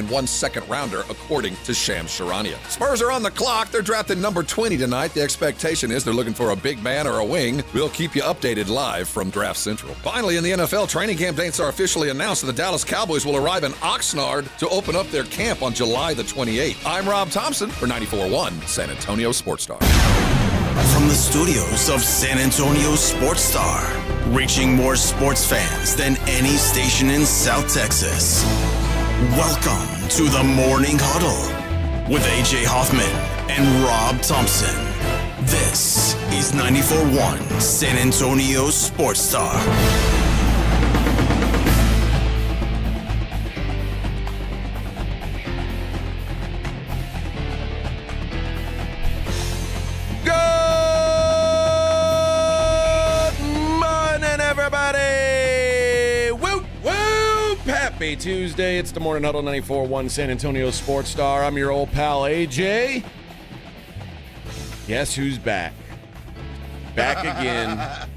one second-rounder, according to Shams Charania. Spurs are on the clock. They're drafting number 20 tonight. The expectation is they're looking for a big man or a wing. We'll keep you updated live from Draft Central. Finally, in the NFL, training camp dates are officially announced, and the Dallas Cowboys will arrive in Oxnard to open up their camp on July the 28th. I'm Rob Thompson for 94.1 San Antonio Sports Star. From the studios of San Antonio Sports Star, reaching more sports fans than any station in South Texas. Welcome to the Morning Huddle with AJ Hoffman and Rob Thompson. This is 94.1 San Antonio Sports Star. Happy Tuesday. It's the Morning Huddle 94.1 San Antonio Sports Star. I'm your old pal, AJ. Guess who's back? Back again.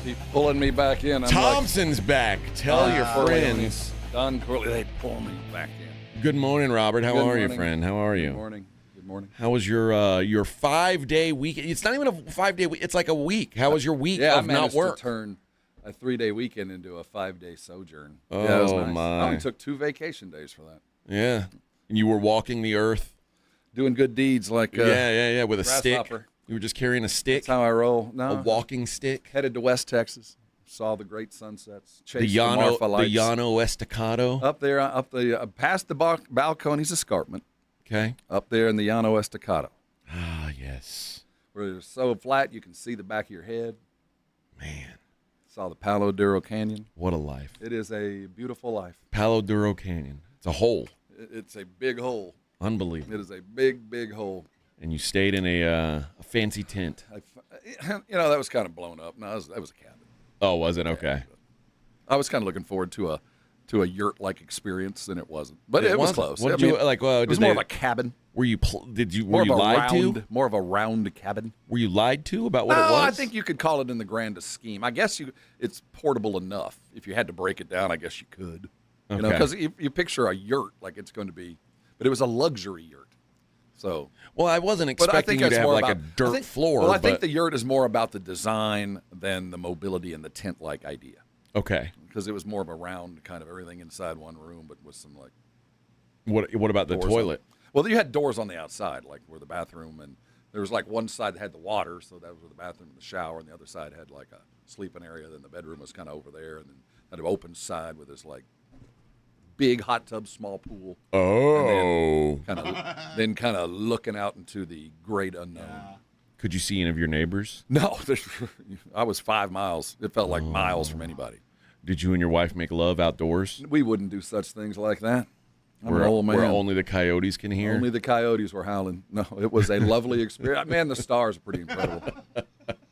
He's pulling me back in. Thompson's back. Tell your friends. Don Corley, they pull me back in. Good morning, Robert. How are you, morning. friend? How are you? Good morning. Good morning. How was your 5-day week? It's not even a 5-day week. It's like a week. How was your week I of not managed work? to turn a 3-day weekend into a 5-day sojourn. Oh, yeah, it was nice. my. I only took 2 vacation days for that. Yeah. And you were walking the earth? Doing good deeds like yeah, with a stick. grasshopper. You were just carrying a stick? That's how I roll. No, A walking stick? headed to West Texas. Saw the great sunsets. The Chased the Marfa lights. Llano Estacado? Up there, past the Balcones Escarpment. Okay. Up there in the Llano Estacado. Ah, yes. Where it's so flat you can see the back of your head. Man, Saw the Palo Duro Canyon. what a life. It is a beautiful life. Palo Duro Canyon. It's a hole. It's a big hole. Unbelievable. It is a big, big hole. And you stayed in a fancy tent. That was kind of blown up. No, that was a cabin. Oh, was it? Okay. I was kind of looking forward to a yurt-like experience, and it wasn't. But it was close. What did you like? It was more of a cabin. Were you? More Were you of a lied round, to? More of a round cabin. Were you lied to about what No, it was? I think you could call it in the grandest scheme. I guess it's portable enough. If you had to break it down, I guess you could. Okay. Because you picture a yurt like it's going to be, but it was a luxury yurt. So. Well, I wasn't But I expecting think you to it's have more like about, a dirt floor. Well, I think but- the yurt is more about the design than the mobility and the tent-like idea. Okay. Because it was more of a round kind of everything inside one room, but with some like. What about the doors toilet? Well, you had doors on the outside, like where the bathroom, and there was like one side that had the water, so that was where the bathroom and the shower, and the other side had like a sleeping area. Then the bedroom was kind of over there, and then had an open side with this like big hot tub, small pool. Oh. Then kind of looking out into the great unknown. Yeah. Could you see any of your neighbors? No, I was 5 miles. It felt like miles from anybody. Did you and your wife make love outdoors? We wouldn't do such things like that. I'm an Where, old man. where only the coyotes can hear? Only the coyotes were howling. No, it was a lovely experience. Man, the stars are pretty incredible.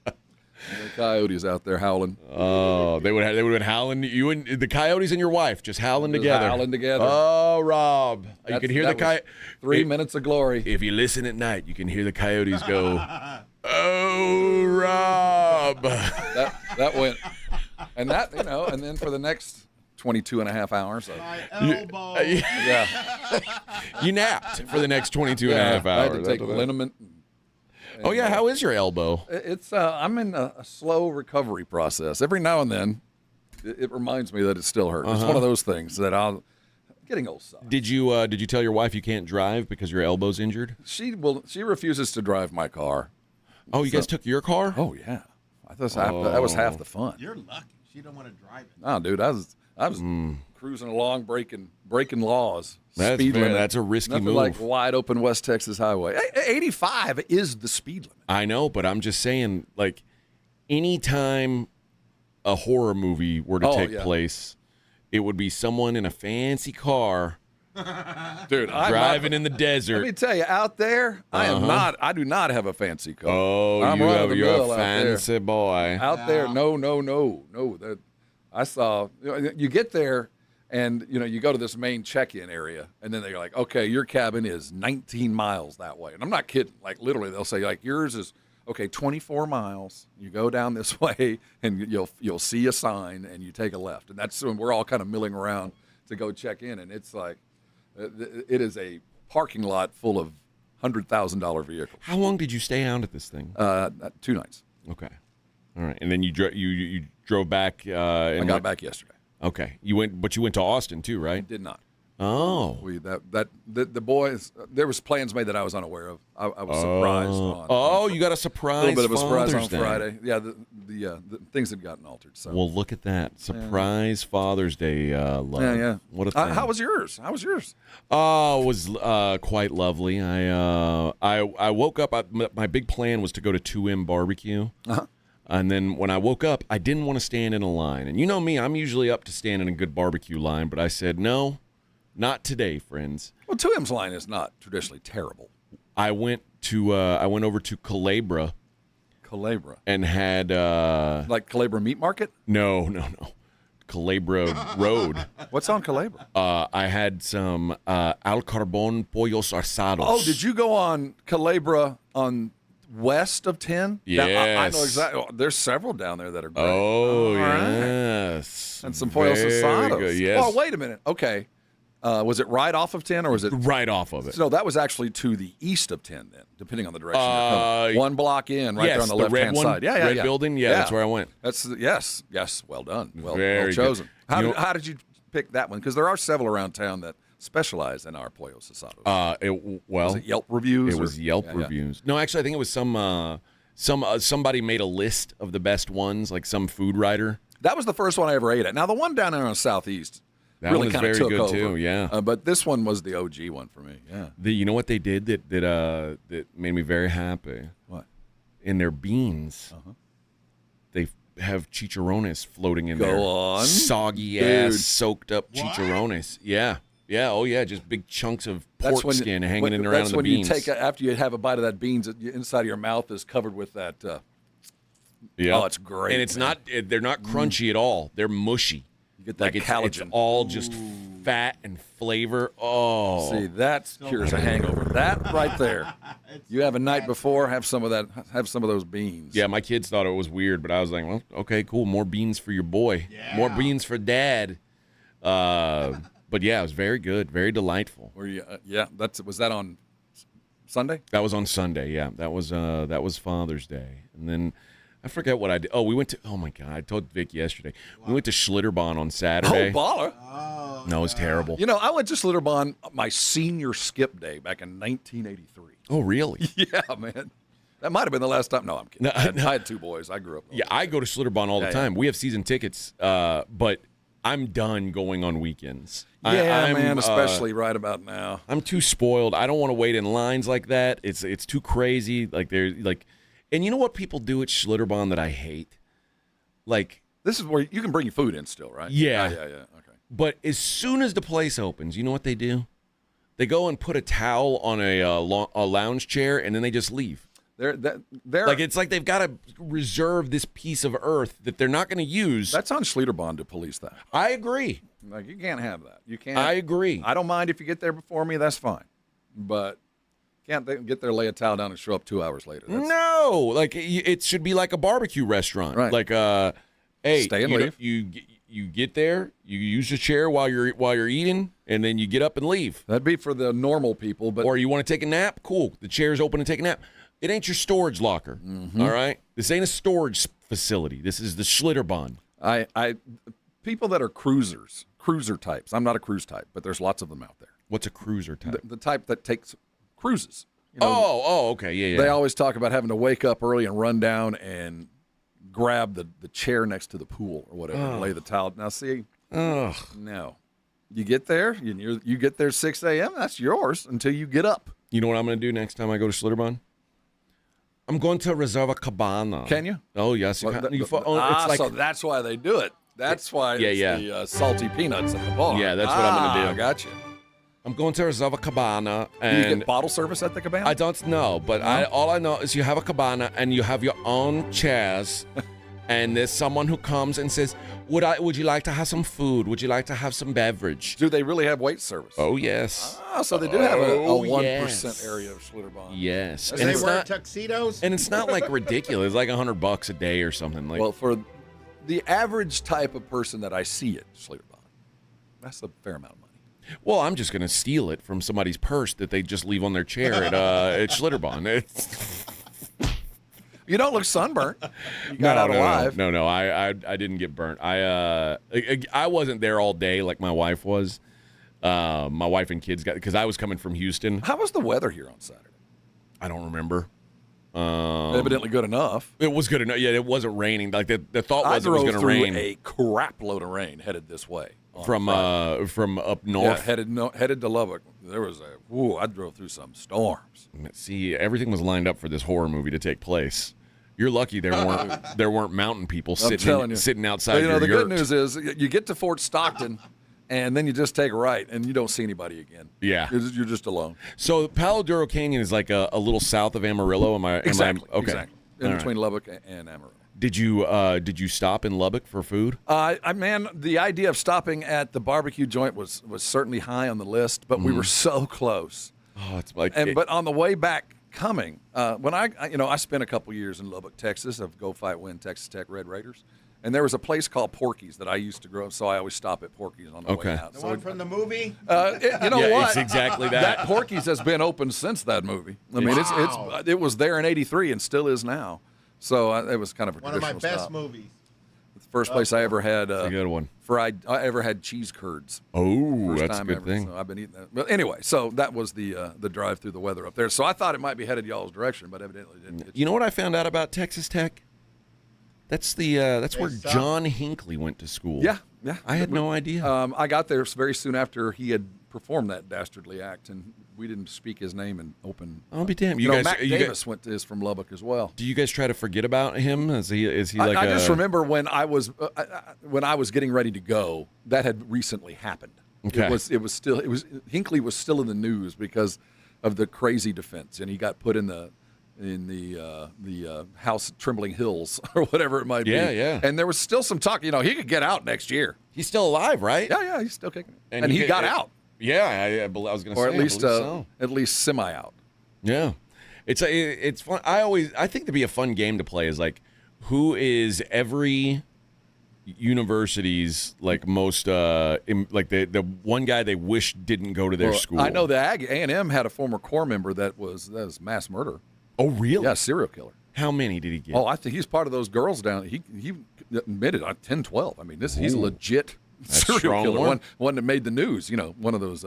The coyotes out there howling. Oh, they would have been howling. You and the coyotes and your wife just howling together. Howling together. Oh, Rob, you could hear the coyotes. 3 minutes of glory. If you listen at night, you can hear the coyotes go. Oh, Rob. That went, and then for the next 22 and a half hours. My elbow. Yeah. You napped for the next 22 and a half hours. I had to take liniment. Oh, yeah. How is your elbow? It's I'm in a slow recovery process. Every now and then, it reminds me that it still hurts. It's one of those things that I'm getting old. Did you tell your wife you can't drive because your elbow's injured? She refuses to drive my car. Oh, you guys took your car? Oh yeah, that was half the fun. You're lucky. She don't want to drive it. No, dude, I was cruising along, breaking laws. That's speed limit. That's a risky Nothing move. like wide open West Texas highway. 85 is the speed limit. I know, but I'm just saying, like, anytime a horror movie were to take place, it would be someone in a fancy car, dude, driving in the desert. Let me tell you, out there, I do not have a fancy car. Oh, you're a fancy boy. Out there, no. I saw. You get there, and you go to this main check-in area, and then they're like, "Okay, your cabin is 19 miles that way," and I'm not kidding. Like literally, they'll say like, "Yours is 24 miles. You go down this way, and you'll see a sign, and you take a left." And that's when we're all kind of milling around to go check in, and it's like, It is a parking lot full of $100,000 vehicles. How long did you stay out at this thing? 2 nights. Okay. All right. And then you drove back. I got back yesterday. Okay. You went to Austin too, right? Did not. Oh. The boys. There was plans made that I was unaware of. I was surprised. You got a surprise. A little bit of a surprise Father's on Day. Friday. Yeah, the things had gotten altered. So. Well, look at that surprise Father's Day love. Yeah. What a thing. How was yours? It was quite lovely. I woke up. My big plan was to go to 2M barbecue. Uh-huh. And then when I woke up, I didn't want to stand in a line. And you know me, I'm usually up to stand in a good barbecue line, but I said, no, not today, friends. Well, 2M's line is not traditionally terrible. I went over to Calabra. Calabra. And had like Calabra Meat Market? No. Calabra Road. What's on Calabra? I had some al carbon pollos asados. Oh, did you go on Calabra on west of 10? Yes. I know exactly. There's several down there that are great. Oh, right. yes. And some pollos asados. Good, yes. Oh, wait a minute. Okay. Was it right off of 10 or was it? Right off of it. No, that was actually to the east of 10 then, depending on the direction you're coming. 1 block in, right there on the left-hand side. Yeah, red building? Yeah, that's where I went. Yes. Well done. Well Very chosen. good. How did you pick that one? Because there are several around town that specialize in our pollos asados. Was it Yelp reviews? It was Yelp reviews. No, actually, I think it was somebody made a list of the best ones, like some food writer. That was the first one I ever ate at. Now, the one down there on the southeast that really one kind of very took good over. too, yeah. But this one was the OG one for me, yeah. You know what they did that made me very happy? What? In their beans, they have chicharrones floating in there. Go on. Soggy ass, soaked up chicharrones. Yeah. Yeah, oh yeah, just big chunks of pork skin hanging in around the beans. That's when you after you have a bite of that beans, inside of your mouth is covered with that. Yeah. Oh, it's great. And it's they're not crunchy at all. They're mushy. You get that collagen. It's all just fat and flavor. Oh. See, that cures a hangover. That right there. You have a night before, have some of that, have some of those beans. Yeah, my kids thought it was weird, but I was like, well, okay, cool. More beans for your boy. Yeah. More beans for dad. But yeah, it was very good, very delightful. Were you? Was that on Sunday? That was on Sunday. Yeah, that was Father's Day, and then I forget what I did. Oh, we went to. Oh my God, I told Vic yesterday. We went to Schlitterbahn on Saturday. Oh, baller! Oh, No, it was terrible. You know, I went to Schlitterbahn my senior skip day back in 1983. Oh, really? Yeah, man. That might have been the last time. No, I'm kidding. I had 2 boys. I grew up. Yeah, I go to Schlitterbahn all the time. We have season tickets, but I'm done going on weekends. Yeah, man, especially right about now. I'm too spoiled. I don't want to wait in lines like that. It's too crazy. Like they're like, and you know what people do at Schlitterbahn that I hate? Like, this is where you can bring your food in still, right? Yeah. Yeah. Okay. But as soon as the place opens, you know what they do? They go and put a towel on a lounge chair, and then they just leave. They're like, it's like they've got to reserve this piece of earth that they're not going to use. That's on Schlitterbahn to police that. I agree. Like, you can't have that. You can't. I agree. I don't mind if you get there before me. That's fine. But can't they get there, lay a towel down, and show up 2 hours later? No, like it should be like a barbecue restaurant. Right. Like, hey, stay and leave. You get there, you use the chair while you're eating, and then you get up and leave. That'd be for the normal people, but or you want to take a nap? Cool. The chair's open to take a nap. It ain't your storage locker. All right? This ain't a storage facility. This is the Schlitterbahn. People that are cruiser types. I'm not a cruise type, but there's lots of them out there. What's a cruiser type? The type that takes cruises. You know, okay, yeah. They always talk about having to wake up early and run down and grab the chair next to the pool or whatever and lay the towel. Now, see, no. You get there, you get there 6 a.m., that's yours until you get up. You know what I'm going to do next time I go to Schlitterbahn? I'm going to reserve a cabana. Can you? Oh, yes. You can. So that's why they do it. That's why it's the salty peanuts at the bar. Yeah, that's what I'm going to do. I got you. I'm going to reserve a cabana. And do you get bottle service at the cabana? I don't know, but all I know is you have a cabana and you have your own chairs, and there's someone who comes and says, would you like to have some food? Would you like to have some beverage? Do they really have wait service? Oh, yes. So they do have a 1% area of Schlitterbahn. Yes. And they wear tuxedos? And it's not like ridiculous. It's like $100 a day or something. Like, well, for the average type of person that I see at Schlitterbahn, that's a fair amount of money. Well, I'm just going to steal it from somebody's purse that they just leave on their chair at Schlitterbahn. You don't look sunburnt. You got out alive. No. I didn't get burnt. I wasn't there all day like my wife was. My wife and kids got, because I was coming from Houston. How was the weather here on Saturday? I don't remember. Evidently good enough. It was good enough. Yeah, it wasn't raining. Like the thought was it was going to rain. I drove through a crap load of rain headed this way. From up north. Yeah, headed to Lubbock. There was I drove through some storms. See, everything was lined up for this horror movie to take place. You're lucky there weren't mountain people sitting outside your the yurt. good news is you get to Fort Stockton, and then you just take a right, and you don't see anybody again. Yeah. You're just alone. So Palo Duro Canyon is like a little south of Amarillo. Exactly. Okay. Exactly. In between Lubbock and Amarillo. Did you stop in Lubbock for food? Man, the idea of stopping at the barbecue joint was certainly high on the list, but we were so close. Oh, it's like. But on the way back coming, when I spent a couple years in Lubbock, Texas, of Go Fight Win Texas Tech Red Raiders, and there was a place called Porky's that I used to grow up, so I always stop at Porky's on the way out. The one from the movie? You know what? It's exactly that. That Porky's has been open since that movie. I mean, it was there in '83 and still is now. So it was kind of a one of my traditional best stop. movies. It's the first place I ever had a good one. I ever had cheese curds. Oh, First that's a time good ever, thing. So I've been eating that. But anyway, so that was the drive through the weather up there. So I thought it might be headed y'all's direction, but evidently it didn't. You know what I found out about Texas Tech? That's where John Hinckley went to school. Yeah. I had no idea. I got there very soon after he had performed that dastardly act, and we didn't speak his name in open. I'll be damned. Mac Davis is from Lubbock as well. Do you guys try to forget about him? Is he like? I just remember when I was getting ready to go. That had recently happened. Okay. Hinckley was still in the news because of the crazy defense, and he got put in the House at Trembling Hills or whatever it might be. Yeah. And there was still some talk. He could get out next year. He's still alive, right? Yeah, he's still kicking it. And he got out. Yeah, I was going to say, or at least semi out. Yeah, it's fun. I think to be a fun game to play is like, who is every university's like most like the one guy they wish didn't go to their school. I know the A&M had a former corps member that was mass murder. Oh, really? Yeah, serial killer. How many did he get? Oh, I think he's part of those girls down. He admitted 10, 12. I mean, he's a legit serial killer. One that made the news. One of those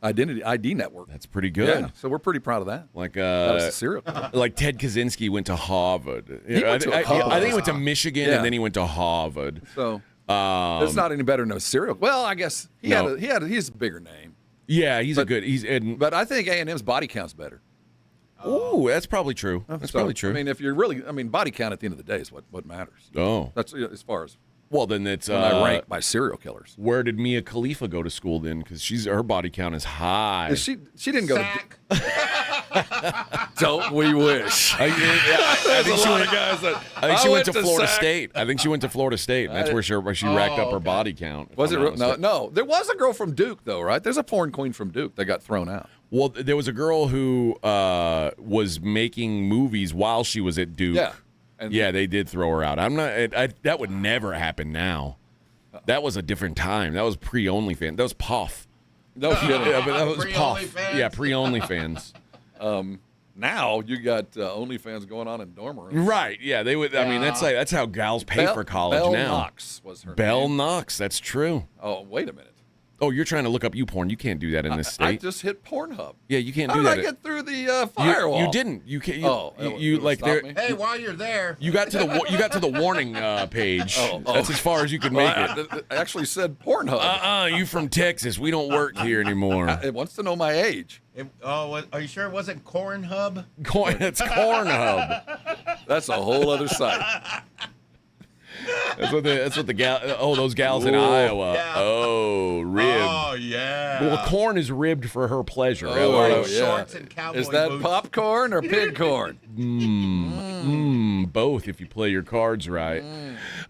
ID network. That's pretty good. Yeah, so we're pretty proud of that. Like that was a serial killer. Like Ted Kaczynski went to Harvard. I think he went to Michigan and then he went to Harvard. So it's not any better than a serial. Well, I guess he's a bigger name. Yeah, but I think A&M's body count's better. Oh, that's probably true. That's probably true. I mean, if you're really, body count at the end of the day is what matters. Oh, that's as far as. Well, then it's when I rank by serial killers. Where did Mia Khalifa go to school then? Because her body count is high. She didn't go to. Don't we wish? I think she went to Florida State. I think she went to Florida State. And that's where she racked up her body count. Was it? No. There was a girl from Duke though, right? There's a porn queen from Duke that got thrown out. Well, there was a girl who was making movies while she was at Duke. Yeah. Yeah, they did throw her out. That would never happen now. That was a different time. That was pre-OnlyFans. That was Puff. No kidding. Yeah, but that was Puff. Pre-OnlyFans? Yeah, pre-OnlyFans. Now you got OnlyFans going on in dorm rooms. Right. Yeah, they would. I mean, that's how gals pay for college Belle now. Knox was her Belle name. Knox. That's true. Oh, wait a minute. Oh, you're trying to look up YouPorn. You can't do that in this state. I just hit Pornhub. Yeah, you can't How do did that. I get through the firewall? You didn't. You can't. You like stop there. me? Hey, while you're there, You got to the warning page. That's as far as you could make it. It actually said Pornhub. You from Texas? We don't work here anymore. It wants to know my age. are you sure it wasn't Corn Hub? It's Cornhub. That's a whole other site. That's what the those gals in Iowa. Yeah. Oh, ribbed. Oh yeah. Well, corn is ribbed for her pleasure. Wearing yeah. shorts and cowboy Is that boots. popcorn or pig corn? Both if you play your cards right.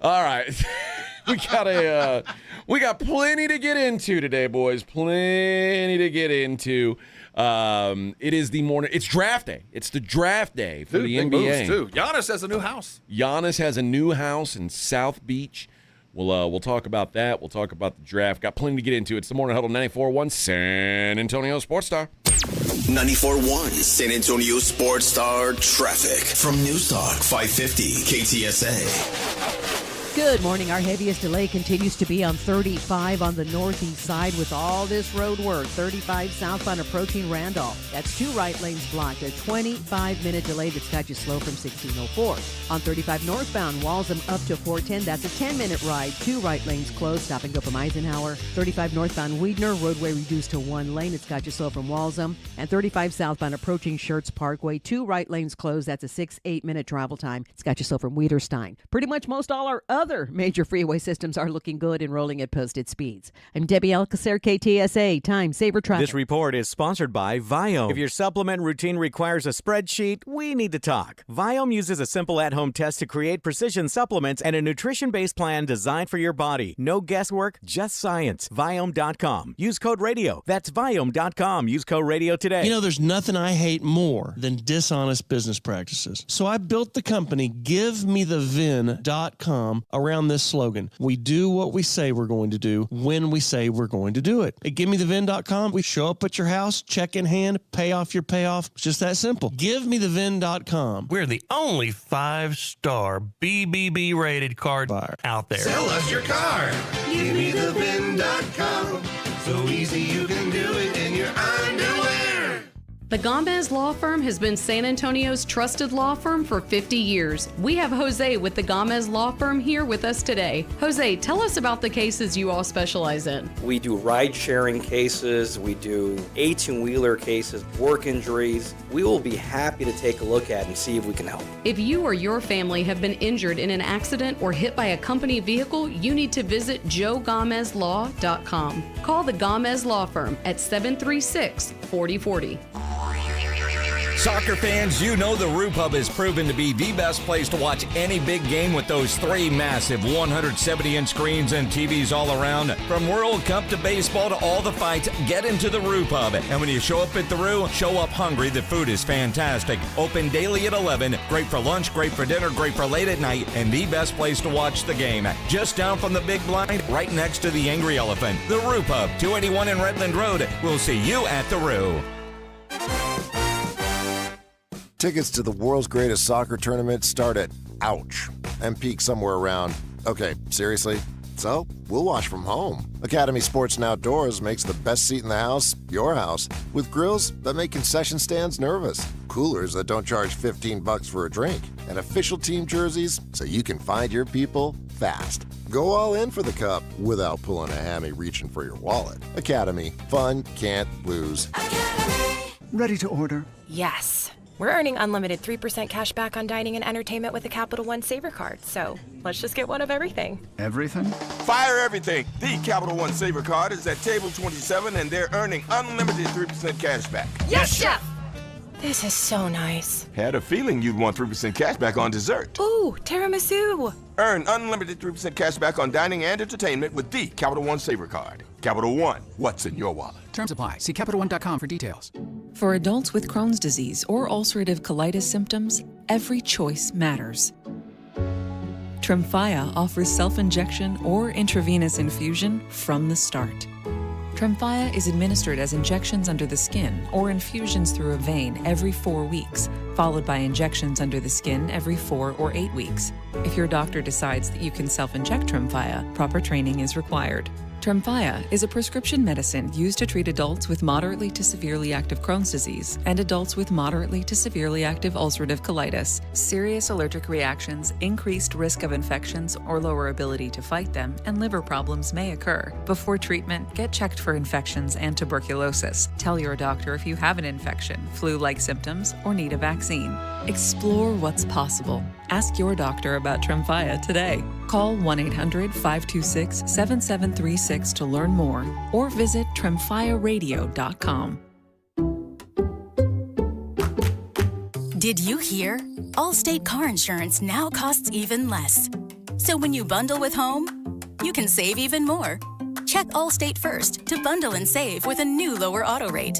All right. We got plenty to get into today, boys. Plenty to get into. It is the morning. It's draft day. It's the draft day for the big NBA. moves too. Giannis has a new house. Giannis has a new house in South Beach. We'll talk about that. We'll talk about the draft. Got plenty to get into. It's the Morning Huddle 94.1 San Antonio Sports Star. 94.1 San Antonio Sports Star traffic from News Talk 550 KTSA. Good morning. Our heaviest delay continues to be on 35 on the northeast side with all this road work. 35 southbound approaching Randolph. That's 2 right lanes blocked. A 25-minute delay that's got you slow from 1604. On 35 northbound, Walsham up to 410. That's a 10-minute ride. 2 right lanes closed. Stop and go from Eisenhower. 35 northbound Weidner, roadway reduced to 1 lane. It's got you slow from Walsham. And 35 southbound approaching Schertz Parkway. 2 right lanes closed. That's a 6-8-minute travel time. It's got you slow from Wiederstein. Pretty much most all our other major freeway systems are looking good and rolling at posted speeds. I'm Debbie Alcacer, KTSA, Time Saver Traffic. This report is sponsored by Viome. If your supplement routine requires a spreadsheet, we need to talk. Viome uses a simple at-home test to create precision supplements and a nutrition-based plan designed for your body. No guesswork, just science. Viome.com. Use code radio. That's Viome.com. Use code radio today. You know, there's nothing I hate more than dishonest business practices. So I built the company GiveMeTheVin.com around this slogan. We do what we say we're going to do when we say we're going to do it. At GiveMeTheVin.com, we show up at your house, check in hand, pay off your payoff. It's just that simple. GiveMeTheVin.com. We're the only 5-star BBB rated card buyer out there. Sell us your car. GiveMeTheVin.com. So easy you can do it in your underwear. The Gomez Law Firm has been San Antonio's trusted law firm for 50 years. We have Jose with the Gomez Law Firm here with us today. Jose, tell us about the cases you all specialize in. We do ride-sharing cases, we do 18-wheeler cases, work injuries. We will be happy to take a look at and see if we can help. If you or your family have been injured in an accident or hit by a company vehicle, you need to visit joegomezlaw.com. Call the Gomez Law Firm at 736-4040. Soccer fans, you know the Roo Pub has proven to be the best place to watch any big game with those 3 massive 170-inch screens and TVs all around. From World Cup to baseball to all the fights, get into the Roo Pub. And when you show up at the Roo, show up hungry. The food is fantastic. Open daily at 11. Great for lunch, great for dinner, great for late at night, and the best place to watch the game. Just down from the big blind, right next to the Angry Elephant. The Roo Pub, 281 in Redland Road. We'll see you at the Roo. Tickets to the world's greatest soccer tournament start at, ouch, and peak somewhere around, okay, seriously? So, we'll watch from home. Academy Sports and Outdoors makes the best seat in the house your house, with grills that make concession stands nervous, coolers that don't charge $15 for a drink, and official team jerseys so you can find your people fast. Go all in for the cup without pulling a hammy reaching for your wallet. Academy. Fun can't lose. Academy. Ready to order? Yes. We're earning unlimited 3% cash back on dining and entertainment with the Capital One Saver Card, so let's just get one of everything. Everything? Fire everything! The Capital One Saver Card is at table 27 and they're earning unlimited 3% cash back. Yes, Chef! This is so nice. Had a feeling you'd want 3% cash back on dessert. Ooh, tiramisu! Earn unlimited 3% cash back on dining and entertainment with the Capital One Saver Card. Capital One, what's in your wallet? Terms apply. See CapitalOne.com for details. For adults with Crohn's disease or ulcerative colitis symptoms, every choice matters. Tremfya offers self-injection or intravenous infusion from the start. Tremfya is administered as injections under the skin or infusions through a vein every 4 weeks, followed by injections under the skin every 4 or 8 weeks. If your doctor decides that you can self-inject Tremfya, proper training is required. Tremfya is a prescription medicine used to treat adults with moderately to severely active Crohn's disease and adults with moderately to severely active ulcerative colitis. Serious allergic reactions, increased risk of infections or lower ability to fight them, and liver problems may occur. Before treatment, get checked for infections and tuberculosis. Tell your doctor if you have an infection, flu-like symptoms, or need a vaccine. Explore what's possible. Ask your doctor about Tremfya today. Call 1-800-526-7736 to learn more or visit tremfyaradio.com. Did you hear? Allstate car insurance now costs even less. So when you bundle with home, you can save even more. Check Allstate first to bundle and save with a new lower auto rate.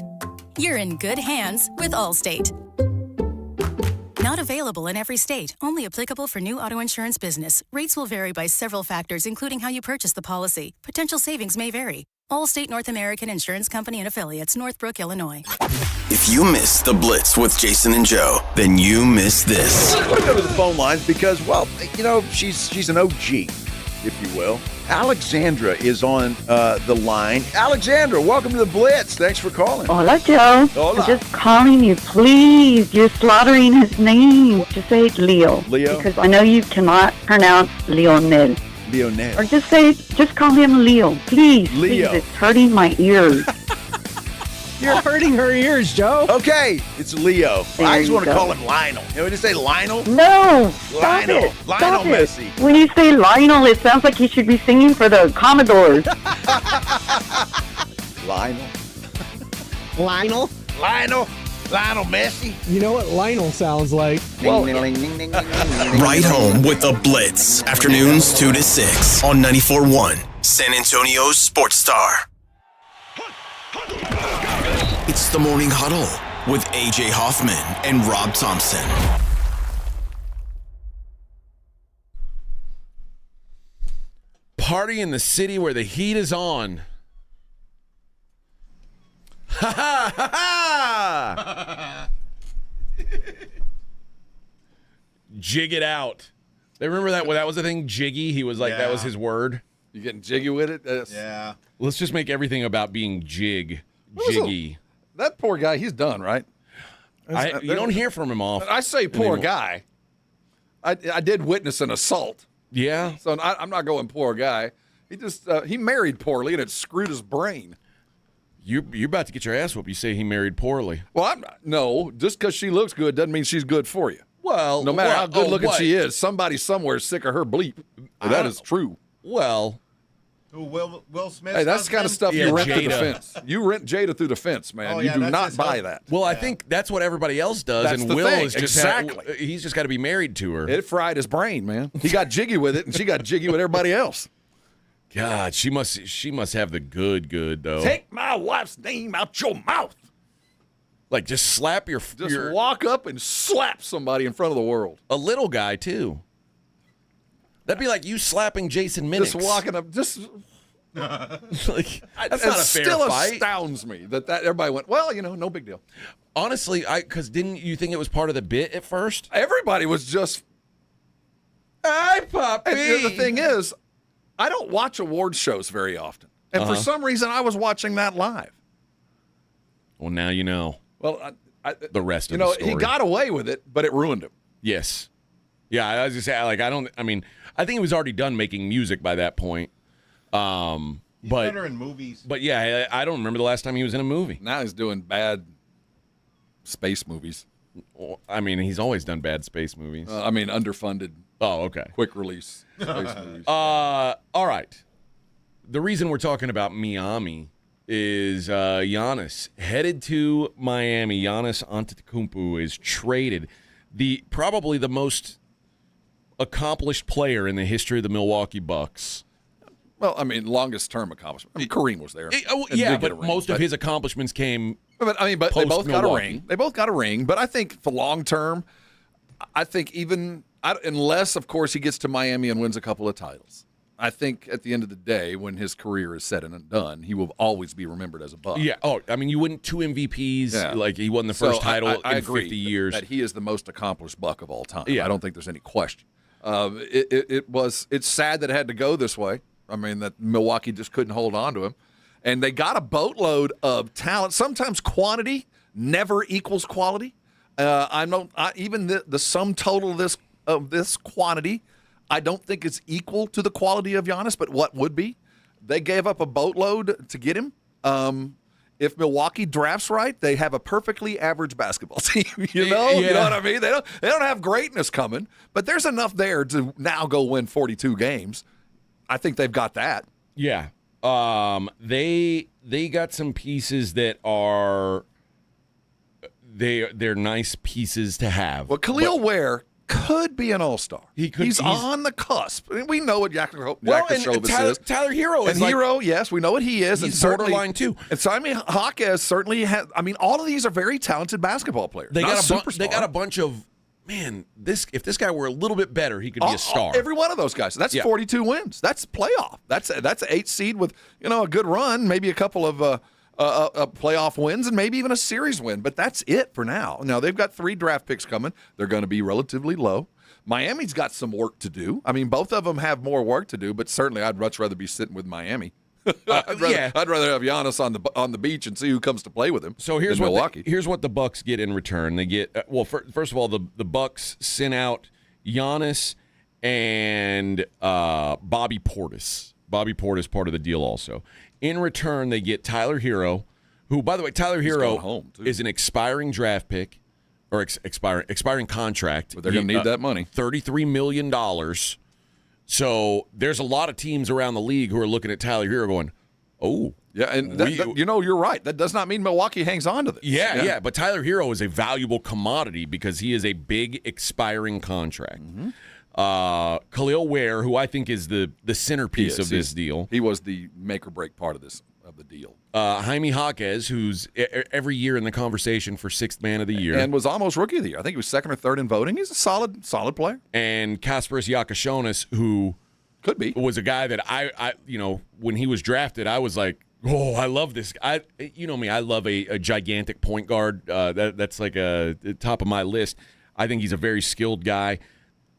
You're in good hands with Allstate. Not available in every state. Only applicable for new auto insurance business. Rates will vary by several factors, including how you purchase the policy. Potential savings may vary. Allstate North American Insurance Company and Affiliates, Northbrook, Illinois. If you missed the Blitz with Jason and Joe, then you missed this. Let's go to the phone lines because, well, she's an OG, if you will. Alexandra is on the line. Alexandra, welcome to the Blitz. Thanks for calling. Hola, Joe. Hola. I'm just calling you, please. You're slaughtering his name. Just say Leo. Leo? Because I know you cannot pronounce Lionel. Lionel. Or just call him Leo. Please. Leo. Please, it's hurting my ears. You're hurting her ears, Joe. Okay, it's Leo. There I just you want to go. call him Lionel. You want me to say Lionel? No. Stop Lionel. it. Lionel Stop it. Messi. When you say Lionel, it sounds like he should be singing for the Commodores. Lionel. Lionel? Lionel Messi. You know what Lionel sounds like? Well, Right home with the Blitz. Afternoons 2 to 6 on 94.1 San Antonio's Sports Star. It's the Morning Huddle with AJ Hoffman and Rob Thompson. Party in the city where the heat is on. Ha ha ha ha! Jig it out. They remember that? Well, that was the thing. Jiggy. He was like, that was his word. You getting jiggy with it? Yeah. Let's just make everything about being jiggy. That poor guy, he's done, right? You don't hear from him often. I say poor guy. I did witness an assault. Yeah. So I'm not going poor guy. He just he married poorly and it screwed his brain. You're about to get your ass whooped. You say he married poorly. Well, no. Just because she looks good doesn't mean she's good for you. Well, no matter how good looking she is, somebody somewhere is sick of her bleep. That is true. Well, who Will Smith? Hey, that's the kind of stuff you rent through the Jada. fence. You rent Jada through the fence, man. Oh, you yeah, do that's not his buy husband. that. Well, I think that's what everybody else does, That's and the Will thing. is just Exactly. he's just got to be married to her. It fried his brain, man. He got jiggy with it, and she got jiggy with everybody else. God, she must have the good though. Take my wife's name out your mouth. Like just slap your walk up and slap somebody in front of the world. A little guy too. That'd be like you slapping Jason Minix. Just walking up, like, that's it not a fair still fight. Astounds me that everybody went, well, no big deal. Honestly, because didn't you think it was part of the bit at first? Everybody was just, hey, puppy. And the thing is, I don't watch award shows very often. And for some reason, I was watching that live. Well, now you know. Well, the rest of the story. he got away with it, but it ruined him. Yes. Yeah, I was just saying, like, I think he was already done making music by that point. He's better in movies. But yeah, I don't remember the last time he was in a movie. Now he's doing bad space movies. Well, I mean, he's always done bad space movies. Underfunded. Oh, okay. Quick release space movies. All right. The reason we're talking about Miami is Giannis headed to Miami. Giannis Antetokounmpo is traded. Probably the most accomplished player in the history of the Milwaukee Bucks. Well, longest term accomplishment. Kareem was there. But most of his accomplishments came. But they both got a ring. They both got a ring. But I think for long term, unless of course he gets to Miami and wins a couple of titles. I think at the end of the day, when his career is said and done, he will always be remembered as a Buck. Yeah. Oh, you win 2 MVPs. Yeah. Like he won the first title I in agree 50 years. That he is the most accomplished Buck of all time. Yeah. I don't think there's any question. It's sad that it had to go this way. That Milwaukee just couldn't hold on to him, and they got a boatload of talent. Sometimes quantity never equals quality. Even the sum total of this quantity, I don't think it's equal to the quality of Giannis, but what would be? They gave up a boatload to get him. If Milwaukee drafts right, they have a perfectly average basketball team. You know what I mean? They don't have greatness coming, but there's enough there to now go win 42 games. I think they've got that. Yeah. They got some pieces that are they're nice pieces to have. Well, Khalil Ware could be an all-star. He's on the cusp. We know what Yakashobis is. Tyler Hero is Hero, yes, we know what he is. He's borderline too. And Simon Hawkes certainly has. All of these are very talented basketball players. They got a bunch of man, if this guy were a little bit better, he could be a star. Every one of those guys. That's 42 wins. That's playoff. That's an 8 seed with a good run, maybe a couple of playoff wins, and maybe even a series win. But that's it for now. Now they've got 3 draft picks coming. They're going to be relatively low. Miami's got some work to do. I mean, both of them have more work to do, but certainly I'd much rather be sitting with Miami. I'd rather have Giannis on the beach and see who comes to play with him. So here's Milwaukee. Here's what the Bucks get in return. They get first of all, the Bucks sent out Giannis and Bobby Portis. Bobby Portis part of the deal also. In return, they get Tyler Hero, who, by the way, Tyler Hero is an expiring draft pick or expiring contract. But they're going to need that money. $33 million. So there's a lot of teams around the league who are looking at Tyler Hero going, oh. Yeah, and you're right. That does not mean Milwaukee hangs on to this. Yeah, but Tyler Hero is a valuable commodity because he is a big expiring contract. Mm-hmm. Khalil Ware, who I think is the centerpiece of this deal. He was the make or break part of the deal. Jaime Jaquez, who's every year in the conversation for 6th man of the year. And was almost rookie of the year. I think he was 2nd or 3rd in voting. He's a solid player. And Kasparas Giakashonis, who could be, was a guy that I when he was drafted, I was like, oh, I love this guy. You know me, I love a gigantic point guard. That's like a top of my list. I think he's a very skilled guy.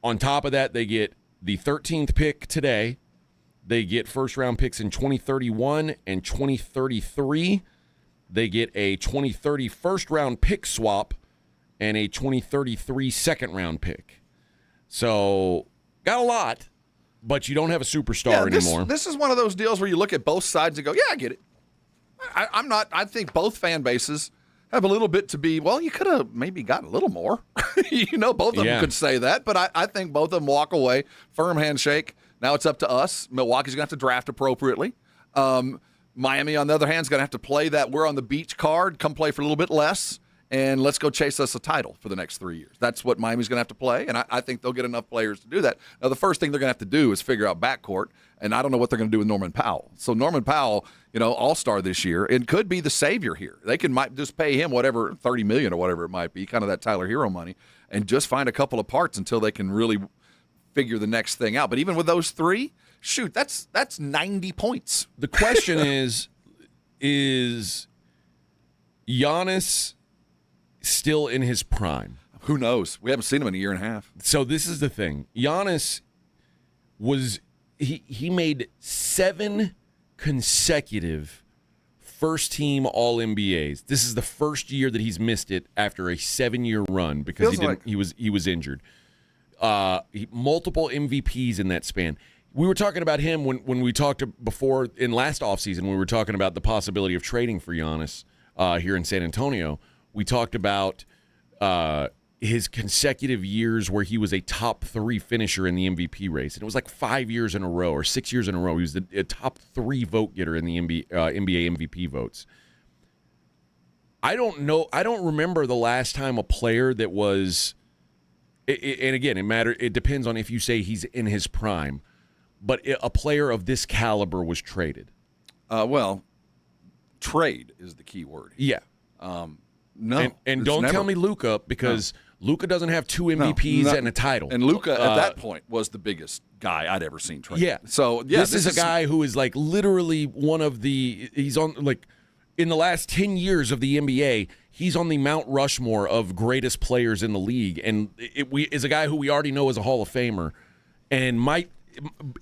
On top of that, they get the 13th pick today. They get first-round picks in 2031 and 2033. They get a 2030 first-round pick swap and a 2033 second-round pick. So, got a lot, but you don't have a superstar anymore. This is one of those deals where you look at both sides and go, yeah, I get it. I think both fan bases have a little bit to be, well, you could have maybe gotten a little more. Both of them could say that, but I think both of them walk away, firm handshake. Now it's up to us. Milwaukee's going to have to draft appropriately. Miami, on the other hand, is going to have to play that we're on the beach card, come play for a little bit less, and let's go chase us a title for the next 3 years. That's what Miami's going to have to play, and I think they'll get enough players to do that. Now, the first thing they're going to have to do is figure out backcourt, and I don't know what they're going to do with Norman Powell. So Norman Powell, all-star this year, and could be the savior here. They might just pay him whatever, $30 million or whatever it might be, kind of that Tyler Hero money, and just find a couple of parts until they can really figure the next thing out. But even with those 3, shoot, that's 90 points. The question is Giannis still in his prime? Who knows? We haven't seen him in a year and a half. So this is the thing. Giannis he made 7 consecutive first-team All-NBAs. This is the first year that he's missed it after a 7-year run because he was injured. Multiple MVPs in that span. We were talking about him when we talked before in last offseason. We were talking about the possibility of trading for Giannis here in San Antonio. We talked about his consecutive years where he was a top 3 finisher in the MVP race. And it was like 5 years in a row or 6 years in a row. He was the top 3 vote getter in the NBA MVP votes. I don't know. I don't remember the last time a player that was and again, it depends on if you say he's in his prime, but a player of this caliber was traded. Trade is the key word. Yeah. No. And don't tell me Luka, because Luka doesn't have 2 MVPs and a title. And Luka at that point was the biggest guy I'd ever seen trade. Yeah. So this is a guy who is like literally one of he's on like in the last 10 years of the NBA, he's on the Mount Rushmore of greatest players in the league, and is a guy who we already know is a Hall of Famer, and might,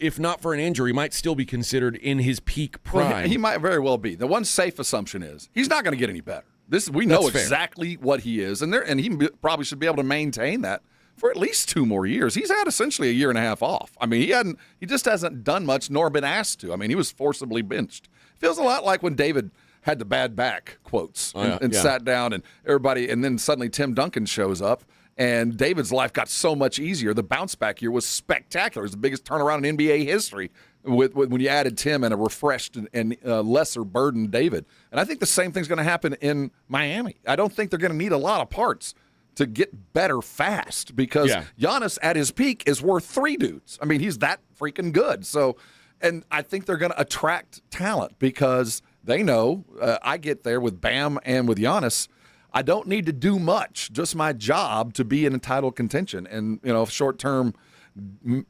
if not for an injury, might still be considered in his peak prime. Well, he might very well be. The one safe assumption is he's not going to get any better. We know exactly what he is, and he probably should be able to maintain that for at least 2 more years. He's had essentially a year and a half off. I mean, he just hasn't done much nor been asked to. I mean, he was forcibly benched. Feels a lot like when David had the bad back quotes and sat down, and everybody, and then suddenly Tim Duncan shows up, and David's life got so much easier. The bounce back year was spectacular. It was the biggest turnaround in NBA history with when you added Tim and a refreshed and lesser burdened David. And I think the same thing's going to happen in Miami. I don't think they're going to need a lot of parts to get better fast, because Giannis at his peak is worth 3 dudes. I mean, he's that freaking good. So, and I think they're going to attract talent because they know I get there with Bam and with Giannis. I don't need to do much, just my job to be in a title contention. And, short-term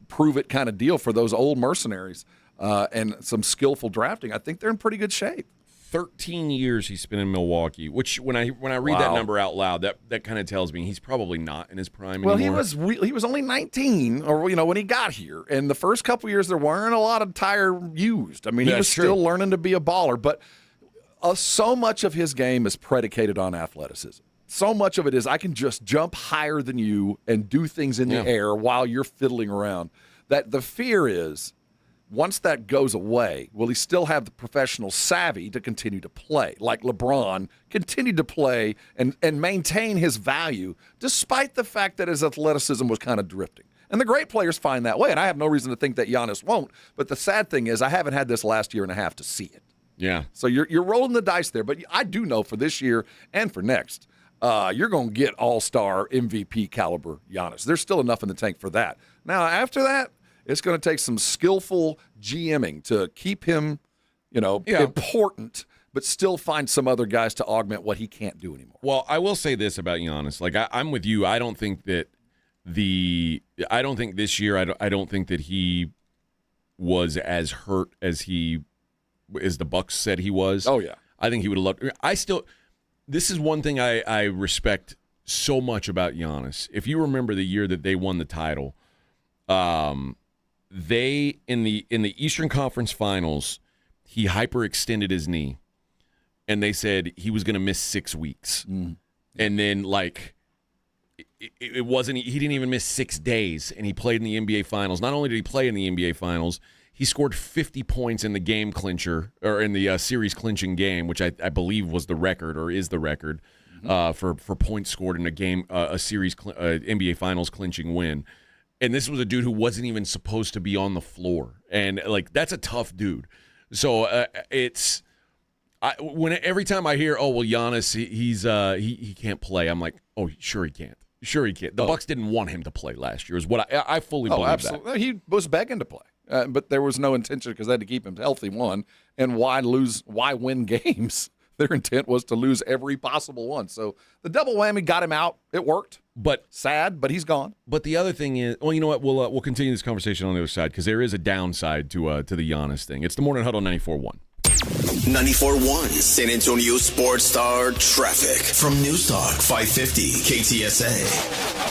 prove-it kind of deal for those old mercenaries and some skillful drafting. I think they're in pretty good shape. 13 years he's been in Milwaukee, which when I read that number out loud, that kind of tells me he's probably not in his prime anymore. Well, he was only 19, or when he got here, and the first couple years there weren't a lot of tire used. I mean, he was still learning to be a baller, but so much of his game is predicated on athleticism. So much of it is I can just jump higher than you and do things in the air while you're fiddling around. That the fear is, once that goes away, will he still have the professional savvy to continue to play? Like LeBron continued to play and maintain his value despite the fact that his athleticism was kind of drifting. And the great players find that way, and I have no reason to think that Giannis won't. But the sad thing is I haven't had this last year and a half to see it. Yeah. So you're rolling the dice there. But I do know for this year and for next, you're going to get all-star MVP caliber Giannis. There's still enough in the tank for that. Now, after that, it's going to take some skillful GMing to keep him, important, but still find some other guys to augment what he can't do anymore. Well, I will say this about Giannis. Like, I'm with you. I don't think this year, I don't think that he was as hurt as the Bucks said he was. Oh, yeah. I think he would have loved. This is one thing I respect so much about Giannis. If you remember the year that they won the title, they in the Eastern Conference Finals, he hyperextended his knee, and they said he was going to miss 6 weeks. And then it wasn't. He didn't even miss 6 days, and he played in the NBA Finals. Not only did he play in the NBA Finals, he scored 50 points in the game clincher, or in the series clinching game, which I believe was the record, or is the record for points scored in a game, a series NBA Finals clinching win. And this was a dude who wasn't even supposed to be on the floor, and that's a tough dude. So every time I hear, Giannis, he can't play, I'm like, oh, sure he can't. Sure he can't. The Bucks didn't want him to play last year, is what I fully believe absolutely. that. He was begging to play. But there was no intention because they had to keep him healthy, one. And why win games? Their intent was to lose every possible one. So the double whammy got him out. It worked. But sad, but he's gone. But the other thing is, you know what? We'll continue this conversation on the other side because there is a downside to the Giannis thing. It's the Morning Huddle 94.1. 94.1 San Antonio Sports Star traffic from News Talk 550 KTSA.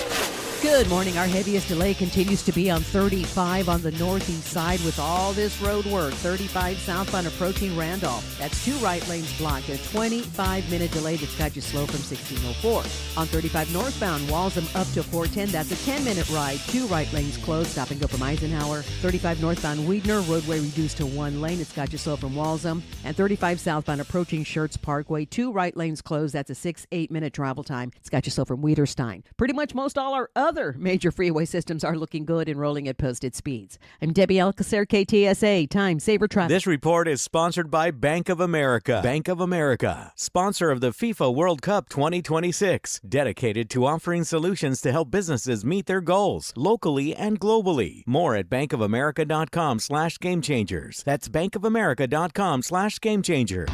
Good morning. Our heaviest delay continues to be on 35 on the northeast side with all this road work. 35 southbound approaching Randolph. That's 2 right lanes blocked. A 25-minute delay that's got you slow from 1604. On 35 northbound, Walsham up to 410. That's a 10-minute ride. 2 right lanes closed. Stop and go from Eisenhower. 35 northbound Weidner, roadway reduced to 1 lane. It's got you slow from Walsham. And 35 southbound approaching Schertz Parkway. 2 right lanes closed. That's a 6-8-minute travel time. It's got you slow from Wiederstein. Pretty much most all our other major freeway systems are looking good and rolling at posted speeds. I'm Debbie Alcacer, KTSA, Time Saver Traffic. This report is sponsored by Bank of America. Bank of America, sponsor of the FIFA World Cup 2026, dedicated to offering solutions to help businesses meet their goals, locally and globally. More at bankofamerica.com/gamechangers. That's bankofamerica.com/gamechangers.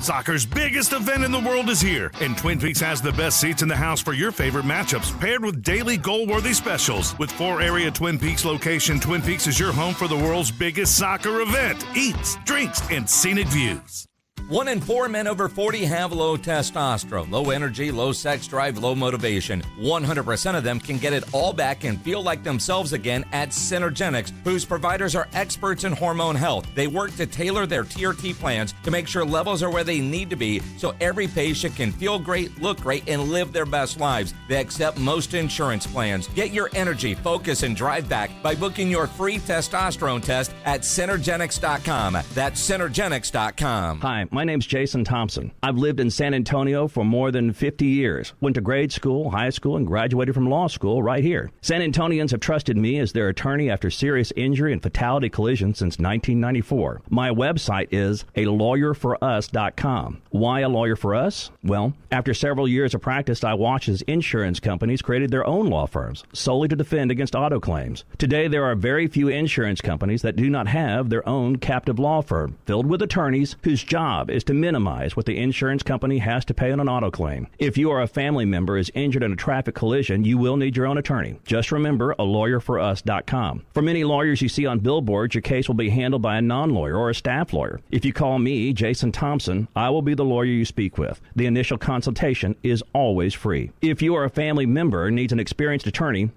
Soccer's biggest event in the world is here, and Twin Peaks has the best seats in the house for your favorite matchups, paired with daily goal-worthy specials. With 4-area Twin Peaks location, Twin Peaks is your home for the world's biggest soccer event. Eats, drinks, and scenic views. 1 in 4 men over 40 have low testosterone, low energy, low sex drive, low motivation. 100% of them can get it all back and feel like themselves again at Synergenics, whose providers are experts in hormone health. They work to tailor their TRT plans to make sure levels are where they need to be so every patient can feel great, look great, and live their best lives. They accept most insurance plans. Get your energy, focus, and drive back by booking your free testosterone test at Synergenics.com. That's Synergenics.com. Hi, my name's Jason Thompson. I've lived in San Antonio for more than 50 years. Went to grade school, high school, and graduated from law school right here. San Antonians have trusted me as their attorney after serious injury and fatality collisions since 1994. My website is alawyerforus.com. Why a lawyer for us? Well, after several years of practice, I watched as insurance companies created their own law firms solely to defend against auto claims. Today, there are very few insurance companies that do not have their own captive law firm filled with attorneys whose job job is to minimize what the insurance company has to pay on an auto claim. If you or a family member is injured in a traffic collision, you will need your own attorney. Just remember alawyerforus.com. For many lawyers you see on billboards, your case will be handled by a non-lawyer or a staff lawyer. If you call me, Jason Thompson, I will be the lawyer you speak with. The initial consultation is always free. If you or a family member needs an experienced attorney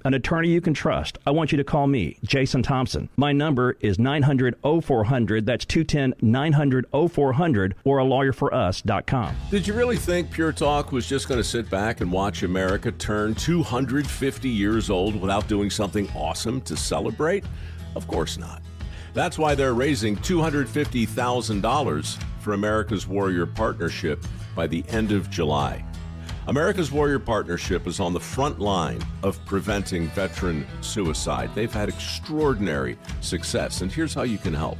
you can trust, I want you to call me, Jason Thompson. My number is 900-0400. That's 210-900-0400 or alawyerforus.com. Did you really think Pure Talk was just going to sit back and watch America turn 250 years old without doing something awesome to celebrate? Of course not. That's why they're raising $250,000 for America's Warrior Partnership by the end of July. America's Warrior Partnership is on the front line of preventing veteran suicide. They've had extraordinary success, and here's how you can help.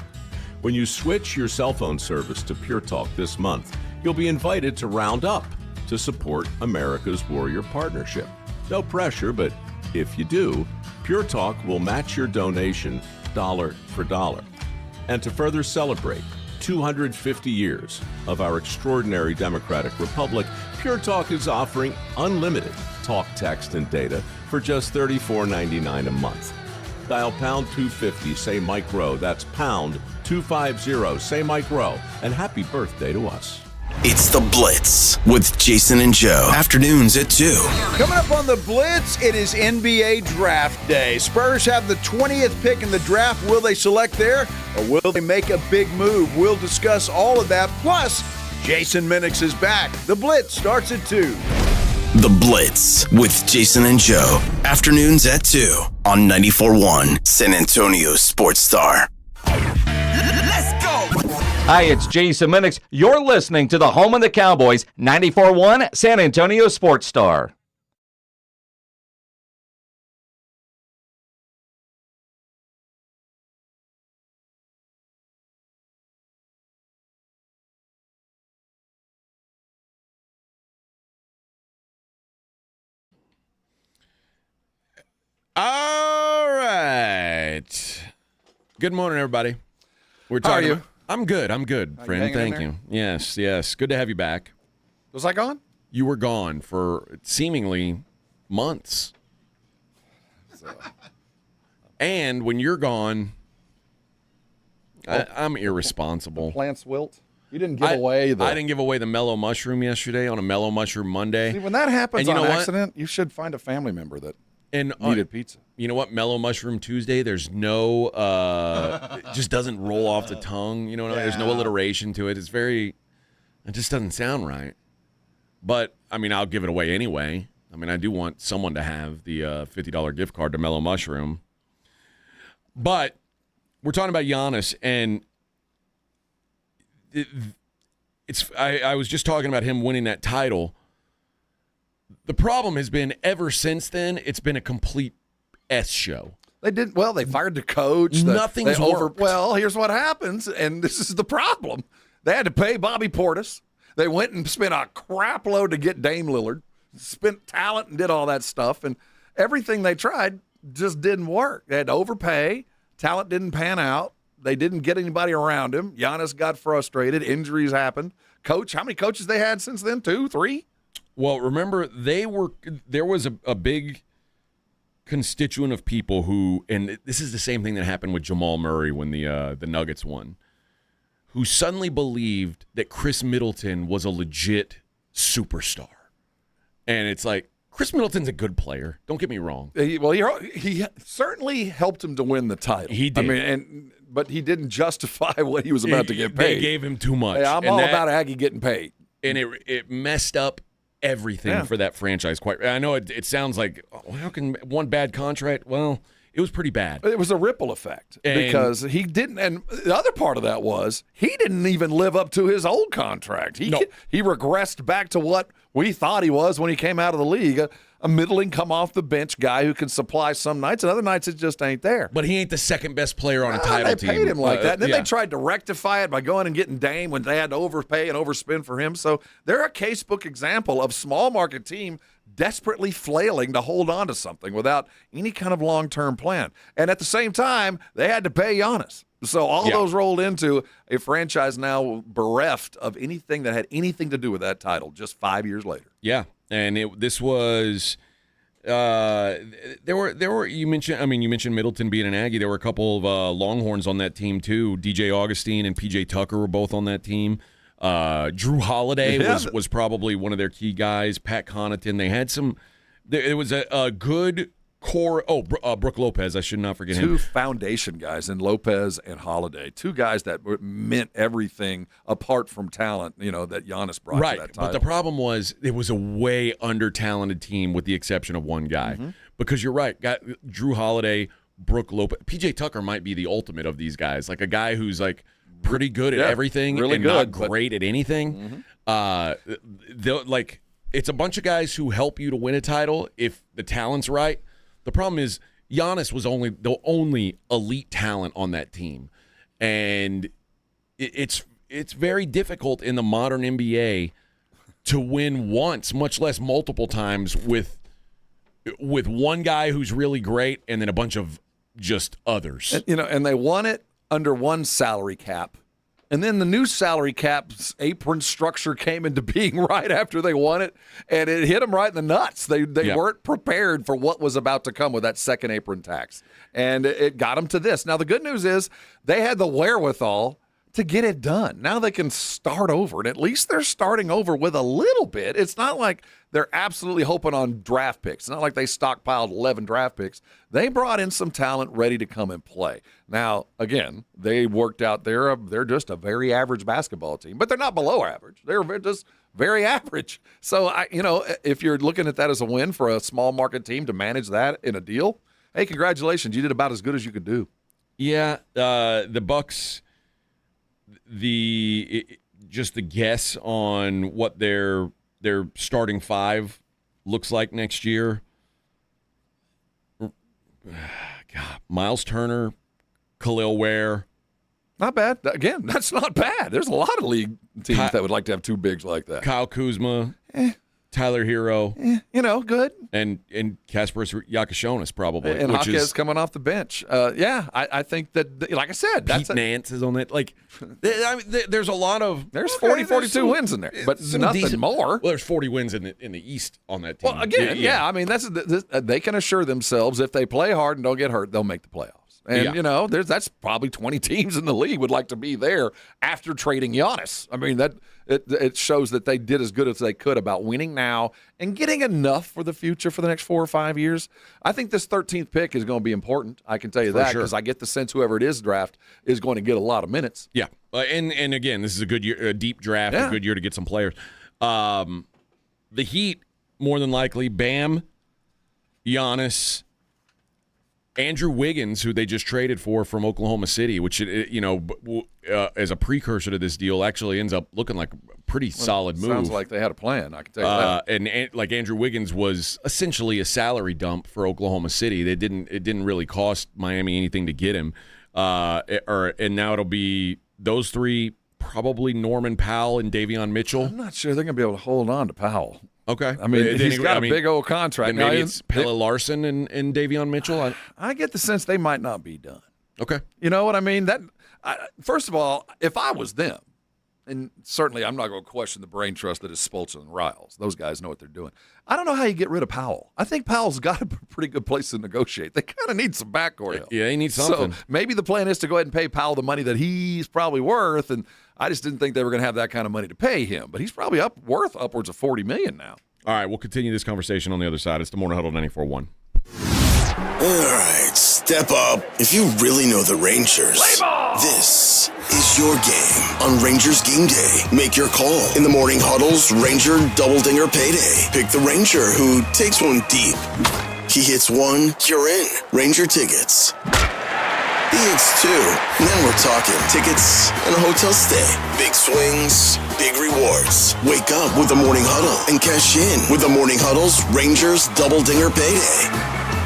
When you switch your cell phone service to Pure Talk this month, you'll be invited to round up to support America's Warrior Partnership. No pressure, but if you do, Pure Talk will match your donation dollar for dollar. And to further celebrate 250 years of our extraordinary democratic republic, Pure Talk is offering unlimited talk, text, and data for just $34.99 a month. Dial pound 250, say Mike Rowe. That's pound 250, say Mike Rowe. And happy birthday to us. It's The Blitz with Jason and Joe. Afternoons at 2. Coming up on The Blitz, it is NBA Draft Day. Spurs have the 20th pick in the draft. Will they select there, or will they make a big move? We'll discuss all of that. Plus, Jason Minix is back. The Blitz starts at 2. The Blitz with Jason and Joe. Afternoons at 2 on 94.1 San Antonio Sports Star. Let's go! Hi, it's Jason Minix. You're listening to the home of the Cowboys, 94.1 San Antonio Sports Star. All right. Good morning, everybody. We're How are talking. you? I'm good. I'm good, Are you friend. hanging in Thank there? you. Yes, yes. Good to have you back. Was I gone? You were gone for seemingly months. And when you're gone, I'm irresponsible. Plants wilt. You didn't give away the. I didn't give away the mellow mushroom yesterday on a mellow mushroom Monday. See, when that happens And you on know what? accident, you should find a family member that And needed pizza. You know what? Mellow Mushroom Tuesday, there's no, it just doesn't roll off the tongue. You know, there's no alliteration to it. It just doesn't sound right. But, I mean, I'll give it away anyway. I mean, I do want someone to have the $50 gift card to Mellow Mushroom. But we're talking about Giannis, and I was just talking about him winning that title. The problem has been, ever since then, it's been a complete S show. They did well. They fired the coach. Nothing's worked. Well, here's what happens, and this is the problem. They had to pay Bobby Portis. They went and spent a crap load to get Dame Lillard, spent talent and did all that stuff, and everything they tried just didn't work. They had to overpay. Talent didn't pan out. They didn't get anybody around him. Giannis got frustrated. Injuries happened. Coach, how many coaches they had since then? 2, 3? Well, remember, there was a big constituent of people who, and this is the same thing that happened with Jamal Murray when the Nuggets won, who suddenly believed that Chris Middleton was a legit superstar. And it's like, Chris Middleton's a good player. Don't get me wrong. He certainly helped him to win the title. He did. I mean, but he didn't justify what he was about to get paid. They gave him too much. Hey, I'm all about Aggie getting paid. And it messed up everything for that franchise. I know it sounds like, how can one bad contract? Well, it was pretty bad. It was a ripple effect because he didn't. And the other part of that was he didn't even live up to his old contract. He regressed back to what we thought he was when he came out of the league. A middling, come off the bench guy who can supply some nights, and other nights it just ain't there. But he ain't the second best player on a title team. They paid him like that. And then they tried to rectify it by going and getting Dame when they had to overpay and overspend for him. So they're a casebook example of small market team desperately flailing to hold on to something without any kind of long-term plan. And at the same time, they had to pay Giannis. So all those rolled into a franchise now bereft of anything that had anything to do with that title just 5 years later. Yeah, and this was there were you mentioned Middleton being an Aggie. There were a couple of Longhorns on that team too. DJ Augustine and PJ Tucker were both on that team. Drew Holiday was probably one of their key guys. Pat Connaughton. They had some. It was a good core. Brooke Lopez. I should not forget him. Two foundation guys in Lopez and Holiday. Two guys that meant everything apart from talent. That Giannis brought to that title. But the problem was it was a way under-talented team with the exception of one guy. Mm-hmm. Because you're right. Got Drew Holiday, Brooke Lopez, PJ Tucker might be the ultimate of these guys. Like a guy who's like pretty good at everything, really and good, not great at anything. It's a bunch of guys who help you to win a title if the talent's right. The problem is Giannis was the only elite talent on that team, and it's very difficult in the modern NBA to win once, much less multiple times with one guy who's really great and then a bunch of just others. And they won it under one salary cap. And then the new salary cap's apron structure came into being right after they won it, and it hit them right in the nuts. They weren't prepared for what was about to come with that second apron tax, and it got them to this. Now, the good news is they had the wherewithal to get it done. Now they can start over, and at least they're starting over with a little bit. It's not like they're absolutely hoping on draft picks. It's not like they stockpiled 11 draft picks. They brought in some talent ready to come and play. Now, again, they worked out they're just a very average basketball team, but they're not below average. They're just very average. So, if you're looking at that as a win for a small market team to manage that in a deal, hey, congratulations. You did about as good as you could do. Yeah, the Bucks, just the guess on what their starting five looks like next year. God, Miles Turner, Khalil Ware. Not bad. Again, that's not bad. There's a lot of league teams that would like to have two bigs like that. Kyle Kuzma, Tyler Hero. Good. And Kasparas Yakashonis probably. And Jaquez coming off the bench. I think that, like I said, Pete Nance is on it. Like, there's a lot of... There's 42 wins in there, but nothing more. Well, there's 40 wins in the East on that team. Well, again, I mean, they can assure themselves if they play hard and don't get hurt, they'll make the playoffs. And, that's probably 20 teams in the league would like to be there after trading Giannis. I mean, it shows that they did as good as they could about winning now and getting enough for the future for the next 4 or 5 years. I think this 13th pick is going to be important. I can tell you that because I get the sense whoever it is draft is going to get a lot of minutes. Yeah. And again, this is a good year, a deep draft, a good year to get some players. The Heat, more than likely, Bam, Giannis, Andrew Wiggins, who they just traded for from Oklahoma City, which, as a precursor to this deal, actually ends up looking like a pretty solid move. Sounds like they had a plan, I can tell you that. And like Andrew Wiggins was essentially a salary dump for Oklahoma City. It didn't really cost Miami anything to get him. And now it'll be those three, probably Norman Powell and Davion Mitchell. I'm not sure they're going to be able to hold on to Powell. Okay. I mean, he's got a big old contract. Maybe it's Pelle Larson and Davion Mitchell. I get the sense they might not be done. Okay. You know what I mean? First of all, if I was them, and certainly I'm not going to question the brain trust that is Spolstra and Riles. Those guys know what they're doing. I don't know how you get rid of Powell. I think Powell's got a pretty good place to negotiate. They kind of need some backcourt help. Yeah, he needs something. So maybe the plan is to go ahead and pay Powell the money that he's probably worth, and I just didn't think they were going to have that kind of money to pay him. But he's probably worth upwards of $40 million now. All right, we'll continue this conversation on the other side. It's the Morning Huddle 94.1. All right, step up. If you really know the Rangers, this is your game on Rangers Game Day. Make your call in the Morning Huddle's Ranger Double Dinger Payday. Pick the Ranger who takes one deep. He hits one, you're in. Ranger tickets. He hits two. Now we're talking tickets and a hotel stay. Big swings, big rewards. Wake up with the Morning Huddle and cash in with the Morning Huddle's Rangers Double Dinger Payday.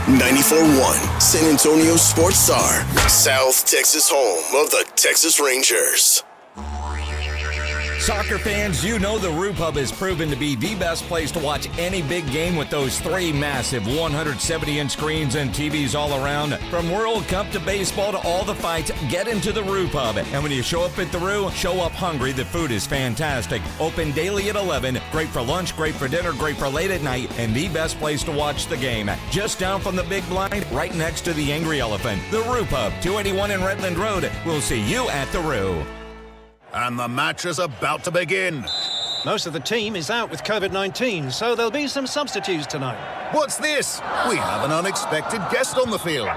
94.1 San Antonio Sports Star, South Texas home of the Texas Rangers. Soccer fans, you know the Roof Hub has proven to be the best place to watch any big game with those 3 massive 170-inch screens and TVs all around. From World Cup to baseball to all the fights, get into the Roof Hub. And when you show up at the Roo, show up hungry. The food is fantastic. Open daily at 11. Great for lunch, great for dinner, great for late at night, and the best place to watch the game. Just down from the big blind, right next to the Angry Elephant. The Roof Hub, 281 in Redland Road. We'll see you at the Roo. And the match is about to begin. Most of the team is out with COVID-19, so there'll be some substitutes tonight. What's this? We have an unexpected guest on the field.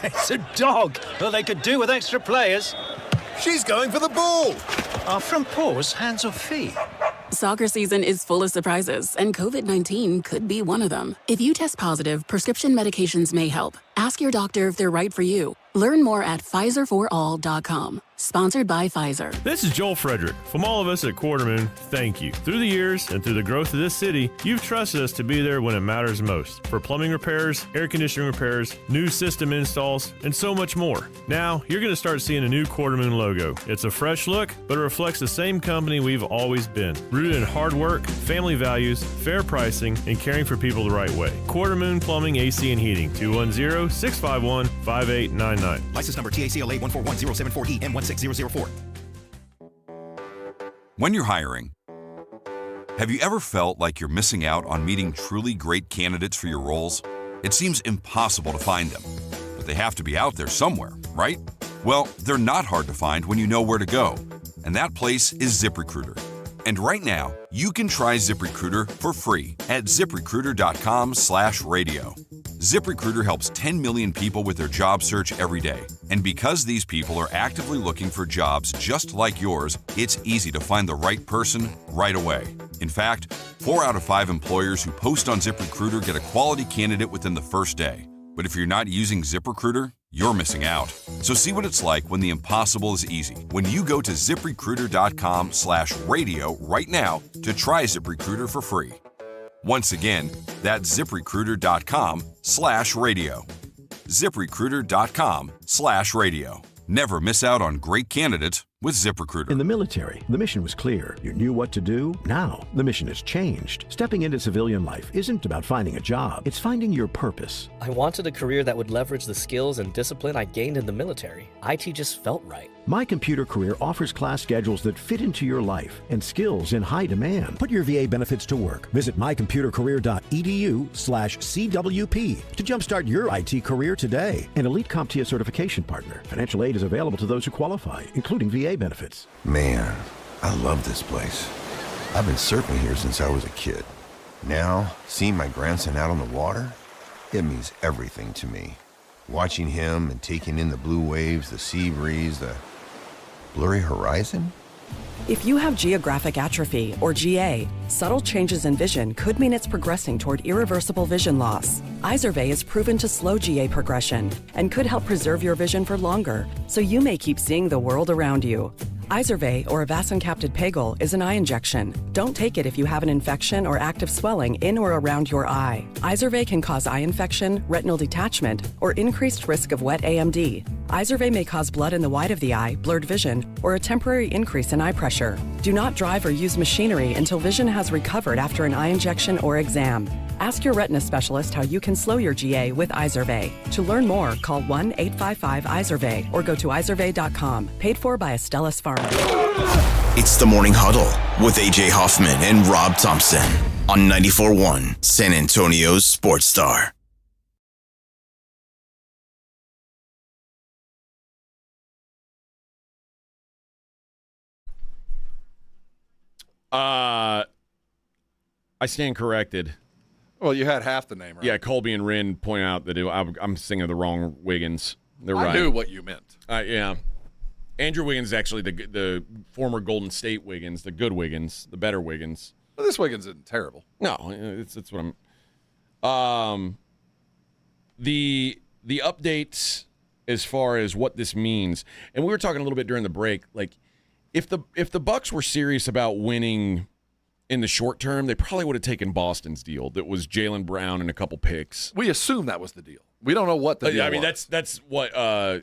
It's a dog. Well, they could do with extra players. She's going for the ball. Are front paws hands or feet? Soccer season is full of surprises, and COVID-19 could be one of them. If you test positive, prescription medications may help. Ask your doctor if they're right for you. Learn more at PfizerForAll.com. Sponsored by Pfizer. This is Joel Frederick. From all of us at Quartermoon, thank you. Through the years and through the growth of this city, you've trusted us to be there when it matters most. For plumbing repairs, air conditioning repairs, new system installs, and so much more. Now, you're going to start seeing a new Quartermoon logo. It's a fresh look, but it reflects the same company we've always been. Rooted in hard work, family values, fair pricing, and caring for people the right way. Quartermoon Plumbing, AC, and Heating. 210-651-5899. License number TACLA 141074E M16004. When you're hiring, have you ever felt like you're missing out on meeting truly great candidates for your roles? It seems impossible to find them, but they have to be out there somewhere, right? Well, they're not hard to find when you know where to go, and that place is ZipRecruiter. And right now, you can try ZipRecruiter for free at ZipRecruiter.com/radio. ZipRecruiter helps 10 million people with their job search every day. And because these people are actively looking for jobs just like yours, it's easy to find the right person right away. In fact, 4 out of 5 employers who post on ZipRecruiter get a quality candidate within the first day. But if you're not using ZipRecruiter, you're missing out. So see what it's like when the impossible is easy. When you go to ZipRecruiter.com/radio right now to try ZipRecruiter for free. Once again, that's ZipRecruiter.com/radio. ZipRecruiter.com/radio. Never miss out on great candidates with ZipRecruiter. In the military, the mission was clear. You knew what to do. Now, the mission has changed. Stepping into civilian life isn't about finding a job. It's finding your purpose. I wanted a career that would leverage the skills and discipline I gained in the military. IT just felt right. My Computer Career offers class schedules that fit into your life and skills in high demand. Put your VA benefits to work. Visit mycomputercareer.edu/CWP to jumpstart your IT career today. An elite CompTIA certification partner. Financial aid is available to those who qualify, including VA benefits. Man, I love this place. I've been surfing here since I was a kid. Now, seeing my grandson out on the water, it means everything to me. Watching him and taking in the blue waves, the sea breeze, the blurry horizon. If you have geographic atrophy, or GA, subtle changes in vision could mean it's progressing toward irreversible vision loss. Izervay is proven to slow GA progression and could help preserve your vision for longer, so you may keep seeing the world around you. Izervay, or avacincaptad pegol, is an eye injection. Don't take it if you have an infection or active swelling in or around your eye. Izervay can cause eye infection, retinal detachment, or increased risk of wet AMD. Izervay may cause blood in the white of the eye, blurred vision, or a temporary increase in eye pressure. Do not drive or use machinery until vision has recovered after an eye injection or exam. Ask your retina specialist how you can slow your GA with Izervay. To learn more, call 1-855-IZERVAY or go to izervay.com. Paid for by Astellas Pharma. It's the Morning Huddle with AJ Hoffman and Rob Thompson on 94.1 San Antonio's Sports Star. I stand corrected. Well, you had half the name right. Yeah, Colby and Wren point out that I'm singing the wrong Wiggins. They're right. I knew what you meant. Yeah. Andrew Wiggins is actually the former Golden State Wiggins, the good Wiggins, the better Wiggins. Well, this Wiggins isn't terrible. No, it's what I'm. The updates as far as what this means, and we were talking a little bit during the break. Like, if the Bucks were serious about winning in the short term, they probably would have taken Boston's deal. That was Jaylen Brown and a couple picks. We assume that was the deal. We don't know what the deal was. That's what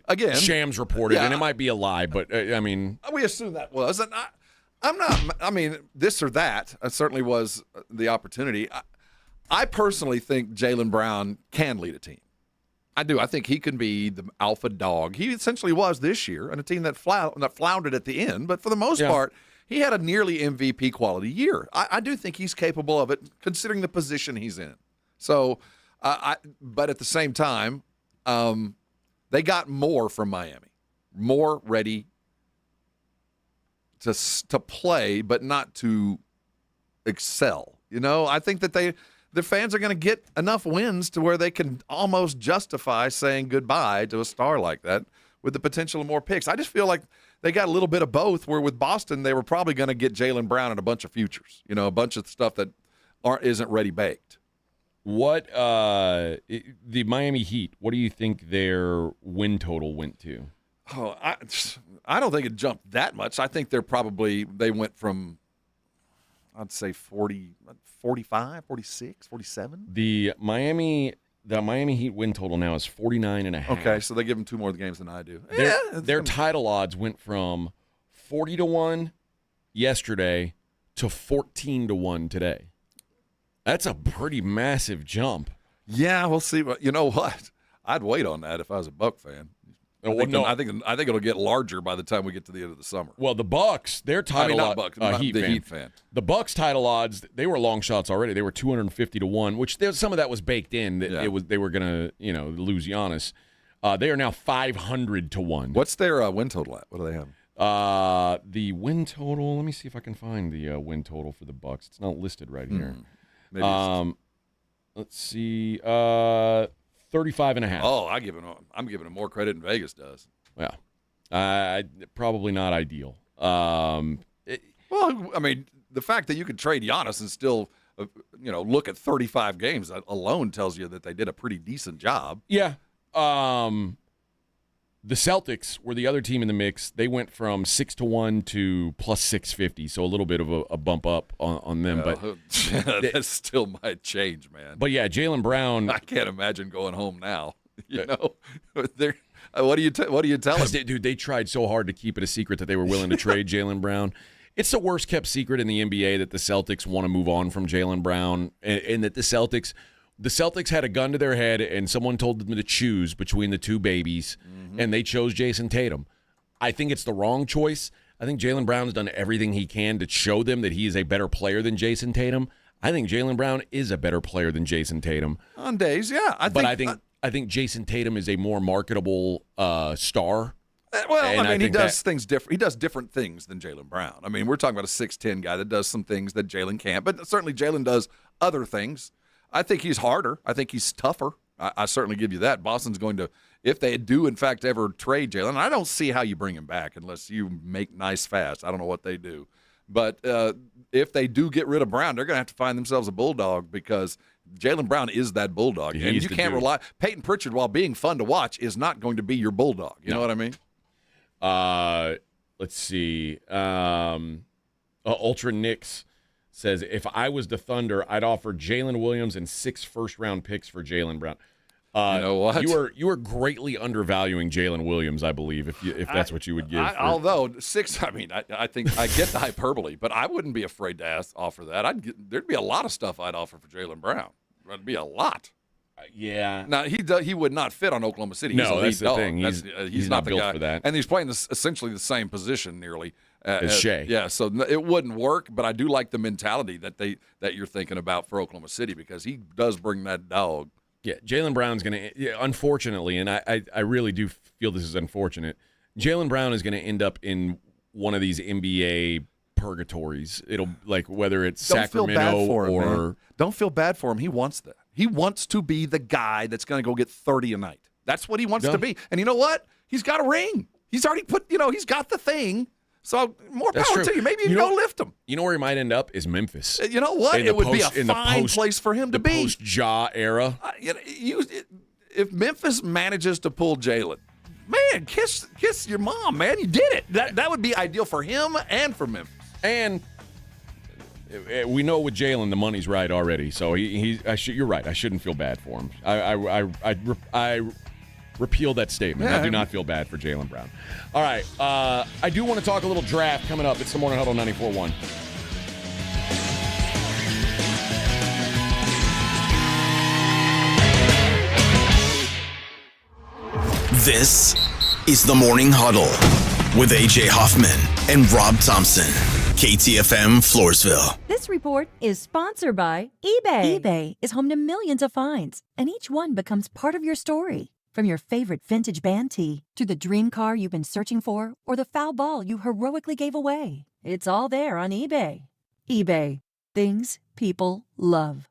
again Shams reported, and it might be a lie, but I mean, we assume that was. And I'm not. I mean, this or that. Certainly was the opportunity. I personally think Jaylen Brown can lead a team. I do. I think he can be the alpha dog. He essentially was this year on a team that floundered at the end, but for the most part, he had a nearly MVP quality year. I do think he's capable of it, considering the position he's in. So, but at the same time, they got more from Miami, more ready to play, but not to excel. I think that the fans are going to get enough wins to where they can almost justify saying goodbye to a star like that with the potential of more picks. I just feel like they got a little bit of both, where with Boston, they were probably going to get Jaylen Brown and a bunch of futures, a bunch of stuff that isn't ready baked. What the Miami Heat, what do you think their win total went to? Oh, I don't think it jumped that much. I think they went from, I'd say 40, 45, 46, 47. The Miami Heat win total now is 49.5. Okay, so they give them 2 more games than I do. Their title odds went from 40-1 yesterday to 14-1 today. That's a pretty massive jump. Yeah, we'll see. You know what? I'd wait on that if I was a Buck fan. I think it'll get larger by the time we get to the end of the summer. Well, the Bucks, their title Heat fan. The Bucks title odds, they were long shots already. They were 250-1, which some of that was baked in. That they were going to lose Giannis. They are now 500-1. What's their win total at? What do they have? The win total. Let me see if I can find the win total for the Bucks. It's not listed right here. Maybe let's see. 35.5. Oh, I'm giving them more credit than Vegas does. Yeah, probably not ideal. Well, I mean, the fact that you could trade Giannis and still, look at 35 games alone tells you that they did a pretty decent job. Yeah. The Celtics were the other team in the mix. They went from 6-1 to plus 650, so a little bit of a bump up on them. But that still might change, man. But yeah, Jaylen Brown. I can't imagine going home now. What do you tell them? Dude, they tried so hard to keep it a secret that they were willing to trade Jaylen Brown. It's the worst kept secret in the NBA that the Celtics want to move on from Jaylen Brown, and that the Celtics had a gun to their head, and someone told them to choose between the two babies, and they chose Jason Tatum. I think it's the wrong choice. I think Jaylen Brown has done everything he can to show them that he is a better player than Jason Tatum. I think Jaylen Brown is a better player than Jason Tatum. On days, yeah. I think Jason Tatum is a more marketable star. Well, he does things different. He does different things than Jaylen Brown. I mean, we're talking about a 6'10" guy that does some things that Jaylen can't, but certainly Jaylen does other things. I think he's harder. I think he's tougher. I certainly give you that. Boston's going to, if they do, in fact, ever trade Jaylen, I don't see how you bring him back unless you make nice fast. I don't know what they do. But if they do get rid of Brown, they're going to have to find themselves a bulldog, because Jaylen Brown is that bulldog. And you can't rely. Peyton Pritchard, while being fun to watch, is not going to be your bulldog. You know what I mean? Let's see. Ultra Nix says, if I was the Thunder, I'd offer Jalen Williams and 6 first-round picks for Jaylen Brown. You know what? You are greatly undervaluing Jalen Williams, I believe, if that's what you would give. Although 6, I think I get the hyperbole, but I wouldn't be afraid to offer that. There'd be a lot of stuff I'd offer for Jaylen Brown. There'd be a lot. Yeah. Now he would not fit on Oklahoma City. No, that's the thing. He's not not the built guy for that. and he's playing essentially the same position nearly as Shea. Yeah, so it wouldn't work. But I do like the mentality that you're thinking about for Oklahoma City, because he does bring that dog. Yeah, Jaylen Brown's going to, unfortunately, and I really do feel this is unfortunate, Jaylen Brown is going to end up in one of these NBA purgatories. It'll, like, whether it's Sacramento or... Don't feel bad for him. He wants that. He wants to be the guy that's going to go get 30 a night. That's what he wants to be. And you know what? He's got a ring. He's already he's got the thing. So more power to you. Maybe you can go lift him. You know where he might end up is Memphis. You know what? It would be a fine place for him to be. The post-Ja era. If Memphis manages to pull Jalen, man, kiss your mom, man. You did it. That would be ideal for him and for Memphis. And we know with Jalen, the money's right already. So you're right. I shouldn't feel bad for him. I repeal that statement. Yeah. I do not feel bad for Jaylen Brown. All right. I do want to talk a little draft coming up. It's the Morning Huddle 94.1. This is the Morning Huddle with A.J. Hoffman and Rob Thompson. KTFM Floresville. This report is sponsored by eBay. eBay is home to millions of finds, and each one becomes part of your story. From your favorite vintage band tee to the dream car you've been searching for or the foul ball you heroically gave away. It's all there on eBay. eBay. Things people love.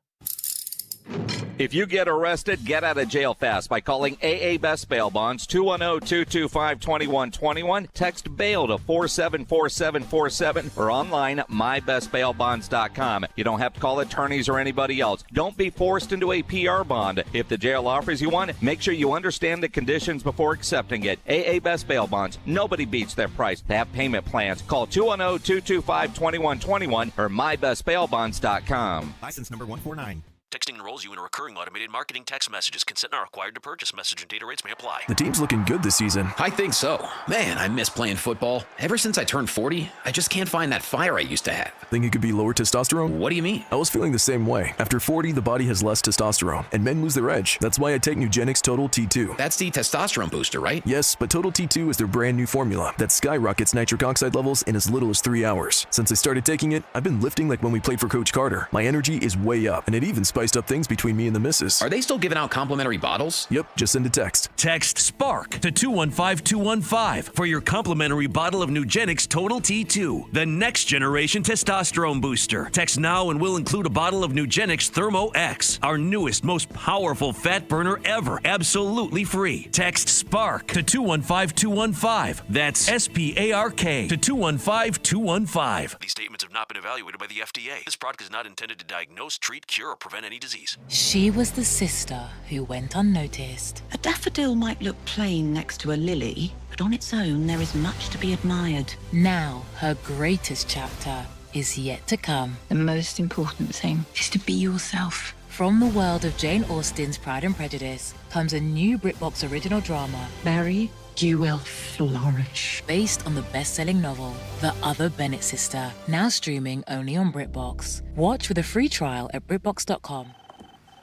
If you get arrested, get out of jail fast by calling AA Best Bail Bonds, 210-225-2121. Text bail to 474747 or online at mybestbailbonds.com. You don't have to call attorneys or anybody else. Don't be forced into a PR bond. If the jail offers you one, make sure you understand the conditions before accepting it. AA Best Bail Bonds. Nobody beats their price. They have payment plans. Call 210-225-2121 or mybestbailbonds.com. License number 149. Texting enrolls you in a recurring automated marketing text messages. Consent not required to purchase. Message and data rates may apply. The team's looking good this season. I think so. Man, I miss playing football. Ever since I turned 40, I just can't find that fire I used to have. Think it could be lower testosterone? What do you mean? I was feeling the same way. After 40, the body has less testosterone, and men lose their edge. That's why I take Nugenix Total T2. That's the testosterone booster, right? Yes, but Total T2 is their brand new formula that skyrockets nitric oxide levels in as little as 3 hours. Since I started taking it, I've been lifting like when we played for Coach Carter. My energy is way up, and it even spiced up things between me and the missus. Are they still giving out complimentary bottles? Yep, just send a text. Text SPARK to 215215 for your complimentary bottle of Nugenix Total T2, the next generation testosterone booster. Text now and we'll include a bottle of Nugenix Thermo X, our newest, most powerful fat burner ever, absolutely free. Text SPARK to 215215. That's SPARK to 215215. These statements have not been evaluated by the FDA. This product is not intended to diagnose, treat, cure, or prevent any disease. She was the sister who went unnoticed. A daffodil might look plain next to a lily, but on its own there is much to be admired. Now, her greatest chapter is yet to come. The most important thing is to be yourself. From the world of Jane Austen's Pride and Prejudice comes a new BritBox original drama, Mary, you will flourish. Based on the best-selling novel, The Other Bennett Sister, now streaming only on BritBox. Watch with a free trial at BritBox.com.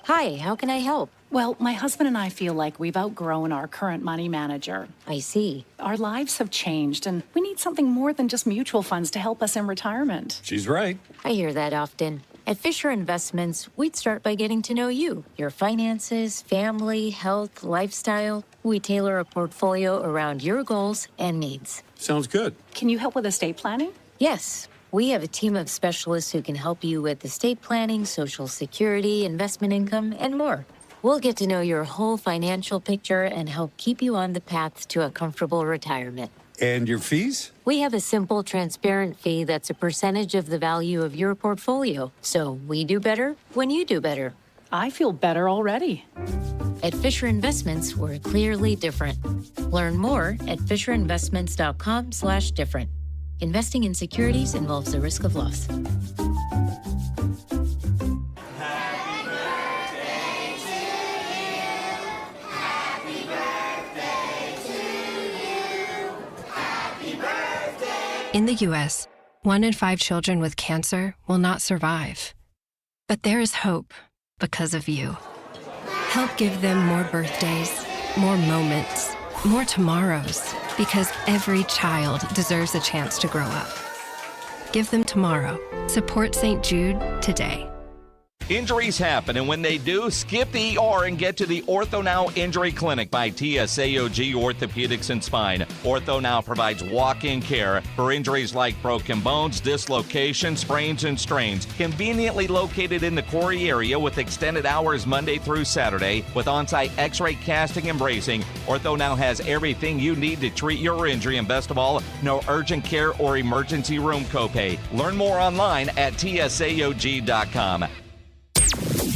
Hi, how can I help? Well, my husband and I feel like we've outgrown our current money manager. I see. Our lives have changed, and we need something more than just mutual funds to help us in retirement. She's right. I hear that often. At Fisher Investments, we'd start by getting to know you, your finances, family, health, lifestyle. We tailor a portfolio around your goals and needs. Sounds good. Can you help with estate planning? Yes. We have a team of specialists who can help you with estate planning, Social Security, investment income, and more. We'll get to know your whole financial picture and help keep you on the path to a comfortable retirement. And your fees? We have a simple, transparent fee that's a percentage of the value of your portfolio. So we do better when you do better. I feel better already. At Fisher Investments, we're clearly different. Learn more at FisherInvestments.com/different. Investing in securities involves the risk of loss. In the U.S., 1 in 5 children with cancer will not survive. But there is hope because of you. Help give them more birthdays, more moments, more tomorrows, because every child deserves a chance to grow up. Give them tomorrow. Support St. Jude today. Injuries happen, and when they do, skip the ER and get to the Ortho Now Injury Clinic by TSAOG Orthopedics and Spine. Ortho Now provides walk-in care for injuries like broken bones, dislocations, sprains, and strains. Conveniently located in the Quarry area with extended hours Monday through Saturday with on-site x-ray casting and bracing, Ortho Now has everything you need to treat your injury, and best of all, no urgent care or emergency room copay. Learn more online at tsaog.com.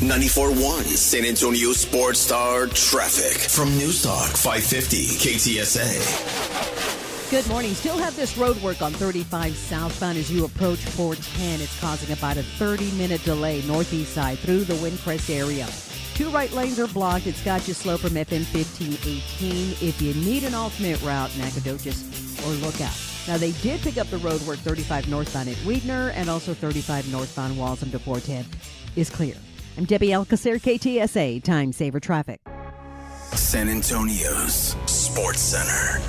94.1 San Antonio Sports Star traffic from News Talk 550 KTSA. Good morning. Still have this road work on 35 southbound as you approach 410. It's causing about a 30-minute delay northeast side through the Windcrest area. 2 right lanes are blocked. It's got you slow from FM 1518. If you need an alternate route, Nacogdoches or Lookout. Now, they did pick up the road work 35 northbound at Weidner and also 35 northbound Walsham to 410 is clear. I'm Debbie Alcacer, KTSA, Time Saver Traffic. San Antonio's Sports Center.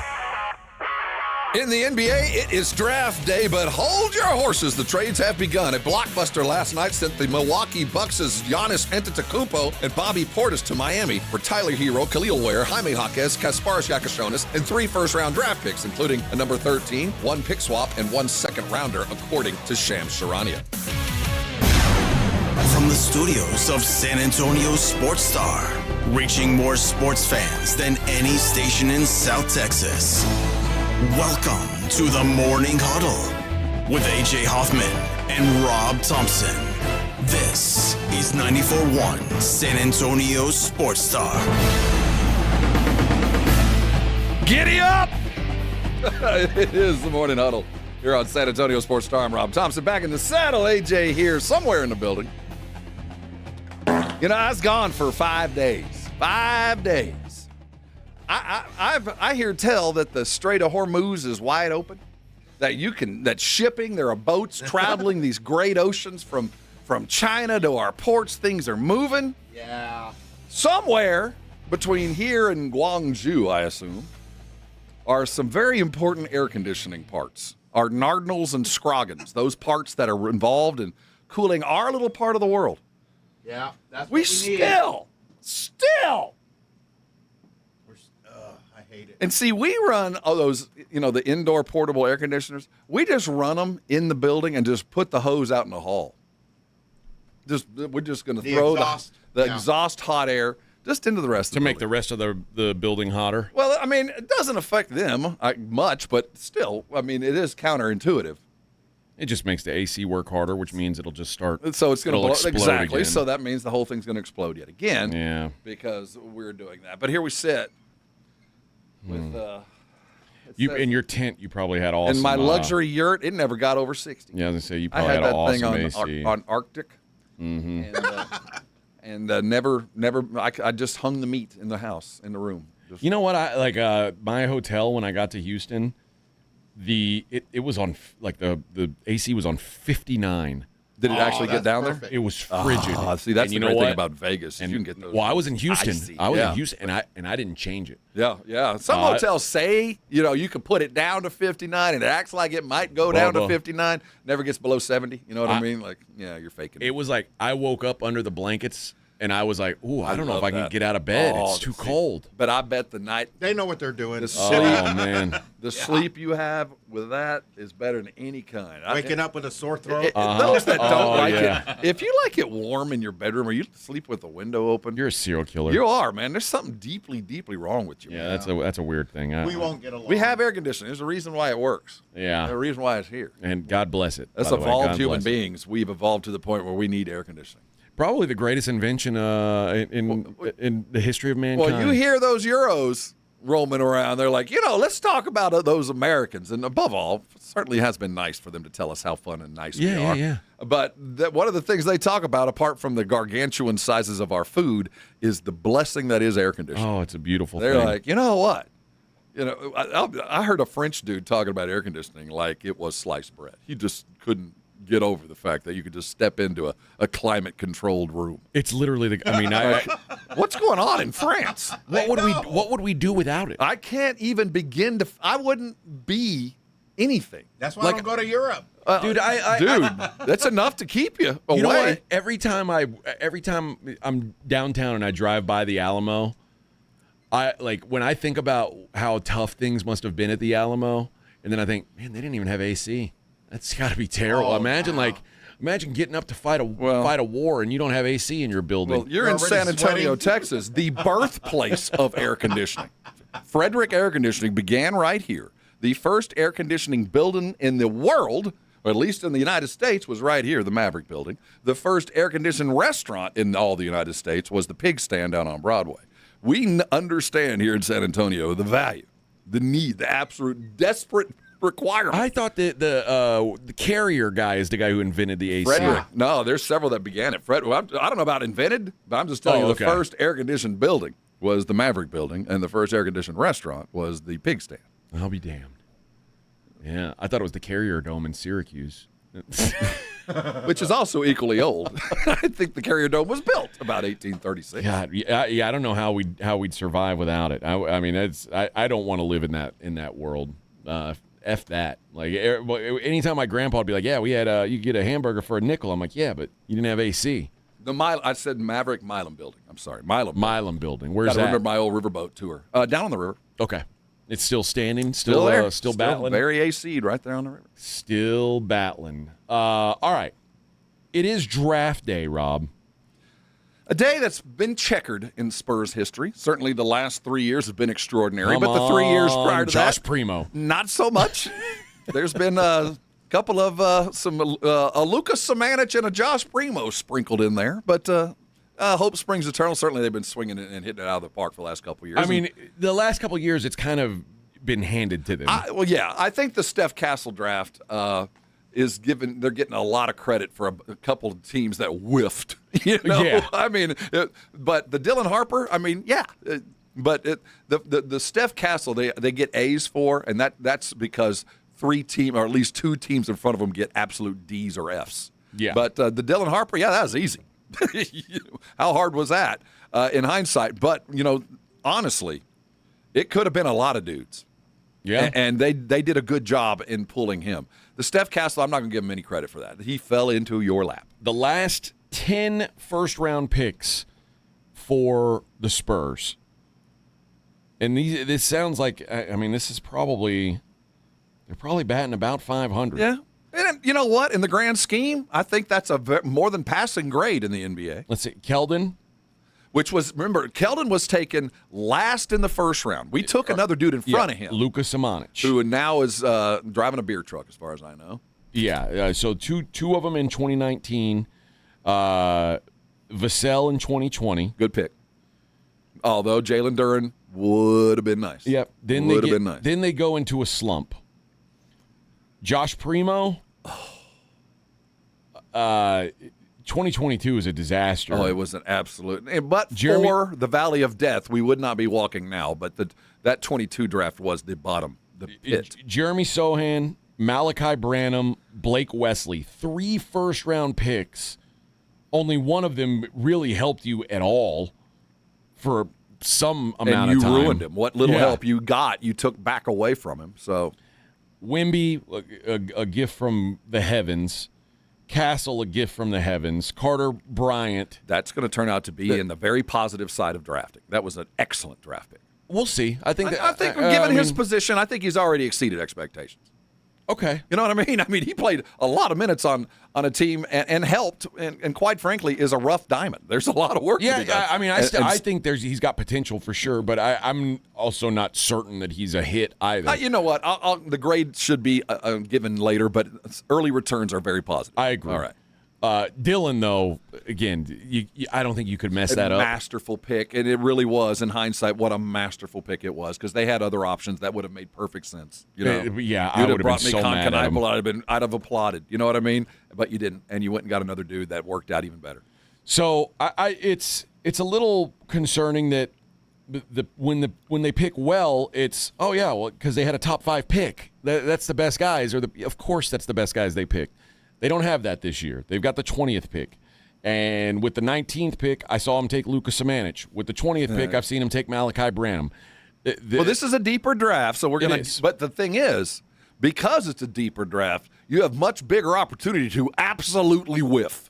In the NBA, it is draft day, but hold your horses. The trades have begun. A blockbuster last night sent the Milwaukee Bucks' Giannis Antetokounmpo and Bobby Portis to Miami for Tyler Hero, Khalil Ware, Jaime Jaquez, Kasparas Giannakis, and 3 first-round draft picks, including a number 13, 1 pick swap, and 1 second-rounder, according to Shams Charania. From the studios of San Antonio Sports Star, reaching more sports fans than any station in South Texas. Welcome to the Morning Huddle with A.J. Hoffman and Rob Thompson. This is 94.1 San Antonio Sports Star. Giddy up! It is the Morning Huddle here on San Antonio Sports Star. I'm Rob Thompson, back in the saddle. A.J. here, somewhere in the building. You know, I was gone for 5 days. 5 days. I hear tell that the Strait of Hormuz is wide open. That shipping, there are boats traveling these great oceans from China to our ports. Things are moving. Yeah. Somewhere between here and Guangzhou, I assume, are some very important air conditioning parts. Our Nardinals and Scroggins, those parts that are involved in cooling our little part of the world. Yeah, that's what We we still. I hate it. And see, we run all those, the indoor portable air conditioners. We just run them in the building and just put the hose out in the hall. We're just going to throw the exhaust hot air just into the rest of the make the rest of the building hotter. Well, I mean, it doesn't affect them much, but still, I mean, it is counterintuitive. It just makes the AC work harder, which means it'll just start. So it's going to blow. Exactly. Again. So that means the whole thing's going to explode yet again. Yeah. Because we're doing that. But here we sit with. In your tent, you probably had awesome. In my luxury yurt, it never got over 60. Yeah, I was going to say you I probably had had that awesome thing AC. on Arctic. Mm-hmm. And never. I just hung the meat in the house, in the room. You know what? I like my hotel when I got to Houston. It was on the AC was on 59. Did it actually get down there? It was frigid. See, that's the great thing about Vegas. You can get those. Well, I was in Houston. Icy. I was in Houston, and I didn't change it. Yeah. Some hotels say you can put it down to 59, and it acts like it might go down to 59. Never gets below 70. You know what I mean? Like, yeah, you're faking it. It was like I woke up under the blankets. And I was like, ooh, I don't know if I can get out of bed. It's too cold. But I bet the night. They know what they're doing. The sleep, man. The sleep you have with that is better than any kind. Waking up with a sore throat. Those that don't like it. If you like it warm in your bedroom or you sleep with the window open. You're a serial killer. You are, man. There's something deeply, deeply wrong with you. Yeah, man. that's a weird thing. We won't get along. We have air conditioning. There's a reason why it works. Yeah. There's a reason why it's here. And God bless it. As evolved human beings, we've evolved to the point where we need air conditioning. Probably the greatest invention in the history of mankind. Well, you hear those Euros roaming around. They're like, let's talk about those Americans. And above all, it certainly has been nice for them to tell us how fun and nice we are. Yeah. But one of the things they talk about, apart from the gargantuan sizes of our food, is the blessing that is air conditioning. Oh, it's a beautiful thing. They're like, you know what? I heard a French dude talking about air conditioning like it was sliced bread. He just couldn't get over the fact that you could just step into a climate-controlled room. It's literally what's going on in France? What would we do without it? I can't even begin to. I wouldn't be anything. That's why I don't go to Europe, dude. That's enough to keep you away. You know what? Every time I'm downtown and I drive by the Alamo, when I think about how tough things must have been at the Alamo, and then I think, man, they didn't even have AC. That's got to be terrible. Imagine getting up to fight a war and you don't have AC in your building. Well, you're in San Antonio, Texas, the birthplace of air conditioning. Frederick Air Conditioning began right here. The first air conditioning building in the world, or at least in the United States, was right here, the Maverick Building. The first air-conditioned restaurant in all the United States was the Pig Stand down on Broadway. We understand here in San Antonio the value, the need, the absolute desperate requirement. I thought that the carrier guy is the guy who invented the AC. Frederick. No, there's several that began it. I don't know about invented, but I'm just telling you the first air-conditioned building was the Maverick building, and the first air-conditioned restaurant was the Pig Stand. I'll be damned. Yeah, I thought it was the Carrier Dome in Syracuse. Which is also equally old. I think the Carrier Dome was built about 1836. God, yeah, I don't know how we'd survive without it. I mean, I don't want to live in that world. F that. Like anytime my grandpa would be like, "Yeah, we had you get a hamburger for a nickel." I'm like, "Yeah, but you didn't have AC." I said Maverick Milam building. I'm sorry, Milam building. Where's that? I remember my old riverboat tour. Down on the river. Okay. It's still standing, still there, still battling. Very AC'd right there on the river. Still battling. All right. It is draft day, Rob. A day that's been checkered in Spurs history. Certainly the last 3 years have been extraordinary, but the 3 years prior to Josh that, Primo. Not so much. There's been a couple of a Lucas Samanich and a Josh Primo sprinkled in there, but hope springs eternal. Certainly they've been swinging it and hitting it out of the park for the last couple of years. I mean, the last couple of years, it's kind of been handed to them. I think the Steph Castle draft is given. They're getting a lot of credit for a couple of teams that whiffed. Yeah. I mean, but the Dylan Harper. I mean, yeah. But the Steph Castle they get A's for, and that's because 3 teams or at least 2 teams in front of them get absolute D's or F's. Yeah. But the Dylan Harper, that was easy. How hard was that in hindsight? But, honestly, it could have been a lot of dudes. Yeah. And they did a good job in pulling him. The Steph Castle, I'm not going to give him any credit for that. He fell into your lap. The last 10 first-round picks for the Spurs. And this sounds like, I mean, this is probably, they're probably batting about 500. Yeah. And you know what? In the grand scheme, I think that's a more than passing grade in the NBA. Let's see. Keldon. Remember, Keldon was taken last in the first round. We took another dude in front of him. Lucas Samanich. Who now is driving a beer truck, as far as I know. Yeah. So two of them in 2019. Vassell in 2020. Good pick. Although Jalen Duren would have been nice. Yep. Then would have been nice. Then they go into a slump. Josh Primo, 2022 is a disaster. Oh, it was an absolute. But for the Valley of Death, we would not be walking now. But that 22 draft was the bottom, the pit. Jeremy Sohan, Malachi Branham, Blake Wesley, 3 first-round picks. Only one of them really helped you at all for some amount of time. And you ruined him. What little help you got, you took back away from him. So. Wemby, a gift from the heavens. Castle, a gift from the heavens. Carter Bryant. That's going to turn out to be in the very positive side of drafting. That was an excellent draft pick. We'll see. I think given his position, I think he's already exceeded expectations. Okay. You know what I mean? I mean, he played a lot of minutes on a team and helped, and quite frankly, is a rough diamond. There's a lot of work to be done. I mean, I think he's got potential for sure, but I'm also not certain that he's a hit either. You know what? The grade should be given later, but early returns are very positive. I agree. All right. Dylan, though, again, I don't think you could mess that up. Masterful pick, and it really was. In hindsight, what a masterful pick it was, because they had other options that would have made perfect sense. I would have been so mad at him. I'd have applauded. You know what I mean? But you didn't, and you went and got another dude that worked out even better. So it's a little concerning that when they pick well, it's because they had a top 5 pick. That's the best guys, of course that's the best guys they picked. They don't have that this year. They've got the 20th pick. And with the 19th pick, I saw him take Lucas Samanich. With the 20th pick, I've seen him take Malachi Branham. Well, this is a deeper draft, so we're going to – but the thing is, because it's a deeper draft, you have much bigger opportunity to absolutely whiff.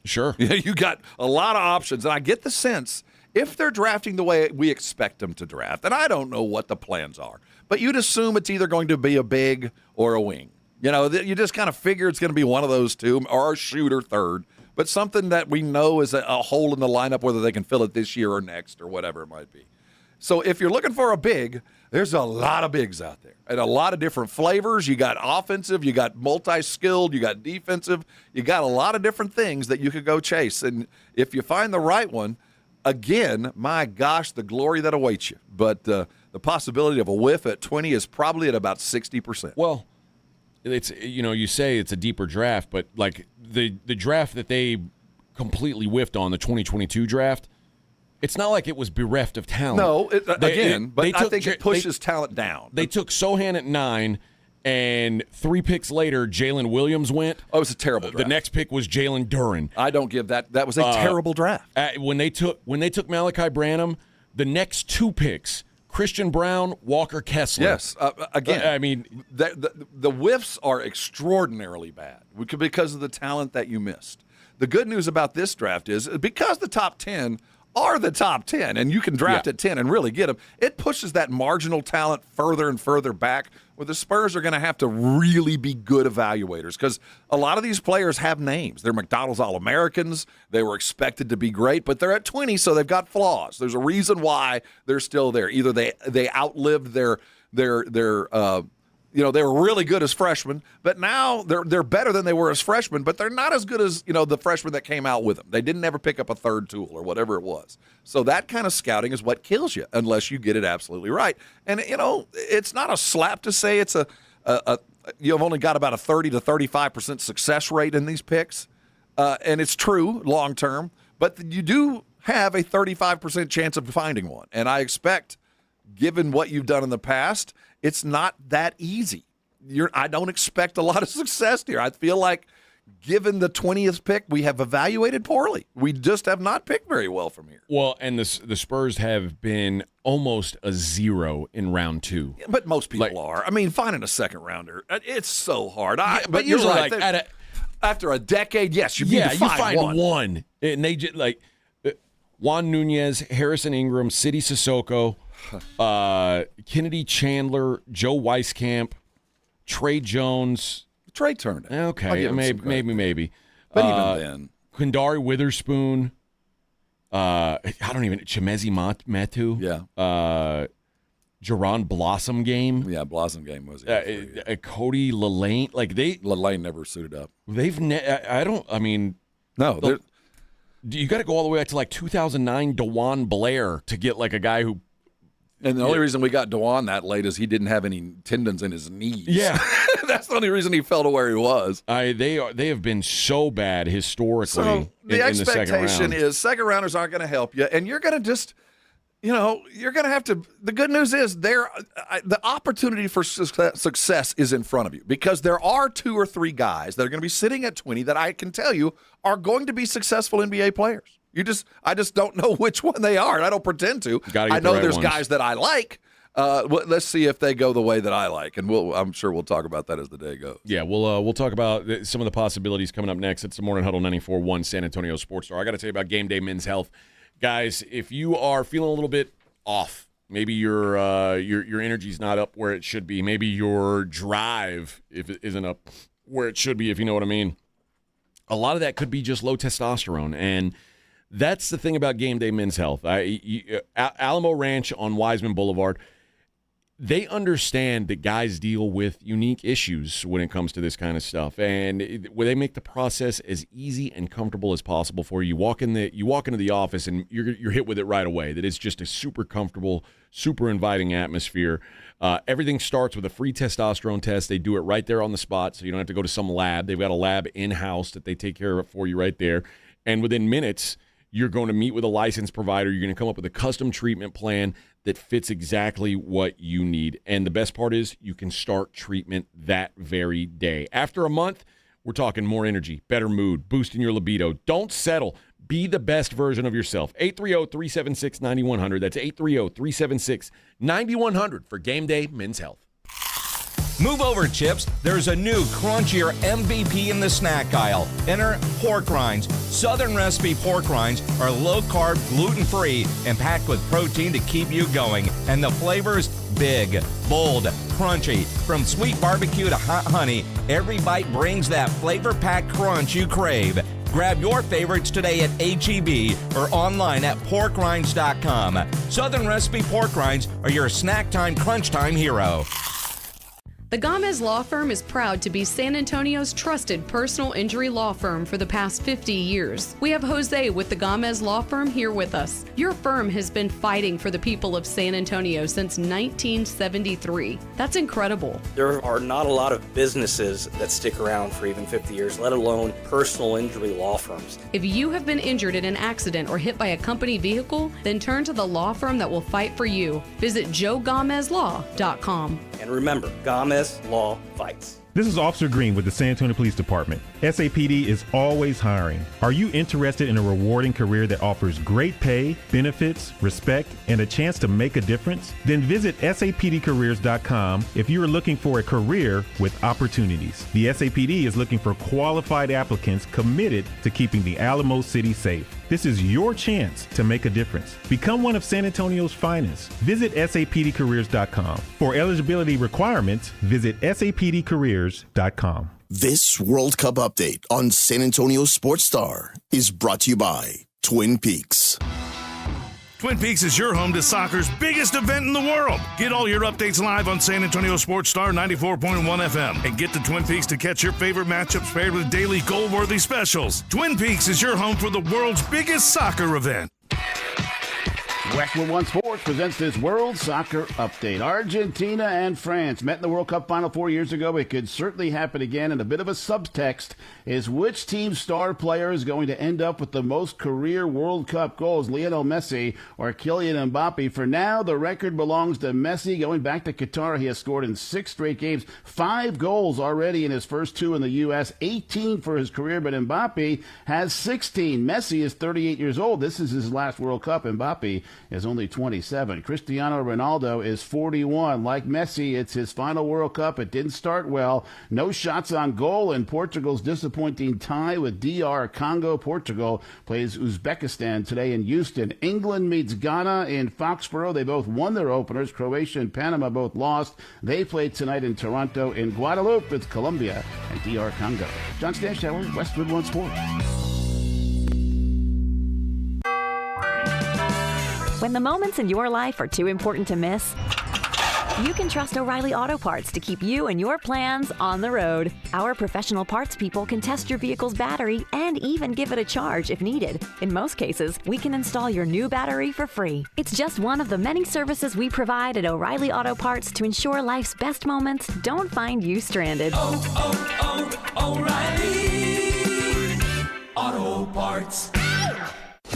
Sure. You got a lot of options. And I get the sense, if they're drafting the way we expect them to draft, and I don't know what the plans are, but you'd assume it's either going to be a big or a wing. You know, you just kind of figure it's going to be one of those two, or a shooter third, but something that we know is a hole in the lineup, whether they can fill it this year or next or whatever it might be. So if you're looking for a big, there's a lot of bigs out there and a lot of different flavors. You got offensive, you got multi-skilled, you got defensive, you got a lot of different things that you could go chase. And if you find the right one, again, my gosh, the glory that awaits you. But the possibility of a whiff at 20 is probably at about 60%. Well, it's, you say it's a deeper draft, but like the draft that they completely whiffed on, the 2022 draft, it's not like it was bereft of talent. No, I think it pushes talent down. They took Sohan at 9, and 3 picks later, Jalen Williams went. Oh, it was a terrible draft. The next pick was Jalen Duren. I don't give that. That was a terrible draft. When they took Malachi Branham, the next 2 picks, Christian Brown, Walker Kessler. Yes, again, I mean, the whiffs are extraordinarily bad because of the talent that you missed. The good news about this draft is because the top 10 are the top 10, and you can draft at 10 and really get them, it pushes that marginal talent further and further back, where the Spurs are going to have to really be good evaluators, because a lot of these players have names. They're McDonald's All-Americans. They were expected to be great, but they're at 20, so they've got flaws. There's a reason why they're still there. Either they outlived their they were really good as freshmen, but now they're better than they were as freshmen, but they're not as good as, the freshmen that came out with them. They didn't ever pick up a third tool or whatever it was. So that kind of scouting is what kills you unless you get it absolutely right. And, it's not a slap to say it's you've only got about a 30 to 35% success rate in these picks. And it's true long term, but you do have a 35% chance of finding one. And I expect, given what you've done in the past, it's not that easy. I don't expect a lot of success here. I feel like, given the 20th pick, we have evaluated poorly. We just have not picked very well from here. Well, and the Spurs have been almost a 0 in round 2. Yeah, but most people are. I mean, finding a second rounder, it's so hard. But you're usually, right. After a decade, yes, you need to find one. And they just Juan Nunez, Harrison Ingram, Sidi Sissoko, Kennedy Chandler, Joe Weiskamp, Trey Jones. Trey turned it. Okay, maybe. But even then. Quindari Witherspoon. Chemezi Metu. Yeah. Jerron Blossom Game. Yeah, Blossom Game was Cody Lelaine. Lelaine never suited up. No. You got to go all the way back to 2009 DeJuan Blair to get a guy who. And the only reason we got DeJuan that late is he didn't have any tendons in his knees. Yeah. That's the only reason he fell to where he was. They have been so bad historically. So the expectation is second rounders aren't going to help you, and you're going to just, you're going to have to. The good news is the opportunity for success is in front of you, because there are 2 or 3 guys that are going to be sitting at 20 that I can tell you are going to be successful NBA players. I just don't know which one they are, and I don't pretend to. I know there's guys that I like. Let's see if they go the way that I like, and I'm sure we'll talk about that as the day goes. Yeah, we'll talk about some of the possibilities coming up next. It's the Morning Huddle 94.1 San Antonio Sports Star. I got to tell you about Game Day Men's Health. Guys, if you are feeling a little bit off, maybe your energy's not up where it should be, maybe your drive isn't up where it should be, if you know what I mean, a lot of that could be just low testosterone, and that's the thing about Game Day Men's Health. Alamo Ranch on Wiseman Boulevard, they understand that guys deal with unique issues when it comes to this kind of stuff, and they make the process as easy and comfortable as possible for you. You walk into the office, and you're hit with it right away. That it's just a super comfortable, super inviting atmosphere. Everything starts with a free testosterone test. They do it right there on the spot, so you don't have to go to some lab. They've got a lab in-house that they take care of it for you right there, and within minutes, you're going to meet with a licensed provider. You're going to come up with a custom treatment plan that fits exactly what you need. And the best part is you can start treatment that very day. After a month, we're talking more energy, better mood, boosting your libido. Don't settle. Be the best version of yourself. 830-376-9100. That's 830-376-9100 for Game Day Men's Health. Move over, Chips. There's a new crunchier MVP in the snack aisle. Enter pork rinds. Southern recipe pork rinds are low-carb, gluten-free, and packed with protein to keep you going. And the flavors, big, bold, crunchy. From sweet barbecue to hot honey, every bite brings that flavor-packed crunch you crave. Grab your favorites today at H-E-B or online at porkrinds.com. Southern recipe pork rinds are your snack time, crunch time hero. The Gomez Law Firm is proud to be San Antonio's trusted personal injury law firm for the past 50 years. We have Jose with the Gomez Law Firm here with us. Your firm has been fighting for the people of San Antonio since 1973. That's incredible. There are not a lot of businesses that stick around for even 50 years, let alone personal injury law firms. If you have been injured in an accident or hit by a company vehicle, then turn to the law firm that will fight for you. Visit joegomezlaw.com. And remember, Gomez Law fights. This is Officer Green with the San Antonio Police Department. SAPD is always hiring. Are you interested in a rewarding career that offers great pay, benefits, respect, and a chance to make a difference? Then visit sapdcareers.com if you are looking for a career with opportunities. The SAPD is looking for qualified applicants committed to keeping the Alamo City safe. This is your chance to make a difference. Become one of San Antonio's finest. Visit sapdcareers.com. For eligibility requirements, visit sapdcareers.com. This World Cup update on San Antonio Sports Star is brought to you by Twin Peaks. Twin Peaks is your home to soccer's biggest event in the world. Get all your updates live on San Antonio Sports Star 94.1 FM. And get to Twin Peaks to catch your favorite matchups paired with daily goal-worthy specials. Twin Peaks is your home for the world's biggest soccer event. Westwood One Sports presents this World Soccer Update. Argentina and France met in the World Cup Final 4 years ago. It could certainly happen again. And a bit of a subtext is which team's star player is going to end up with the most career World Cup goals, Lionel Messi or Kylian Mbappe. For now, the record belongs to Messi. Going back to Qatar, he has scored in 6 straight games, 5 goals already in his first 2 in the U.S., 18 for his career, but Mbappe has 16. Messi is 38 years old. This is his last World Cup. Mbappe is only 27. Cristiano Ronaldo is 41. Like Messi, it's his final World Cup. It didn't start well. No shots on goal in Portugal's disappointing tie with DR Congo. Portugal plays Uzbekistan today in Houston. England meets Ghana in Foxborough. They both won their openers. Croatia and Panama both lost. They play tonight in Toronto. In Guadeloupe, it's Colombia and DR Congo. John Stanshauer, Westwood One Sports. When the moments in your life are too important to miss, you can trust O'Reilly Auto Parts to keep you and your plans on the road. Our professional parts people can test your vehicle's battery and even give it a charge if needed. In most cases, we can install your new battery for free. It's just one of the many services we provide at O'Reilly Auto Parts to ensure life's best moments don't find you stranded. O'Reilly Auto Parts.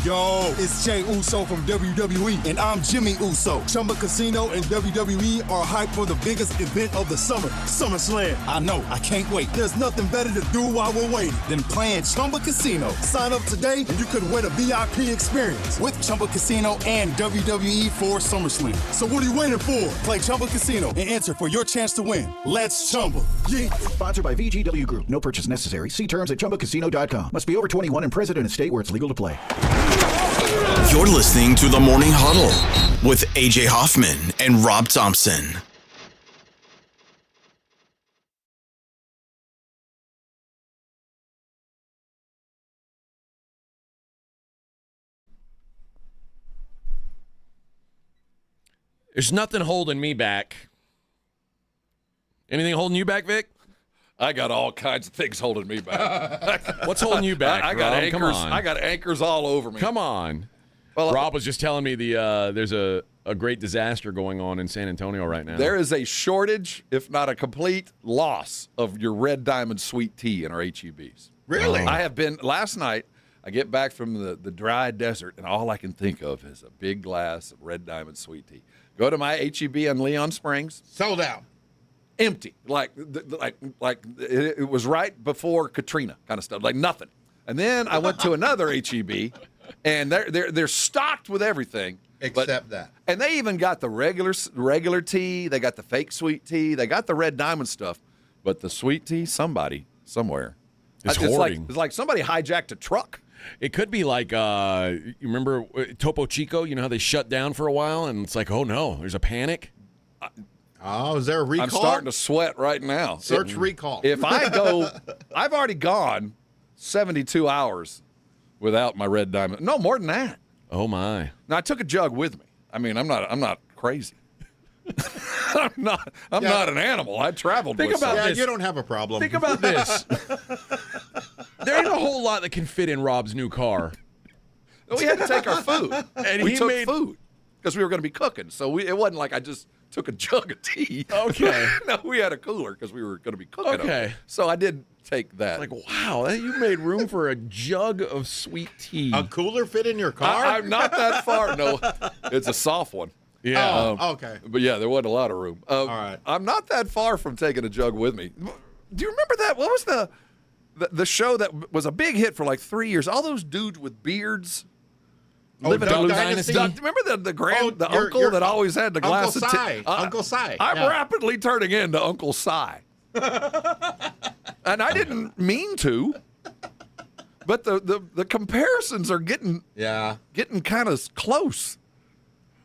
Yo, it's Jay Uso from WWE, and I'm Jimmy Uso. Chumba Casino and WWE are hyped for the biggest event of the summer, SummerSlam. I know, I can't wait. There's nothing better to do while we're waiting than playing Chumba Casino. Sign up today, and you could win a VIP experience with Chumba Casino and WWE for SummerSlam. So what are you waiting for? Play Chumba Casino and enter for your chance to win. Let's Chumba. Yeah. Sponsored by VGW Group. No purchase necessary. See terms at ChumbaCasino.com. Must be over 21 and present in a state where it's legal to play. You're listening to the Morning Huddle with AJ Hoffman and Rob Thompson. There's nothing holding me back. Anything holding you back, Vic? I got all kinds of things holding me back. What's holding you back, I got Rob? anchors. Come on. I got anchors all over me. Come on. Well, Rob was just telling me there's a great disaster going on in San Antonio right now. There is a shortage, if not a complete loss, of your Red Diamond sweet tea in our HEBs. Really? I have been, last night, I get back from the dry desert, and all I can think of is a big glass of Red Diamond sweet tea. Go to my HEB in Leon Springs. Sold out. Empty. Like it was right before Katrina kind of stuff, like nothing. And then I went to another HEB, and they're stocked with everything. Except that. And they even got the regular tea. They got the fake sweet tea. They got the Red Diamond stuff. But the sweet tea, somebody, somewhere. It's hoarding. It's like somebody hijacked a truck. It could be like, you remember Topo Chico? You know how they shut down for a while? And it's like, oh, no, there's a panic. Oh, is there a recall? I'm starting to sweat right now. Search recall. If I go, I've already gone 72 hours without my Red Diamond. No, more than that. Oh, my. Now, I took a jug with me. I mean, I'm not crazy. I'm not an animal. I traveled Think with about some. this. You don't have a problem. Think about this. There ain't a whole lot that can fit in Rob's new car. We had to take our food. And we he took made- food because we were going to be cooking. So it wasn't like I just took a jug of tea. Okay. No, we had a cooler because we were going to be cooking. Okay. So I did take that. Like, wow, you made room for a jug of sweet tea. A cooler fit in your car? I'm not that far. No, it's a soft one. Yeah. Okay. But yeah, there wasn't a lot of room. All right. I'm not that far from taking a jug with me. Do you remember that? What was the show that was a big hit for like 3 years? All those dudes with beards. Living Duck in Dynasty? Remember the your uncle that always had the glass Uncle of tea? Si. Uncle Si. I'm Yeah. rapidly turning into Uncle Si. And I didn't mean to. But the comparisons are getting kind of close.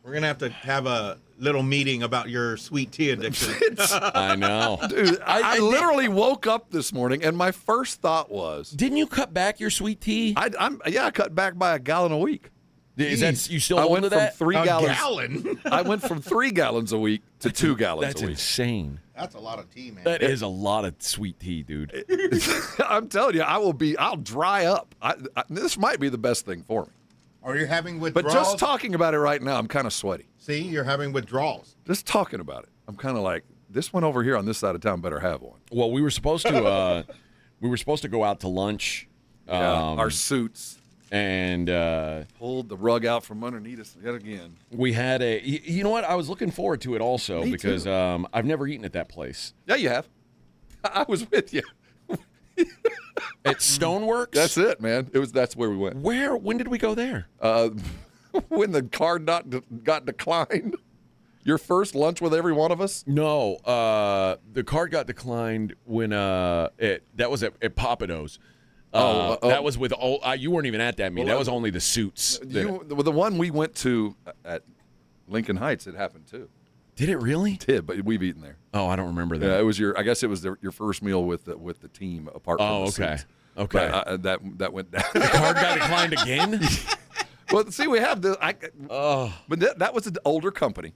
We're going to have a little meeting about your sweet tea addiction. I know. Dude, I literally woke up this morning and my first thought was, Didn't you cut back your sweet tea? I cut back by a gallon a week. Is that you still I hold went to from that? 3 A gallons. gallon? I went from 3 gallons a week to 2 gallons That's a week. insane. That's a lot of tea, man. That is a lot of sweet tea, dude. I'm telling you, I'll dry up. This might be the best thing for me. Are you having But withdrawals? just talking about it right now, I'm kind of sweaty. See, you're having withdrawals. Just talking about it, I'm kind of like, this one over here on this side of town better have one. Well, we were supposed to go out to lunch. Our suits. And pulled the rug out from underneath us yet again. We had you know what? I was looking forward to it also Me because too. I've never eaten at that place. Yeah, you have. I was with you. At Stoneworks? That's it, man. That's where we went. When did we go there? When the card got declined. Your first lunch with every one of us? No, the card got declined when that was at Papado's. That was with you weren't even at that meeting. That was only the suits. The one we went to at Lincoln Heights, it happened too. Did it really? It did, but we've eaten there. Oh, I don't remember that. Yeah, it was I guess it was your first meal with the team apart from the okay. suits. Okay. But, that went down. The card got declined again? Well, see, we have but that was an older company.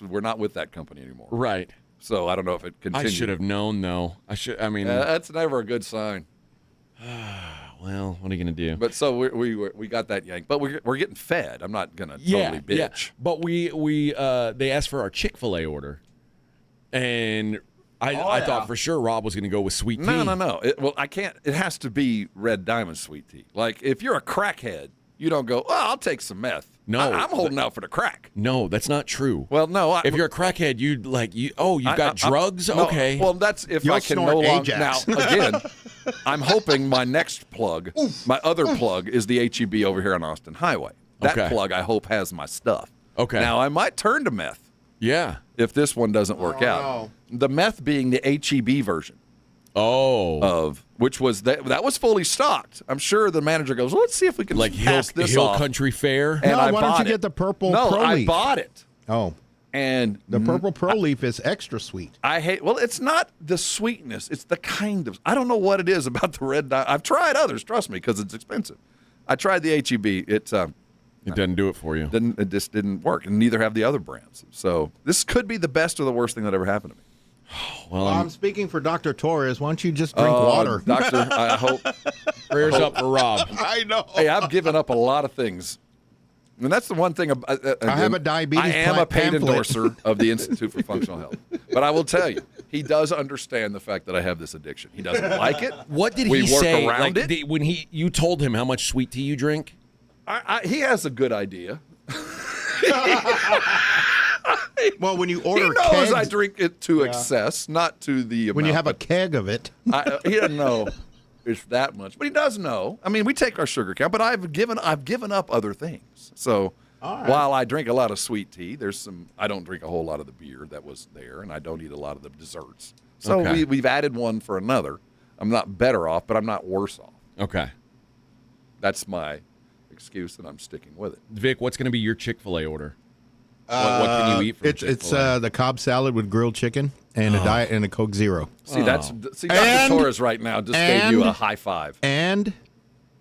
We're not with that company anymore. Right. So I don't know if it continued. I should have known though. That's never a good sign. Well, what are you gonna do? But so we got that yanked. But we're getting fed. I'm not gonna totally bitch. Yeah. But they asked for our Chick-fil-A order, and I thought for sure Rob was gonna go with sweet tea. No. I can't. It has to be Red Diamond sweet tea. Like if you're a crackhead, you don't go, I'll take some meth. No, I'm holding out for the crack. No, that's not true. Well, no. If you're a crackhead, you've got drugs. No, Okay. well, that's if You'll I can snort no longer. Ajax. Now, again, I'm hoping my next plug, my other plug, is the HEB over here on Austin Highway. That Okay. plug, I hope, has my stuff. Okay. Now, I might turn to meth. Yeah. If this one doesn't work out. no. The meth being the HEB version. Which was that was fully stocked. I'm sure the manager goes, well, let's see if we can Like pass this Hill off. Country Fair. And I why don't bought you it. get the purple No, Pro I Leaf? bought it. Oh, And the purple Pro Leaf is extra sweet. it's not the sweetness. It's the kind of, I don't know what it is about the Red Diamond. I've tried others, trust me, because it's expensive. I tried the HEB. It doesn't do it for you. It just didn't work, and neither have the other brands. So this could be the best or the worst thing that ever happened to me. Well, I'm speaking for Dr. Torres. Why don't you just drink water? Doctor, I hope. Prayers up for Rob. I know. Hey, I've given up a lot of things. And that's the one thing. I have a diabetes I am a paid pamphlet. endorser of the Institute for Functional Health. But I will tell you, he does understand the fact that I have this addiction. He doesn't like it. What did we he work say around it. when you told him how much sweet tea you drink? He has a good idea. Well, when you order he knows kegs, I drink it to excess, not to the amount. when you have a keg of it. He doesn't know it's that much, but he does know. I mean, we take our sugar count, but I've given up other things. So while I drink a lot of sweet tea, I don't drink a whole lot of the beer that was there, and I don't eat a lot of the desserts. So we've added one for another. I'm not better off, but I'm not worse off. Okay. That's my excuse, and I'm sticking with it. Vic, what's going to be your Chick-fil-A order? What can you eat from It's Chick-fil-A? the Cobb salad with grilled chicken and a diet and a Coke Zero. See, Dr. Torres right now just gave you a high five. And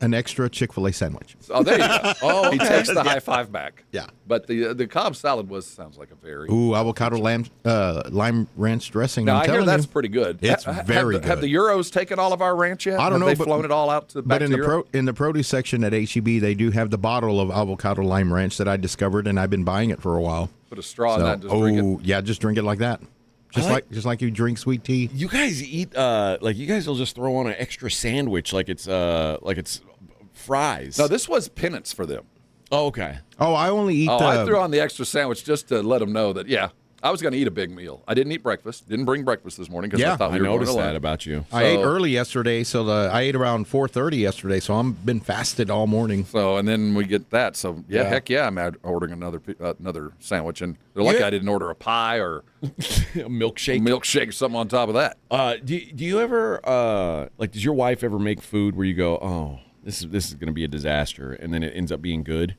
an extra Chick-fil-A sandwich. Oh, there you go. Oh, He okay. takes the high five back. Yeah. But the Cobb salad sounds like a very. Ooh, avocado lime ranch dressing. Now, I'm I hear telling that's you. pretty good. It's very good. Have the Euros taken all of our ranch yet? I don't know. Have they but, flown it all out to back But in to the Europe? in the produce section at HEB, they do have the bottle of avocado lime ranch that I discovered, and I've been buying it for a while. Put a straw in that and just drink it. Yeah, just drink it like that. Just like you drink sweet tea. You guys eat you guys will just throw on an extra sandwich like it's fries. No, this was penance for them. Oh, okay. Oh, I only eat. I threw on the extra sandwich just to let them know that I was going to eat a big meal. I didn't eat breakfast. Didn't bring breakfast this morning because I thought we were noticed going to that about you. I ate early yesterday, so I ate around 4:30 yesterday. So I'm been fasted all morning. So and then we get that. So heck yeah, I'm ordering another sandwich, and they're lucky I didn't order a pie or a milkshake, or something on top of that. Do you ever does your wife ever make food where you go, oh, this is going to be a disaster, and then it ends up being good?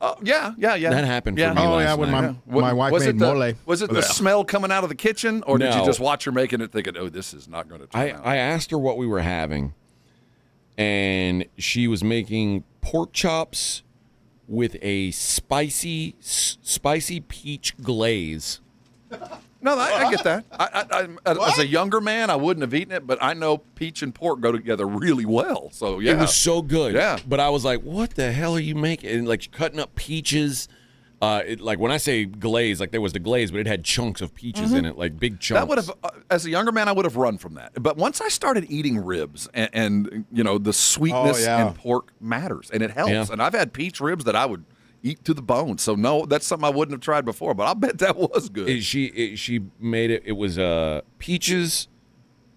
Oh yeah. That happened for me last when night. my wife made mole. Was it the smell coming out of the kitchen, or did you just watch her making it thinking, oh, this is not going to turn out? I asked her what we were having, and she was making pork chops with a spicy peach glaze. No, I get that. I as a younger man, I wouldn't have eaten it, but I know peach and pork go together really well. So yeah, it was so good. Yeah, but I was like, "What the hell are you making?" And like cutting up peaches. Like when I say glaze, like there was the glaze, but it had chunks of peaches in it, like big chunks. that would have, as a younger man, I would have run from that. But once I started eating ribs, and the sweetness in pork matters, and it helps. Yeah. And I've had peach ribs that I would eat to the bone. So no, that's something I wouldn't have tried before. But I bet that was good. She made it. It was peaches,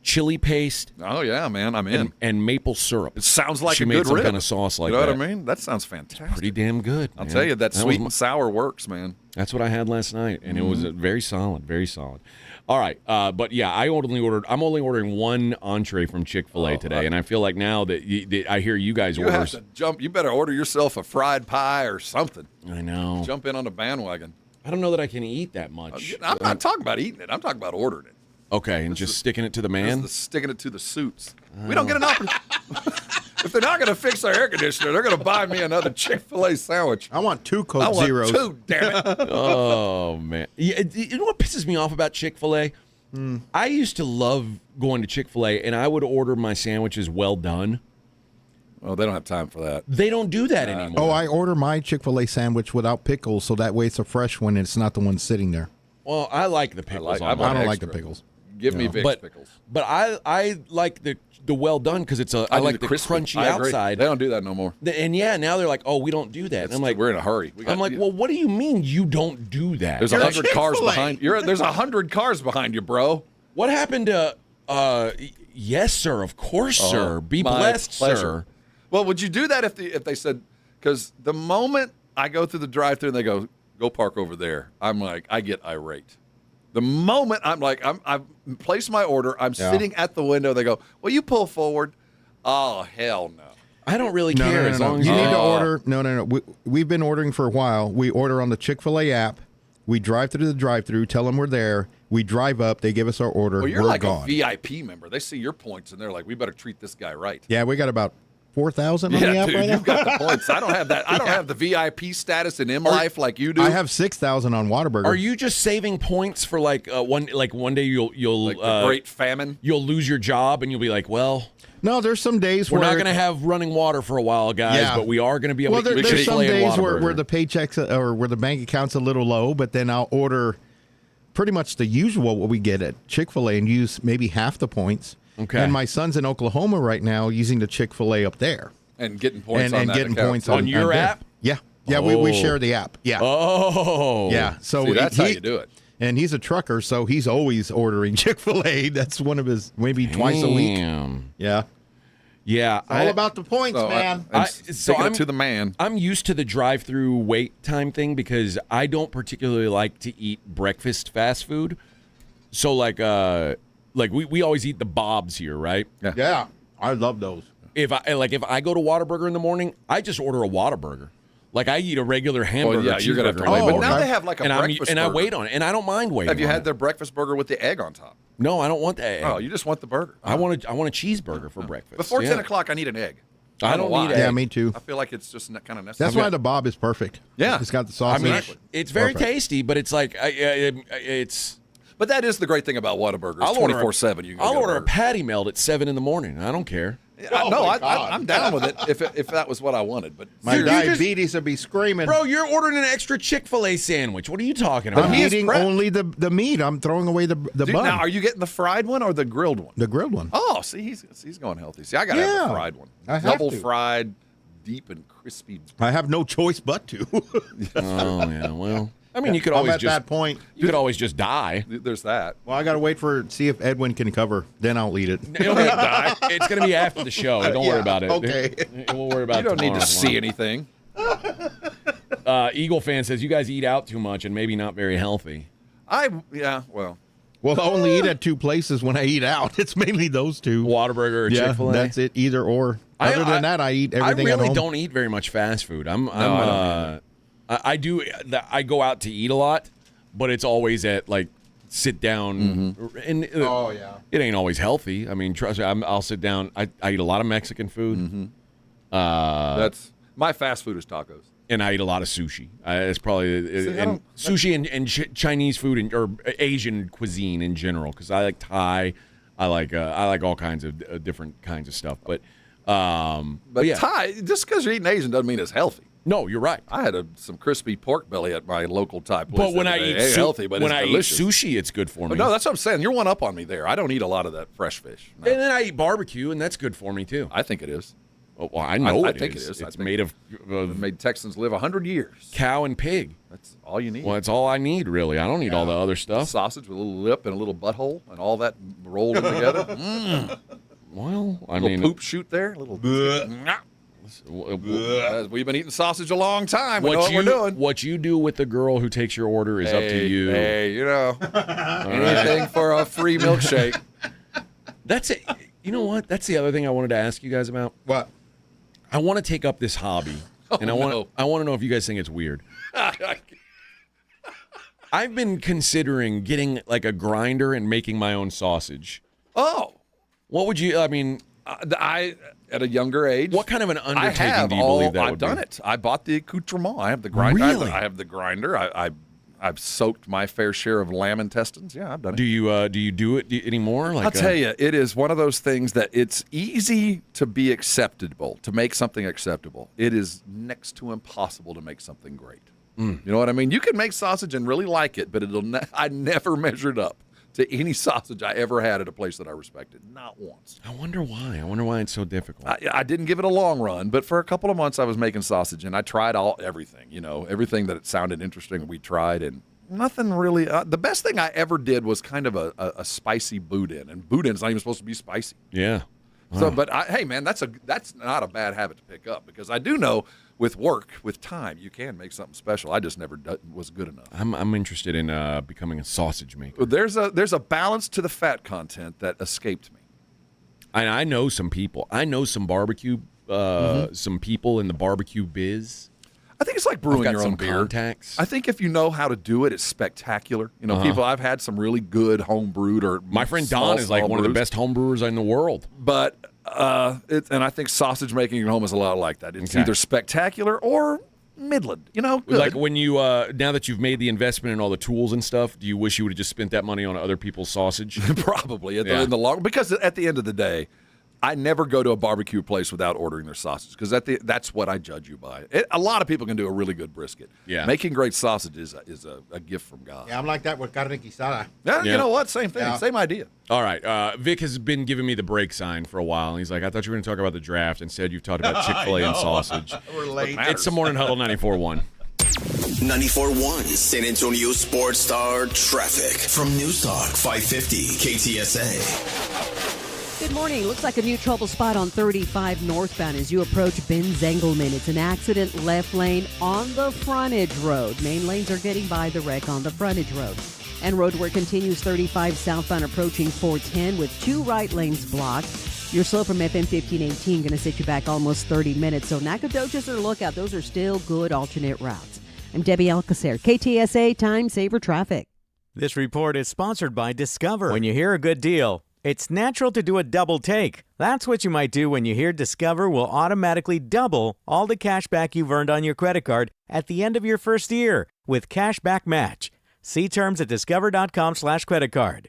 chili paste. Oh yeah, man, I'm in. And maple syrup. It sounds like she a made good some rib. kind of sauce like you know that. what I mean? That sounds fantastic. Pretty damn good. I'll man. tell you, that was sweet and sour works, man. That's what I had last night, and it was very solid, very solid. All right, but yeah, I'm only ordering one entree from Chick-fil-A today, and I feel like now that I hear you guys order. Have to jump. You better order yourself a fried pie or something. I know. Jump in on the bandwagon. I don't know that I can eat that much. I'm not talking about eating it. I'm talking about ordering it. Okay, and just sticking it to the man? Sticking it to the suits. We don't get an opportunity. If they're not going to fix our air conditioner, they're going to buy me another Chick-fil-A sandwich. I want 2 Coke Zeros. I want 2, damn it. Oh, man. Yeah, you know what pisses me off about Chick-fil-A? I used to love going to Chick-fil-A, and I would order my sandwiches well done. Oh, they don't have time for that. They don't do that anymore. Oh, I order my Chick-fil-A sandwich without pickles, so that way it's a fresh one and it's not the one sitting there. Well, I like the pickles. I don't like the pickles. Give me Vic's pickles. But I like the well done because it's I like the crunchy outside. They don't do that no more. And now they're like, oh, we don't do that. And I'm like, we're in a hurry. I'm like, well, what do you mean you don't do that? There's 100 cars behind. There's 100 cars behind you, bro. What happened to? Yes, sir. Of course, sir. Be blessed, sir. Well, would you do that if they said? Because the moment I go through the drive-thru and they go park over there, I'm like, I get irate. The moment I'm like, I've placed my order, I'm sitting at the window, they go, well, you pull forward. Oh, hell no. I don't really care as long as you need to order. No. We've been ordering for a while. We order on the Chick-fil-A app. We drive through the drive-thru, tell them we're there. We drive up. They give us our order. Well, you're we're like gone. a VIP member. They see your points, and they're like, we better treat this guy right. Yeah, we got about 4,000 on the app dude, right now. You've got the points. I don't have that. I don't have the VIP status in M-Life like you do. I have 6,000 on Whataburger. Are you just saving points for one day you'll like the Great Famine? You'll lose your job and you'll be like, well, no, there's some days we're where not going to have running water for a while, guys, but we are going to be able to get there's some days Whataburger. where the paychecks or where the bank account's a little low, but then I'll order pretty much the usual what we get at Chick-fil-A and use maybe half the points. Okay. And my son's in Oklahoma right now using the Chick-fil-A up there. And getting points and getting points on your app? Yeah. Yeah, we share the app. Yeah. Oh. Yeah. So see, that's how you do it. And he's a trucker, so he's always ordering Chick-fil-A. That's one of his maybe twice a week. Yeah. Yeah. It's all about the points, man. I'm to the man. I'm used to the drive-through wait time thing because I don't particularly like to eat breakfast fast food. So like we always eat the Bob's here, right? Yeah. I love those. If I go to Whataburger in the morning, I just order a Whataburger. Like I eat a regular hamburger. Well, yeah, you're gonna have to cheeseburger. wait. But now they have like a breakfast and I burger. wait on it, and I don't mind waiting. Have you on had it. their breakfast burger with the egg on top? No, I don't want the egg. Oh, you just want the burger. I want a cheeseburger for breakfast. Before 10 o'clock, I need an egg. I don't need need Yeah, me too. I feel like it's just kind of necessary. That's why the Bob is perfect. Yeah. It's got the sausage. I mean, it's very Perfect. tasty, but it's like it's. But that is the great thing about Whataburger. It's 24/7. I'll order a patty melt at 7 in the morning. I don't care. I'm down with it if that was what I wanted. But My diabetes would be screaming. Bro, you're ordering an extra Chick-fil-A sandwich. What are you talking about? I'm eating only the meat. I'm throwing away the bun. Now, are you getting the fried one or the grilled one? The grilled one. Oh, see, he's going healthy. See, I got to have the fried one. I have Double to. fried, deep and crispy. I have no choice but to. Oh yeah, well, I mean, you could always I'm at just that point. You could always just die. There's that. Well, I got to wait see if Edwin can cover. Then I'll eat it. It's going to be after the show. Don't worry about it. Okay. We'll worry about it. You don't need tomorrow. to see anything. Eagle fan says you guys eat out too much and maybe not very healthy. Well, I only eat at two places when I eat out. It's mainly those two. Whataburger or Chick-fil-A. That's it. Either or. Other than that, I eat everything I at really home. don't eat very much fast food. I go out to eat a lot, but it's always at like sit down and it ain't always healthy. I mean, trust me, I'll sit down. I eat a lot of Mexican food. That's my fast food is tacos. And I eat a lot of sushi. It's probably sushi and Chinese food or Asian cuisine in general because I like Thai. I like all kinds of different kinds of stuff. But yeah. Thai, just because you're eating Asian doesn't mean it's healthy. No, you're right. I had some crispy pork belly at my local Thai place. But when I eat healthy, but when it's I delicious. eat sushi, it's good for me. No, that's what I'm saying. You're one up on me there. I don't eat a lot of that fresh fish. No. And then I eat barbecue, and that's good for me too. I think it is. Oh, well, I know I it think is. it is. It's made of made Texans live 100 years. Cow and pig. That's all you need. Well, that's all I need, really. I don't need all the other stuff. Sausage with a little lip and a little butthole and all that rolled together. Well, I little mean, poop shoot there. We've been eating sausage a long time. We know what we're doing. What you do with the girl who takes your order is up to you. Hey, you know, anything for a free milkshake. That's it. You know what? That's the other thing I wanted to ask you guys about. What? I want to take up this hobby, and I want to know if you guys think it's weird. I've been considering getting like a grinder and making my own sausage. Oh, what would you? I mean, I at a younger age. What kind of an undertaking do you believe that would be? I've done it. I bought the accoutrement. I have the grinder. Really? I have the grinder. I've soaked my fair share of lamb intestines. Yeah, I've done it. Do you do it anymore? Like I'll tell you, it is one of those things that it's easy to be acceptable, to make something acceptable. It is next to impossible to make something great. You know what I mean? You can make sausage and really like it, but I never measured up to any sausage I ever had at a place that I respected. Not once. I wonder why. I wonder why it's so difficult. I didn't give it a long run, but for a couple of months I was making sausage, and I tried everything. You know, everything that it sounded interesting we tried, and nothing really. The best thing I ever did was kind of a spicy boudin, and boudin's not even supposed to be spicy. Yeah. So, but hey, man, that's not a bad habit to pick up because I do know with work, with time, you can make something special. I just never was good enough. I'm interested in becoming a sausage maker. There's a balance to the fat content that escaped me. And I know some people. I know some barbecue, some people in the barbecue biz. I think it's like brewing your own beer. Contacts. I think if you know how to do it, it's spectacular. You know, people. I've had some really good home brewed or my friend Don is like one of the best home brewers in the world. But and I think sausage making at home is a lot like that. It's either spectacular or midland. You know, good. Like when you now that you've made the investment in all the tools and stuff, do you wish you would have just spent that money on other people's sausage? Probably in the long because at the end of the day. I never go to a barbecue place without ordering their sausage because that's what I judge you by. A lot of people can do a really good brisket. Yeah. Making great sausage is a gift from God. Yeah, I'm like that with carne quisada. Yeah, you know what? Same thing. Same idea. All right. Vic has been giving me the break sign for a while. And he's like, I thought you were going to talk about the draft. Instead, you've talked about Chick-fil-A and sausage. We're late. It's the Morning Huddle 94.1. 94.1 San Antonio Sports Star traffic from News Talk 550 KTSA. Good morning. Looks like a new trouble spot on 35 northbound as you approach Ben Zengelman. It's an accident left lane on the frontage road. Main lanes are getting by the wreck on the frontage road. And road work continues 35 southbound approaching 410 with 2 right lanes blocked. Your slow from FM 1518 going to set you back almost 30 minutes. So Nacogdoches or Lookout, those are still good alternate routes. I'm Debbie Alcacer, KTSA Time Saver Traffic. This report is sponsored by Discover. When you hear a good deal, It's natural to do a double take. That's what you might do when you hear Discover will automatically double all the cash back you've earned on your credit card at the end of your first year with Cashback Match. See terms at discover.com/creditcard.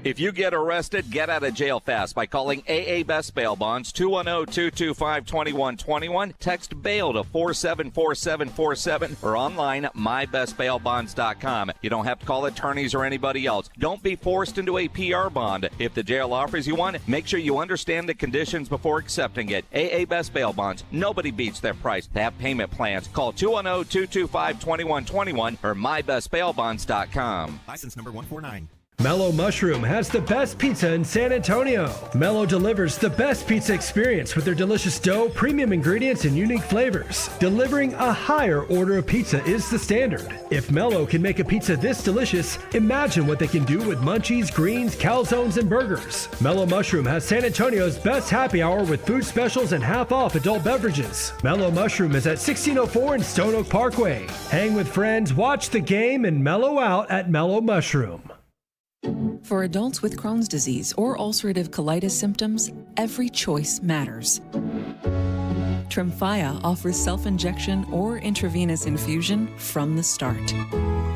If you get arrested, get out of jail fast by calling AA Best Bail Bonds, 210-225-2121. Text bail to 474747 or online at mybestbailbonds.com. You don't have to call attorneys or anybody else. Don't be forced into a PR bond. If the jail offers you one, make sure you understand the conditions before accepting it. AA Best Bail Bonds. Nobody beats their price. They have payment plans. Call 210-225-2121 or mybestbailbonds.com. License number 149. Mellow Mushroom has the best pizza in San Antonio. Mellow delivers the best pizza experience with their delicious dough, premium ingredients, and unique flavors. Delivering a higher order of pizza is the standard. If Mellow can make a pizza this delicious, imagine what they can do with munchies, greens, calzones, and burgers. Mellow Mushroom has San Antonio's best happy hour with food specials and half-off adult beverages. Mellow Mushroom is at 1604 in Stone Oak Parkway. Hang with friends, watch the game, and mellow out at Mellow Mushroom. For adults with Crohn's disease or ulcerative colitis symptoms, every choice matters. Tremfya offers self-injection or intravenous infusion from the start.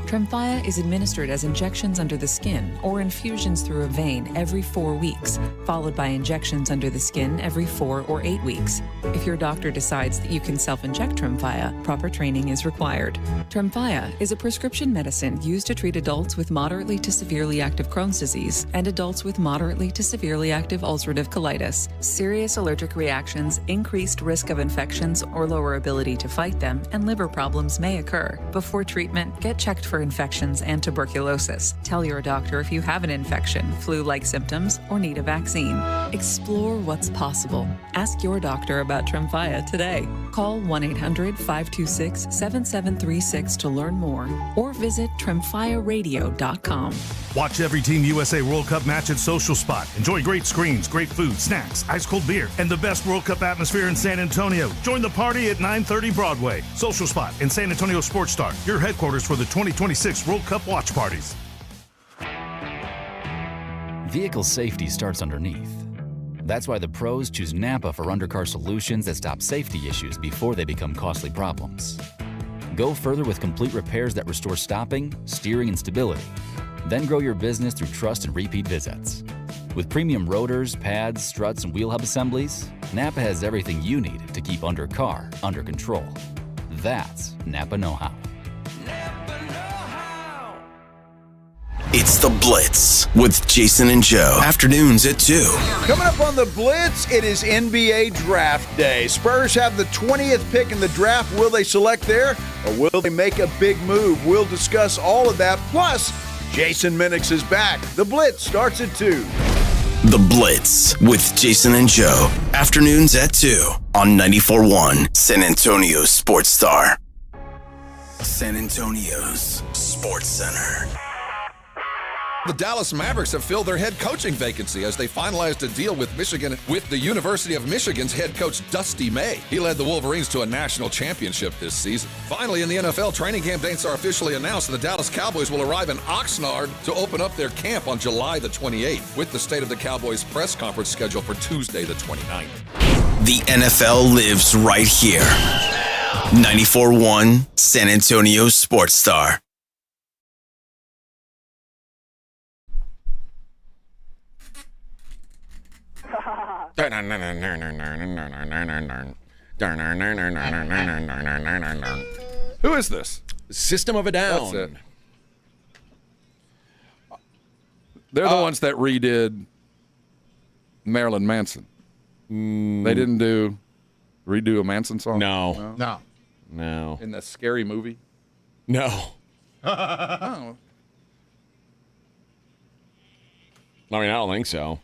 Tremfya is administered as injections under the skin or infusions through a vein every 4 weeks, followed by injections under the skin every 4 or 8 weeks. If your doctor decides that you can self-inject Tremfya, proper training is required. Tremfya is a prescription medicine used to treat adults with moderately to severely active Crohn's disease and adults with moderately to severely active ulcerative colitis. Serious allergic reactions, increased risk of infections or lower ability to fight them, and liver problems may occur. Before treatment, get checked for infections and tuberculosis. Tell your doctor if you have an infection, flu-like symptoms, or need a vaccine. Explore what's possible. Ask your doctor about Tremfya today. Call 1-800-526-7736 to learn more or visit tremfyaradio.com. Watch every Team USA World Cup match at Social Spot. Enjoy great screens, great food, snacks, ice-cold beer, and the best World Cup atmosphere in San Antonio. Join the party at 930 Broadway. Social Spot and San Antonio Sports Star, your headquarters for the 2026 World Cup watch parties. Vehicle safety starts underneath. That's why the pros choose Napa for undercar solutions that stop safety issues before they become costly problems. Go further with complete repairs that restore stopping, steering, and stability. Then grow your business through trust and repeat visits. With premium rotors, pads, struts, and wheel hub assemblies, Napa has everything you need to keep undercar under control. That's Napa know-how. It's The Blitz with Jason and Joe. Afternoons at 2. Coming up on The Blitz, it is NBA Draft Day. Spurs have the 20th pick in the draft. Will they select there, or will they make a big move? We'll discuss all of that. Plus, Jason Minix is back. The Blitz starts at 2. The Blitz with Jason and Joe. Afternoons at 2 on 94.1 San Antonio Sports Star. San Antonio's Sports Center. The Dallas Mavericks have filled their head coaching vacancy as they finalized a deal with Michigan with the University of Michigan's head coach Dusty May. He led the Wolverines to a national championship this season. Finally, in the NFL, training camp dates are officially announced, and the Dallas Cowboys will arrive in Oxnard to open up their camp on July the 28th, with the State of the Cowboys press conference scheduled for Tuesday the 29th. The NFL lives right here. 94.1 San Antonio Sports Star. Who is this? System of a Down. That's it. They're the ones that redid Marilyn Manson. They didn't redo a Manson song? No. No. In the Scary Movie? No. Oh. I mean, I don't think so.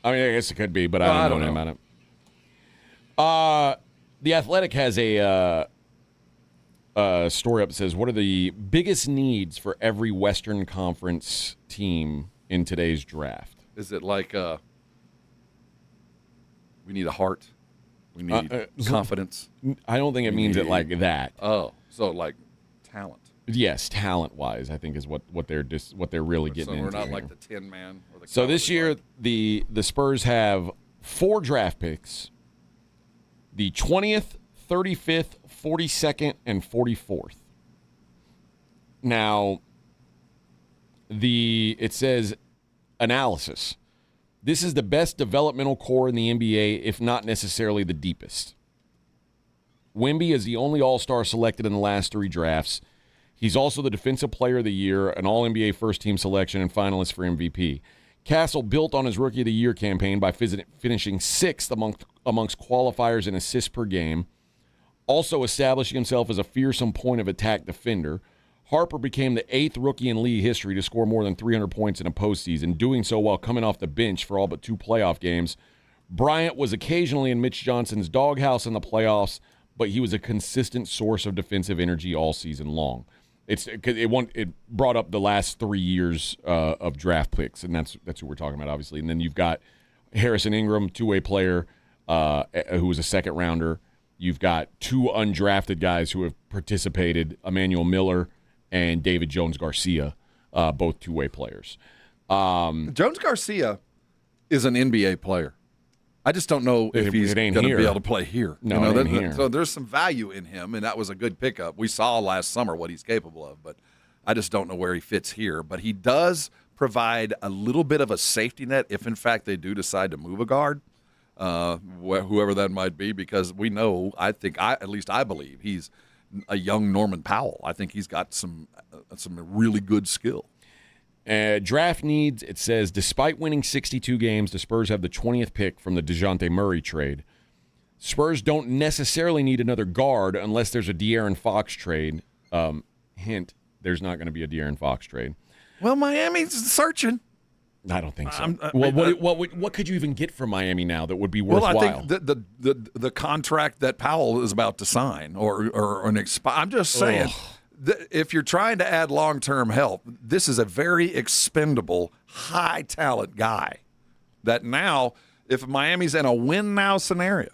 I mean, I guess it could be, but I don't know anything about it. The Athletic has a story up that says, what are the biggest needs for every Western Conference team in today's draft? Is it like we need a heart? We need confidence? I don't think it means it like that. Oh, so like talent. Yes, talent-wise, I think is what they're really getting into. So we're not here. like the Tin Man. Or the So this year, the Spurs have 4 draft picks: the 20th, 35th, 42nd, and 44th. Now, it says analysis. This is the best developmental core in the NBA, if not necessarily the deepest. Wemby is the only All-Star selected in the last 3 drafts. He's also the Defensive Player of the Year, an All-NBA first-team selection, and finalist for MVP. Castle built on his Rookie of the Year campaign by finishing 6th amongst qualifiers in assists per game, also establishing himself as a fearsome point-of-attack defender. Harper became the 8th rookie in league history to score more than 300 points in a postseason, doing so while coming off the bench for all but 2 playoff games. Bryant was occasionally in Mitch Johnson's doghouse in the playoffs, but he was a consistent source of defensive energy all season long. It brought up the last 3 years of draft picks, and that's who we're talking about, obviously. And then you've got Harrison Ingram, 2-way player, who was a second-rounder. You've got 2 undrafted guys who have participated, Emmanuel Miller and David Jones-Garcia, both 2-way players. Jones-Garcia is an NBA player. I just don't know if he's going to be able to play here. No, here. So there's some value in him, and that was a good pickup. We saw last summer what he's capable of, but I just don't know where he fits here. But he does provide a little bit of a safety net if, in fact, they do decide to move a guard, whoever that might be, because we know, at least I believe, he's a young Norman Powell. I think he's got some really good skill. Draft needs, it says, despite winning 62 games, the Spurs have the 20th pick from the DeJounte Murray trade. Spurs don't necessarily need another guard unless there's a De'Aaron Fox trade. Hint, there's not going to be a De'Aaron Fox trade. Well, Miami's searching. I don't think so. What could you even get from Miami now that would be worthwhile? Well, I think the contract that Powell is about to sign or an I'm just saying. If you're trying to add long-term help, this is a very expendable, high-talent guy that now, if Miami's in a win-now scenario,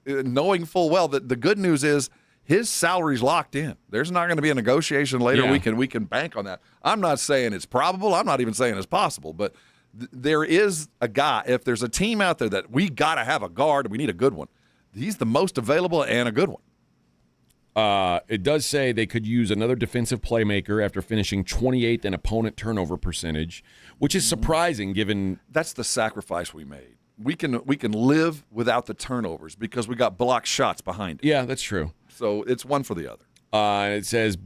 knowing full well that the good news is his salary's locked in. There's not going to be a negotiation later. Yeah. We can bank on that. I'm not saying it's probable. I'm not even saying it's possible. But there is a guy, if there's a team out there that we got to have a guard, we need a good one. He's the most available and a good one. It does say they could use another defensive playmaker after finishing 28th in opponent turnover percentage, which is surprising given that's the sacrifice we made. We can live without the turnovers because we got blocked shots behind it. Yeah, that's true. So it's one for the other. It says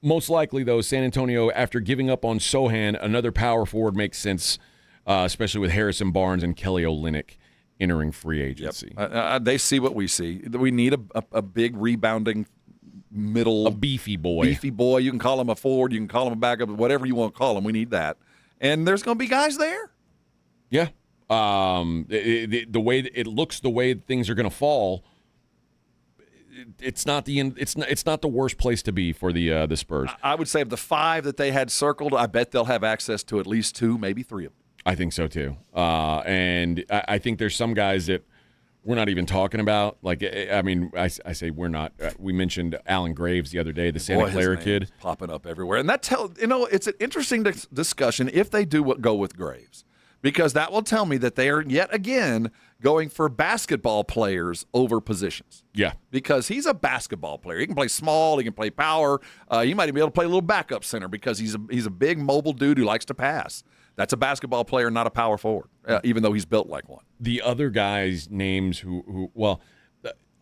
most likely though San Antonio, after giving up on Sohan, another power forward makes sense, especially with Harrison Barnes and Kelly Olynyk entering free agency. Yep. They see what we see. We need a big rebounding middle, a beefy boy. You can call him a forward, you can call him a backup, whatever you want to call him. We need that, and there's going to be guys there. Yeah, the way it looks, the way things are going to fall, it's not the worst place to be for the Spurs. I would say of the 5 that they had circled, I bet they'll have access to at least 2, maybe 3 of them. I think so too, and I think there's some guys that we're not even talking about. Like, I mean, I say we're not. We mentioned Alan Graves the other day, the Santa Clara kid, popping up everywhere, and that it's an interesting discussion if they do go with Graves, because that will tell me that they are yet again going for basketball players over positions. Yeah, because he's a basketball player. He can play small. He can play power. He might even be able to play a little backup center because he's a big mobile dude who likes to pass. That's a basketball player, not a power forward, even though he's built like one. The other guys' names who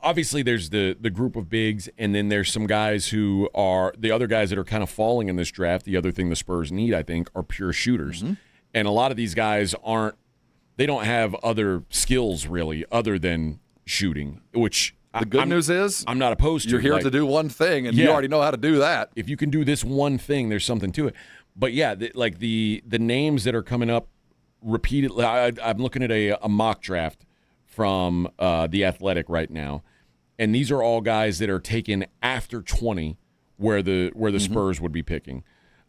obviously there's the group of bigs, and then there's some guys who are the other guys that are kind of falling in this draft. The other thing the Spurs need, I think, are pure shooters. Mm-hmm. And a lot of these guys they don't have other skills really other than shooting, which the good news is I'm not opposed to. You're here to do one thing, and you already know how to do that. If you can do this one thing, there's something to it. But yeah, the names that are coming up repeatedly. I'm looking at a mock draft from The Athletic right now, and these are all guys that are taken after 20, where the Spurs would be picking.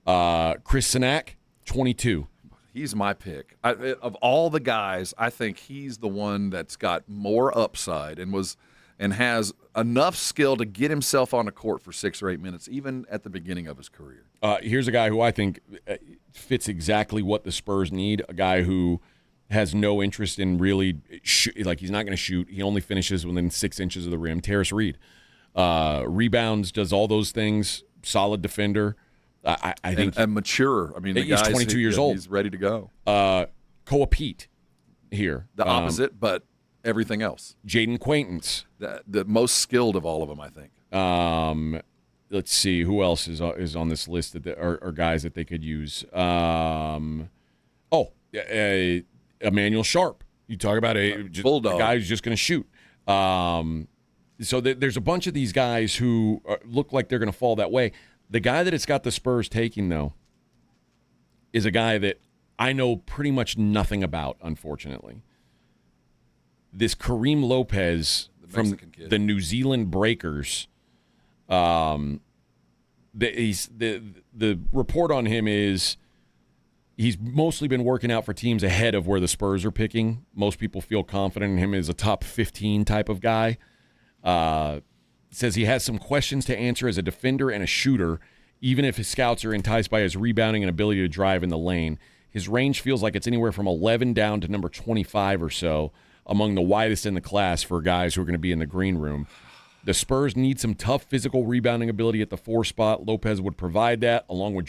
Chris Sinak, 22. He's my pick. Of all the guys, I think he's the one that's got more upside and was and has enough skill to get himself on the court for 6 or 8 minutes, even at the beginning of his career. Here's a guy who I think fits exactly what the Spurs need, a guy who has no interest in really he's not going to shoot. He only finishes within 6 inches of the rim. Terrace Reed. Rebounds, does all those things, solid defender. I think and mature. I mean, the he's 22 years old. He's ready to go. Koa Pete here. The opposite, but everything else. Jaden Quaintance. The most skilled of all of them, I think. Let's see. Who else is on this list that are guys that they could use? Emmanuel Sharp. You talk about a guy who's just going to shoot. So there's a bunch of these guys who look like they're going to fall that way. The guy that it's got the Spurs taking, though, is a guy that I know pretty much nothing about, unfortunately. This Kareem Lopez from the New Zealand Breakers. The report on him is he's mostly been working out for teams ahead of where the Spurs are picking. Most people feel confident in him as a top 15 type of guy. Says he has some questions to answer as a defender and a shooter, even if his scouts are enticed by his rebounding and ability to drive in the lane. His range feels like it's anywhere from 11 down to number 25 or so, among the widest in the class for guys who are going to be in the green room. The Spurs need some tough physical rebounding ability at the 4 spot. Lopez would provide that, along with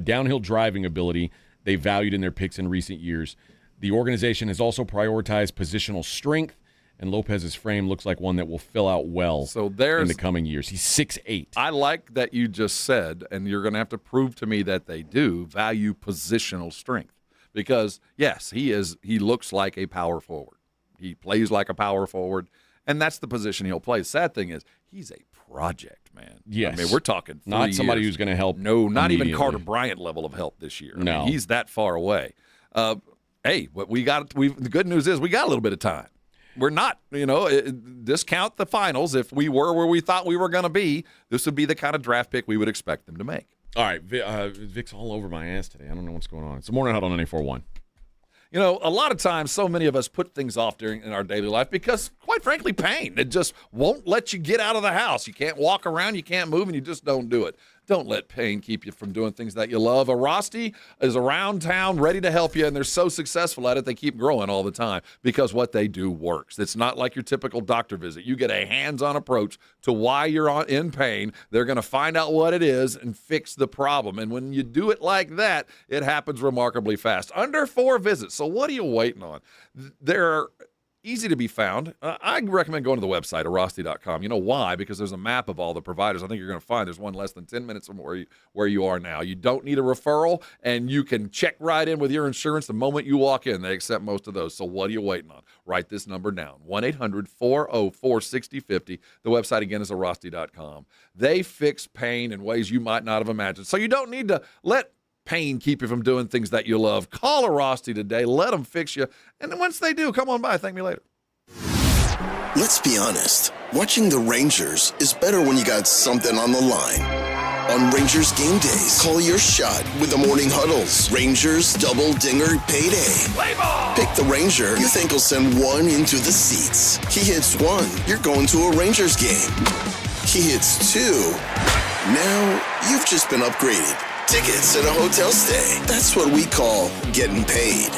downhill driving ability they valued in their picks in recent years. The organization has also prioritized positional strength, and Lopez's frame looks like one that will fill out well in the coming years. He's 6'8". I like that you just said, and you're going to have to prove to me that they do value positional strength. Because, yes, he looks like a power forward. He plays like a power forward, and that's the position he'll play. The sad thing is he's a project, man. Yes. I mean, we're talking 3 not somebody years. who's going to help. No, not even Carter Bryant level of help this year. No. I mean, he's that far away. Hey, what the good news is we got a little bit of time. We're not, discount the finals. If we were where we thought we were going to be, this would be the kind of draft pick we would expect them to make. All right, Vic's all over my ass today. I don't know what's going on. It's the Morning Huddle 94.1. A lot of times, so many of us put things off in our daily life because, quite frankly, pain. It just won't let you get out of the house. You can't walk around, you can't move, and you just don't do it. Don't let pain keep you from doing things that you love. Arasti is around town ready to help you, and they're so successful at it, they keep growing all the time because what they do works. It's not like your typical doctor visit. You get a hands-on approach to why you're in pain. They're going to find out what it is and fix the problem. And when you do it like that, it happens remarkably fast. Under 4 visits. So what are you waiting on? They're easy to be found. I recommend going to the website, arasti.com. You know why? Because there's a map of all the providers. I think you're going to find there's one less than 10 minutes from where you are now. You don't need a referral, and you can check right in with your insurance the moment you walk in. They accept most of those. So what are you waiting on? Write this number down, 1-800-404-6050. The website, again, is arasti.com. They fix pain in ways you might not have imagined. So you don't need to let pain keep you from doing things that you love. Call Arasti today. Let them fix you. And then once they do, come on by. Thank me later. Let's be honest. Watching the Rangers is better when you got something on the line. On Rangers game days, call your shot with the Morning Huddles. Rangers Double Dinger Payday. Play ball! Pick the Ranger you think will send one into the seats. He hits 1, you're going to a Rangers game. He hits 2. Now you've just been upgraded. Tickets and a hotel stay. That's what we call getting paid.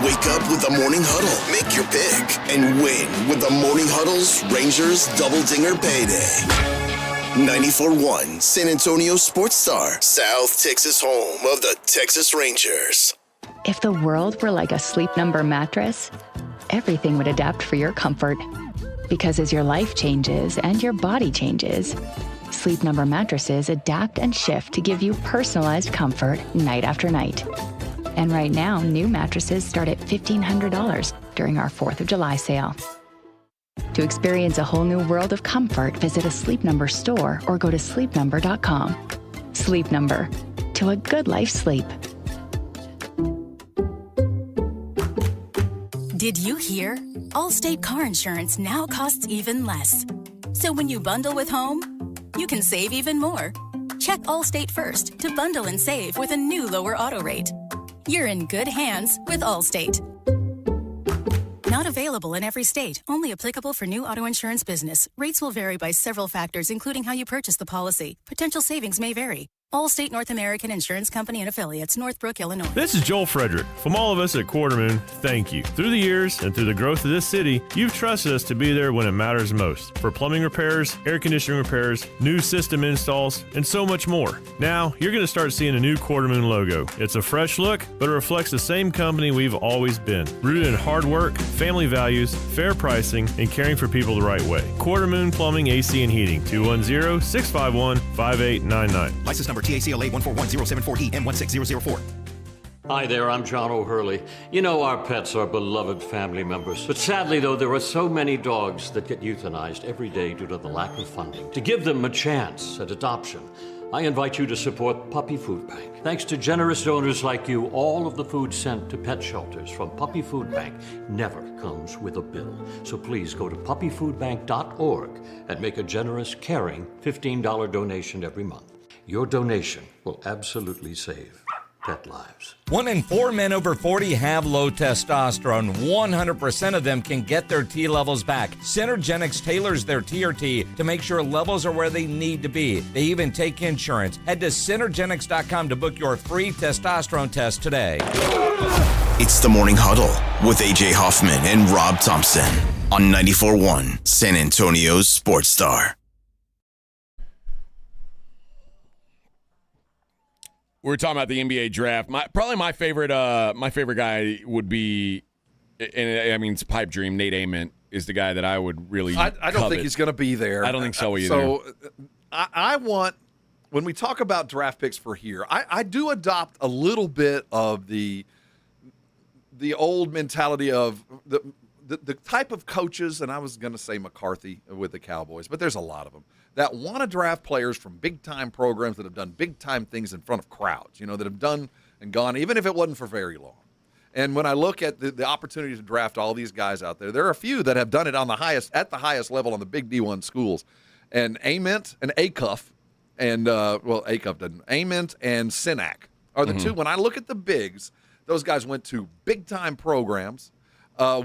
Wake up with the Morning Huddle. Make your pick and win with the Morning Huddle's Rangers Double Dinger Payday. 94.1 San Antonio Sports Star, South Texas home of the Texas Rangers. If the world were like a Sleep Number mattress, everything would adapt for your comfort. Because as your life changes and your body changes, Sleep Number mattresses adapt and shift to give you personalized comfort night after night. And right now, new mattresses start at $1,500 during our 4th of July sale. To experience a whole new world of comfort, visit a Sleep Number store or go to sleepnumber.com. Sleep Number. To a good life sleep. Did you hear? Allstate car insurance now costs even less. So when you bundle with home, you can save even more. Check Allstate first to bundle and save with a new lower auto rate. You're in good hands with Allstate. Not available in every state. Only applicable for new auto insurance business. Rates will vary by several factors, including how you purchase the policy. Potential savings may vary. Allstate North American Insurance Company and Affiliates, Northbrook, Illinois. This is Joel Frederick. From all of us at Quarterman, thank you. Through the years and through the growth of this city, you've trusted us to be there when it matters most. For plumbing repairs, air conditioning repairs, new system installs, and so much more. Now, you're going to start seeing a new Quarterman logo. It's a fresh look, but it reflects the same company we've always been. Rooted in hard work, family values, fair pricing, and caring for people the right way. Quartermoon Plumbing, AC, and Heating. 210-651-5899. License number TACLA 141074E M16004. Hi there, I'm John O'Hurley. You know, our pets are beloved family members. But sadly, though, there are so many dogs that get euthanized every day due to the lack of funding. To give them a chance at adoption, I invite you to support Puppy Food Bank. Thanks to generous donors like you, all of the food sent to pet shelters from Puppy Food Bank never comes with a bill. So please go to puppyfoodbank.org and make a generous, caring $15 donation every month. Your donation will absolutely save pet lives. 1 in 4 men over 40 have low testosterone. 100% of them can get their T levels back. Synergenics tailors their TRT to make sure levels are where they need to be. They even take insurance. Head to Synergenics.com to book your free testosterone test today. It's the Morning Huddle with A.J. Hoffman and Rob Thompson on 94.1 San Antonio's Sports Star. We're talking about the NBA draft. Probably my favorite guy would be, and I mean it's a pipe dream. Nate Ament is the guy that I would really. I don't think he's going to be there. I don't think so either. So I want, when we talk about draft picks for here, I do adopt a little bit of the old mentality of the type of coaches, and I was going to say McCarthy with the Cowboys, but there's a lot of them that want to draft players from big-time programs that have done big-time things in front of crowds, that have done and gone, even if it wasn't for very long. And when I look at the opportunity to draft all these guys out there are a few that have done it at the highest level on the big D1 schools. And Ament and Acuff, and Acuff doesn't. Ament and Sinak are the two. When I look at the bigs, those guys went to big-time programs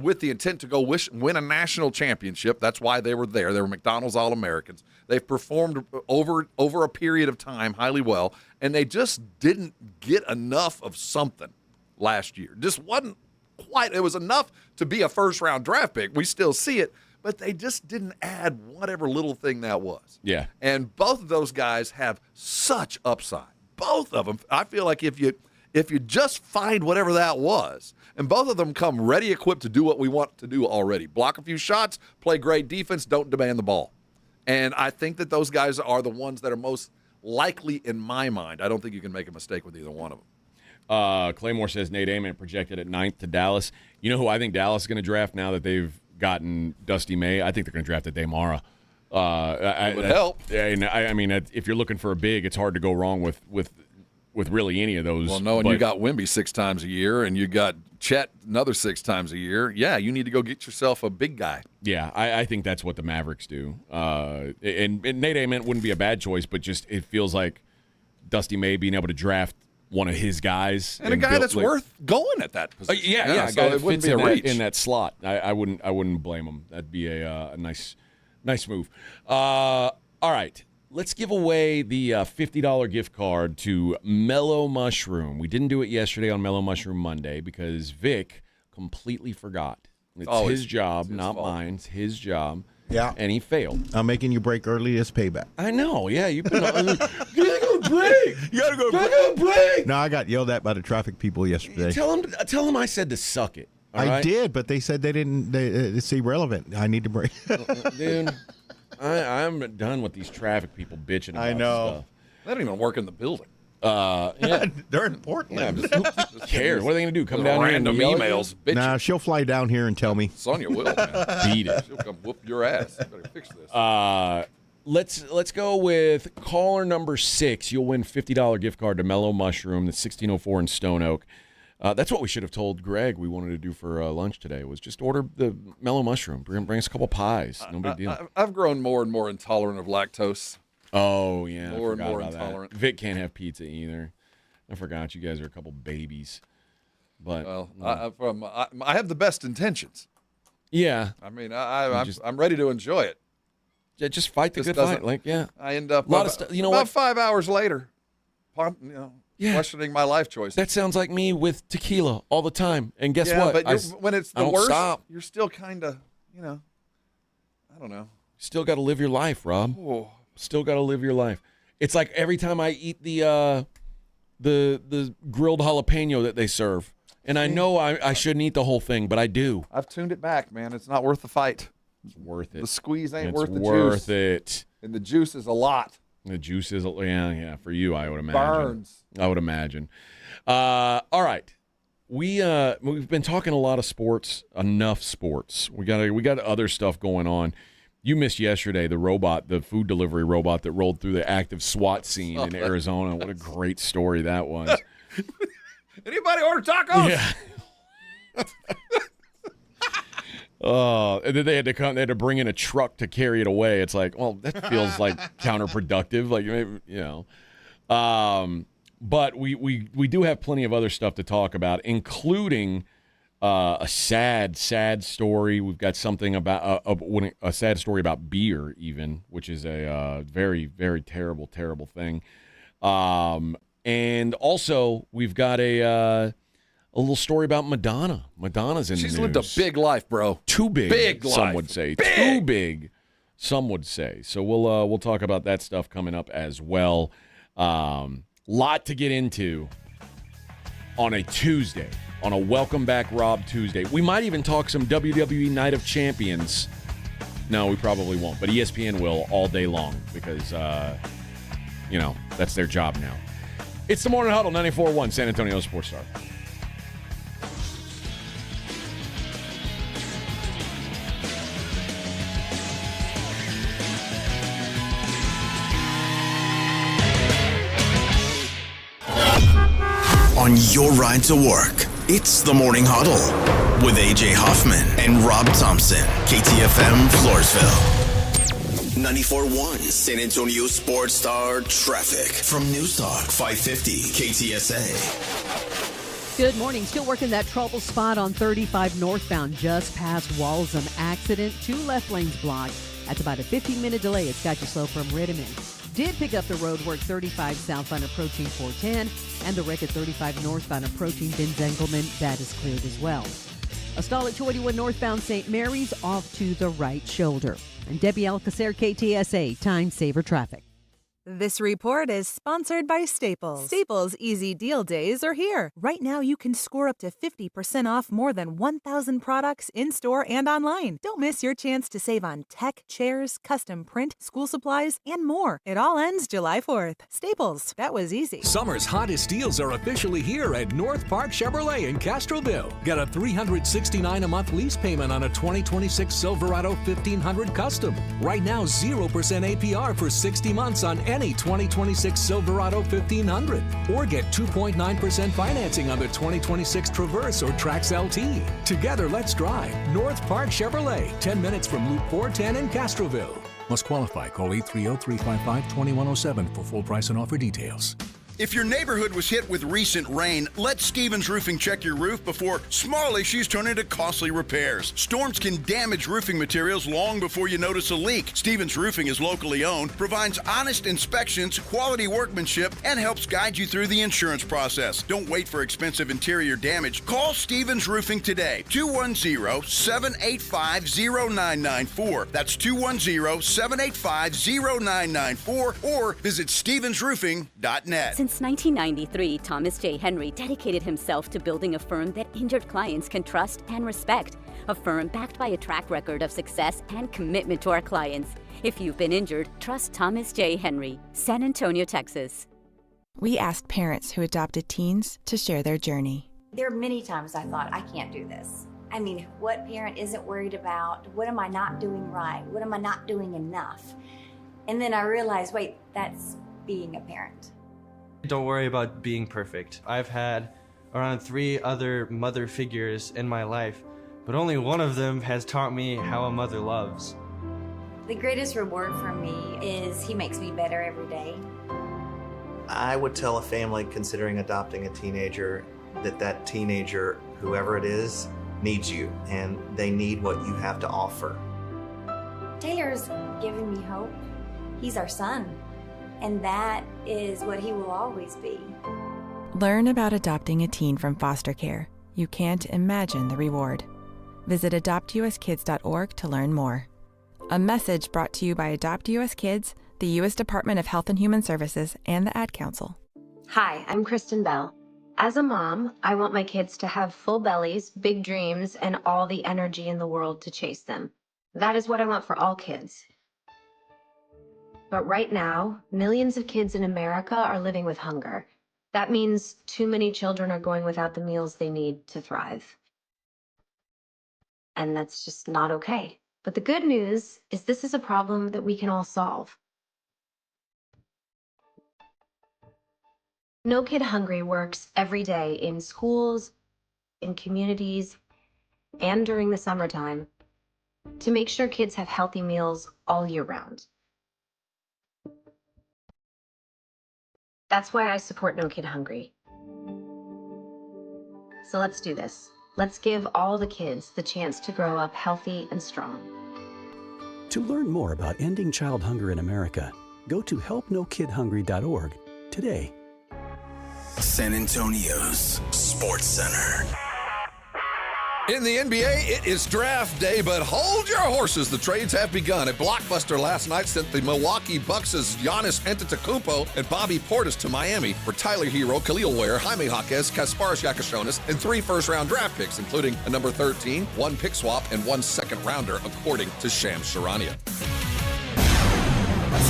with the intent to go win a national championship. That's why they were there. They were McDonald's All-Americans. They've performed over a period of time highly well, and they just didn't get enough of something last year. Just wasn't quite. It was enough to be a first-round draft pick. We still see it, but they just didn't add whatever little thing that was. Yeah. And both of those guys have such upside. Both of them. I feel like if you just find whatever that was, and both of them come ready, equipped to do what we want to do already. Block a few shots, play great defense, don't demand the ball. And I think that those guys are the ones that are most likely in my mind. I don't think you can make a mistake with either one of them. Claymore says Nate Ament projected at 9th to Dallas. You know who I think Dallas is going to draft now that they've gotten Dusty May? I think they're going to draft Ade Mara. It would help. I mean, if you're looking for a big, it's hard to go wrong with really any of those. Well, no, and you got Wemby 6 times a year, and you got Chet another 6 times a year. Yeah, you need to go get yourself a big guy. Yeah, I think that's what the Mavericks do. And Nate Ament wouldn't be a bad choice, but just it feels like Dusty May being able to draft one of his guys. And a guy that's worth going at that position. Yeah, so it wouldn't be a reach. In that slot. I wouldn't blame him. That'd be a nice move. All right. Let's give away the $50 gift card to Mellow Mushroom. We didn't do it yesterday on Mellow Mushroom Monday because Vic completely forgot. It's his job, not mine. It's his job. Yeah. And he failed. I'm making you break early as payback. I know. Yeah, you've been. You gotta go break. You gotta go break. No, I got yelled at by the traffic people yesterday. Tell him I said to suck it. I did, but they said they didn't. It's irrelevant. I need to break. Dude. I'm done with these traffic people bitching about I know. stuff. They don't even work in the building. Yeah. They're in Portland. Yeah, who cares? What are they going to do? Come down here and random emails. Nah, she'll fly down here and tell me. Sonya will, man. Beat it. She'll come whoop your ass. You better fix this. Let's go with caller number 6. You'll win $50 gift card to Mellow Mushroom, the 1604 in Stone Oak. That's what we should have told Greg we wanted to do for lunch today, was just order the Mellow Mushroom. Bring us a couple pies. No big deal. I've grown more and more intolerant of lactose. Oh, yeah. More and more intolerant. That. Vic can't have pizza either. I forgot you guys are a couple babies. But well, I have the best intentions. Yeah. I mean, I'm ready to enjoy it. Yeah, just fight the good fight. Like, yeah. I end up a lot of stuff. You know about what? 5 hours later, questioning my life choices. That sounds like me with tequila all the time. And guess what? But when it's the worst, you're still kind of, I don't know. Still got to live your life, Rob. Oh. Still got to live your life. It's like every time I eat the grilled jalapeno that they serve, and I know I shouldn't eat the whole thing, but I do. I've tuned it back, man. It's not worth the fight. It's worth it. The squeeze ain't worth the juice. Worth it. And the juice is a lot. The juice is, yeah. For you, I would imagine. Burns. I would imagine. All right. We've been talking a lot of sports. Enough sports. We got other stuff going on. You missed yesterday the food delivery robot that rolled through the active SWAT scene in Arizona. What a great story that was. Anybody order tacos? Yeah. And then they had to bring in a truck to carry it away. It's like, well, that feels like counterproductive. Like, but we do have plenty of other stuff to talk about, including a sad story. We've got something about a sad story about beer, even, which is a very, very terrible thing. And also we've got a little story about Madonna. Madonna's in the news. She's lived a big life, bro. Too big. Big life. Some would say. Big. Too big. Some would say. So we'll talk about that stuff coming up as well. Lot to get into on a Tuesday, on a Welcome Back Rob Tuesday. We might even talk some WWE Night of Champions. No, we probably won't, but ESPN will all day long because, that's their job now. It's the Morning Huddle, 94.1 San Antonio Sports Star. On your ride to work, it's the Morning Huddle with A.J. Hoffman and Rob Thompson, KTFM Floresville. 94.1 San Antonio Sports Star traffic from News Talk 550 KTSA. Good morning. Still working that trouble spot on 35 northbound just past Walsham. Accident. 2 left lanes blocked. That's about a 15-minute delay. It's got you slow from Rittiman. Did pick up the road work 35 southbound approaching 410 and the wreck at 35 northbound approaching Ben Zengelman. That is cleared as well. A stall at 281 northbound St. Mary's off to the right shoulder. And Debbie Alcacer, KTSA, Time Saver Traffic. This report is sponsored by Staples. Staples Easy Deal Days are here. Right now, you can score up to 50% off more than 1,000 products in-store and online. Don't miss your chance to save on tech, chairs, custom print, school supplies, and more. It all ends July 4th. Staples, that was easy. Summer's hottest deals are officially here at North Park Chevrolet in Castroville. Get a $369 a month lease payment on a 2026 Silverado 1500 Custom. Right now, 0% APR for 60 months on any 2026 Silverado 1500, or get 2.9% financing on the 2026 Traverse or Trax LT. Together, let's drive. North Park Chevrolet, 10 minutes from Loop 410 in Castroville. Must qualify. Call 830-355-2107 for full price and offer details. If your neighborhood was hit with recent rain, let Stevens Roofing check your roof before small issues turn into costly repairs. Storms can damage roofing materials long before you notice a leak. Stevens Roofing is locally owned, provides honest inspections, quality workmanship, and helps guide you through the insurance process. Don't wait for expensive interior damage. Call Stevens Roofing today, 210-785-0994. That's 210-785-0994, or visit stevensroofing.net. Since 1993, Thomas J. Henry dedicated himself to building a firm that injured clients can trust and respect. A firm backed by a track record of success and commitment to our clients. If you've been injured, trust Thomas J. Henry, San Antonio, Texas. We asked parents who adopted teens to share their journey. There are many times I thought, I can't do this. I mean, what parent isn't worried about? What am I not doing right? What am I not doing enough? And then I realized, wait, that's being a parent. Don't worry about being perfect. I've had around 3 other mother figures in my life, but only one of them has taught me how a mother loves. The greatest reward for me is he makes me better every day. I would tell a family considering adopting a teenager that teenager, whoever it is, needs you, and they need what you have to offer. Taylor's given me hope. He's our son, and that is what he will always be. Learn about adopting a teen from foster care. You can't imagine the reward. Visit adoptuskids.org to learn more. A message brought to you by Adopt US Kids, the U.S. Department of Health and Human Services, and the Ad Council. Hi, I'm Kristen Bell. As a mom, I want my kids to have full bellies, big dreams, and all the energy in the world to chase them. That is what I want for all kids. But right now, millions of kids in America are living with hunger. That means too many children are going without the meals they need to thrive. And that's just not okay. But the good news is this is a problem that we can all solve. No Kid Hungry works every day in schools, in communities, and during the summertime to make sure kids have healthy meals all year round. That's why I support No Kid Hungry. So let's do this. Let's give all the kids the chance to grow up healthy and strong. To learn more about ending child hunger in America, go to helpnokidhungry.org today. San Antonio's Sports Center. In the NBA, it is draft day, but hold your horses. The trades have begun. A blockbuster last night sent the Milwaukee Bucks' Giannis Antetokounmpo and Bobby Portis to Miami for Tyler Hero, Khalil Ware, Jaime Jaquez, Kasparas Yakashonis, and 3 first-round draft picks, including a number 13, 1 pick swap, and 1 second-rounder, according to Shams Charania.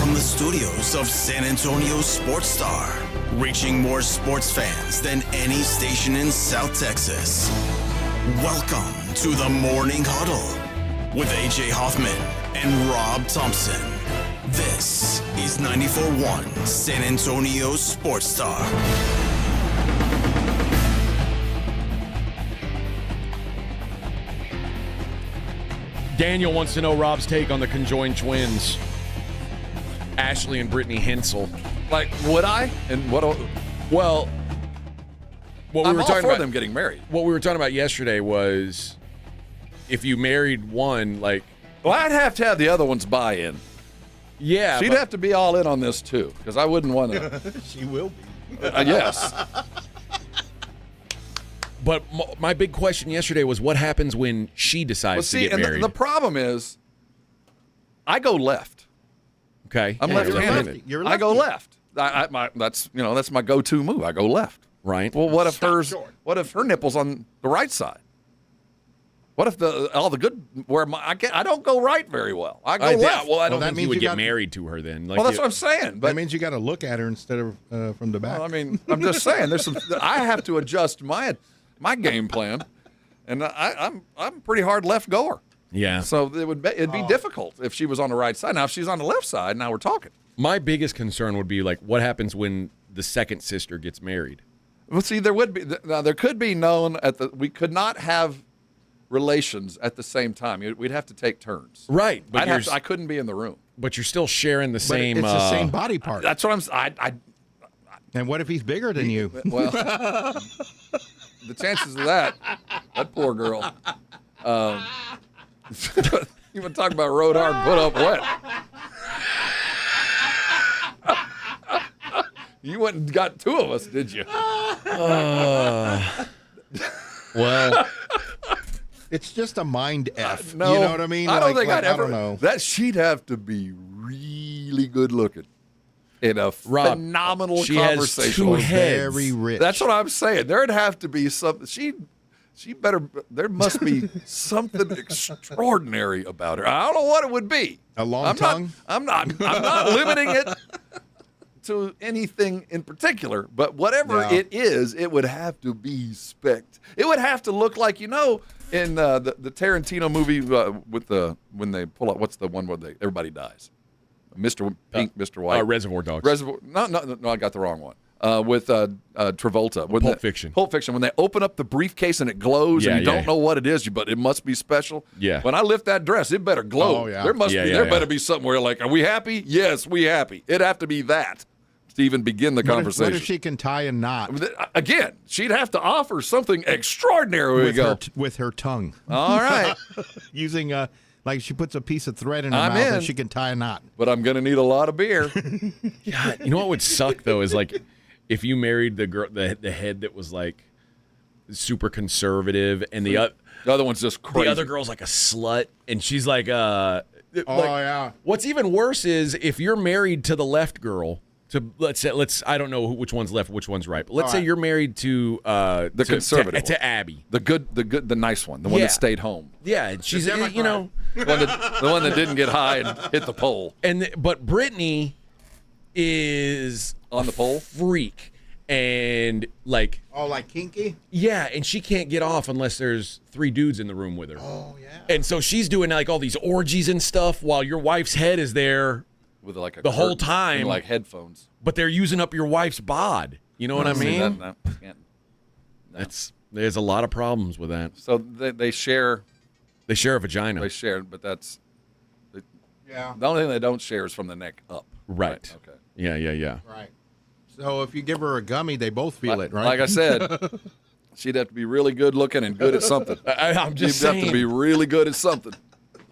From the studios of San Antonio Sports Star, reaching more sports fans than any station in South Texas. Welcome to the Morning Huddle with AJ Hoffman and Rob Thompson. This is 94.1 San Antonio Sports Star. Daniel wants to know Rob's take on the conjoined twins, Ashley and Brittany Hensel. Like, would I? And what? Well, what we I'm were all talking for about, them getting married. What we were talking about yesterday was if you married one, like, well, I'd have to have the other one's buy-in. Yeah, she'd have to be all in on this too, because I wouldn't want to. She will be. Yes. But my big question yesterday was what happens when she decides to get married? The problem is, I go left. Okay, I'm left-handed. You're I go left. That's my go-to move. I go left. Right. Well, what if What if her nipple's on the right side? What if all the good where I don't go right very well? I go left. Well, I don't think you would get married to her then. Like, well, that's what I'm saying. But that means you got to look at her instead of from the back. Well, I mean, I'm just saying. I have to adjust my game plan, and I'm pretty hard left goer. Yeah. So it'd be difficult if she was on the right side. Now, if she's on the left side, now we're talking. My biggest concern would be like, what happens when the second sister gets married? Well, see, there could be we could not have relations at the same time. We'd have to take turns. Right, but I couldn't be in the room. But you're still sharing the same. It's the same body part. That's what I'm saying. And what if he's bigger than you? Well, the chances of that poor girl. You want to talk about road hard, put up wet. You went and got 2 of us, did you? Well, it's just a mind F. No, you know what I mean? I don't think I'd ever. I don't know. That she'd have to be really good looking in a phenomenal she conversation. Has 2 heads. Very rich. That's what I'm saying. There'd have to be something. She better. There must be something extraordinary about her. I don't know what it would be. A long tongue. I'm not limiting it to anything in particular, but whatever it is, it would have to be It would have to look like, in the Tarantino movie when they pull up, what's the one where everybody dies? Mr. Pink, Mr. White. Reservoir Dogs. No, I got the wrong one. With Travolta. Pulp Fiction. Pulp Fiction. When they open up the briefcase and it glows and you don't know what it is, but it must be special. Yeah. When I lift that dress, it better glow. Oh, yeah. There better be something where like, are we happy? Yes, we happy. It'd have to be that. to even begin the conversation. What if she can tie a knot? Again, she'd have to offer something extraordinary. With her tongue. All right. Using like she puts a piece of thread in her mouth and she can tie a knot. But I'm going to need a lot of beer. God, you know what would suck though is like if you married the girl, the head that was like super conservative, and the other one's just crazy. The other girl's like a slut, and she's like, yeah. What's even worse is if you're married to the left girl. Let's I don't know which one's left, which one's right. But let's say you're married to the conservative, to Abby, the nice one, the one that stayed home. Yeah, she's the one that didn't get high and hit the pole. But Brittany is on the pole, freak, and like kinky. Yeah, and she can't get off unless there's 3 dudes in the room with her. Oh yeah. And so she's doing like all these orgies and stuff while your wife's head is there. With like the whole time, and like headphones, but they're using up your wife's bod. You know what I mean? No. There's a lot of problems with that. So they share. They share a vagina. They share, but that's. Yeah. The only thing they don't share is from the neck up. Right. Okay. Yeah. Right. So if you give her a gummy, they both feel it, right? Like I said, she'd have to be really good looking and good at something. I'm just saying. You'd saying. have to be really good at something.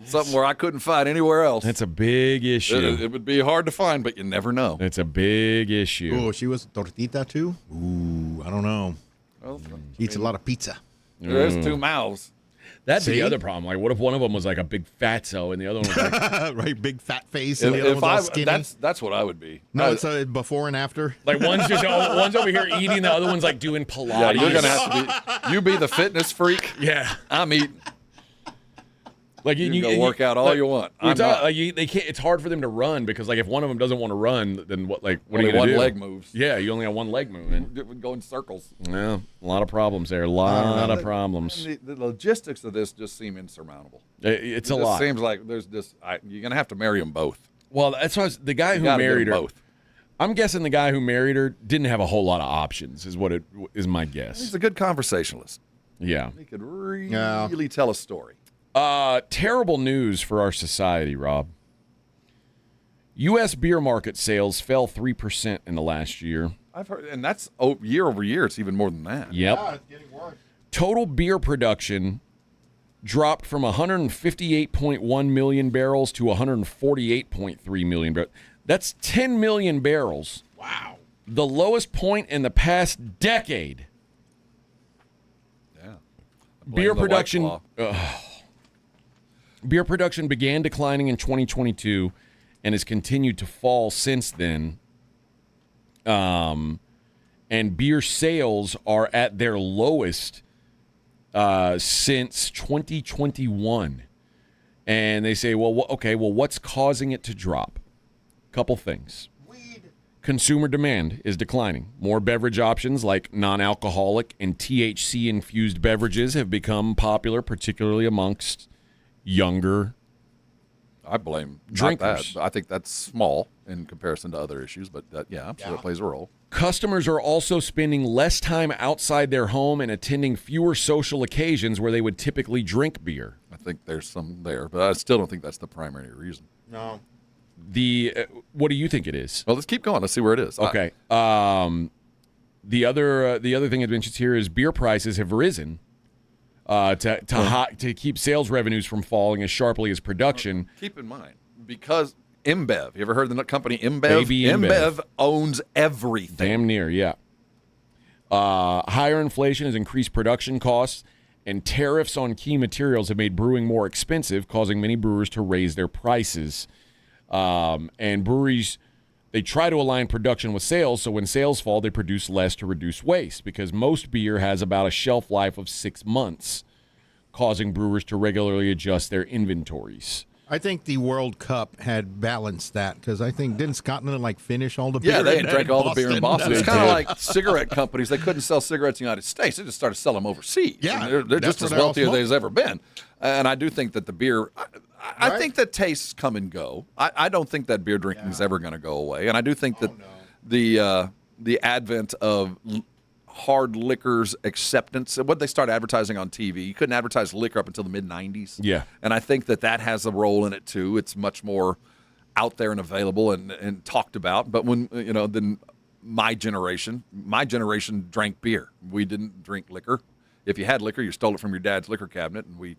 Something where I couldn't find anywhere else. That's a big issue. It would be hard to find, but you never know. It's a big issue. Oh, she was tortita too? Ooh, I don't know. Well, she eats a lot of pizza. There's 2 mouths. That's the other problem. Like, what if one of them was like a big fatso and the other one was like right, big fat face and the other one's all skinny? That's what I would be. No, it's a before and after. Like one's over here eating, the other one's like doing Pilates. Yeah, you're gonna have to be. You be the fitness freak. Yeah, I'm eating. Like you can go work out all you want. They can't. It's hard for them to run because like if one of them doesn't want to run, then what? Like what are you gonna do? One leg moves. Yeah, you only have one leg moving. It would go in circles. Yeah, a lot of problems there. A lot of problems. The logistics of this just seem insurmountable. It's a lot. It seems like there's just you're gonna have to marry them both. Well, that's why the guy who married her. Both. I'm guessing the guy who married her didn't have a whole lot of options. Is what it is my guess. He's a good conversationalist. Yeah, he could really tell a story. Terrible news for our society, Rob. U.S. beer market sales fell 3% in the last year. I've heard, and that's year over year. It's even more than that. Yep. Yeah, it's getting worse. Total beer production dropped from 158.1 million barrels to 148.3 million barrels. That's 10 million barrels. Wow. The lowest point in the past decade. Yeah. Beer production. Beer production began declining in 2022 and has continued to fall since then. And beer sales are at their lowest since 2021. And they say, well, what's causing it to drop? Couple things. Consumer demand is declining. More beverage options like non-alcoholic and THC-infused beverages have become popular, particularly amongst younger I blame drinkers. That. I think that's small in comparison to other issues, but I'm sure it plays a role. Customers are also spending less time outside their home and attending fewer social occasions where they would typically drink beer. I think there's some there, but I still don't think that's the primary reason. No. What do you think it is? Well, let's keep going. Let's see where it is. Okay. The other thing that mentions here is beer prices have risen. To keep sales revenues from falling as sharply as production. Keep in mind, because InBev, you ever heard of the company InBev? Baby InBev owns everything. Damn near, yeah. Higher inflation has increased production costs, and tariffs on key materials have made brewing more expensive, causing many brewers to raise their prices. And breweries, they try to align production with sales, so when sales fall, they produce less to reduce waste, because most beer has about a shelf life of 6 months, causing brewers to regularly adjust their inventories. I think the World Cup had balanced that, because I think, didn't Scotland finish all the beer? Yeah, they drank all the beer in Boston. It's kind of like cigarette companies. They couldn't sell cigarettes in the United States. They just started selling them overseas. Yeah, and they're just as wealthy as they've ever been. And I do think that the beer, I think that tastes come and go. I don't think that beer drinking is ever going to go away. And I do think that the advent of hard liquors acceptance, what they started advertising on TV, you couldn't advertise liquor up until the mid-'90s. Yeah. And I think that has a role in it, too. It's much more out there and available and talked about. But when, then my generation drank beer. We didn't drink liquor. If you had liquor, you stole it from your dad's liquor cabinet, and we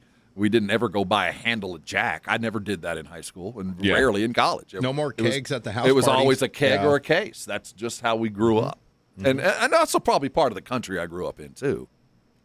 didn't ever go buy a handle of Jack. I never did that in high school, and rarely in college. No more kegs at the house It was parties. always a keg or a case. That's just how we grew up. And also probably part of the country I grew up in, too.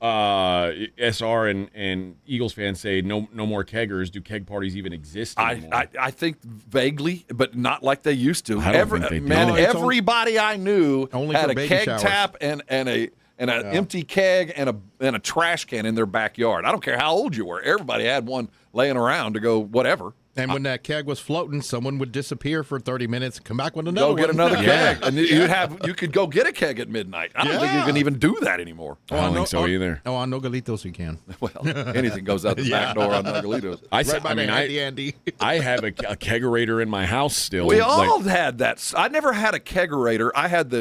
SR and Eagles fans say no more keggers. Do keg parties even exist anymore? I think vaguely, but not like they used to. I don't think they do. Man, No, it's everybody I knew only had for a baby keg showers. tap and an empty keg and a trash can in their backyard. I don't care how old you were. Everybody had one laying around to go whatever. And when that keg was floating, someone would disappear for 30 minutes and come back with another Go get one. another keg, and you could go get a keg at midnight. I don't think you can even do that anymure. I don't think so either. Oh, on Nogalitos you can. Well, anything goes out the back door on Nogalitos. I have a kegerator in my house still. We all had that. I never had a kegerator. I had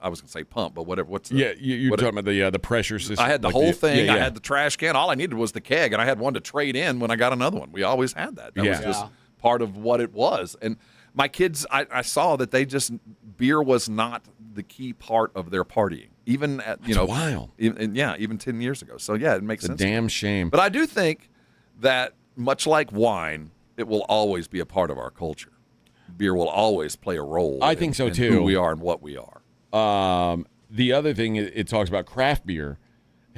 I was going to say pump, but whatever. You're talking about the pressure system. I had the whole thing. I had the trash can. All I needed was the keg, and I had one to trade in when I got another one. We always had that. That was just part of what it was. And my kids, I saw that beer was not the key part of their partying, even at wild. Even 10 years ago. So it makes sense. It's a damn shame. But I do think that much like wine, it will always be a part of our culture. Beer will always play a role. I think so in too. Who we are and what we are. The other thing it talks about, craft beer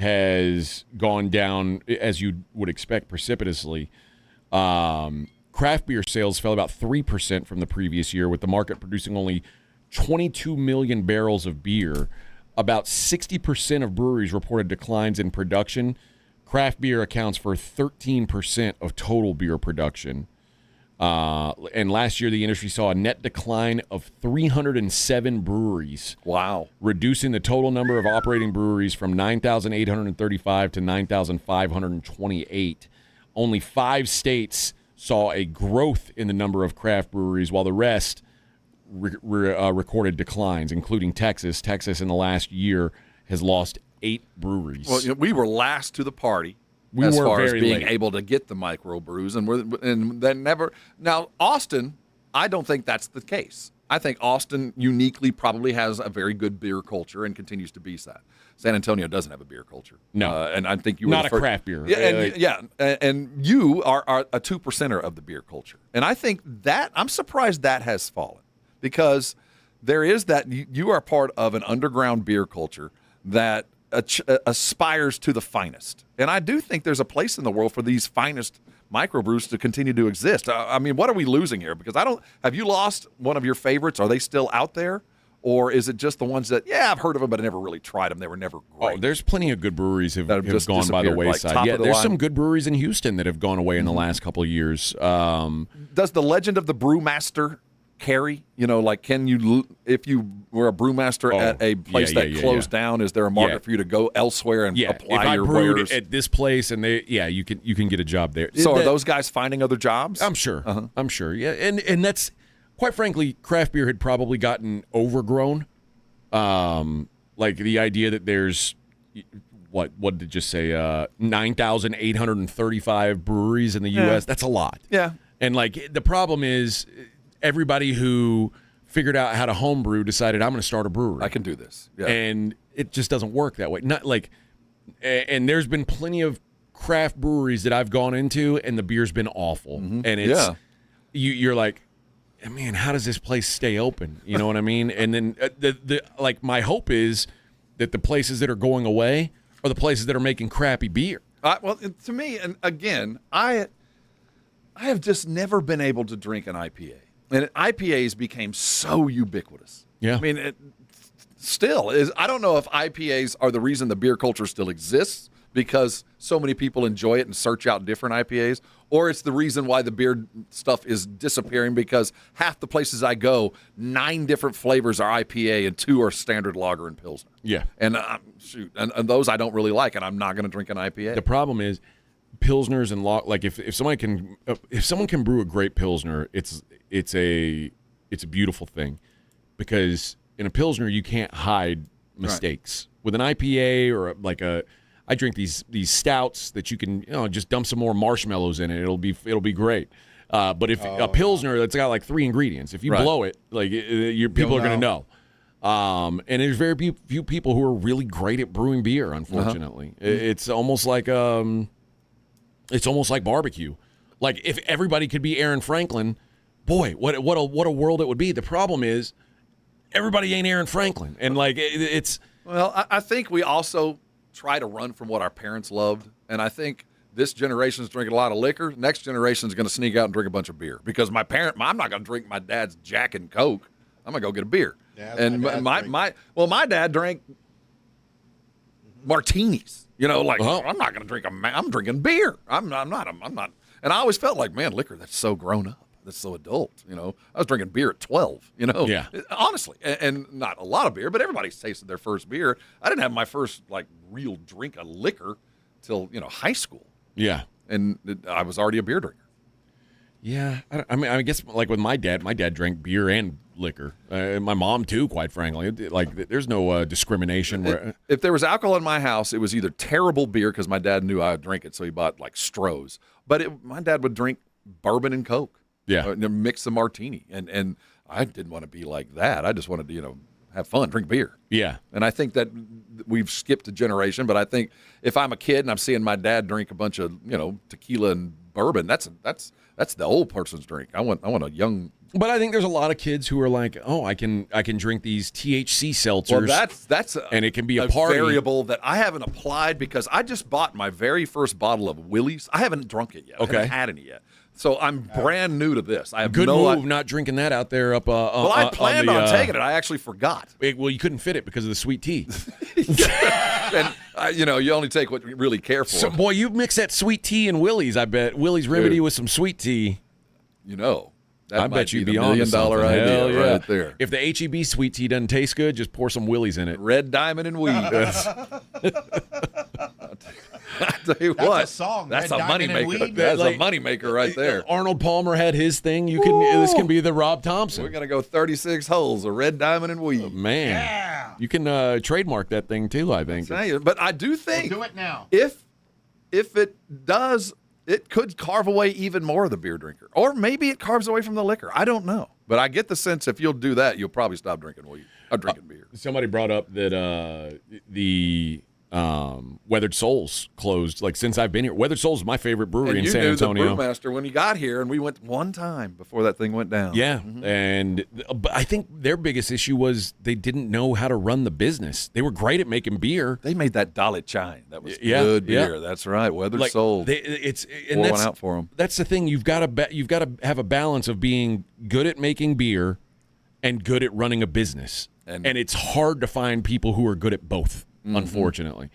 has gone down, as you would expect, precipitously. Craft beer sales fell about 3% from the previous year, with the market producing only 22 million barrels of beer. About 60% of breweries reported declines in production. Craft beer accounts for 13% of total beer production. And last year, the industry saw a net decline of 307 breweries. Wow. Reducing the total number of operating breweries from 9,835 to 9,528. Only 5 states saw a growth in the number of craft breweries, while the rest recorded declines, including Texas. Texas in the last year has lost 8 breweries. Well, we were last to the party. We as were far very as being late. able to get the microbrews, and then never. Now Austin, I don't think that's the case. I think Austin uniquely probably has a very good beer culture and continues to be that. San Antonio doesn't have a beer culture. No, and I think you not were a the first, craft beer. Yeah, and you are a 2%er of the beer culture, and I think that I'm surprised that has fallen because there is that you are part of an underground beer culture that aspires to the finest. And I do think there's a place in the world for these finest microbrews to continue to exist. I mean, what are we losing here? Because have you lost one of your favorites? Are they still out there? Or is it just the ones that, I've heard of them, but I never really tried them. They were never great. Oh, there's plenty of good breweries have just gone by the disappeared, wayside. like, top of the There's line. some good breweries in Houston that have gone away in the last couple of years. Does the legend of the brewmaster carry? Can you, if you were a brewmaster at a place that closed down, is there a market for you to go elsewhere and apply if I your brewed wares? at this place and you can get a job there. So are those guys finding other jobs? I'm sure. I'm sure. Yeah, and that's quite frankly, craft beer had probably gotten overgrown. Like the idea that there's what did it just say? 9,835 breweries in the U.S. That's a lot. Yeah. And the problem is everybody who figured out how to homebrew decided I'm going to start a brewery. I can do this. Yeah. And it just doesn't work that way. And there's been plenty of craft breweries that I've gone into and the beer's been awful. And it's you're like, man, how does this place stay open? You know what I mean? And then my hope is that the places that are going away are the places that are making crappy beer. Well, to me, and again, I have just never been able to drink an IPA. And IPAs became so ubiquitous. Yeah. I mean, it still is. I don't know if IPAs are the reason the beer culture still exists because so many people enjoy it and search out different IPAs, or it's the reason why the beer stuff is disappearing because half the places I go, 9 different flavors are IPA and 2 are standard lager and Pilsner. Yeah. And and those I don't really like, and I'm not going to drink an IPA. The problem is Pilsners and if someone can brew a great Pilsner, it's a beautiful thing because in a Pilsner you can't hide mistakes. Right. With an IPA or I drink these stouts that you can just dump some more marshmallows in it. It'll be great. But if a Pilsner that's got like 3 ingredients, if you blow it, like people are going to know. And there's very few people who are really great at brewing beer, unfortunately. It's almost like barbecue. Like if everybody could be Aaron Franklin, boy, what a world it would be. The problem is everybody ain't Aaron Franklin. And like it's Well, I think we also try to run from what our parents loved, and I think this generation's drinking a lot of liquor. Next generation's going to sneak out and drink a bunch of beer because I'm not going to drink my dad's Jack and Coke. I'm going to go get a beer. Yeah, and my dad drank martinis. You know, like I'm not going to drink I'm drinking beer. I'm not. And I always felt like, man, liquor, that's so grown up. That's so adult. You know, I was drinking beer at 12. You know, honestly, and not a lot of beer, but everybody's tasted their first beer. I didn't have my first like real drink of liquor till high school. Yeah, and I was already a beer drinker. Yeah, I guess like with my dad drank beer and liquor. My mom too, quite frankly. Like there's no discrimination. If there was alcohol in my house, it was either terrible beer because my dad knew I would drink it, so he bought like Stroh's. But my dad would drink bourbon and Coke. Yeah, mix a martini, and I didn't want to be like that. I just wanted to have fun, drink beer. Yeah, and I think that we've skipped a generation. But I think if I'm a kid and I'm seeing my dad drink a bunch of tequila and bourbon, that's the old person's drink. I want a young. But I think there's a lot of kids who are like, oh, I can drink these THC seltzers. Well, that's and it can be a party variable that I haven't applied because I just bought my very first bottle of Willie's. I haven't drunk it yet. Okay. I haven't had any yet. So I'm brand new to this. I have good no move not drinking that out there up. Well, I planned on taking it. I actually forgot. Well, you couldn't fit it because of the sweet tea. And you only take what you really care for. So, boy, you mix that sweet tea and Willie's. I bet Willie's Remedy with some sweet tea. I bet you'd be on $1 million idea Hell yeah. right there. If the HEB sweet tea doesn't taste good, just pour some Willie's in it. Red Diamond and Weed. I tell you That's what, a song. That's Red a money Diamond and maker. Weed. That's a money maker right there. Arnold Palmer had his thing. This can be the Rob Thompson. We're gonna go 36 holes of Red Diamond and Weed. Man, you can trademark that thing too. I think. But I do think We'll do it now. if it does, it could carve away even more of the beer drinker, or maybe it carves away from the liquor. I don't know, but I get the sense if you'll do that, you'll probably stop drinking weed or drinking beer. Somebody brought up that the Weathered Souls closed. Like since I've been here, Weathered Souls is my favorite brewery in San Antonio. You knew the brewmaster when he got here, and we went one time before that thing went down. Yeah, but I think their biggest issue was they didn't know how to run the business. They were great at making beer. They made that Dalit Chine. That was good beer. Yeah. That's right. Weathered Souls. Pour one out for them. That's the thing. You've got to have a balance of being good at making beer and good at running a business. And it's hard to find people who are good at both. Unfortunately,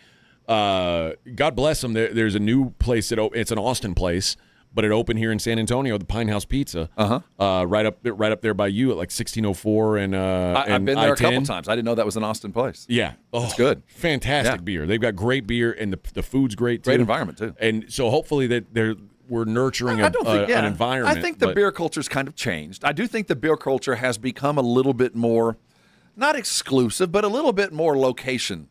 God bless them. There's a new place it's an Austin place, but it opened here in San Antonio, the Pine House Pizza. Right up there by you at like 1604 and I've been there a couple times. I didn't know that was an Austin place. Yeah, it's good. Fantastic beer. They've got great beer and the food's great too. Great environment too. And so hopefully that we're nurturing an environment. I think the beer culture's kind of changed. I do think the beer culture has become a little bit more, not exclusive, but a little bit more location.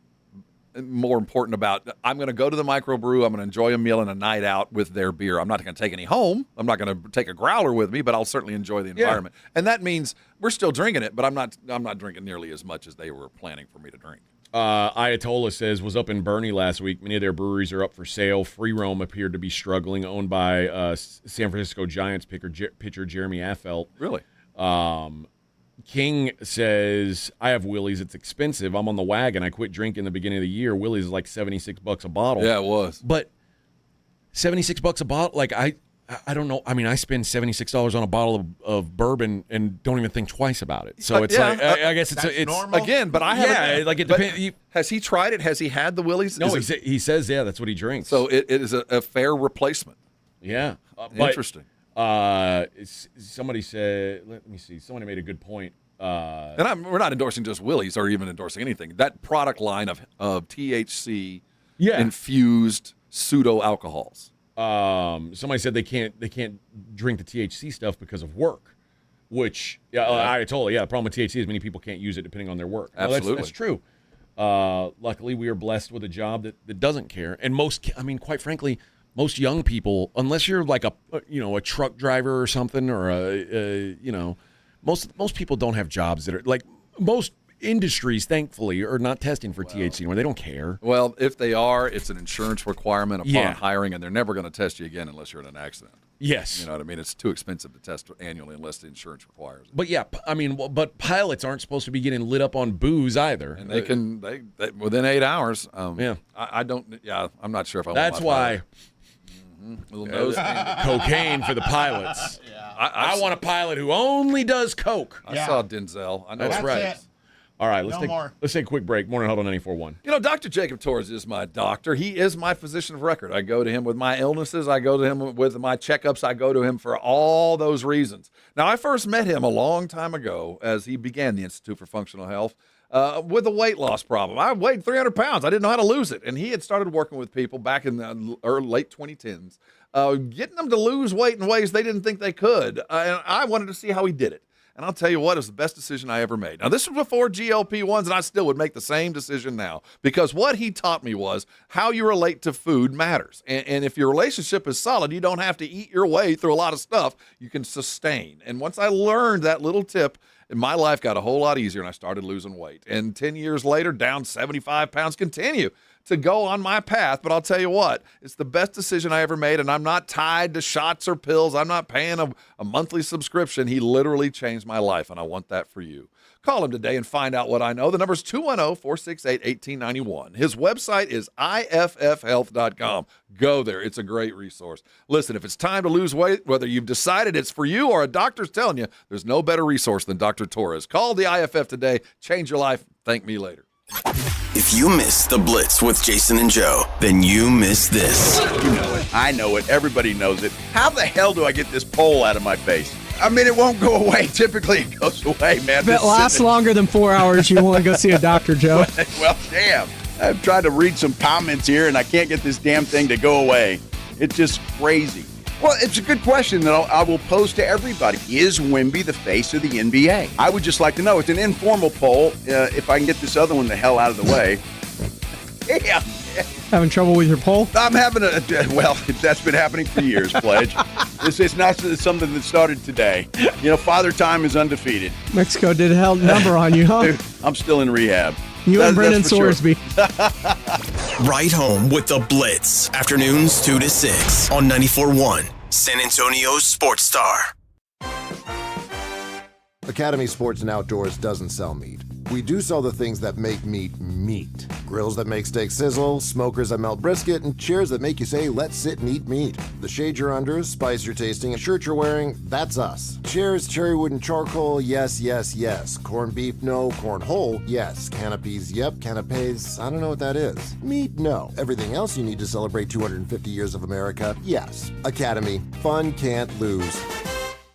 More important about I'm going to go to the microbrew. I'm going to enjoy a meal and a night out with their beer. I'm not going to take any home. I'm not going to take a growler with me, but I'll certainly enjoy the environment. And that means we're still drinking it, but I'm not drinking nearly as much as they were planning for me to drink. Ayatollah says was up in Bernie last week. Many of their breweries are up for sale. Free Roam appeared to be struggling, owned by San Francisco Giants pitcher Jeremy Affeldt. Really? King says, I have Willie's. It's expensive. I'm on the wagon. I quit drinking the beginning of the year. Willie's is like $76 a bottle. Yeah, it was. But $76 a bottle, like I don't know. I mean, I spend $76 on a bottle of bourbon and don't even think twice about it. So it's I guess it's normal. Again, but I haven't. Like it depends. Has he tried it? Has he had the Willie's? No, he says, that's what he drinks. So it is a fair replacement. Yeah. Interesting. Somebody said, let me see. Somebody made a good point. And we're not endorsing just Willie's or even endorsing anything. That product line of THC infused pseudo alcohols. Somebody said they can't drink the THC stuff because of work, which I told you. The problem with THC is many people can't use it depending on their work. Absolutely, that's true. Luckily, we are blessed with a job that doesn't care, and quite frankly, most young people, unless you're like a truck driver or something, or most people don't have jobs that are like most industries, thankfully, are not testing for THC anymore. They don't care. Well, if they are, it's an insurance requirement upon Yeah. hiring, and they're never going to test you again unless you're in an accident. Yes. You know what I mean? It's too expensive to test annually unless the insurance requires it. But yeah, I mean, but pilots aren't supposed to be getting lit up on booze either. And they can, they within 8 hours. Yeah. I don't, I'm not sure if I want That's my why. little nose candy. Cocaine for the pilots. I want a pilot who only does coke. I saw Denzel. I know That's right. All right, let's take a quick break. Morning Huddle 94.1. You know, Dr. Jacob Torres is my doctor. He is my physician of record. I go to him with my illnesses. I go to him with my checkups. I go to him for all those reasons. Now, I first met him a long time ago as he began the Institute for Functional Health with a weight loss problem. I weighed 300 pounds. I didn't know how to lose it. And he had started working with people back in the late 2010s, getting them to lose weight in ways they didn't think they could. And I wanted to see how he did it. And I'll tell you what, it was the best decision I ever made. Now, this was before GLP-1s, and I still would make the same decision now. Because what he taught me was how you relate to food matters. And if your relationship is solid, you don't have to eat your way through a lot of stuff. You can sustain. And once I learned that little tip, my life got a whole lot easier, and I started losing weight. And 10 years later, down 75 pounds, continue to go on my path. But I'll tell you what, it's the best decision I ever made, and I'm not tied to shots or pills. I'm not paying a monthly subscription. He literally changed my life, and I want that for you. Call him today and find out what I know. The number is 210-468-1891. His website is iffhealth.com. Go there. It's a great resource. Listen, if it's time to lose weight, whether you've decided it's for you or a doctor's telling you, there's no better resource than Dr. Torres. Call the IFF today. Change your life. Thank me later. If you missed the Blitz with Jason and Joe, then you missed this. You know it. I know it. Everybody knows it. How the hell do I get this pole out of my face? I mean, it won't go away. Typically, it goes away, man. If it lasts longer than 4 hours, you want to go see a doctor, Joe. Well, damn. I've tried to read some comments here, and I can't get this damn thing to go away. It's just crazy. Well, it's a good question that I will pose to everybody. Is Wemby the face of the NBA? I would just like to know. It's an informal poll. If I can get this other one the hell out of the way. Yeah. Having trouble with your poll? I'm having well, that's been happening for years, Pledge. It's not something that started today. You know, Father Time is undefeated. Mexico did a hell number on you, huh? Dude, I'm still in rehab. You and Brendan Sorsby. Sure. Right home with the Blitz. Afternoons 2 to 6 on 94.1 San Antonio's Sports Star. Academy Sports and Outdoors doesn't sell meat. We do sell the things that make meat meat. Grills that make steak sizzle, smokers that melt brisket, and chairs that make you say, let's sit and eat meat. The shade you're under, spice you're tasting, and shirt you're wearing, that's us. Chairs, cherry wood, and charcoal, yes, yes, yes. Corned beef, no. Corn whole, yes. Canopies, yep. Canapes, I don't know what that is. Meat, no. Everything else you need to celebrate 250 years of America, yes. Academy, fun can't lose.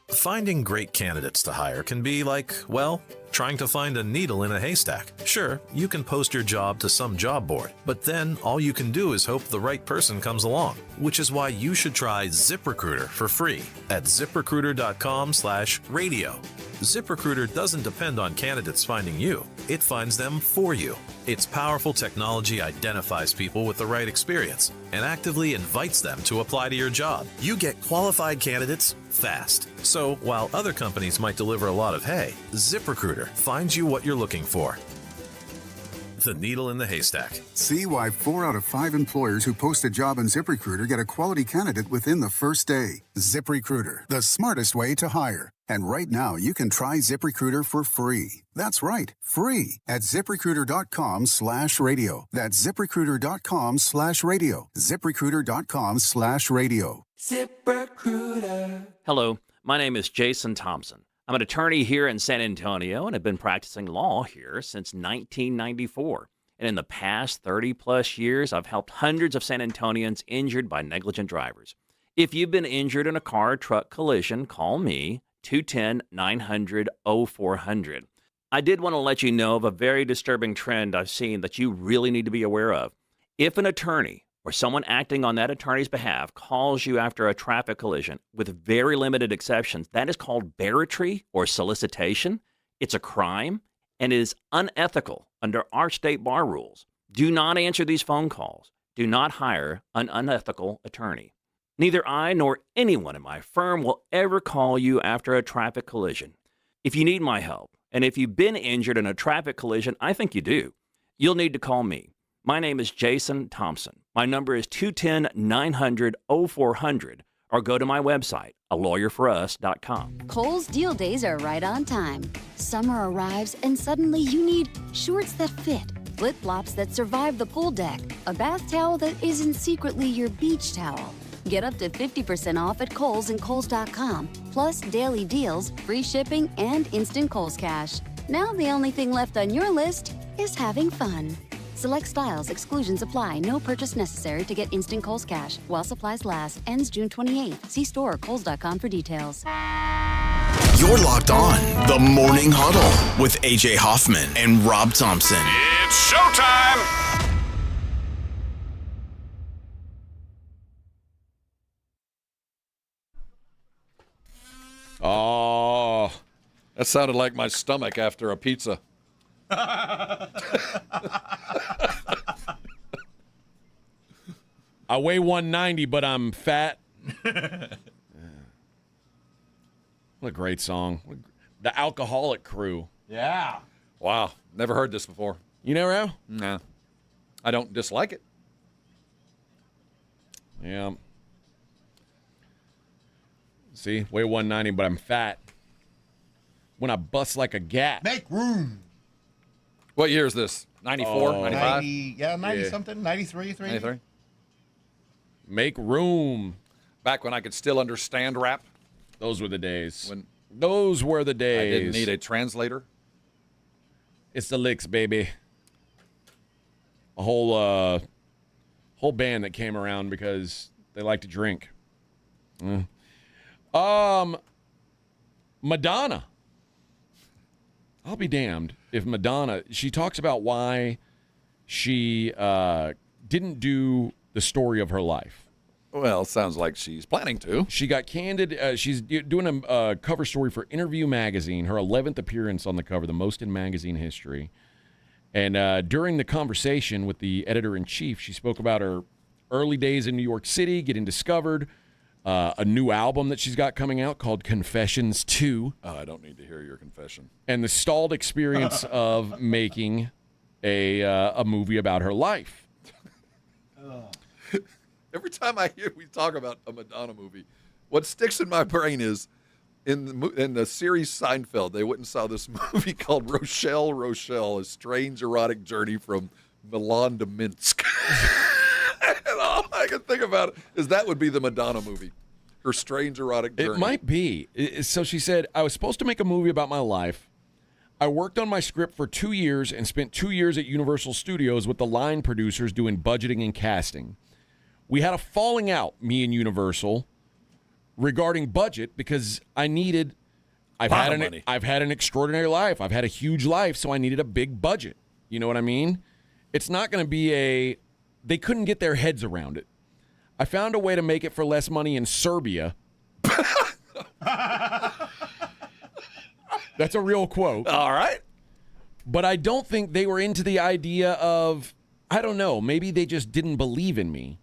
Finding great candidates to hire can be like, well, trying to find a needle in a haystack. Sure, you can post your job to some job board, but then all you can do is hope the right person comes along, which is why you should try ZipRecruiter for free at ZipRecruiter.com/radio. ZipRecruiter doesn't depend on candidates finding you. It finds them for you. Its powerful technology identifies people with the right experience and actively invites them to apply to your job. You get qualified candidates fast. So while other companies might deliver a lot of hay, ZipRecruiter finds you what you're looking for. The needle in the haystack. See why 4 out of 5 employers who post a job on ZipRecruiter get a quality candidate within the first day. ZipRecruiter, the smartest way to hire. And right now, you can try ZipRecruiter for free. That's right, free at ZipRecruiter.com/radio. That's ZipRecruiter.com/radio. ZipRecruiter.com/radio. ZipRecruiter. Hello, my name is Jason Thompson. I'm an attorney here in San Antonio and have been practicing law here since 1994. And in the past 30-plus years, I've helped hundreds of San Antonians injured by negligent drivers. If you've been injured in a car or truck collision, call me, 210-900-0400. I did want to let you know of a very disturbing trend I've seen that you really need to be aware of. If an attorney or someone acting on that attorney's behalf calls you after a traffic collision, with very limited exceptions, that is called barratry or solicitation. It's a crime and is unethical under our state bar rules. Do not answer these phone calls. Do not hire an unethical attorney. Neither I nor anyone in my firm will ever call you after a traffic collision. If you need my help, and if you've been injured in a traffic collision, I think you do, you'll need to call me. My name is Jason Thompson. My number is 210-900-0400, or go to my website, alawyerforus.com. Kohl's Deal Days are right on time. Summer arrives and suddenly you need shorts that fit, flip-flops that survive the pool deck, a bath towel that isn't secretly your beach towel. Get up to 50% off at Kohl's and Kohls.com, plus daily deals, free shipping, and instant Kohl's Cash. Now the only thing left on your list is having fun. Select styles, exclusions apply. No purchase necessary to get instant Kohl's Cash while supplies last. Ends June 28th. See store or Kohls.com for details. You're locked on The Morning Huddle with AJ Hoffman and Rob Thompson. It's showtime! Oh, that sounded like my stomach after a pizza. I weigh 190, but I'm fat. What a great song. The Alcoholic Crew. Yeah. Wow. Never heard this before. You never have? No. I don't dislike it. Yeah. See, weigh 190, but I'm fat. When I bust like a gat. Make room. What year is this? 94, 95? 90 something, 93, 93. Make room. Back when I could still understand rap. Those were the days. When Those were the days. I didn't need a translator. It's the licks, baby. A whole band that came around because they like to drink. Madonna. I'll be damned if Madonna, she talks about why she didn't do the story of her life. Well, sounds like she's planning to. She got candid. She's doing a cover story for Interview Magazine, her 11th appearance on the cover, the most in magazine history. And during the conversation with the editor-in-chief, she spoke about her early days in New York City, getting discovered, a new album that she's got coming out called Confessions 2. I don't need to hear your confession. And the stalled experience of making a movie about her life. Every time I hear we talk about a Madonna movie, what sticks in my brain is in the series Seinfeld, they went and saw this movie called Rochelle, A Strange Erotic Journey from Milan to Minsk. And all I can think about it is that would be the Madonna movie, her strange erotic journey. It might be. So she said, I was supposed to make a movie about my life. I worked on my script for 2 years and spent 2 years at Universal Studios with the line producers doing budgeting and casting. We had a falling out, me and Universal, regarding budget because I needed. I've had an extraordinary life. I've had a huge life, so I needed a big budget. You know what I mean? It's not going to be they couldn't get their heads around it. I found a way to make it for less money in Serbia. That's a real quote. All right. But I don't think they were into the idea of, I don't know, maybe they just didn't believe in me.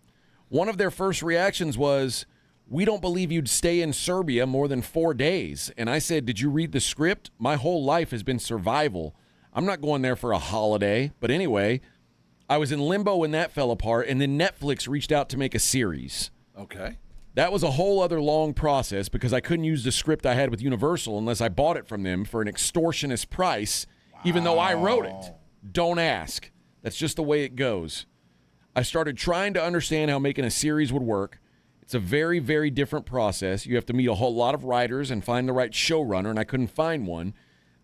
One of their first reactions was, we don't believe you'd stay in Serbia more than 4 days. And I said, did you read the script? My whole life has been survival. I'm not going there for a holiday. But anyway, I was in limbo when that fell apart, and then Netflix reached out to make a series. Okay. That was a whole other long process because I couldn't use the script I had with Universal unless I bought it from them for an extortionist price, even though I wrote it. Don't ask. That's just the way it goes. I started trying to understand how making a series would work. It's a very, very different process. You have to meet a whole lot of writers and find the right showrunner, and I couldn't find one.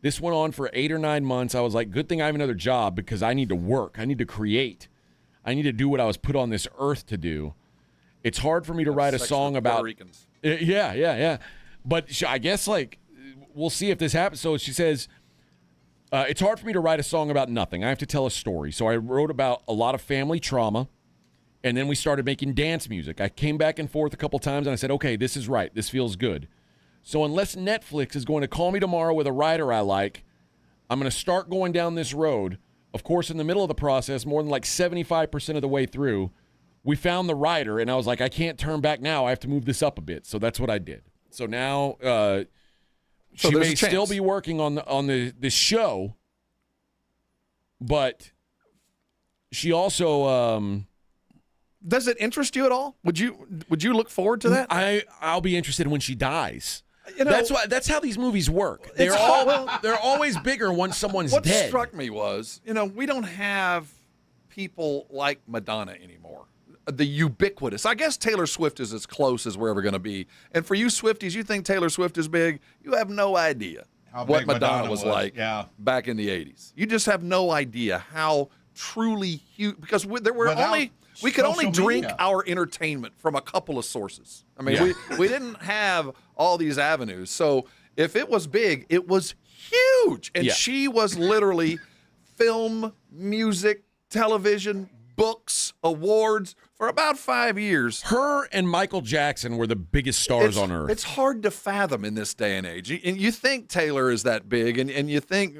This went on for 8 or 9 months. I was like, good thing I have another job because I need to work. I need to create. I need to do what I was put on this earth to do. It's hard for me to write a song about. Puerto Ricans. Yeah. But I guess, we'll see if this happens. So she says, it's hard for me to write a song about nothing. I have to tell a story. So I wrote about a lot of family trauma, and then we started making dance music. I came back and forth a couple times, and I said, okay, this is right. This feels good. So unless Netflix is going to call me tomorrow with a writer I like, I'm going to start going down this road. Of course, in the middle of the process, more than 75% of the way through, we found the writer, and I was like, I can't turn back now. I have to move this up a bit. So that's what I did. So now she may still be working on the show, but she also does it interest you at all? Would you look forward to that? I'll be interested when she dies. You know, that's how these movies work. They're always bigger once someone's what dead. What struck me was, we don't have people like Madonna anymore. The ubiquitous. I guess Taylor Swift is as close as we're ever going to be. And for you Swifties, you think Taylor Swift is big? You have no idea what Madonna was like back in the 80s. You just have no idea how truly huge, because we could only drink our entertainment from a couple of sources. I mean, we didn't have all these avenues. So if it was big, it was huge. And she was literally film, music, television, books, awards for about 5 years. Her and Michael Jackson were the biggest stars on earth. It's hard to fathom in this day and age. And you think Taylor is that big, and you think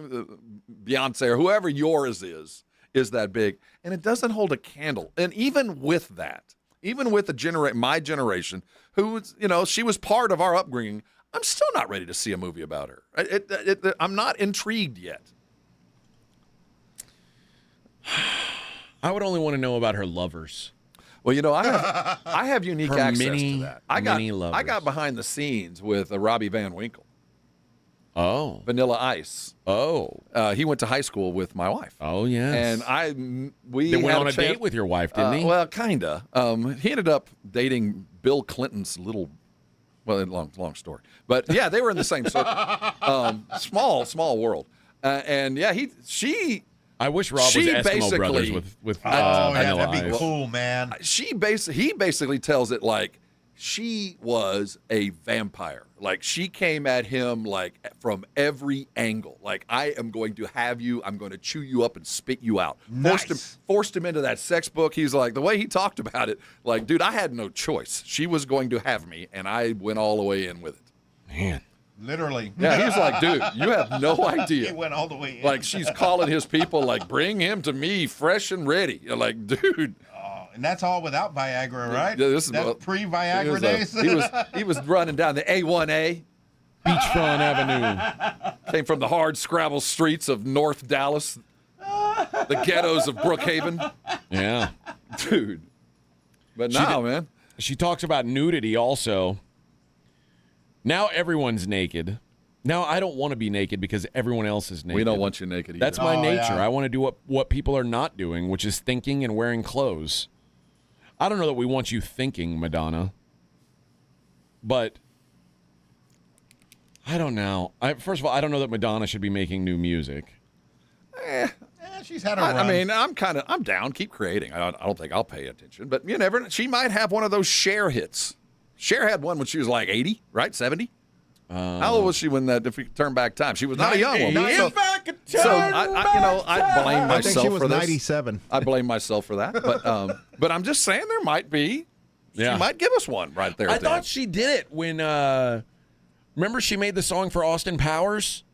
Beyonce or whoever yours is that big, and it doesn't hold a candle. And even with that, even with my generation, who, she was part of our upbringing, I'm still not ready to see a movie about her. I'm not intrigued yet. I would only want to know about her lovers. Well, I have unique her access many, to that. lovers. I got behind the scenes with Robbie Van Winkle. Oh. Vanilla Ice. Oh. He went to high school with my wife. Oh, yes. And we went on a date with your wife, didn't he? Well, kind of. He ended up dating Bill Clinton's long story. But, yeah, they were in the same circle. Small world. And, yeah, I wish Rob was Eskimo Brothers with that'd be cool, man. He basically tells it like she was a vampire. Like, she came at him like from every angle. Like, I am going to have you. I'm going to chew you up and spit you out. Nice. Forced him into that sex book. He's like, the way he talked about it, like, dude, I had no choice. She was going to have me, and I went all the way in with it. Man. Literally. Yeah, he's like, dude, you have no idea. He went all the way in. Like, she's calling his people, like, bring him to me fresh and ready. You're like, dude. And that's all without Viagra, right? Yeah, that's pre-Viagra days. He was running down the A1A. Beachfront Avenue. Came from the hard scrabble streets of North Dallas. The ghettos of Brookhaven. Yeah. Dude. But now, man. She talks about nudity also. Now everyone's naked. Now I don't want to be naked because everyone else is naked. We don't want you naked either. That's my nature. Yeah. I want to do what people are not doing, which is thinking and wearing clothes. I don't know that we want you thinking, Madonna. But I don't know. First of all, I don't know that Madonna should be making new music. She's had a run. I mean, I'm down. Keep creating. I don't think I'll pay attention. But you never. She might have one of those Cher hits. Cher had one when she was like 80, right? 70? How old was she when that? If we turn back time, she was not a young woman. I blame myself for this. I think she was 97. I blame myself for that. But I'm just saying there might be. She might give us one right there. I thought she did it when. Remember, she made the song for Austin Powers.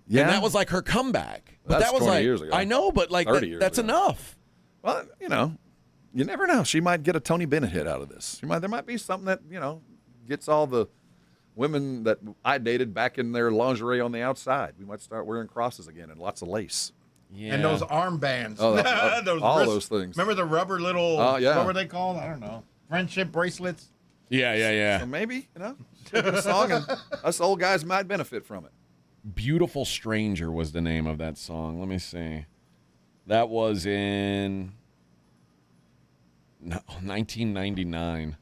Yeah, and that was like her comeback. But that's that was 20 like years ago. I know, but like 30 years that's ago. enough. Well, you never know. She might get a Tony Bennett hit out of this. There might be something that gets all the women that I dated back in their lingerie on the outside. We might start wearing crosses again and lots of lace. Yeah. And those armbands. Those things. Remember the rubber little, what were they called? I don't know. Friendship bracelets? Yeah. So maybe, a song, and us old guys might benefit from it. Beautiful Stranger was the name of that song. Let me see. That was in 1999.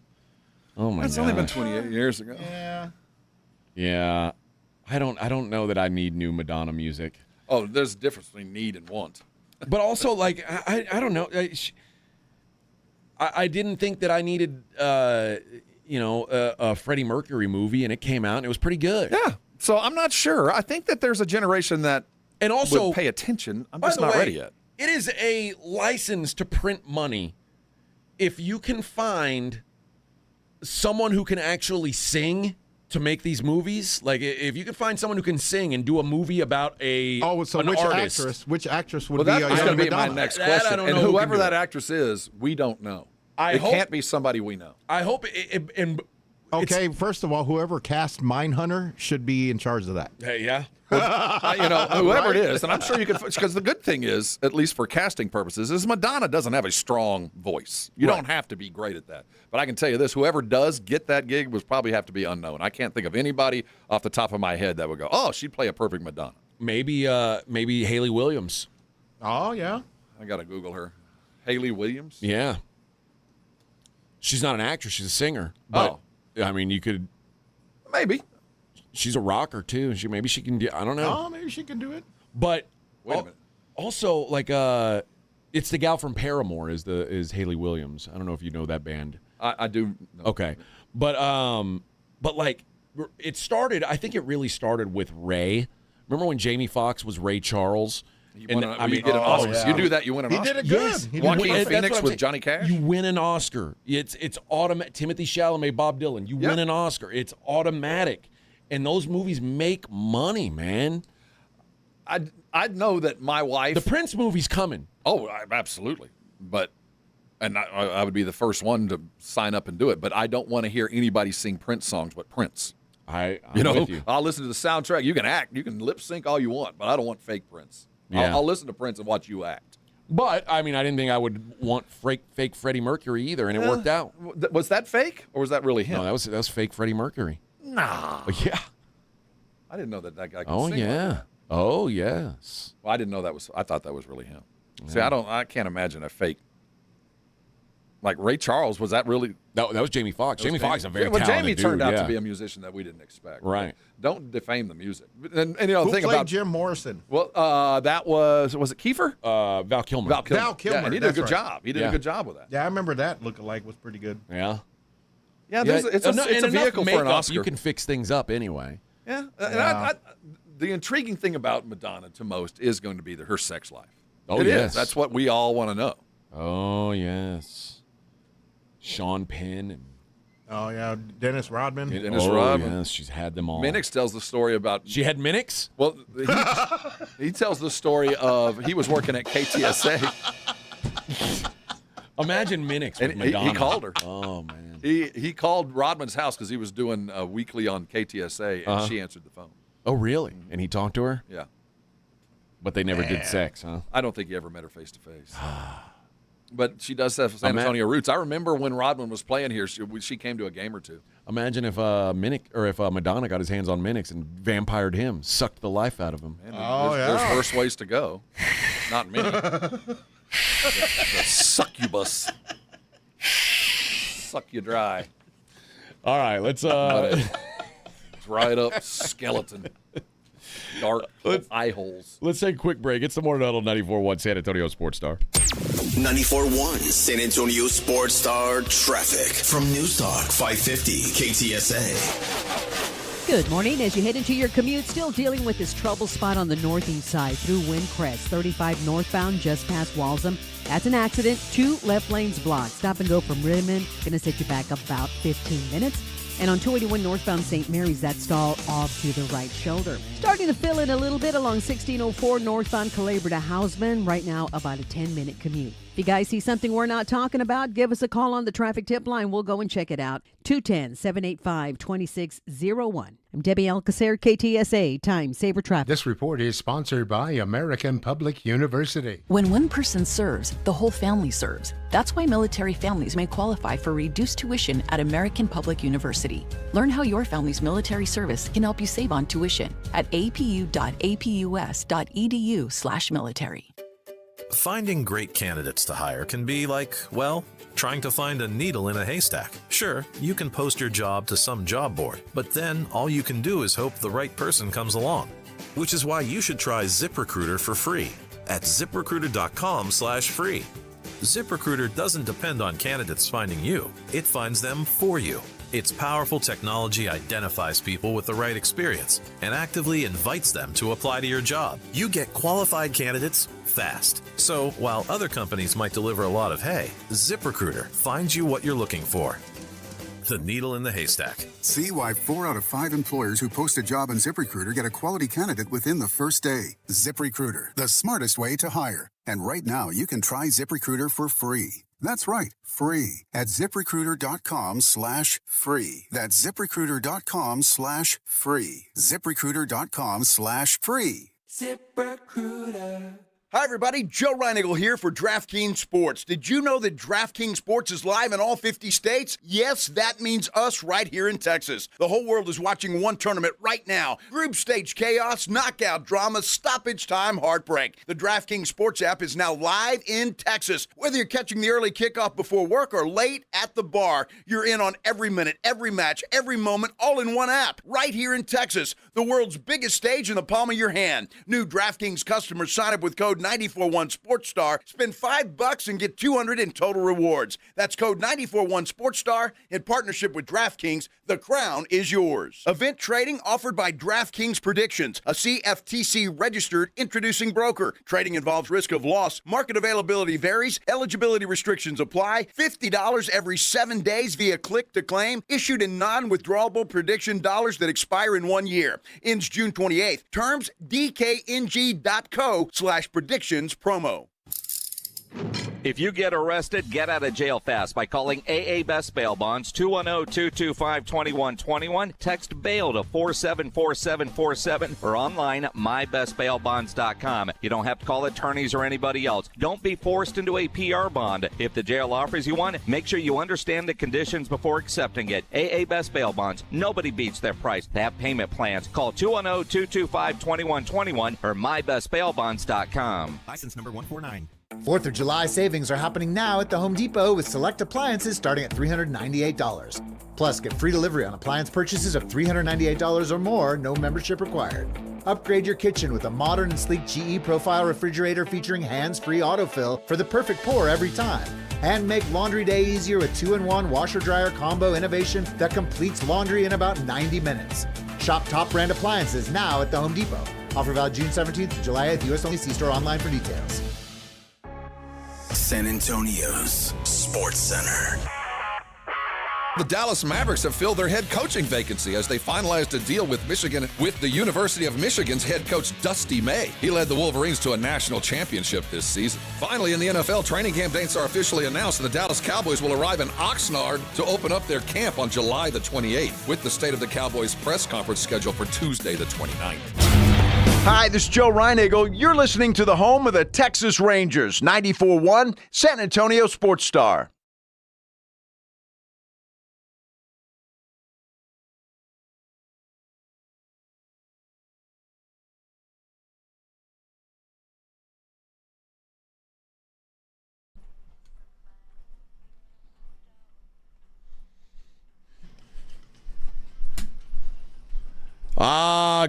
Oh my god. That's only been 28 years ago. Yeah. I don't know that I need new Madonna music. Oh, there's a difference between need and want. But also, like, I don't know. I didn't think that I needed, a Freddie Mercury movie, and it came out, and it was pretty good. Yeah. So I'm not sure. I think that there's a generation that would pay attention. I'm just not ready yet. It is a license to print money if you can find someone who can actually sing to make these movies. Like, if you can find someone who can sing and do a movie about an artist. Which actress would be? That's going to be my Madonna? next question. I don't and know whoever that actress is, we don't know. It can't be somebody we know. I hope Okay, first of all, whoever cast Mindhunter should be in charge of that. Hey, yeah. Whoever it is, and I'm sure you could, because the good thing is, at least for casting purposes, is Madonna doesn't have a strong voice. You don't have to be great at that. But I can tell you this, whoever does get that gig would probably have to be unknown. I can't think of anybody off the top of my head that would go, oh, she'd play a perfect Madonna. Maybe Haley Williams. Oh, yeah. I got to Google her. Haley Williams? Yeah. She's not an actress, she's a singer. But, I mean, you could. Maybe. She's a rocker too. Maybe she can do. I don't know. Oh, maybe she can do it. But wait a minute. Also, like, it's the gal from Paramore is Haley Williams. I don't know if you know that band. I do. Know. Okay, but like, it started. I think it really started with Ray. Remember when Jamie Foxx was Ray Charles? You did an Oscar. Yeah. You do that, you win an Oscar. He did it good. Yes. Joaquin Phoenix with Johnny Cash. You win an Oscar. It's automatic. Timothy Chalamet, Bob Dylan. You win an Oscar. It's automatic. And those movies make money, man. I'd know that my wife. The Prince movie's coming. Oh, absolutely. And I would be the first one to sign up and do it. But I don't want to hear anybody sing Prince songs but Prince. I'm with you. I'll listen to the soundtrack. You can act. You can lip sync all you want, but I don't want fake Prince. Yeah. I'll listen to Prince and watch you act. But, I mean, I didn't think I would want fake Freddie Mercury either, and it worked out. Was that fake, or was that really him? No, that was fake Freddie Mercury. Nah. Yeah. I didn't know that guy could Oh, sing. yeah. Like that. Oh, yes. Well, I didn't know that was. I thought that was really him. Yeah. See, I can't imagine a fake. Like Ray Charles, was that really? That was Jamie Foxx. Jamie Foxx is a very well, talented Jamie dude, turned out to be a musician that we didn't expect. Right. Don't defame the music. And you know, Who the thing played about Jim Morrison? Well, that was it Kiefer? Val Kilmer. Val Kilmer. Yeah, and he did a good right. job. He did a good job with that. Yeah, I remember that lookalike was pretty good. Yeah. Yeah, it's a vehicle for an Oscar. You can fix things up anyway. Yeah. And the intriguing thing about Madonna to most is going to be her sex life. Oh, it yes. is. That's what we all want to know. Oh, yes. Sean Penn and oh yeah, Dennis Rodman. Dennis Rodman. Yes, she's had them all. Minix tells the story about. She had Minix? Well, he tells the story of he was working at KTSA. Imagine Minix with Madonna. He called her. Oh man. He called Rodman's house because he was doing a weekly on KTSA, and she answered the phone. Oh really? And he talked to her? Yeah. But they never did sex, huh? I don't think he ever met her face to face. But she does have San Antonio roots. I remember when Rodman was playing here, she came to a game or two. Imagine if Madonna got his hands on Minix and vampired him, sucked the life out of him. Man, there's worse ways to go. Not me. The succubus. Suck you dry. All right, let's dried up skeleton. Dark eye holes. Let's take a quick break. It's the Morning Huddle 94.1 San Antonio Sports Star. 94.1 San Antonio Sports Star traffic from News Talk 550 KTSA. Good morning. As you head into your commute, still dealing with this trouble spot on the northeast side through Windcrest. 35 northbound just past Walsham. That's an accident. 2 left lanes blocked. Stop and go from Redmond. Going to set you back about 15 minutes. And on 281 northbound St. Mary's, that stall off to the right shoulder. Starting to fill in a little bit along 1604 northbound Calabria to Houseman. Right now, about a 10-minute commute. If you guys see something we're not talking about, give us a call on the traffic tip line. We'll go and check it out. 210-785-2601. I'm Debbie Alcacer, KTSA, Time Saver Traffic. This report is sponsored by American Public University. When one person serves, the whole family serves. That's why military families may qualify for reduced tuition at American Public University. Learn how your family's military service can help you save on tuition at apu.apus.edu/military. Finding great candidates to hire can be like, well, trying to find a needle in a haystack. Sure, you can post your job to some job board, but then all you can do is hope the right person comes along. Which is why you should try ZipRecruiter for free at ZipRecruiter.com/free. ZipRecruiter doesn't depend on candidates finding you. It finds them for you. Its powerful technology identifies people with the right experience and actively invites them to apply to your job. You get qualified candidates fast. So while other companies might deliver a lot of hay, ZipRecruiter finds you what you're looking for. The needle in the haystack. See why 4 out of 5 employers who post a job on ZipRecruiter get a quality candidate within the first day. ZipRecruiter, the smartest way to hire. And right now, you can try ZipRecruiter for free. That's right, free at ZipRecruiter.com/free. That's ZipRecruiter.com/free. ZipRecruiter.com/free. ZipRecruiter. Hi, everybody. Joe Reinigle here for DraftKings Sports. Did you know that DraftKings Sports is live in all 50 states? Yes, that means us right here in Texas. The whole world is watching one tournament right now. Group stage chaos, knockout drama, stoppage time, heartbreak. The DraftKings Sports app is now live in Texas. Whether you're catching the early kickoff before work or late at the bar, you're in on every minute, every match, every moment, all in one app. Right here in Texas, the world's biggest stage in the palm of your hand. New DraftKings customers sign up with code 941SportsStar, spend $5 and get $200 in total rewards. That's code 941SportsStar in partnership with DraftKings. The crown is yours. Event trading offered by DraftKings Predictions, a CFTC registered introducing broker. Trading involves risk of loss. Market availability varies. Eligibility restrictions apply. $50 every 7 days via click to claim. Issued in non-withdrawable prediction dollars that expire in 1 year. Ends June 28th. Terms dkng.co/predictions promo. If you get arrested, get out of jail fast by calling AA Best Bail Bonds, 210-225-2121. Text BAIL to 474747 or online at mybestbailbonds.com. You don't have to call attorneys or anybody else. Don't be forced into a PR bond. If the jail offers you one, make sure you understand the conditions before accepting it. AA Best Bail Bonds. Nobody beats their price. They have payment plans. Call 210-225-2121 or mybestbailbonds.com. License number 149. 4th of July savings are happening now at the Home Depot with select appliances starting at $398. Plus, get free delivery on appliance purchases of $398 or more, no membership required. Upgrade your kitchen with a modern and sleek GE Profile refrigerator featuring hands-free autofill for the perfect pour every time. And make laundry day easier with 2-in-1 washer-dryer combo innovation that completes laundry in about 90 minutes. Shop top brand appliances now at the Home Depot. Offer valid June 17th to July 8th. U.S. only. See store online for details. San Antonio's Sports Center. The Dallas Mavericks have filled their head coaching vacancy as they finalized a deal with Michigan with the University of Michigan's head coach Dusty May. He led the Wolverines to a national championship this season. Finally, in the NFL, training camp dates are officially announced, and the Dallas Cowboys will arrive in Oxnard to open up their camp on July the 28th, with the State of the Cowboys press conference scheduled for Tuesday the 29th. Hi, this is Joe Reinigle. You're listening to the home of the Texas Rangers, 94.1 San Antonio Sports Star.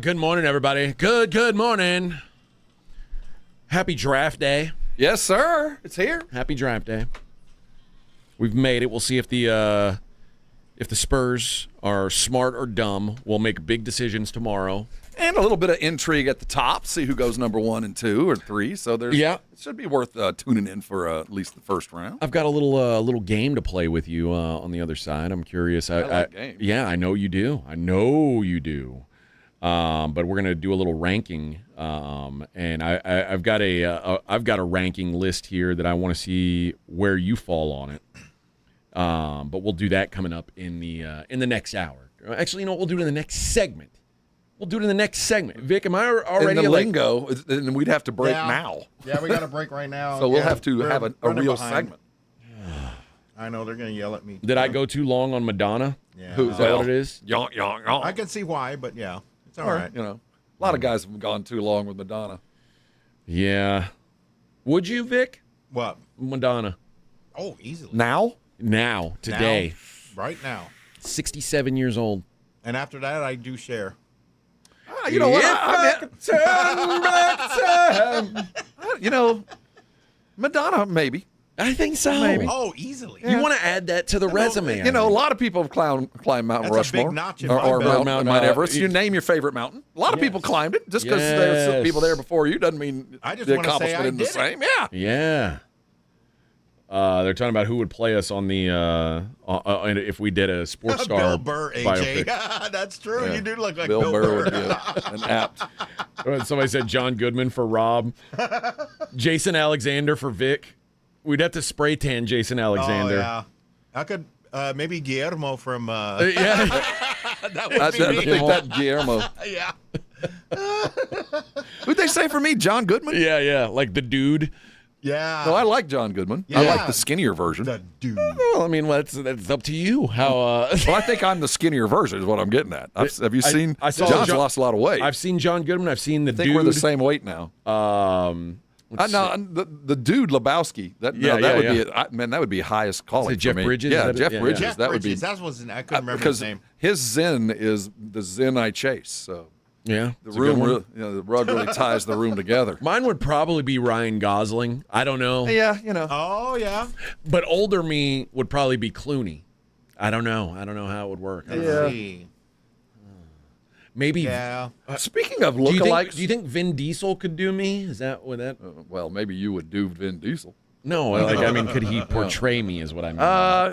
Good morning, everybody. Good morning. Happy draft day. Yes, sir. It's here. Happy draft day. We've made it. We'll see if the Spurs are smart or dumb. We'll make big decisions tomorrow. And a little bit of intrigue at the top. See who goes number 1 and 2 or 3. So it should be worth tuning in for at least the first round. I've got a little game to play with you on the other side. I'm curious. I like games. Yeah, I know you do. But we're gonna do a little ranking, and I've got a ranking list here that I want to see where you fall on it. But we'll do that coming up in the next hour. Actually, you know what? We'll do it in the next segment. Vic, am I already in the lingo? Then we'd have to break now. Yeah, we got to break right now. So we'll have to have a real segment. I know they're going to yell at me. Did I go too long on Madonna? Yeah. Is that what it is? I can see why, but yeah. It's all right. You know, a lot of guys have gone too long with Madonna. Yeah. Would you, Vic? What? Madonna. Oh, easily. Now, today. Right now. 67 years old. And after that, I do share. You know what? You know, Madonna, maybe. I think so. Maybe. Oh, easily. You want to add that to the resume. You know, a lot of people have climbed Mount Rushmore or Mount Everest. You name your favorite mountain. A lot of people climbed it. Just because there's some people there before you doesn't mean the accomplishment isn't the same. Yeah. Yeah. They're talking about who would play us on the if we did a sports star. Bill Burr, AJ. That's true. Yeah. You do look like Bill Burr. Would be an apt. Somebody said John Goodman for Rob, Jason Alexander for Vic. We'd have to spray tan Jason Alexander. Oh, yeah. I could maybe Guillermo from. Yeah. I think that Guillermo. Yeah. Who'd they say for me? John Goodman? Yeah. Like the dude. Yeah. No, I like John Goodman. Yeah. I like the skinnier version. The dude. Well, I mean, that's up to you. How? Well, I think I'm the skinnier version is what I'm getting at. Have you seen? I saw John's lost a lot of weight. I've seen John Goodman. I've seen the I think dude. we're the same weight now. The dude Lebowski. That would be highest calling. Jeff for me. Bridges? Yeah, That- Jeff yeah, Bridges. Jeff That Bridges. would be. That wasn't. I couldn't remember because his name. his zen is the zen I chase. So Yeah, the it's a good room, one. the rug really ties the room together. Mine would probably be Ryan Gosling. I don't know. Yeah, Oh yeah. But older me would probably be Clooney. I don't know. I don't know how it would work. I don't know. Let's see. Maybe. Yeah. Speaking of Do you lookalikes, think Vin Diesel could do me? Is that what that? well, maybe you would do Vin Diesel. No, like I mean, could he portray me? Is what I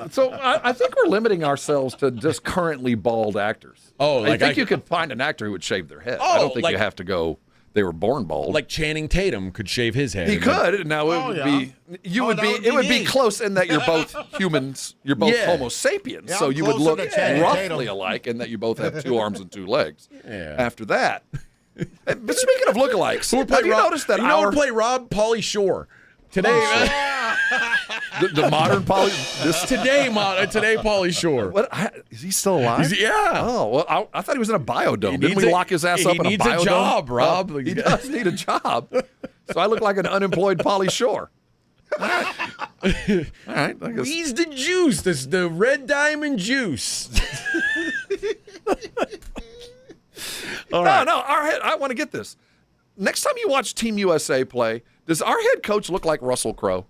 mean. So I think we're limiting ourselves to just currently bald actors. Oh, I like think you could find an actor who would shave their head. I Oh, don't think like- you have to go. They were born bald. Like Channing Tatum could shave his head. He and then- could. Now it would yeah. be. You Oh, would that be. would It would be be me. close in that you're both humans. You're both Yeah. Homo sapiens. Yeah, so I'm you would closer look to Channing roughly Tatum. alike, in that you both have 2 arms and 2 legs. Yeah. After that. But speaking of lookalikes, Who would play have you Rob, noticed that you know who our would play Rob? Pauly Shore. Today, the modern poly? today, Pauly Shore. What is he still alive? Yeah. Oh well, I thought he was in a biodome. Didn't needs we a- lock his ass up he in a needs biodome? a job, Rob. Oh, he does need a job. So I look like an unemployed Pauly Shore. All right. I guess. He's the juice. This the red diamond juice. All right. No, I want to get this. Next time you watch Team USA play, does our head coach look like Russell Crowe?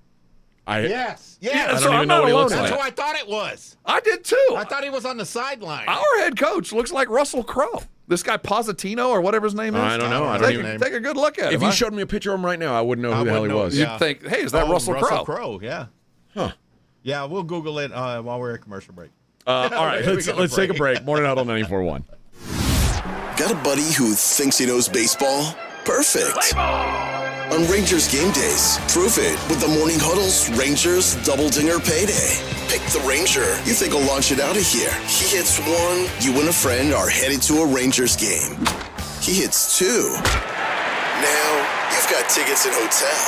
Yes. Yeah, Yes. I don't so even I'm know not what he alone looks in That's like. who that. I thought it was. I did too. I thought he was on the sideline. Our head coach looks like Russell Crowe. This guy Positano or whatever his name is. I don't know. I don't even. Take a good look at If him. you showed me a picture of him right now, I wouldn't know who I the hell he wouldn't know. was. Yeah. You'd think, hey, is that Russell Crowe? Crowe, yeah. Huh. Yeah, we'll Google it while we're at commercial break. All right, We let's got a take a break. break. Morning Huddle 94.1. Got a buddy who thinks he knows baseball? Perfect. On Rangers game days, prove it with the Morning Huddle's Rangers Double Dinger Payday. Pick the Ranger you think will launch it out of here. He hits 1, you and a friend are headed to a Rangers game. He hits 2. Now, you've got tickets and hotel.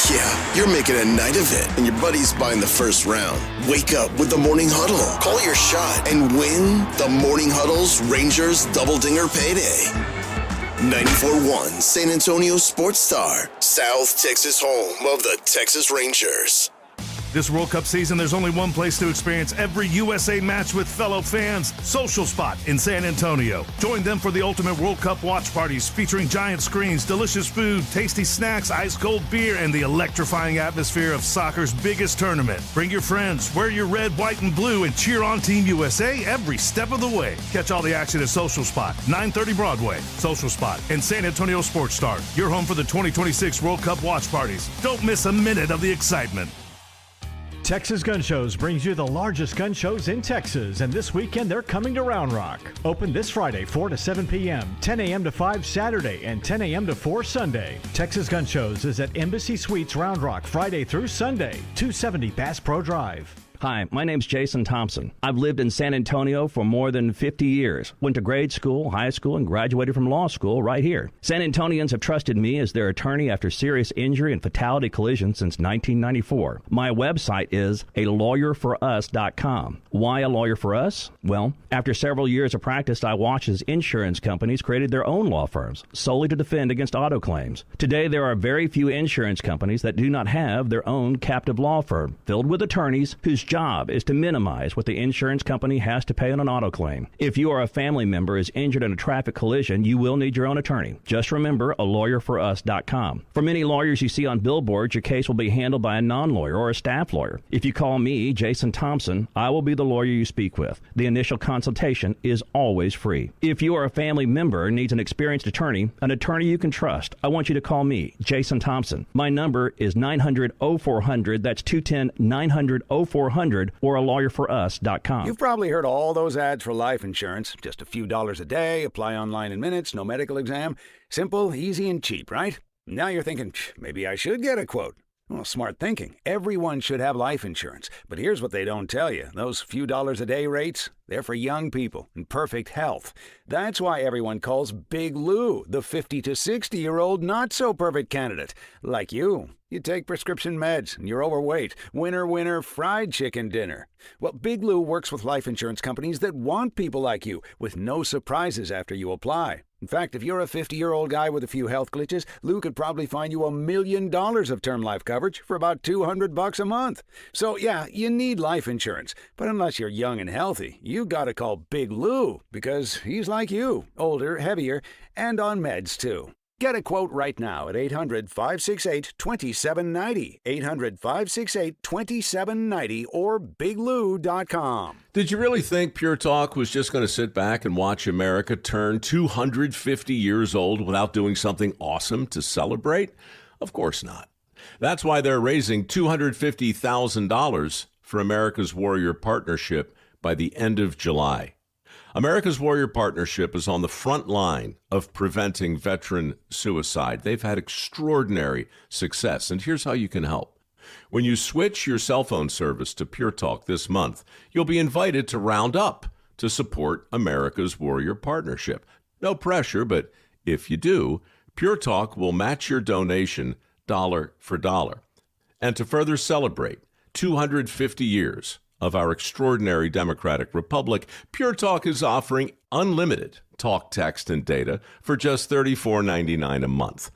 Yeah, you're making a night of it, and your buddy's buying the first round. Wake up with the Morning Huddle. Call your shot and win the Morning Huddle's Rangers Double Dinger Payday. 94.1 San Antonio Sports Star, South Texas home of the Texas Rangers. This World Cup season, there's only one place to experience every USA match with fellow fans. Social Spot in San Antonio. Join them for the ultimate World Cup watch parties featuring giant screens, delicious food, tasty snacks, ice-cold beer, and the electrifying atmosphere of soccer's biggest tournament. Bring your friends, wear your red, white, and blue, and cheer on Team USA every step of the way. Catch all the action at Social Spot, 930 Broadway. Social Spot and San Antonio Sports Star. Your home for the 2026 World Cup watch parties. Don't miss a minute of the excitement. Texas Gun Shows brings you the largest gun shows in Texas, and this weekend they're coming to Round Rock. Open this Friday, 4 to 7 p.m., 10 a.m. to 5 Saturday, and 10 a.m. to 4 Sunday. Texas Gun Shows is at Embassy Suites Round Rock Friday through Sunday, 270 Bass Pro Drive. Hi, my name's Jason Thompson. I've lived in San Antonio for more than 50 years. Went to grade school, high school, and graduated from law school right here. San Antonians have trusted me as their attorney after serious injury and fatality collision since 1994. My website is alawyerforus.com. Why a lawyer for us? Well, after several years of practice, I watched as insurance companies created their own law firms solely to defend against auto claims. Today, there are very few insurance companies that do not have their own captive law firm filled with attorneys whose job is to minimize what the insurance company has to pay on an auto claim. If you or a family member is injured in a traffic collision, you will need your own attorney. Just remember alawyerforus.com. For many lawyers you see on billboards, your case will be handled by a non-lawyer or a staff lawyer. If you call me, Jason Thompson, I will be the lawyer you speak with. The initial consultation is always free. If you or a family member needs an experienced attorney you can trust, I want you to call me, Jason Thompson. My number is 900-0400. That's 210-900-0400 or alawyerforus.com. You've probably heard all those ads for life insurance. Just a few dollars a day, apply online in minutes, no medical exam. Simple, easy, and cheap, right? Now you're thinking, maybe I should get a quote. Well, smart thinking. Everyone should have life insurance. But here's what they don't tell you. Those few dollars a day rates, they're for young people in perfect health. That's why everyone calls Big Lou the 50 to 60-year-old not-so-perfect candidate. Like you. You take prescription meds and you're overweight. Winner, winner, fried chicken dinner. Well, Big Lou works with life insurance companies that want people like you with no surprises after you apply. In fact, if you're a 50-year-old guy with a few health glitches, Lou could probably find you $1 million of term life coverage for about $200 a month. So, yeah, you need life insurance. But unless you're young and healthy, you gotta call Big Lou because he's like you, older, heavier, and on meds, too. Get a quote right now at 800-568-2790, 800-568-2790, or biglou.com. Did you really think Pure Talk was just going to sit back and watch America turn 250 years old without doing something awesome to celebrate? Of course not. That's why they're raising $250,000 for America's Warrior Partnership by the end of July. America's Warrior Partnership is on the front line of preventing veteran suicide. They've had extraordinary success, and here's how you can help. When you switch your cell phone service to Pure Talk this month, you'll be invited to round up to support America's Warrior Partnership. No pressure, but if you do, Pure Talk will match your donation dollar for dollar. And to further celebrate 250 years of our extraordinary democratic republic, Pure Talk is offering unlimited talk, text, and data for just $34.99 a month.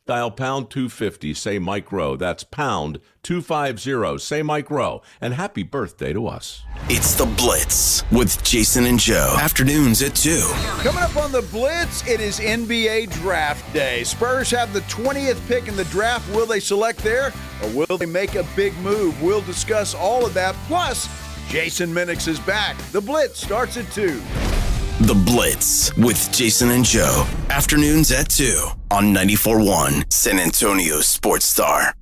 Dial pound 250, say Mike Rowe. That's pound 250, say Mike Rowe. And happy birthday to us. It's The Blitz with Jason and Joe. Afternoons at 2. Coming up on The Blitz, it is NBA Draft Day. Spurs have the 20th pick in the draft. Will they select there, or will they make a big move? We'll discuss all of that. Plus, Jason Minix is back. The Blitz starts at 2. The Blitz with Jason and Joe. Afternoons at 2 on 94.1 San Antonio Sports Star.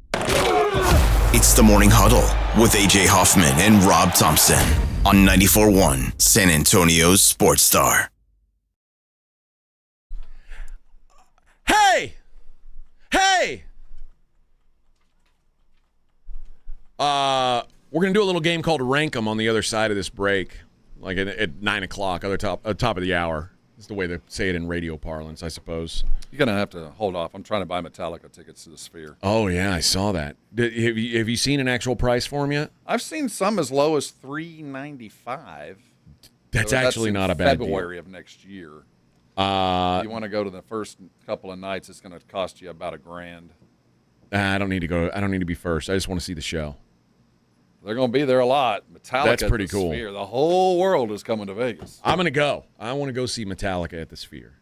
It's the Morning Huddle with AJ Hoffman and Rob Thompson on 94.1 San Antonio Sports Star. Hey! We're going to do a little game called Rank 'em on the other side of this break. Like at 9 o'clock, top of the hour. That's the way they say it in radio parlance, I suppose. You're going to have to hold off. I'm trying to buy Metallica tickets to the Sphere. Oh, yeah, I saw that. Have you seen an actual price for them yet? I've seen some as low as $395. That's actually not a bad February deal. of next year. If you want to go to the first couple of nights, it's going to cost you about $1,000. I don't need to go. I don't need to be first. I just want to see the show. They're going to be there a lot. Metallica That's pretty at the cool. Sphere. The whole world is coming to Vegas. I'm going to go. I want to go see Metallica at the Sphere.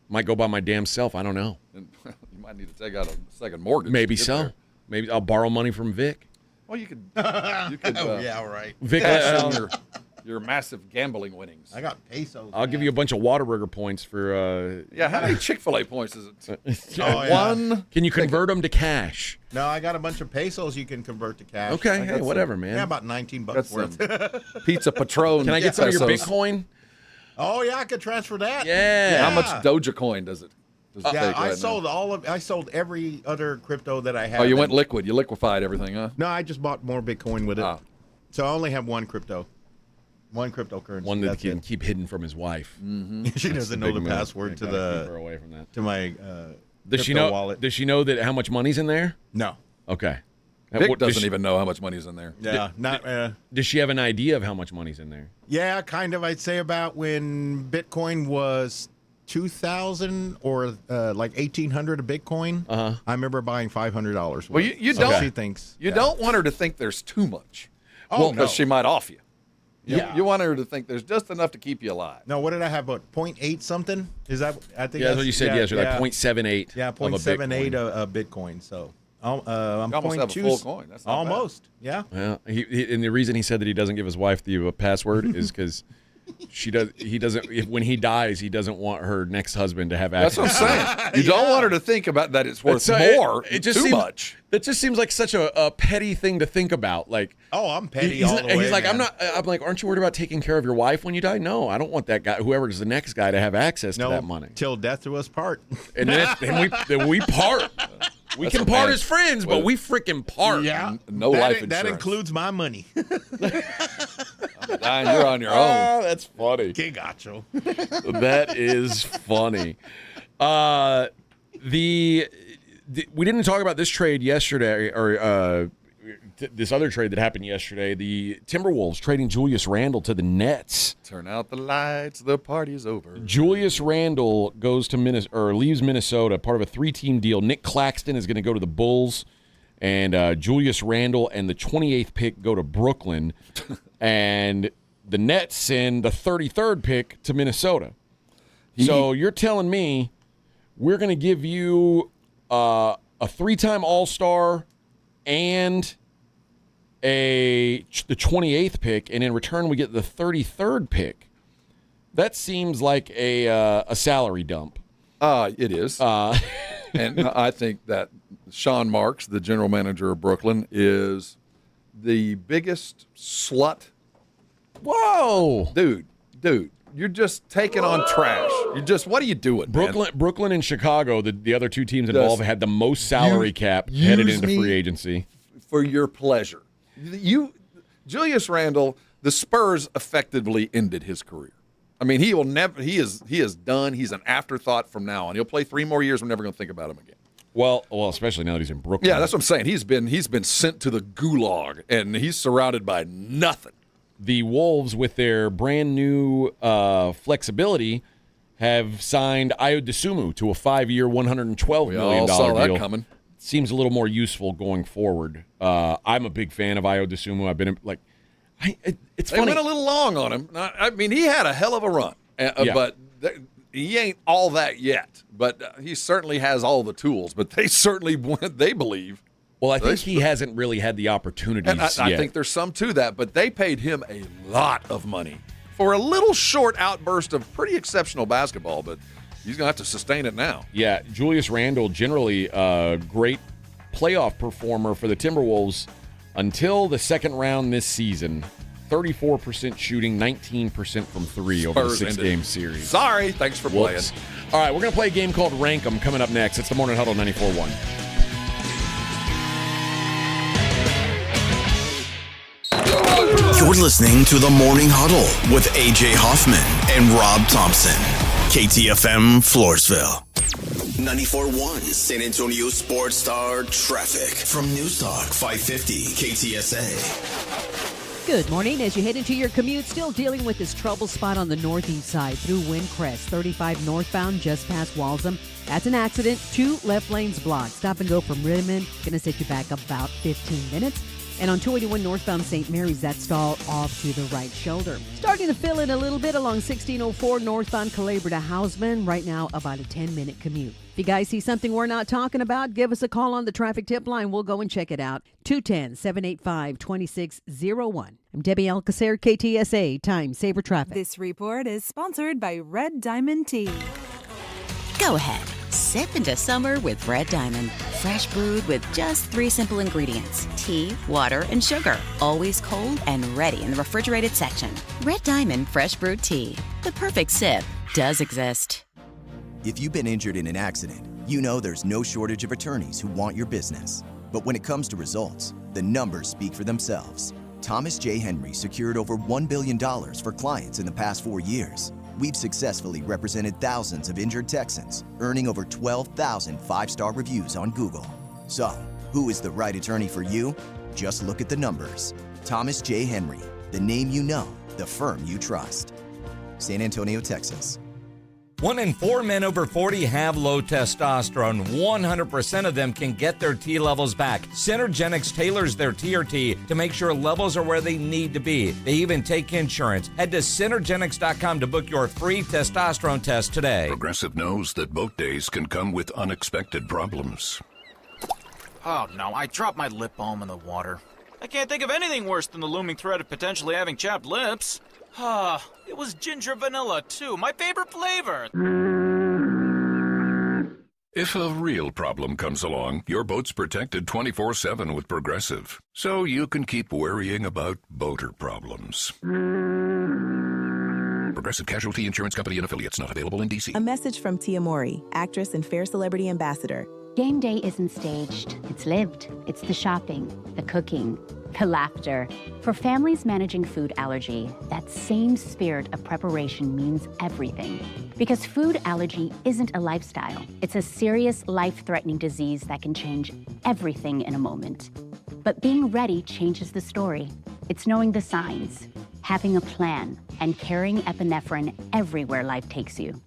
Might go by my damn self. I don't know. And you might need to take out a second mortgage. Maybe to get so. there. Maybe I'll borrow money from Vic. Well, you could. Yeah, right. Vic, cash in your massive gambling winnings. I got pesos. I'll give you a bunch of Whataburger points for. Yeah, how many Chick-fil-A points is it? One. Can you convert them to cash? No, I got a bunch of pesos you can convert to cash. Okay, I got whatever, man. Yeah, about $19 worth. Pizza Patron. Can I get some of your Bitcoin? Oh yeah, I could transfer that. Yeah. How much Dogecoin does it? Yeah, I sold every other crypto that I had. Oh, you went liquid. You liquefied everything, huh? No, I just bought more Bitcoin with it. Oh. So I only have one cryptocurrency. One that he can keep hidden from his wife. Mm-hmm. She doesn't know the password to the keep her away from that. to my Does she crypto know? wallet. Does she know that how much money's in there? No. Okay. Vic doesn't even know how much money's in there. Yeah, Does she have an idea of how much money's in there? Yeah, kind of. I'd say about when Bitcoin was 2,000 or like 1,800 a Bitcoin. I remember buying $500. Well, you don't. She thinks you don't want her to think there's too much. Oh, because no. she might off you. Yeah. You want her to think there's just enough to keep you alive. No, what did I have? About 0.8 something? Is that? I think Yeah, that's what you said yesterday. Like 0.78. Yeah, 0.78 a Bitcoin. So I'm you almost have a full coin. That's not almost. bad. Yeah. Well, and the reason he said that he doesn't give his wife the password is because he doesn't. When he dies, he doesn't want her next husband to have access. That's what I'm saying. You don't want her to think about that it's worth more. It just too seems, much. It just seems like such a petty thing to think about. Like, oh, I'm petty he's all the way. He's like, man. I'm like, aren't you worried about taking care of your wife when you die? No, I don't want that guy, whoever's the next guy, to have access to that money. Till death do us part. And then we part. We can part as friends, but we freaking part. Yeah. No life insurance. That includes my money. Dying, you're on your own. That's funny. Que gacho. That is funny. We didn't talk about this trade yesterday, or this other trade that happened yesterday. The Timberwolves trading Julius Randle to the Nets. Turn out the lights. The party's over. Julius Randle goes to leaves Minnesota, part of a 3-team deal. Nick Claxton is going to go to the Bulls, and Julius Randle and the 28th pick go to Brooklyn, and the Nets send the 33rd pick to Minnesota. So you're telling me we're going to give you a 3-time All-Star and the 28th pick, and in return we get the 33rd pick. That seems like a salary dump. It is. And I think that Sean Marks, the general manager of Brooklyn, is the biggest slut. Whoa. Dude, you're just taking on trash. What are you doing, Brooklyn and Chicago, the other two teams involved, had the most salary cap headed into free agency. For your pleasure. Julius Randle, the Spurs effectively ended his career. I mean, he is done. He's an afterthought from now on. He'll play 3 more years. We're never going to think about him again. Well, especially now that he's in Brooklyn. Yeah, that's what I'm saying. He's been sent to the gulag, and he's surrounded by nothing. The Wolves, with their brand new flexibility, have signed Ayo Dosunmu to a 5-year, $112 million all saw deal. that coming. Seems a little more useful going forward. I'm a big fan of Ayo Dosunmu. I've been it's funny. They went a little long on him. I mean, he had a hell of a run, but he ain't all that yet. But he certainly has all the tools. But they certainly they believe. Well, I think he hasn't really had the opportunities yet. I think there's some to that. But they paid him a lot of money for a little short outburst of pretty exceptional basketball. But he's going to have to sustain it now. Yeah, Julius Randle, generally a great playoff performer for the Timberwolves until the second round this season. 34% shooting, 19% from 3 over the 6-game series. Sorry, thanks for playing. All right, we're going to play a game called Rank 'em coming up next. It's the Morning Huddle 94.1. You're listening to the Morning Huddle with A.J. Hoffman and Rob Thompson. KTFM Floresville. 94.1 San Antonio Sports Star Traffic from News Talk 550 KTSA. Good morning. As you head into your commute, still dealing with this trouble spot on the northeast side through Windcrest, 35 northbound just past Walsham. That's an accident. 2 left lanes blocked. Stop and go from Rittman. Going to set you back about 15 minutes. And on 281 northbound St. Mary's, that stall off to the right shoulder. Starting to fill in a little bit along 1604 northbound Calabria to Houseman. Right now, about a 10-minute commute. If you guys see something we're not talking about, give us a call on the traffic tip line. We'll go and check it out. 210-785-2601. I'm Debbie Alcacer, KTSA, Time Saver Traffic. This report is sponsored by Red Diamond Tea. Go ahead. Sip into summer with Red Diamond. Fresh brewed with just 3 simple ingredients. Tea, water, and sugar. Always cold and ready in the refrigerated section. Red Diamond Fresh Brewed Tea. The perfect sip does exist. If you've been injured in an accident, you know there's no shortage of attorneys who want your business. But when it comes to results, the numbers speak for themselves. Thomas J. Henry secured over $1 billion for clients in the past 4 years. We've successfully represented thousands of injured Texans, earning over 12,000 5-star reviews on Google. So, who is the right attorney for you? Just look at the numbers. Thomas J. Henry, the name you know, the firm you trust. San Antonio, Texas. 1 in 4 men over 40 have low testosterone. 100% of them can get their T levels back. Synergenics tailors their TRT to make sure levels are where they need to be. They even take insurance. Head to Synergenics.com to book your free testosterone test today. Progressive knows that boat days can come with unexpected problems. Oh no, I dropped my lip balm in the water. I can't think of anything worse than the looming threat of potentially having chapped lips. It was ginger vanilla, too. My favorite flavor. If a real problem comes along, your boat's protected 24/7 with Progressive. So you can keep worrying about boater problems. Progressive Casualty Insurance Company and Affiliates, not available in D.C. A message from Tia Mowry, actress and Fair Celebrity Ambassador. Game day isn't staged, it's lived. It's the shopping, the cooking, the laughter. For families managing food allergy, that same spirit of preparation means everything. Because food allergy isn't a lifestyle. It's a serious, life-threatening disease that can change everything in a moment. But being ready changes the story. It's knowing the signs, having a plan, and carrying epinephrine everywhere life takes you.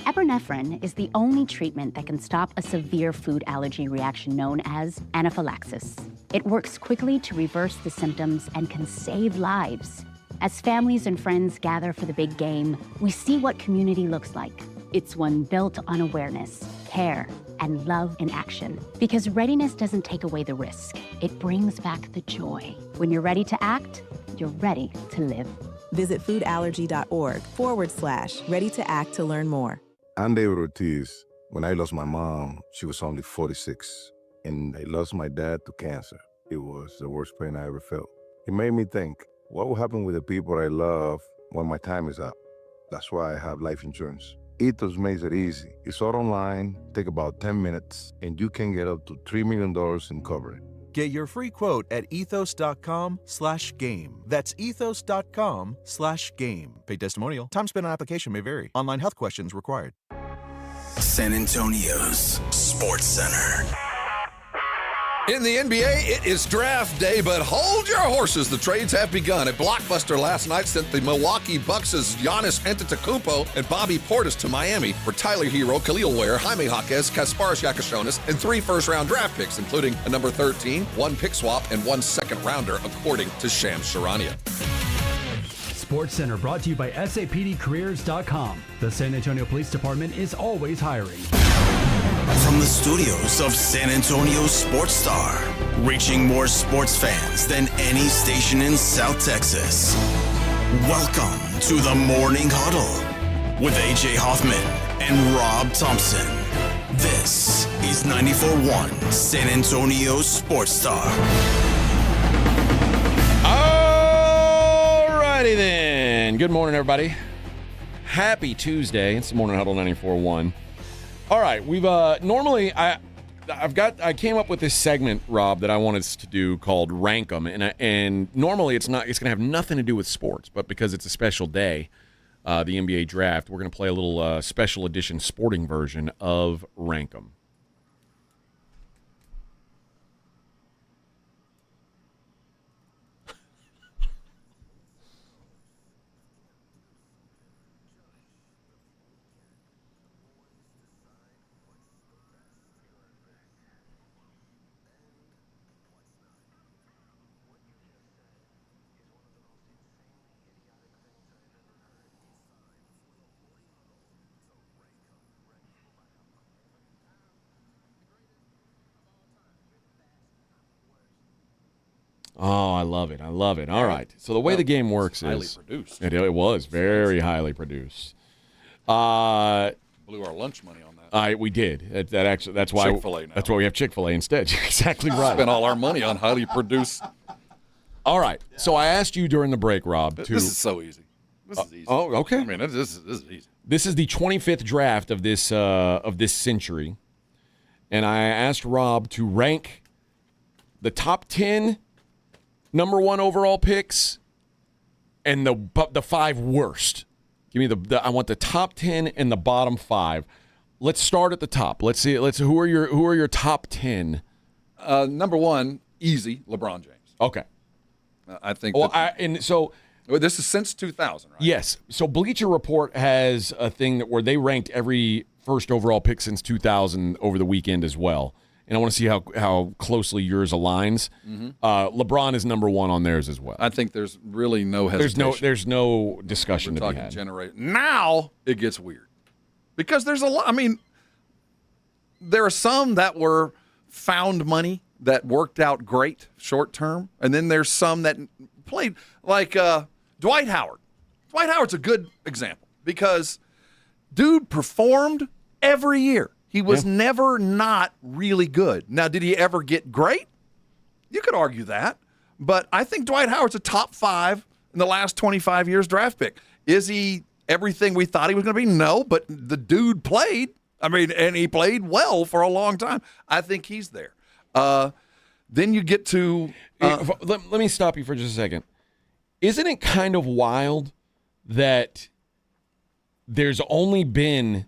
Epinephrine is the only treatment that can stop a severe food allergy reaction known as anaphylaxis. It works quickly to reverse the symptoms and can save lives. As families and friends gather for the big game, we see what community looks like. It's one built on awareness, care, and love in action. Because readiness doesn't take away the risk. It brings back the joy. When you're ready to act, you're ready to live. Visit foodallergy.org/ready to act to learn more. I'm David Ortiz. When I lost my mom, she was only 46, and I lost my dad to cancer. It was the worst pain I ever felt. It made me think, what will happen with the people I love when my time is up? That's why I have life insurance. Ethos makes it easy. It's all online, take about 10 minutes, and you can get up to $3 million in coverage. Get your free quote at ethos.com/game. That's ethos.com/game. Paid testimonial. Time spent on application may vary. Online health questions required. San Antonio's Sports Center. In the NBA, it is draft day, but hold your horses. The trades have begun. A blockbuster last night sent the Milwaukee Bucks' Giannis Antetokounmpo and Bobby Portis to Miami for Tyler Hero, Khalil Ware, Jaime Jaquez, Kasparas Yakashonis, and 3 first-round draft picks, including a number 13, 1 pick swap, and 1 second-rounder, according to Shams Charania. Sports Center brought to you by SAPDcareers.com. The San Antonio Police Department is always hiring. From the studios of San Antonio Sports Star, reaching more sports fans than any station in South Texas. Welcome to the Morning Huddle with AJ Hoffman and Rob Thompson. This is 94.1 San Antonio Sports Star. Alrighty then. Good morning, everybody. Happy Tuesday. It's the Morning Huddle 94.1. All right, we've normally I came up with this segment, Rob, that I wanted us to do called Rank 'em, and normally it's going to have nothing to do with sports, but because it's a special day, the NBA draft, we're going to play a little special edition sporting version of Rank 'em. Oh, I love it. I love it. All right. So the way the game works highly is produced. It was very highly produced. Blew our lunch money on that. We did. That's why Chick-fil-A now. That's why we have Chick-fil-A instead. You're exactly right. Spent all our money on highly produced. All right. So I asked you during the break, Rob, to This is so easy. This is easy. Oh, okay. I mean, this is easy. This is the 25th draft of this century, and I asked Rob to rank the top 10 number 1 overall picks and the 5 worst. Give me I want the top 10 and the bottom 5. Let's start at the top. Let's see. Who are your top 10? Number 1, easy, LeBron James. Okay. I think. Well, this is since 2000, right? Yes. So Bleacher Report has a thing where they ranked every first overall pick since 2000 over the weekend as well. And I want to see how closely yours aligns. Mm-hmm. LeBron is number 1 on theirs as well. I think there's really no hesitation. There's no discussion to be had. Now it gets weird because there's a lot. I mean, there are some that were found money that worked out great short term, and then there's some that played like Dwight Howard. Dwight Howard's a good example because dude performed every year. He was never not really good. Now, did he ever get great? You could argue that. But I think Dwight Howard's a top 5 in the last 25 years draft pick. Is he everything we thought he was going to be? No, but the dude played. I mean, and he played well for a long time. I think he's there. Then you get to let me stop you for just a second. Isn't it kind of wild that there's only been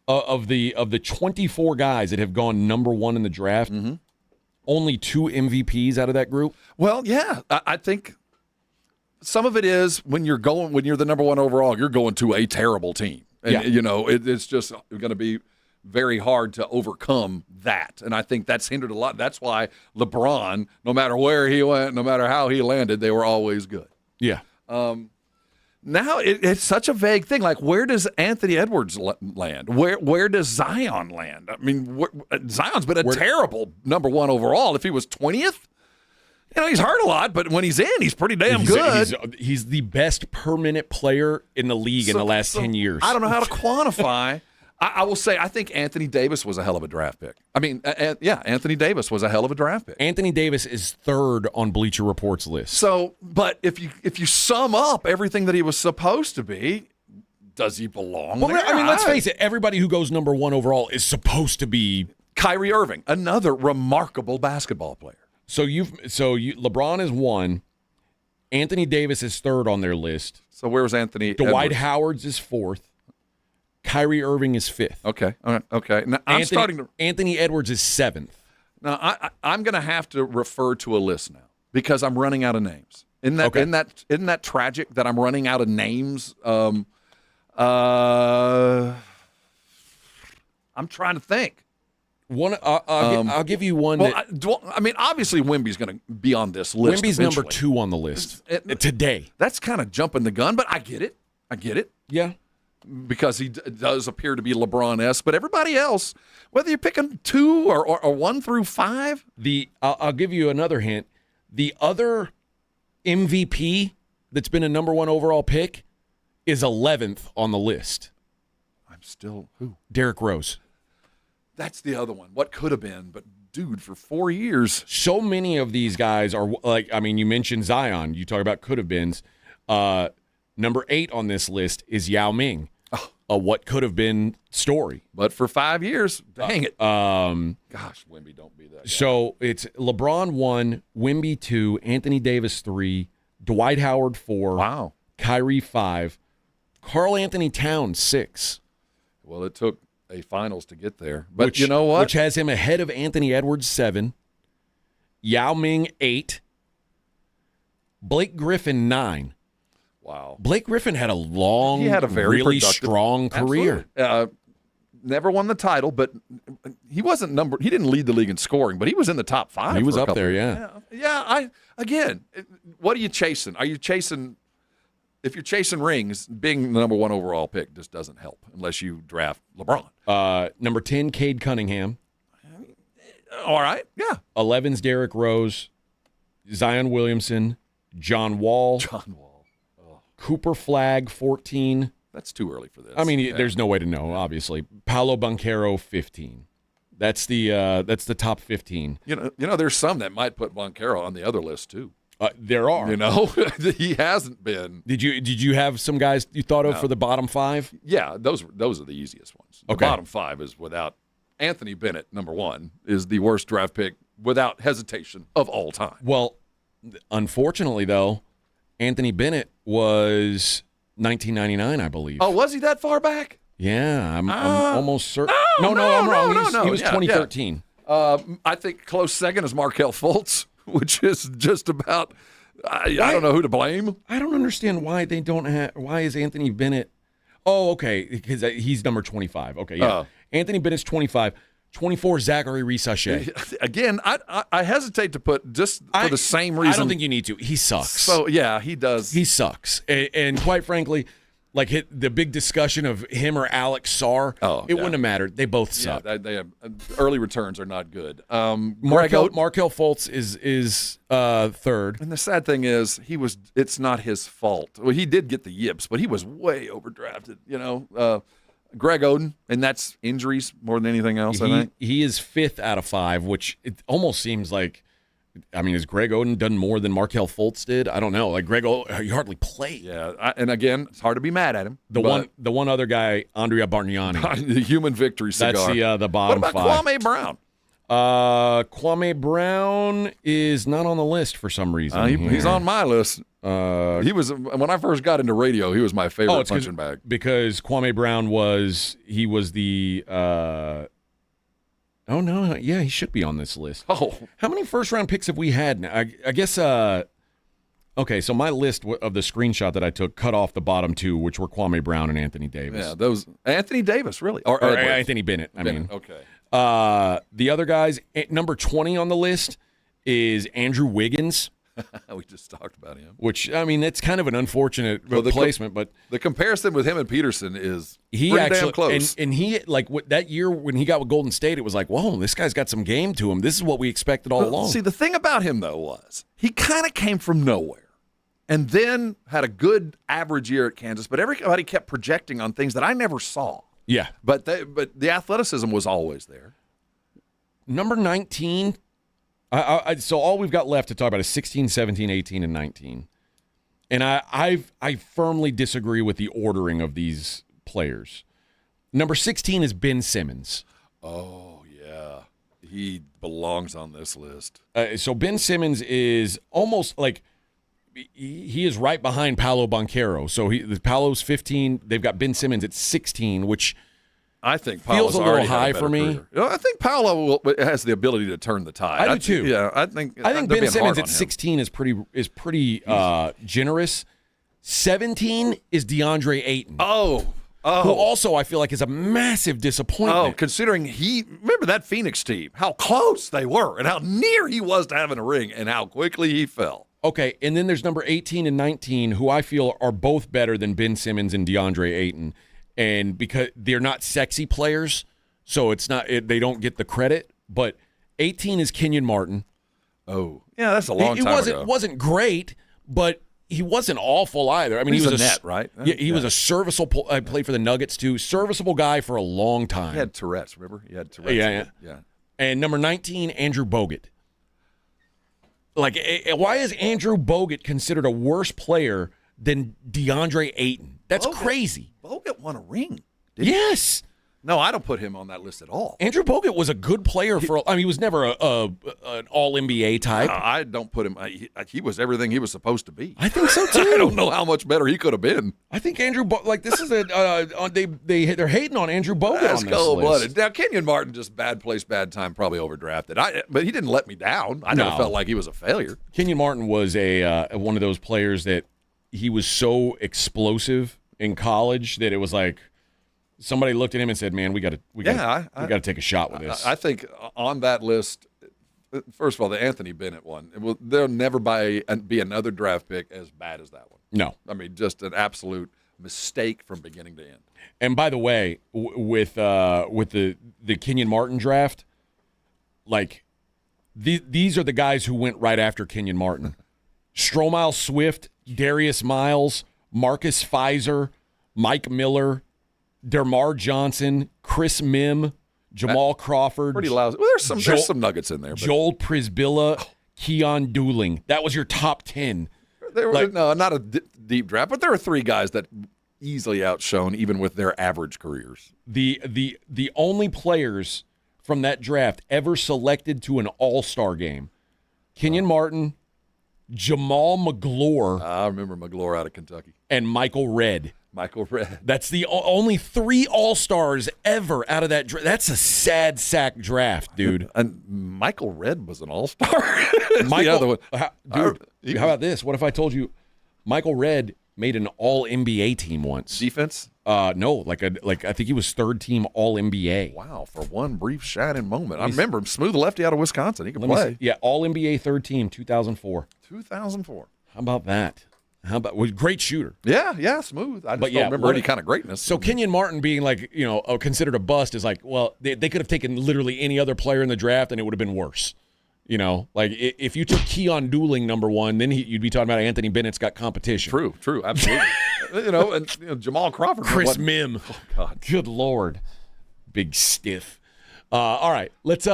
of the 24 guys that have gone number one in the draft, only 2 MVPs out of that group? Well, yeah, I think some of it is when you're the number one overall, you're going to a terrible team, and it's just going to be very hard to overcome that. And I think that's hindered a lot. That's why LeBron, no matter where he went, no matter how he landed, they were always good. Yeah. Now it's such a vague thing. Like, where does Anthony Edwards land? Where does Zion land? I mean, Zion's been a terrible number one overall. If he was 20th, he's hurt a lot, but when he's in, he's pretty damn good. He's the best per-minute player in the league in the last 10 years. I don't know how to quantify. I will say I think Anthony Davis was a hell of a draft pick. I mean, Anthony Davis was a hell of a draft pick. Anthony Davis is third on Bleacher Report's list. So, but if you sum up everything that he was supposed to be, does he belong there? I mean, let's face it. Everybody who goes number one overall is supposed to be Kyrie Irving, another remarkable basketball player. So LeBron is 1. Anthony Davis is 3rd on their list. So where was Anthony? Dwight Howard's is 4th. Kyrie Irving is 5th. Okay. All right. Okay. Now Anthony Edwards is 7th. Now I'm going to have to refer to a list now because I'm running out of names. Isn't that tragic that I'm running out of names? I'm trying to think. I'll give you one. Well, I mean, obviously Wemby's going to be on this list. Wemby's eventually. number 2 on the list today. That's kind of jumping the gun, but I get it. Yeah. Because he does appear to be LeBron-esque, but everybody else, whether you're picking 2 or 1 through 5. I'll give you another hint. The other MVP that's been a number 1 overall pick is 11th on the list. I'm still who? Derrick Rose. That's the other one. What could have been, but dude, for 4 years. So many of these guys are you mentioned Zion. You talk about could have beens. Number 8 on this list is Yao Ming. A what could have been story. But for 5 years, dang it. Gosh, Wemby, don't be that guy. So it's LeBron 1, Wemby 2, Anthony Davis 3, Dwight Howard 4, wow, Kyrie 5, Karl Anthony Towns 6. Well, it took a finals to get there. But you know what? Which has him ahead of Anthony Edwards 7, Yao Ming 8, Blake Griffin 9. Wow. Blake Griffin had a very really strong career. Never won the title, but he didn't lead the league in scoring, but he was in the top 5. He was up there, yeah. Again, what are you chasing? If you're chasing rings, being the number 1 overall pick just doesn't help unless you draft LeBron. Number 10, Cade Cunningham. All right, yeah. 11's Derrick Rose, Zion Williamson, John Wall. Cooper Flagg, 14. That's too early for this. I mean, there's no way to know, obviously. Paolo Banchero, 15. That's the top 15. You know, there's some that might put Banchero on the other list, too. There are. He hasn't been. Did you have some guys you thought of for the bottom 5? Yeah, those are the easiest ones. The bottom 5 is without Anthony Bennett, number 1, is the worst draft pick without hesitation of all time. Well, unfortunately, though, Anthony Bennett was 1999, I believe. Oh, was he that far back? Yeah, I'm almost certain. No, I'm wrong. He was 2013. I think close second is Markelle Fultz, which is just about. I don't know who to blame. I don't understand why they don't have. Why is Anthony Bennett? Oh, okay, because he's number 25. Okay, yeah. Anthony Bennett's 25. 24, Zachary Rees-Sachet. Again, I hesitate to put just for the same reason. I don't think you need to. He sucks. So, yeah, he does. He sucks. And quite frankly, the big discussion of him or Alex Sarr, it wouldn't have mattered. They both suck. Yeah, they have, early returns are not good. Markelle Fultz is 3rd. And the sad thing is, it's not his fault. Well, he did get the yips, but he was way overdrafted, Greg Oden, and that's injuries more than anything else, I think. He is 5th out of 5, which it almost seems like I mean, has Greg Oden done more than Markelle Fultz did? I don't know. Like Greg Oden, he hardly played. Yeah, and again, it's hard to be mad at him. The one other guy, Andrea Bargnani. The human victory cigar. That's the bottom five. What about Kwame Brown? Kwame Brown is not on the list for some reason. He's on my list. He was, when I first got into radio, he was my favorite punching bag. Because Kwame Brown was the oh, no. Yeah, he should be on this list. Oh. How many first-round picks have we had now? I guess, okay, so my list of the screenshot that I took cut off the bottom two, which were Kwame Brown and Anthony Davis. Yeah, those Anthony Davis, really. Or Anthony Bennett, I mean. Okay. The other guys, number 20 on the list is Andrew Wiggins. We just talked about him. Which, I mean, it's kind of an unfortunate replacement, but the comparison with him and Peterson is pretty damn close. And he, like, that year when he got with Golden State, it was like, whoa, this guy's got some game to him. This is what we expected all along. See, the thing about him, though, was he kind of came from nowhere and then had a good average year at Kansas, but everybody kept projecting on things that I never saw. Yeah. But the athleticism was always there. Number 19, so all we've got left to talk about is 16, 17, 18, and 19. And I firmly disagree with the ordering of these players. Number 16 is Ben Simmons. Oh, yeah. He belongs on this list. So Ben Simmons is almost like he is right behind Paolo Banchero. So Paolo's 15. They've got Ben Simmons at 16, which I think feels a little high for me. I think Paolo has the ability to turn the tide. I do too. Yeah, I think Ben Simmons at 16 is pretty generous. 17 is DeAndre Ayton. Oh. Who also I feel like is a massive disappointment. Oh, considering remember that Phoenix team, how close they were and how near he was to having a ring and how quickly he fell. Okay, and then there's number 18 and 19, who I feel are both better than Ben Simmons and DeAndre Ayton. And because they're not sexy players, so they don't get the credit. But 18 is Kenyon Martin. Oh, yeah, that's a long time ago. It wasn't great, but he wasn't awful either. I mean, he was a net, right? Yeah, he was a serviceable. I played for the Nuggets too. Serviceable guy for a long time. He had Tourette's. Remember, he had Tourette's. Yeah. And number 19, Andrew Bogut. Like, why is Andrew Bogut considered a worse player than DeAndre Ayton? That's crazy. Bogut won a ring. Yes. No, I don't put him on that list at all. Andrew Bogut was a good player he was never an all-NBA type. I don't put him. He was everything he was supposed to be. I think so too. I don't know how much better he could have been. I think Andrew this is they're hating on Andrew Bogut That's on this cold-blooded. list. Now Kenyon Martin just bad place, bad time, probably overdrafted. But he didn't let me down. I never felt like he was a failure. Kenyon Martin was one of those players that he was so explosive in college that it was like somebody looked at him and said, "Man, we got to take a shot with this." I think on that list, first of all, the Anthony Bennett one. There'll never be another draft pick as bad as that one. No, I mean just an absolute mistake from beginning to end. And by the way, with the Kenyon Martin draft, like these are the guys who went right after Kenyon Martin: Stromile Swift, Darius Miles, Marcus Fizer, Mike Miller, DeMar Johnson, Chris Mim, Jamal Crawford. Pretty lousy. Well, there's some nuggets in there. But. Joel Prisbilla, Keon Dooling. That was your top 10. No, not a deep draft, but there are three guys that easily outshone even with their average careers. The only players from that draft ever selected to an all-star game: Kenyon Martin, Jamal McGlure. I remember McGlure out of Kentucky. And Michael Redd. Michael Redd. That's the only three all-stars ever out of that draft. That's a sad sack draft, dude. And Michael Redd was an all-star. The other one. Dude, how about this? What if I told you Michael Redd made an all-NBA team once? Defense? No, I think he was third-team all-NBA. Wow, for one brief shining moment. I remember him, smooth lefty out of Wisconsin. He could play. Yeah, all-NBA third team, 2004. 2004. How about that? Great shooter. Yeah, smooth. I just don't remember any kind of greatness. So Kenyon Martin being considered a bust is like, well, they could have taken literally any other player in the draft and it would have been worse. Like if you took Keon Dooling number one, then you'd be talking about Anthony Bennett's got competition. True, absolutely. and Jamal Crawford. Chris Mim. Oh, God. Good Lord. Big stiff. All right, let's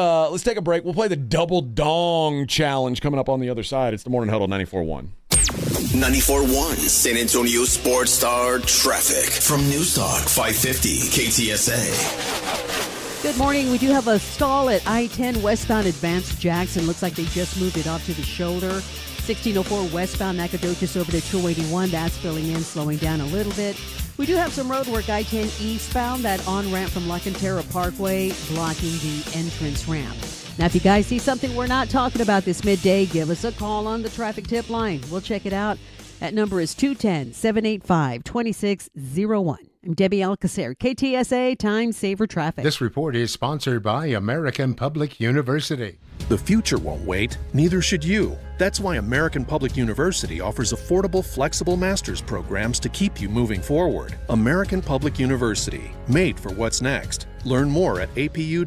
take a break. We'll play the Double Dong Challenge coming up on the other side. It's the Morning Huddle 94.1. 94.1 San Antonio Sports Star traffic from News Talk 550 KTSA. Good morning. We do have a stall at I-10 westbound Advanced Jackson. Looks like they just moved it off to the shoulder. 1604 westbound Nacogdoches over to 281. That's filling in, slowing down a little bit. We do have some road work I-10 eastbound, that on-ramp from La Cantera Parkway blocking the entrance ramp. Now, if you guys see something we're not talking about this midday, give us a call on the traffic tip line. We'll check it out. That number is 210-785-2601. I'm Debbie Alcacer, KTSA Time Saver Traffic. This report is sponsored by American Public University. The future won't wait, neither should you. That's why American Public University offers affordable, flexible master's programs to keep you moving forward. American Public University, made for what's next. Learn more at apu.apus.edu.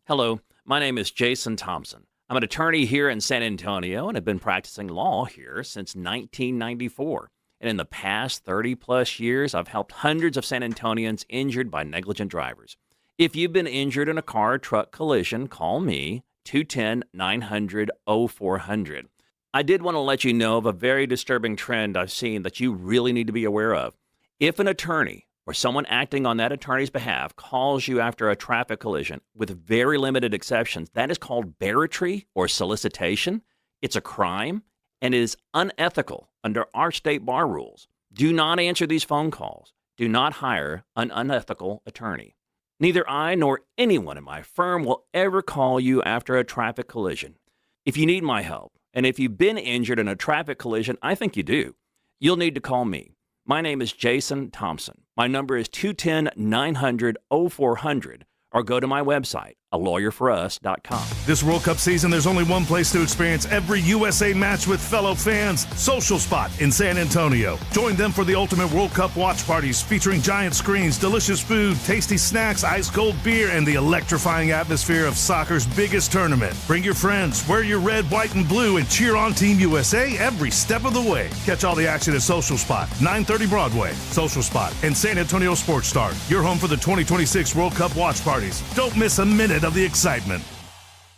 Hello, my name is Jason Thompson. I'm an attorney here in San Antonio and have been practicing law here since 1994. And in the past 30-plus years, I've helped hundreds of San Antonians injured by negligent drivers. If you've been injured in a car or truck collision, call me, 210-900-0400. I did want to let you know of a very disturbing trend I've seen that you really need to be aware of. If an attorney or someone acting on that attorney's behalf calls you after a traffic collision, with very limited exceptions, that is called barratry or solicitation. It's a crime and is unethical under our state bar rules. Do not answer these phone calls. Do not hire an unethical attorney. Neither I nor anyone in my firm will ever call you after a traffic collision. If you need my help, and if you've been injured in a traffic collision, I think you do, you'll need to call me. My name is Jason Thompson. My number is 210-900-0400, or go to my website, alawyerforus.com. This World Cup season, there's only one place to experience every USA match with fellow fans. Social Spot in San Antonio. Join them for the ultimate World Cup watch parties featuring giant screens, delicious food, tasty snacks, ice-cold beer, and the electrifying atmosphere of soccer's biggest tournament. Bring your friends, wear your red, white, and blue, and cheer on Team USA every step of the way. Catch all the action at Social Spot, 930 Broadway. Social Spot and San Antonio Sports Star, your home for the 2026 World Cup watch parties. Don't miss a minute of the excitement.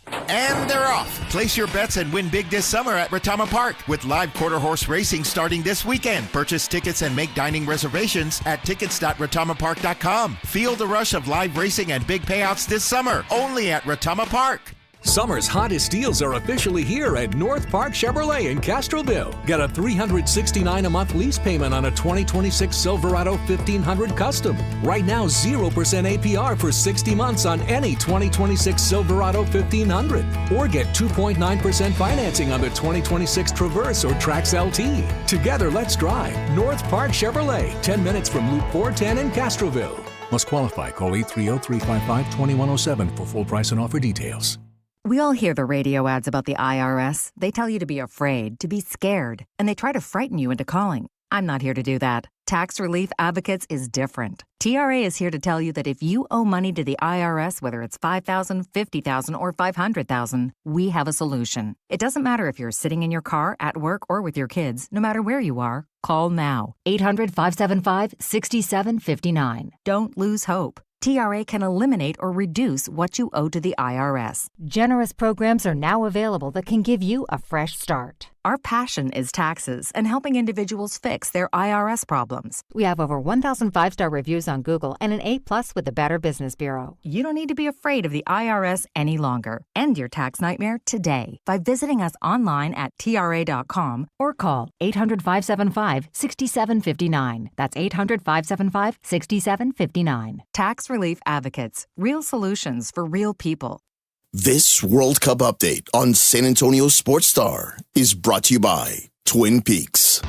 And they're off. Place your bets and win big this summer at Retama Park with live quarter horse racing starting this weekend. Purchase tickets and make dining reservations at tickets.retamapark.com. Feel the rush of live racing and big payouts this summer only at Retama Park. Summer's hottest deals are officially here at North Park Chevrolet in Castroville. Get a $369 a month lease payment on a 2026 Silverado 1500 Custom. Right now, 0% APR for 60 months on any 2026 Silverado 1500. Or get 2.9% financing on the 2026 Traverse or Trax LT. Together, let's drive. North Park Chevrolet, 10 minutes from Loop 410 in Castroville. Must qualify. Call 830-355-2107 for full price and offer details. We all hear the radio ads about the IRS. They tell you to be afraid, to be scared, and they try to frighten you into calling. I'm not here to do that. Tax Relief Advocates is different. TRA is here to tell you that if you owe money to the IRS, whether it's $5,000, $50,000, or $500,000, we have a solution. It doesn't matter if you're sitting in your car, at work, or with your kids. No matter where you are, call now. 800-575-6759. Don't lose hope. TRA can eliminate or reduce what you owe to the IRS. Generous programs are now available that can give you a fresh start. Our passion is taxes and helping individuals fix their IRS problems. We have over 1,000 5-star reviews on Google and an A+ with the Better Business Bureau. You don't need to be afraid of the IRS any longer. End your tax nightmare today by visiting us online at TRA.com or call 800-575-6759. That's 800-575-6759. Tax Relief Advocates. Real solutions for real people. This World Cup update on San Antonio Sports Star is brought to you by Twin Peaks.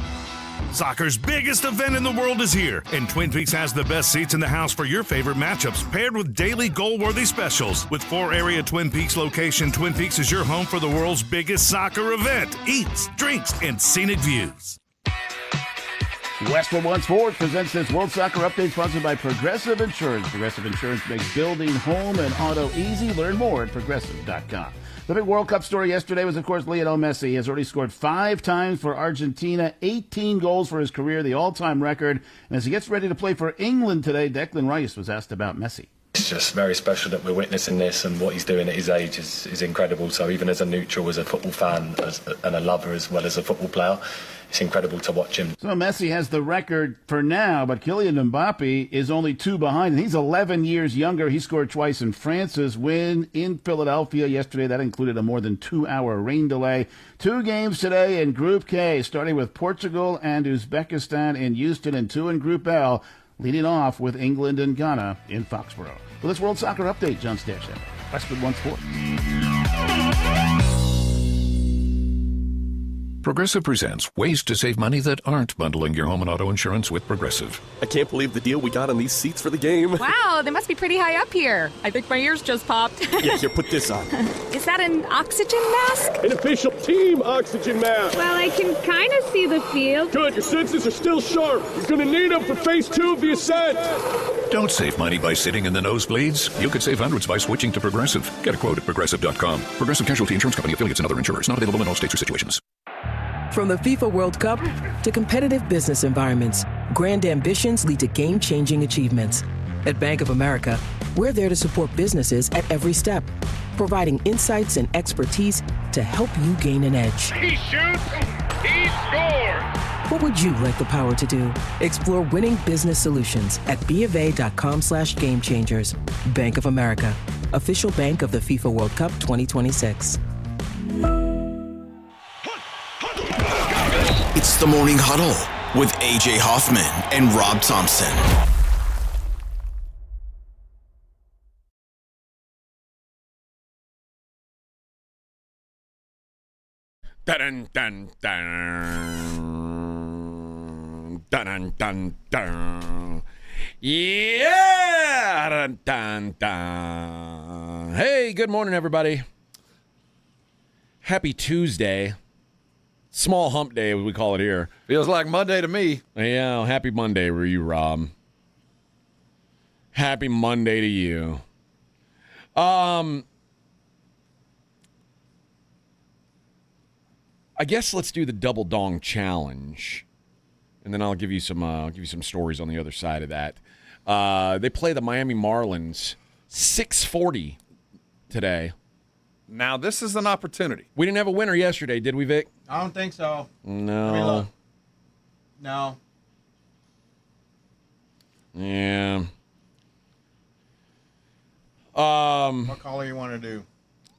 Soccer's biggest event in the world is here, and Twin Peaks has the best seats in the house for your favorite matchups, paired with daily goal-worthy specials. With 4 area Twin Peaks location, Twin Peaks is your home for the world's biggest soccer event. Eats, drinks, and scenic views. Westwood One Sports presents this World Soccer Update sponsored by Progressive Insurance. Progressive Insurance makes building home and auto easy. Learn more at progressive.com. The big World Cup story yesterday was, of course, Lionel Messi. He has already scored 5 times for Argentina, 18 goals for his career, the all-time record. And as he gets ready to play for England today, Declan Rice was asked about Messi. It's just very special that we're witnessing this, and what he's doing at his age is incredible. So even as a neutral, as a football fan, and a lover as well as a football player, it's incredible to watch him. So Messi has the record for now, but Kylian Mbappe is only 2 behind. And he's 11 years younger. He scored twice in France's win in Philadelphia yesterday. That included a more than 2-hour rain delay. 2 games today in Group K, starting with Portugal and Uzbekistan in Houston, and 2 in Group L, leading off with England and Ghana in Foxborough. Well, this World Soccer Update, John Stashak, Westwood One Sports. Progressive presents ways to save money that aren't bundling your home and auto insurance with Progressive. I can't believe the deal we got on these seats for the game. Wow, they must be pretty high up here. I think my ears just popped. Yeah, here, put this on. Is that an oxygen mask? An official team oxygen mask. Well, I can kind of see the field. Good, your senses are still sharp. You're going to need them for phase 2 of the ascent. Don't save money by sitting in the nosebleeds. You could save hundreds by switching to Progressive. Get a quote at Progressive.com. Progressive Casualty Insurance Company, affiliates, and other insurers. Not available in all states or situations. From the FIFA World Cup to competitive business environments, grand ambitions lead to game-changing achievements. At Bank of America, we're there to support businesses at every step, providing insights and expertise to help you gain an edge. He shoots, he scores! What would you like the power to do? Explore winning business solutions at BofA.com/gamechangers. Bank of America, official bank of the FIFA World Cup 2026. It's the Morning Huddle with AJ Hoffman and Rob Thompson. Dun dun dun dun dun dun. Yeah! Dun, dun, dun. Hey, good morning, everybody. Happy Tuesday. Small hump day, as we call it here. Feels like Monday to me. Yeah, happy Monday to you, Rob. Happy Monday to you. I guess let's do the double dong challenge, and then I'll give you some stories on the other side of that. They play the Miami Marlins 6:40 today. Now this is an opportunity. We didn't have a winner yesterday, did we, Vic? I don't think so. No. No. Yeah. What caller you want to do?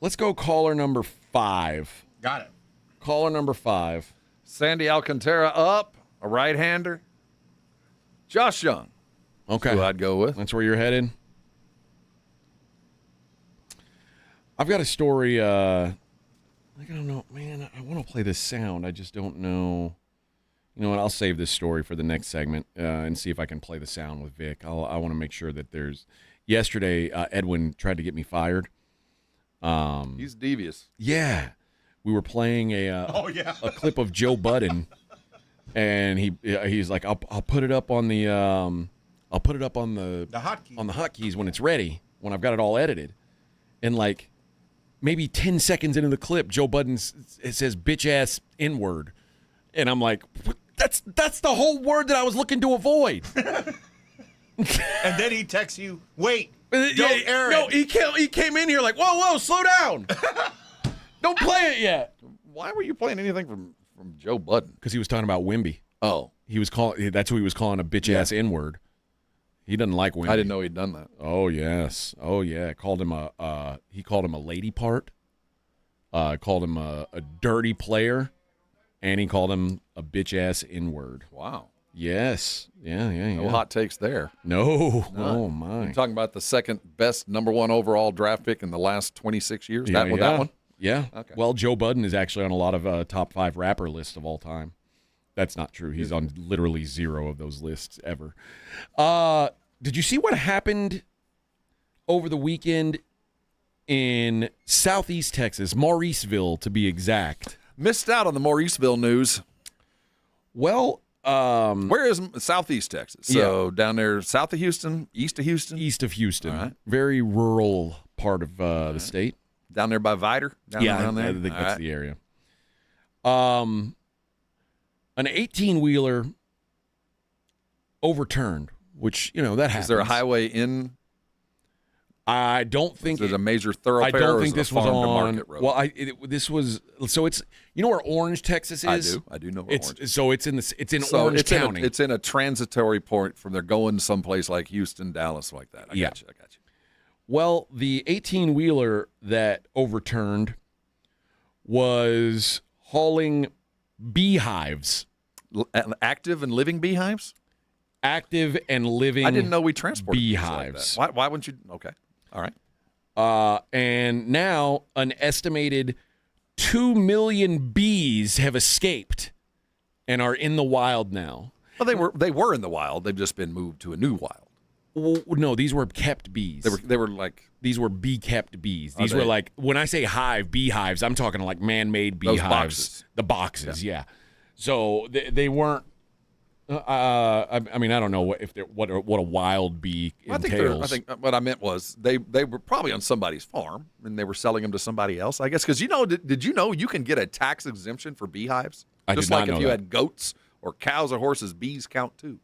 Let's go caller number 5. Got it. Caller number 5. Sandy Alcantara up, a right-hander. Josh Young. Okay. That's who I'd go with. That's where you're headed? I've got a story. I don't know, man. I want to play this sound. I just don't know. You know what? I'll save this story for the next segment and see if I can play the sound with Vic. I want to make sure that there's. Yesterday, Edwin tried to get me fired. He's devious. Yeah, we were playing a clip of Joe Budden, and he's like, I'll put it up on the hotkeys when it's ready, when I've got it all edited, and like. Maybe 10 seconds into the clip, Joe Budden it says bitch ass N-word. And I'm like, that's the whole word that I was looking to avoid. And then he texts you, wait, don't air it. No, he came in here like, whoa, slow down. Don't play it yet. Why were you playing anything from Joe Budden? Because he was talking about Wimby. Oh. That's who he was calling a bitch ass N-word. He doesn't like Wimby. I didn't know he'd done that. Oh yes. Oh yeah. He called him a lady part. Called him a dirty player, and he called him a bitch ass N-word. Wow. Yes. Yeah. No hot takes there. No. Oh my. You're talking about the second best number 1 overall draft pick in the last 26 years. Yeah, That one. Yeah. Okay. Well, Joe Budden is actually on a lot of top 5 rapper lists of all time. That's not true. He's on literally 0 of those lists ever. Did you see what happened over the weekend in Southeast Texas, Mauriceville to be exact? Missed out on the Mauriceville news. Well, where is Southeast Texas? So down there south of Houston, east of Houston? East of Houston. All right. Very rural part of the state. Down there by Vidor? Down there? I think that's the area. An 18-wheeler overturned, which, that happens. Is there a highway in? I don't think there's a major thoroughfare. I don't think this was on. Road? Well, this was. So it's where Orange, Texas is. I do know where Orange is. So it's in Orange County. It's in a transitory point from there going someplace like Houston, Dallas, like that. I got you. Well, the 18-wheeler that overturned was hauling beehives. Active and living beehives? Active and living. I didn't know we transported beehives. Like that. Why wouldn't you? Okay. All right. And now an estimated 2 million bees have escaped and are in the wild now. Well, they were in the wild. They've just been moved to a new wild. Well, no, these were kept bees. They were like, these were bee kept bees. These were like, when I say beehives, I'm talking like man-made beehives. Boxes. The boxes, yeah. So they weren't. I mean, I don't know what a wild bee entails. I think what I meant was they were probably on somebody's farm and they were selling them to somebody else. I guess because did you know you can get a tax exemption for beehives? I just did not like know if you that. had goats or cows or horses, bees count too.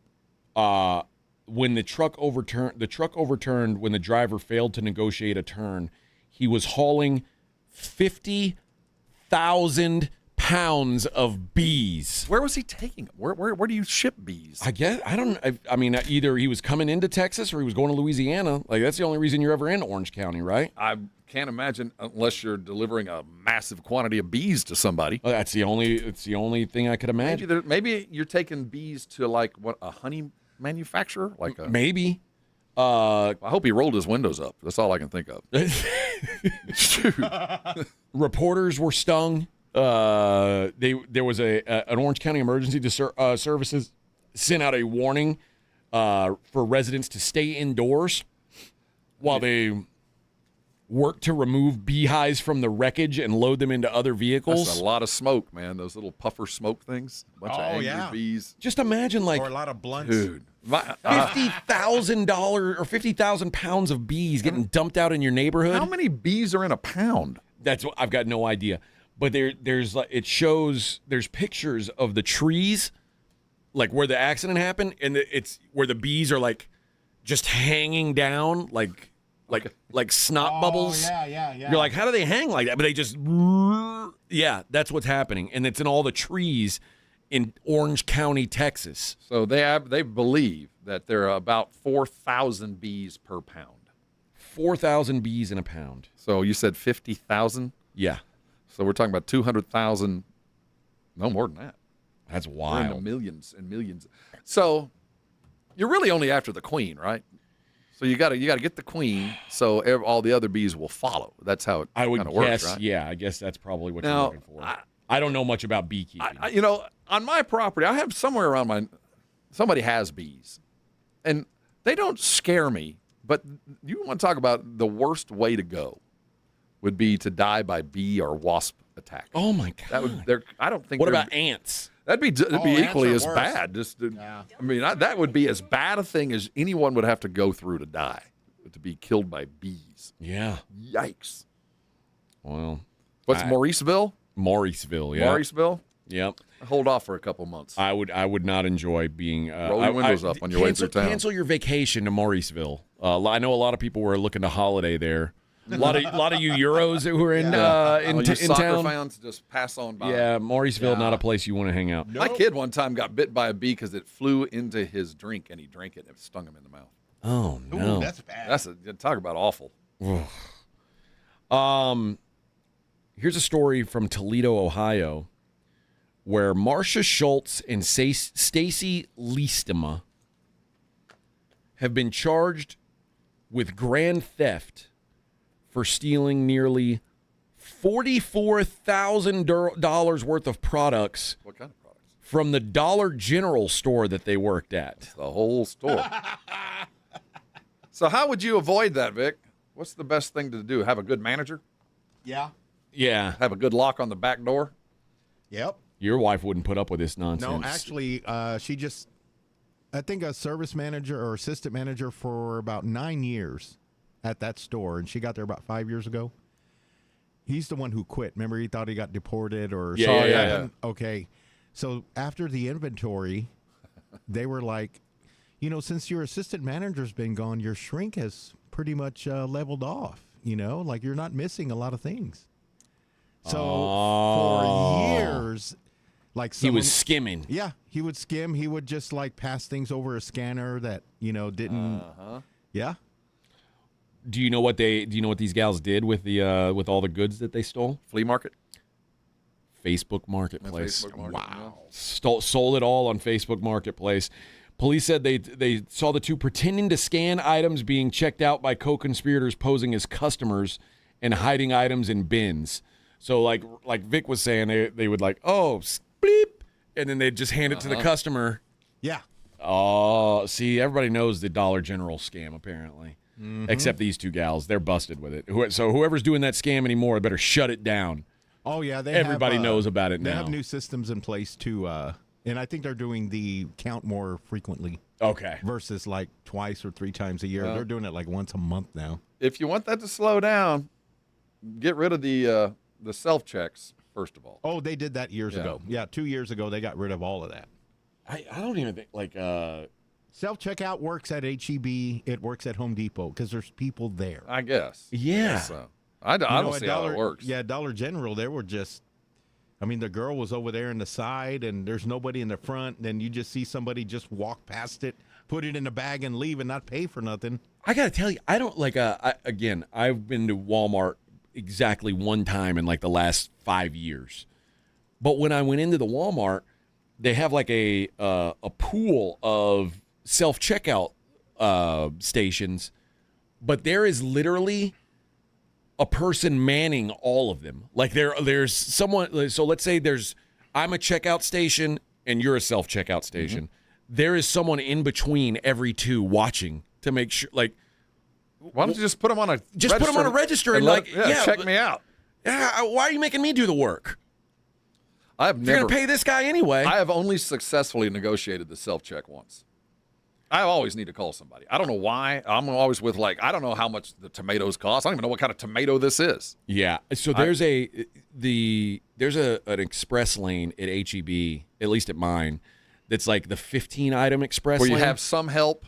When the truck overturned when the driver failed to negotiate a turn. He was hauling 50,000 pounds of bees. Where was he taking them? Where do you ship bees? I guess I mean, either he was coming into Texas or he was going to Louisiana. Like that's the only reason you're ever in Orange County, right? I can't imagine unless you're delivering a massive quantity of bees to somebody. Well, it's the only thing I could imagine. Maybe you're taking bees to like a honey manufacturer, maybe. I hope he rolled his windows up. That's all I can think of. Reporters were stung. There was an Orange County Emergency Services sent out a warning for residents to stay indoors while they work to remove beehives from the wreckage and load them into other vehicles. That's a lot of smoke, man. Those little puffer smoke things. A bunch of angry bees. Just imagine, like, or a lot of blunts. Dude, $50,000 or 50,000 pounds of bees getting dumped out in your neighborhood. How many bees are in a pound? That's what I've got no idea. But there's pictures of the trees, like where the accident happened, and it's where the bees are like just hanging down, like snot bubbles. Yeah. You're like, how do they hang like that? But they just, that's what's happening, and it's in all the trees in Orange County, Texas. So they believe that there are about 4,000 bees per pound. 4,000 bees in a pound. So you said 50,000? Yeah. So we're talking about 200,000. No more than that. That's wild. We're into millions and millions. So you're really only after the queen, right? So you got to get the queen, so all the other bees will follow. That's how it kind of works, right? Yeah, I guess that's probably what you're looking for. I don't know much about beekeeping. On my property, I have somewhere around somebody has bees, and they don't scare me. But you want to talk about the worst way to go would be to die by bee or wasp attack. Oh my God! I don't think. What about ants? That'd be equally as bad. I mean, that would be as bad a thing as anyone would have to go through to die, to be killed by bees. Yeah. Yikes. Well, what's Mauriceville? Mauriceville, yeah. Mauriceville? Yep. Hold off for a couple months. I would not enjoy being. Roll your windows up on your way through town. Cancel your vacation to Mauriceville. I know a lot of people were looking to holiday there. A lot of you Euros who are in soccer town. Fans just pass on by. Yeah, Mauriceville, not a place you want to hang out. Nope. My kid one time got bit by a bee because it flew into his drink and he drank it and it stung him in the mouth. Oh no, that's bad. Talk about awful. Here's a story from Toledo, Ohio, where Marcia Schultz and Stacy Liestema have been charged with grand theft for stealing nearly $44,000 worth of products. What kind of products? From the Dollar General store that they worked at. The whole store. So how would you avoid that, Vic? What's the best thing to do? Have a good manager? Yeah. Yeah. Have a good lock on the back door? Yep. Your wife wouldn't put up with this nonsense. No, actually, she just, I think, a service manager or assistant manager for about 9 years at that store, and she got there about 5 years ago. He's the one who quit. Remember, he thought he got deported or something. Yeah. Okay. So after the inventory, they were like, since your assistant manager's been gone, your shrink has pretty much leveled off. Like you're not missing a lot of things. So for years, like he was skimming. Yeah, he would skim. He would just like pass things over a scanner that didn't. Yeah. Do you know what these gals did with the with all the goods that they stole? Flea market. Facebook Marketplace. Facebook Market, wow. Sold it all on Facebook Marketplace. Police said they saw the two pretending to scan items being checked out by co-conspirators posing as customers and hiding items in bins. So like Vic was saying, they would like, oh, bleep, and then they'd just hand it to the customer. Yeah. Oh, see, everybody knows the Dollar General scam, apparently. Mm-hmm. Except these two gals. They're busted with it. So whoever's doing that scam anymore better shut it down. Oh, yeah. Everybody knows about it now. They have new systems in place, too. And I think they're doing the count more frequently. Okay. Versus like twice or 3 times a year. They're doing it like once a month now. If you want that to slow down, get rid of the self-checks, first of all. Oh, they did that years ago. Yeah, 2 years ago, they got rid of all of that. I don't even think, like... Self-checkout works at H-E-B. It works at Home Depot because there's people there. I guess. Yeah. So. I don't see how it works. Yeah, Dollar General, there were just... the girl was over there in the side, and there's nobody in the front. Then you just see somebody just walk past it, put it in a bag, and leave and not pay for nothing. I got to tell you, I don't like, again, I've been to Walmart exactly one time in like the last 5 years. But when I went into the Walmart, they have like a pool of self-checkout stations, but there is literally a person manning all of them. Like there's someone, so let's say I'm a checkout station and you're a self-checkout station. Mm-hmm. There is someone in between every two watching to make sure, like, why don't you just put them on a register and like, check me out. Yeah, why are you making me do the work? You're going to pay this guy anyway. I have only successfully negotiated the self-check once. I always need to call somebody. I don't know why. I'm always with like, I don't know how much the tomatoes cost. I don't even know what kind of tomato this is. Yeah. So there's an express lane at H-E-B, at least at mine, that's like the 15-item express lane. Where you have some help.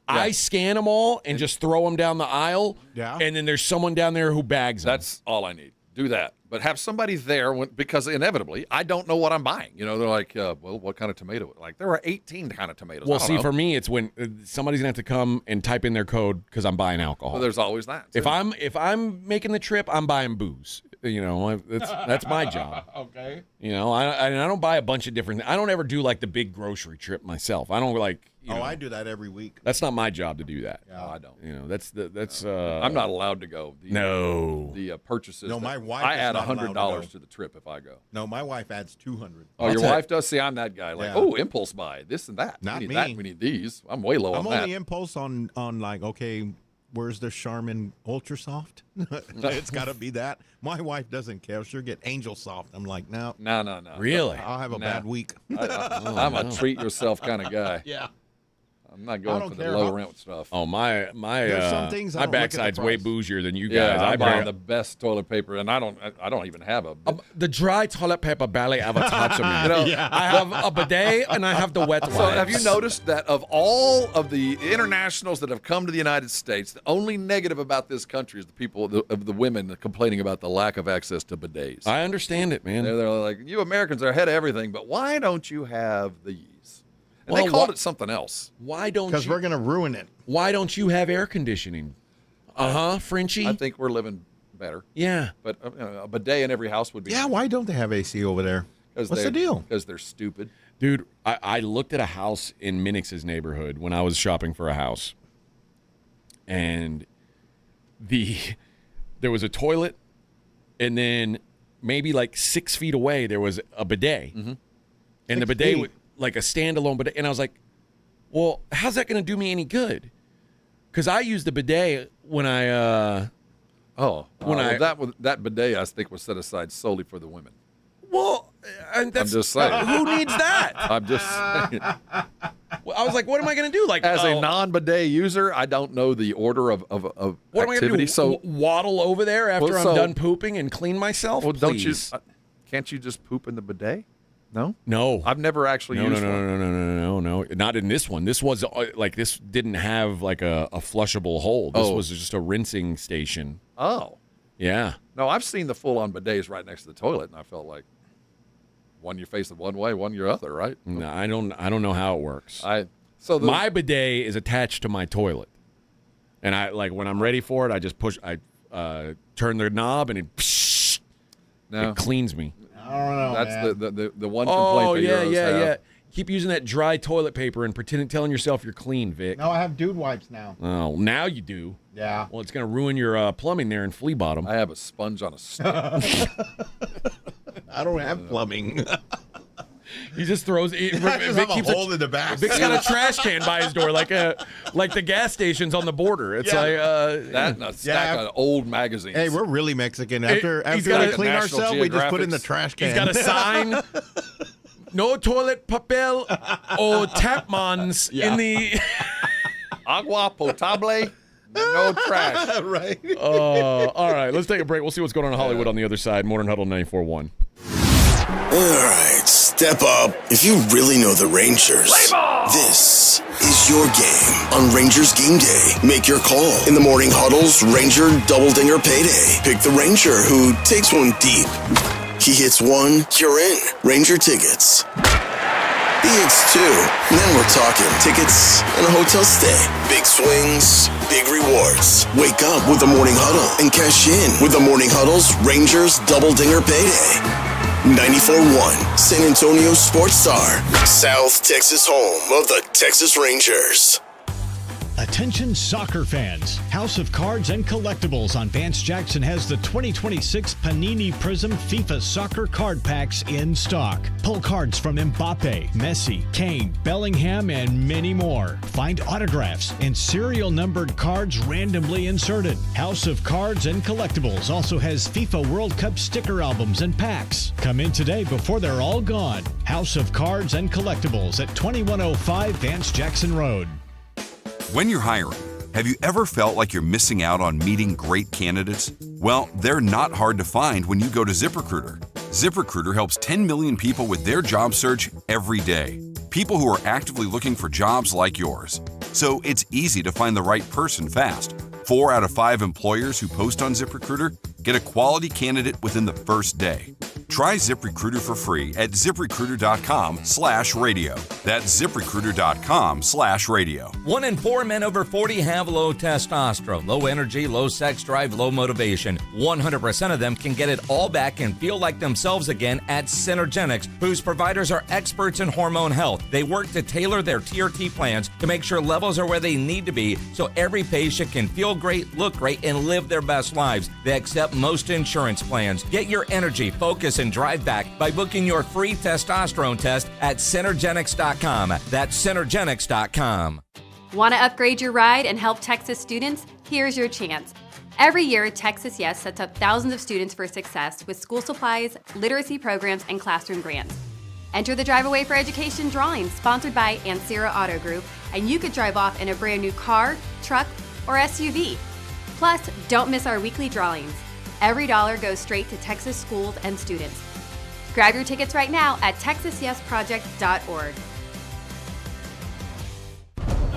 I scan them all and just throw them down the aisle. Yeah. And then there's someone down there who bags them. That's all I need. Do that. But have somebody there because inevitably I don't know what I'm buying. They're like, well, what kind of tomato? Like there are 18 kind of tomatoes. Well, see, for me, it's when somebody's gonna have to come and type in their code because I'm buying alcohol. Well, there's always that. Too. If I'm making the trip, I'm buying booze. That's my job. Okay. I don't buy a bunch of different. I don't ever do like the big grocery trip myself. I don't like. I do that every week. That's not my job to do that. No, I don't. That's. I'm not allowed to go. The purchases. No, my wife. I add $100 to the trip if I go. No, my wife adds $200. Oh, your wife does? See, I'm that guy. Like, impulse buy this and that. Not we need me. That. We need these. I'm way low on that. I'm only impulse on like, okay, where's the Charmin Ultra Soft? It's got to be that. My wife doesn't care. She'll get Angel Soft. I'm like, no. No. Really? I'll have a bad week. I'm a treat yourself kind of guy. Yeah. I'm not going for the low rent stuff. Oh, my backside's way bougier than you guys. Yeah, I buy the best toilet paper, and I don't even have the dry toilet paper barely ever touches me. I have a bidet and I have the wet wipes. So have you noticed that of all of the internationals that have come to the United States, the only negative about this country is the people of the women complaining about the lack of access to bidets. I understand it, man. They're like, you Americans are ahead of everything, but why don't you have these? And they called it something else. Why don't you? Because we're going to ruin it. Why don't you have air conditioning? Frenchie. I think we're living better. Yeah. But a bidet in every house would be. Yeah, why don't they have AC over there? What's the deal? Because they're stupid. Dude, I looked at a house in Minix's neighborhood when I was shopping for a house. And there was a toilet, and then maybe like 6 feet away there was a bidet. Mm-hmm. And the bidet would like a standalone bidet. And I was like, well, how's that going to do me any good? Because I used the bidet when I that bidet I think was set aside solely for the women. Well, and that's, I'm just saying. Who needs that? I'm just saying. Well, I was like, what am I going to do? Like, as a non-bidet user, I don't know the order of what activity. Am I gonna do? So waddle over there after I'm done pooping and clean myself? Well, please. Can't you just poop in the bidet? No? No. I've never actually used one. don't know. Not in this one. This was like this didn't have like a flushable hole. This was just a rinsing station. Oh. Yeah. No, I've seen the full-on bidets right next to the toilet, and I felt like one you're facing one way, one your other, right? No, I don't know how it works. My bidet is attached to my toilet, and I like when I'm ready for it, I just turn the knob and it cleans me. I don't know. That's the one complaint that Euros have. Yeah. Keep using that dry toilet paper and telling yourself you're clean, Vic. No, I have dude wipes now. Oh, now you do. Yeah. Well, it's going to ruin your plumbing there in Flea Bottom. I have a sponge on a stick. I don't have plumbing. He just throws it. Vic keeps a hole in the back. Vic's got a trash can by his door, like the gas stations on the border. It's like that and a stack of old magazines. Hey, we're really Mexican. After we clean ourselves, we just put it in the trash can. He's got a sign. No toilet papel or tapmans in the agua potable. No trash. Right. All right, let's take a break. We'll see what's going on in Hollywood on the other side. Morning Huddle 94.1. All right, step up. If you really know the Rangers, this is your game on Rangers Game Day. Make your call in the Morning Huddle's Ranger Double Dinger Payday. Pick the Ranger who takes one deep. He hits one, you're in. Ranger tickets. He hits two, and then we're talking tickets and a hotel stay. Big swings, big rewards. Wake up with the Morning Huddle and cash in with the Morning Huddle's Rangers Double Dinger Payday. 94.1 San Antonio Sports Star, South Texas home of the Texas Rangers. Attention soccer fans. House of Cards and Collectibles on Vance Jackson has the 2026 Panini Prism FIFA Soccer Card Packs in stock. Pull cards from Mbappe, Messi, Kane, Bellingham, and many more. Find autographs and serial numbered cards randomly inserted. House of Cards and Collectibles also has FIFA World Cup sticker albums and packs. Come in today before they're all gone. House of Cards and Collectibles at 2105 Vance Jackson Road. When you're hiring, have you ever felt like you're missing out on meeting great candidates? Well, they're not hard to find when you go to ZipRecruiter. ZipRecruiter helps 10 million people with their job search every day. People who are actively looking for jobs like yours. So it's easy to find the right person fast. 4 out of 5 employers who post on ZipRecruiter get a quality candidate within the first day. Try ZipRecruiter for free at ZipRecruiter.com/radio. That's ZipRecruiter.com/radio. 1 in 4 men over 40 have low testosterone, low energy, low sex drive, low motivation. 100% of them can get it all back and feel like themselves again at Synergenics, whose providers are experts in hormone health. They work to tailor their TRT plans to make sure levels are where they need to be so every patient can feel great, look great, and live their best lives. They accept most insurance plans. Get your energy, focus, and drive back by booking your free testosterone test at Synergenics.com. That's Synergenics.com. Want to upgrade your ride and help Texas students? Here's your chance. Every year, Texas Yes sets up thousands of students for success with school supplies, literacy programs, and classroom grants. Enter the Drive Away for Education drawing sponsored by Ansira Auto Group, and you could drive off in a brand new car, truck, or SUV. Plus, don't miss our weekly drawings. Every dollar goes straight to Texas schools and students. Grab your tickets right now at TexasYesProject.org.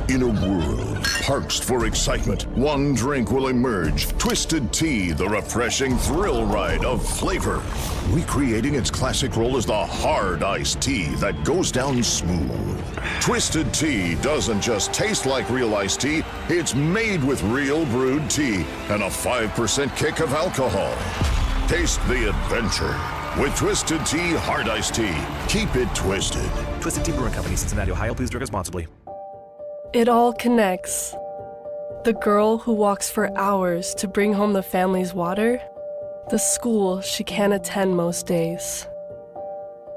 In a world parched for excitement, one drink will emerge. Twisted Tea, the refreshing thrill ride of flavor. Recreating its classic role as the hard iced tea that goes down smooth. Twisted Tea doesn't just taste like real iced tea, it's made with real brewed tea and a 5% kick of alcohol. Taste the adventure with Twisted Tea Hard Iced Tea. Keep it twisted. Twisted Tea Brewing Company, Cincinnati, Ohio. Please drink responsibly. It all connects. The girl who walks for hours to bring home the family's water, the school she can't attend most days,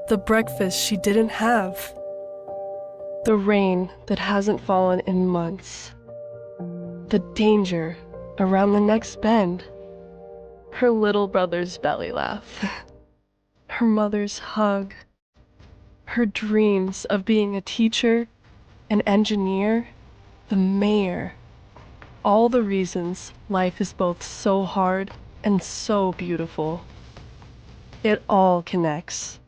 the breakfast she didn't have, the rain that hasn't fallen in months, the danger around the next bend, her little brother's belly laugh, her mother's hug, her dreams of being a teacher, an engineer, the mayor. All the reasons life is both so hard and so beautiful. It all connects.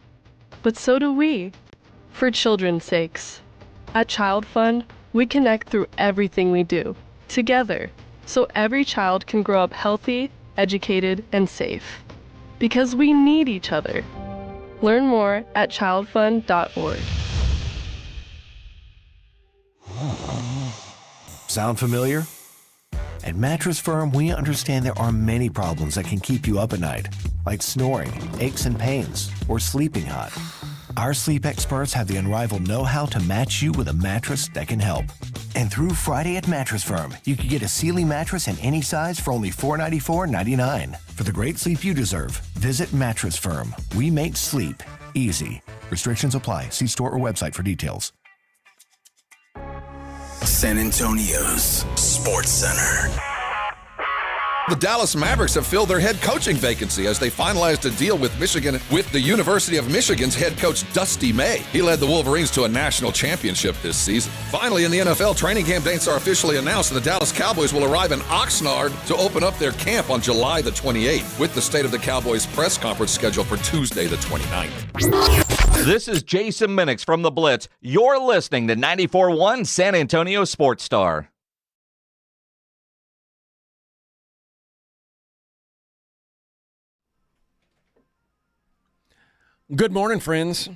But so do we, for children's sakes. At Child Fund, we connect through everything we do, together, so every child can grow up healthy, educated, and safe. Because we need each other. Learn more at childfund.org. Sound familiar? At Mattress Firm, we understand there are many problems that can keep you up at night, like snoring, aches and pains, or sleeping hot. Our sleep experts have the unrivaled know-how to match you with a mattress that can help. And through Friday at Mattress Firm, you can get a Sealy mattress in any size for only $494.99. For the great sleep you deserve, visit Mattress Firm. We make sleep easy. Restrictions apply. See store or website for details. San Antonio's Sports Center. The Dallas Mavericks have filled their head coaching vacancy as they finalized a deal with the University of Michigan's head coach Dusty May. He led the Wolverines to a national championship this season. Finally, in the NFL, training camp dates are officially announced, and the Dallas Cowboys will arrive in Oxnard to open up their camp on July the 28th, with the State of the Cowboys press conference scheduled for Tuesday the 29th. This is Jason Minix from The Blitz. You're listening to 94.1 San Antonio Sports Star. Good morning, friends.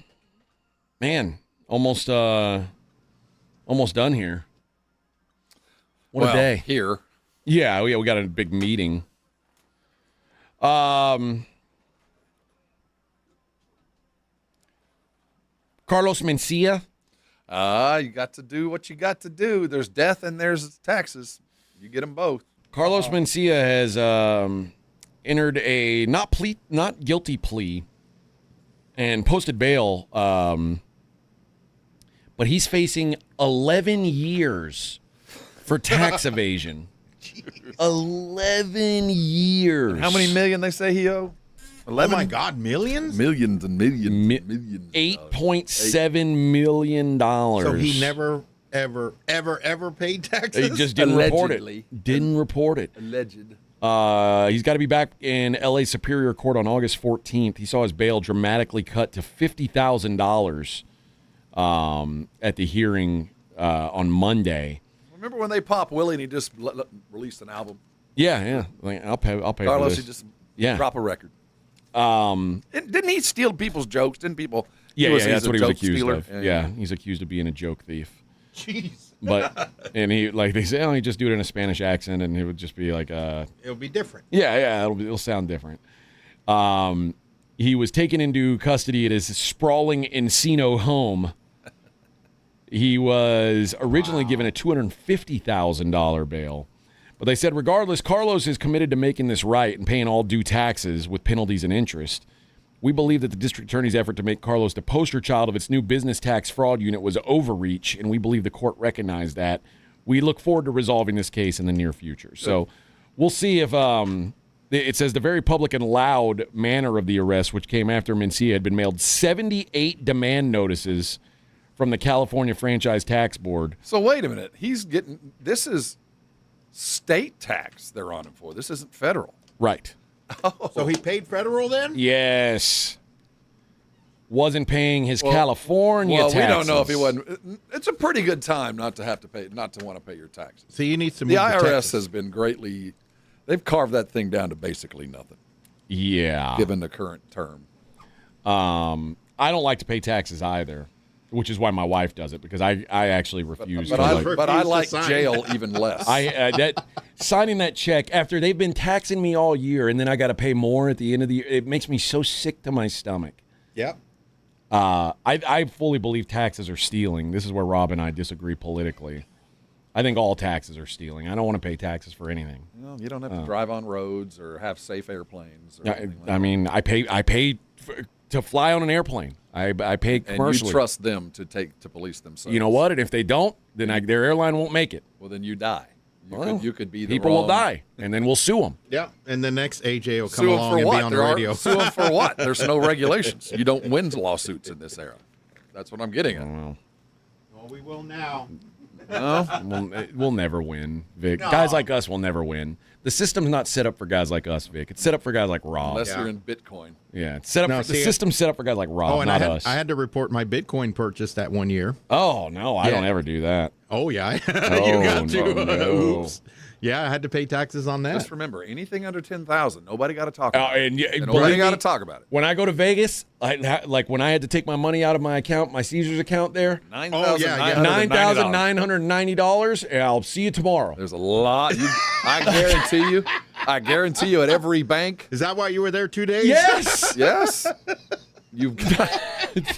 Man, almost done here. What a day. Here. Yeah, we got a big meeting. Carlos Mencia. You got to do what you got to do. There's death and there's taxes. You get them both. Carlos Mencia has entered a not guilty plea and posted bail, but he's facing 11 years for tax evasion. 11 years. And how many million they say he owed? 11? Oh my God, millions? Millions and millions. $8.7 million. So he never, ever paid taxes? He just didn't report it. Didn't report it. Alleged. He's got to be back in L.A. Superior Court on August 14th. He saw his bail dramatically cut to $50,000 at the hearing on Monday. Remember when they popped Willie and he just released an album? Yeah. Like, I'll pay Carlos, for this. he just drop a record. Didn't he steal people's jokes? Didn't people? Yeah, that's what he was accused stealer? of. Yeah, he's accused of being a joke thief. Jeez. But and he they say he just do it in a Spanish accent and it would just be like it'll be different. Yeah, it'll sound different. He was taken into custody at his sprawling Encino home. He was originally given a $250,000 bail. But they said regardless, Carlos is committed to making this right and paying all due taxes with penalties and interest. We believe that the district attorney's effort to make Carlos the poster child of its new business tax fraud unit was overreach, and we believe the court recognized that. We look forward to resolving this case in the near future. So we'll see if it says the very public and loud manner of the arrest, which came after Mencia had been mailed 78 demand notices from the California Franchise Tax Board. So wait a minute. This is state tax they're on him for. This isn't federal. Right. Oh. So he paid federal then? Yes. Wasn't paying his California taxes. Well, we don't know if he wasn't. It's a pretty good time not to want to pay your taxes. So you need to move the IRS has been greatly, they've carved that thing down to basically nothing. Yeah. Given the current term. I don't like to pay taxes either, which is why my wife does it, because I actually refuse. But I like jail even less. Signing that check after they've been taxing me all year, and then I got to pay more at the end of the year. It makes me so sick to my stomach. Yep. I fully believe taxes are stealing. This is where Rob and I disagree politically. I think all taxes are stealing. I don't want to pay taxes for anything. No, you don't have to drive on roads or have safe airplanes. Or mean, I pay to fly on an airplane. I pay commercially. And you trust them to police themselves. You know what? And if they don't, then their airline won't make it. Well, then you die. You could be the people will die, and then we'll sue them. Yeah, and the next AJ will come along and be on the radio. Sue them for what? There's no regulations. You don't win lawsuits in this era. That's what I'm getting at. Well, we will now. No, we'll never win, Vic. No. Guys like us will never win. The system's not set up for guys like us, Vic. It's set up for guys like Rob. unless you're in Bitcoin. Yeah, it's set up. The system's set up for guys like Rob, and not I us. had to report my Bitcoin purchase that 1 year. Oh no, I don't ever do that. Oh yeah, Oh, you got to. no. Oops. Yeah, I had to pay taxes on that. Just remember, anything under 10,000, nobody got to talk about it. And Nobody believe got me, to talk about it. When I go to Vegas, like when I had to take my money out of my account, my Caesars account there, $9,990. And I'll see you tomorrow. There's a lot. I guarantee you at every bank. Is that why you were there 2 days? Yes. Yes. You've got,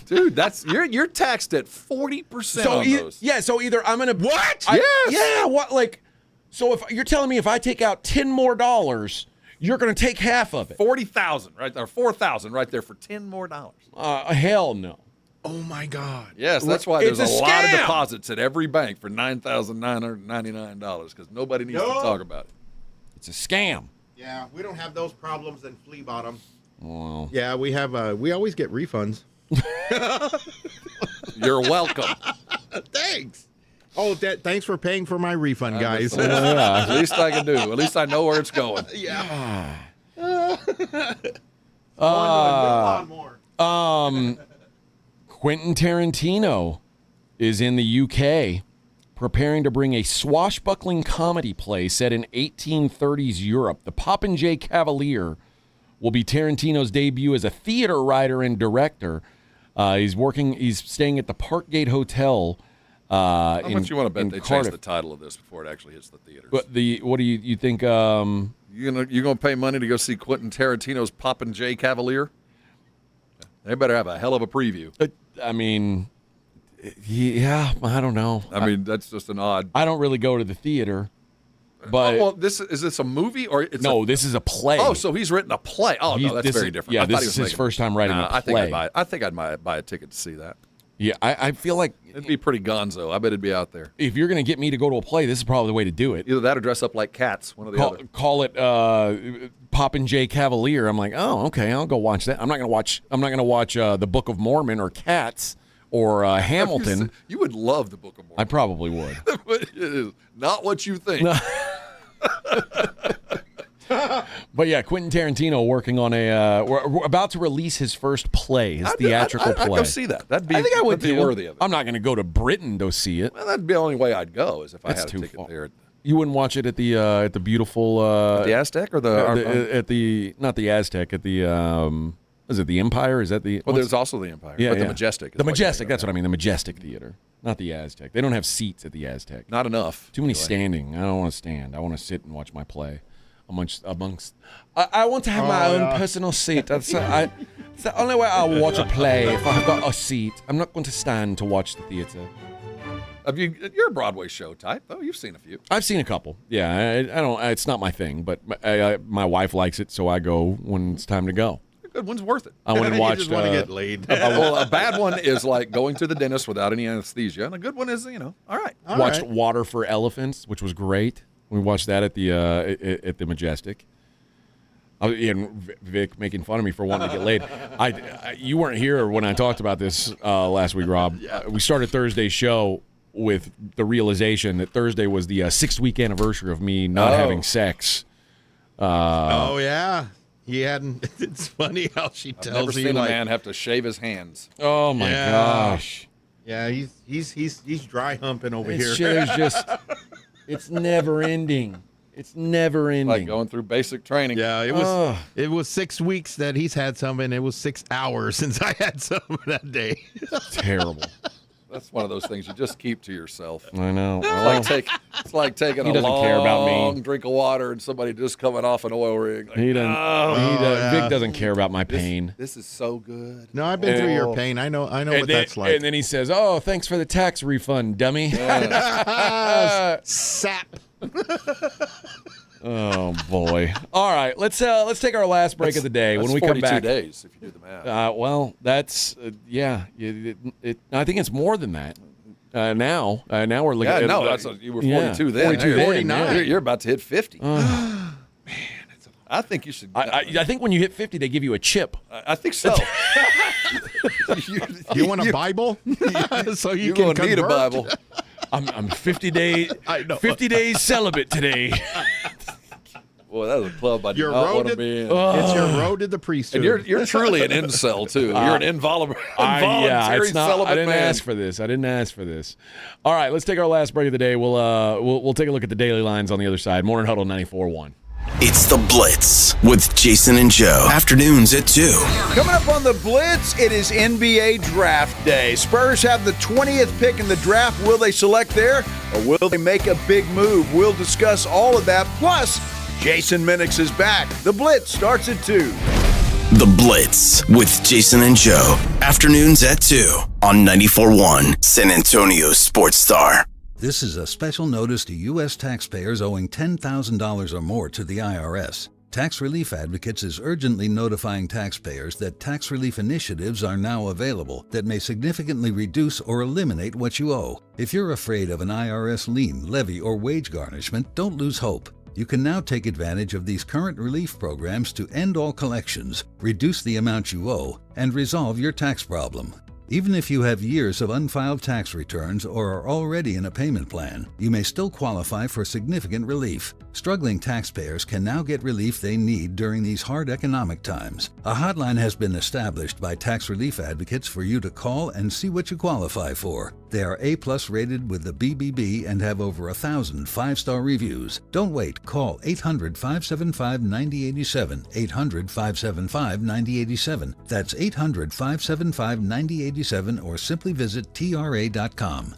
dude. That's you're taxed at 40% on those. Yeah. So either I'm gonna Yes. Yeah. What like? So if you're telling me if I take out $10 more, you're gonna take half of it. 40,000 right there, 4,000 right there for $10 more. Hell no. Oh my God. Yes, that's why there's It's a a lot of scam. deposits at every bank for $9,999 because nobody needs to talk about it. It's a scam. Yeah, we don't have those problems in Flea Bottom. Well, Yeah, we have. We always get refunds. You're welcome. Thanks. Oh, thanks for paying for my refund, guys. At least I can do. At least I know where it's going. Yeah. Quentin Tarantino is in the UK preparing to bring a swashbuckling comedy play set in 1830s Europe. The Popinjay Cavalier will be Tarantino's debut as a theater writer and director. He's staying at the Parkgate Hotel. How much you want to bet they change Cardiff. the title of this before it actually hits the theaters? What do you think? You gonna pay money to go see Quentin Tarantino's Popinjay Cavalier? They better have a hell of a preview. I mean, yeah, I don't know. I mean, that's just an odd. I don't really go to the theater, but well, is this a movie or it's this is a play. Oh, so he's written a play. Oh no, that's very different. Yeah, I thought this he is was his first time writing a I play. think I'd buy a ticket to see that. Yeah, I feel like It'd be pretty gonzo. I bet it'd be out there. if you're going to get me to go to a play, this is probably the way to do it. Either that or dress up like cats. One or the other. Call it Popinjay Cavalier. I'm like, oh, okay, I'll go watch that. I'm not going to watch the Book of Mormon or Cats or Hamilton. You would love the Book of Mormon. I probably would. It is not what you think. But yeah, Quentin Tarantino working on we're about to release his first play, his theatrical play. I'd go see that. I think I would be too. worthy of it. I'm not going to go to Britain to see it. Well, that'd be the only way I'd go is if I That's had a too ticket far. there. You wouldn't watch it at the beautiful The Aztec or at the not the Aztec at the is it the Empire? Is that the? Well, there's also the Empire. Yeah, but yeah. the Majestic. The Majestic. That's what I mean. The Majestic Theater, not the Aztec. They don't have seats at the Aztec. Not enough. Too many standing. I don't want to stand. I want to sit and watch my play. Amongst. I want to have my own personal seat. It's the only way I'll watch a play if I've got a seat. I'm not going to stand to watch the theater. You're a Broadway show type, though. You've seen a few. I've seen a couple. Yeah, I don't. It's not my thing, but my wife likes it, so I go when it's time to go. A good one's worth it. I went and watched. You just want to get laid. Well, a bad one is like going to the dentist without any anesthesia, and a good one is, all right. Watched Water for Elephants, which was great. We watched that at the Majestic. And Vic making fun of me for wanting to get laid. You weren't here when I talked about this last week, Rob. We started Thursday's show with the realization that Thursday was the 6-week anniversary of me not having sex. Oh yeah, he hadn't. It's funny how she tells I've never you seen like, a man have to shave his hands. Oh my gosh. Yeah, he's dry humping over This here. shit is just. It's never ending. It's never ending. Like going through basic training. Yeah, it was 6 weeks that he's had some, and it was 6 hours since I had some that day. Terrible. That's one of those things you just keep to yourself. I know. It's like taking He a doesn't care about me. long drink of water and somebody just coming off an oil rig. Like, He doesn't. Vic doesn't care about my pain. This is so good. No, I've been through your pain. I know what that's like. And then he says, "Oh, thanks for the tax refund, dummy." Sap. Oh boy! All right, let's take our last break of the day. When we come back, 42 days if you do the math. Well, that's yeah. I think it's more than that. Now we're looking. Yeah, at, you were 42 then. 42 then. 49. You're about to hit 50. I think you should. I think when you hit 50, they give you a chip. I think so. You want a Bible? So you You're can gonna need a convert? Bible. I'm 50 days celibate today. Boy, that was a club I do Your not road want to to- be in. It's your road to the priesthood. And you're truly an incel, too. You're an involuntary it's not, celibate I didn't man. ask for this. I didn't ask for this. All right, let's take our last break of the day. We'll take a look at the daily lines on the other side. Morning Huddle 94.1. It's The Blitz with Jason and Joe. Afternoons at 2. Coming up on the Blitz, it is NBA Draft Day. Spurs have the 20th pick in the draft. Will they select there, or will they make a big move? We'll discuss all of that. Plus, Jason Minix is back. The Blitz starts at 2. The Blitz with Jason and Joe. Afternoons at 2 on 94.1 San Antonio Sports Star. This is a special notice to U.S. taxpayers owing $10,000 or more to the IRS. Tax Relief Advocates is urgently notifying taxpayers that tax relief initiatives are now available that may significantly reduce or eliminate what you owe. If you're afraid of an IRS lien, levy, or wage garnishment, don't lose hope. You can now take advantage of these current relief programs to end all collections, reduce the amount you owe, and resolve your tax problem. Even if you have years of unfiled tax returns or are already in a payment plan, you may still qualify for significant relief. Struggling taxpayers can now get relief they need during these hard economic times. A hotline has been established by Tax Relief Advocates for you to call and see what you qualify for. They are A+ rated with the BBB and have over 1,000 5-star reviews. Don't wait. Call 800-575-9087, 800-575-9087. That's 800-575-9087, or simply visit tra.com.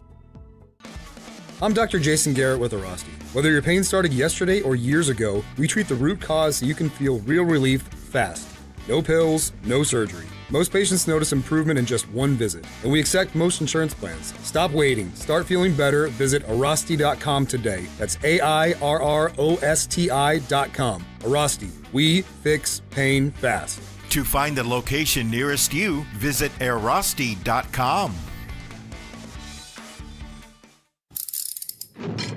I'm Dr. Jason Garrett with Arasti. Whether your pain started yesterday or years ago, we treat the root cause so you can feel real relief fast. No pills, no surgery. Most patients notice improvement in just one visit, and we accept most insurance plans. Stop waiting. Start feeling better. Visit Arasti.com today. That's AIRROSTI.com. Arasti. We fix pain fast. To find the location nearest you, visit Arasti.com.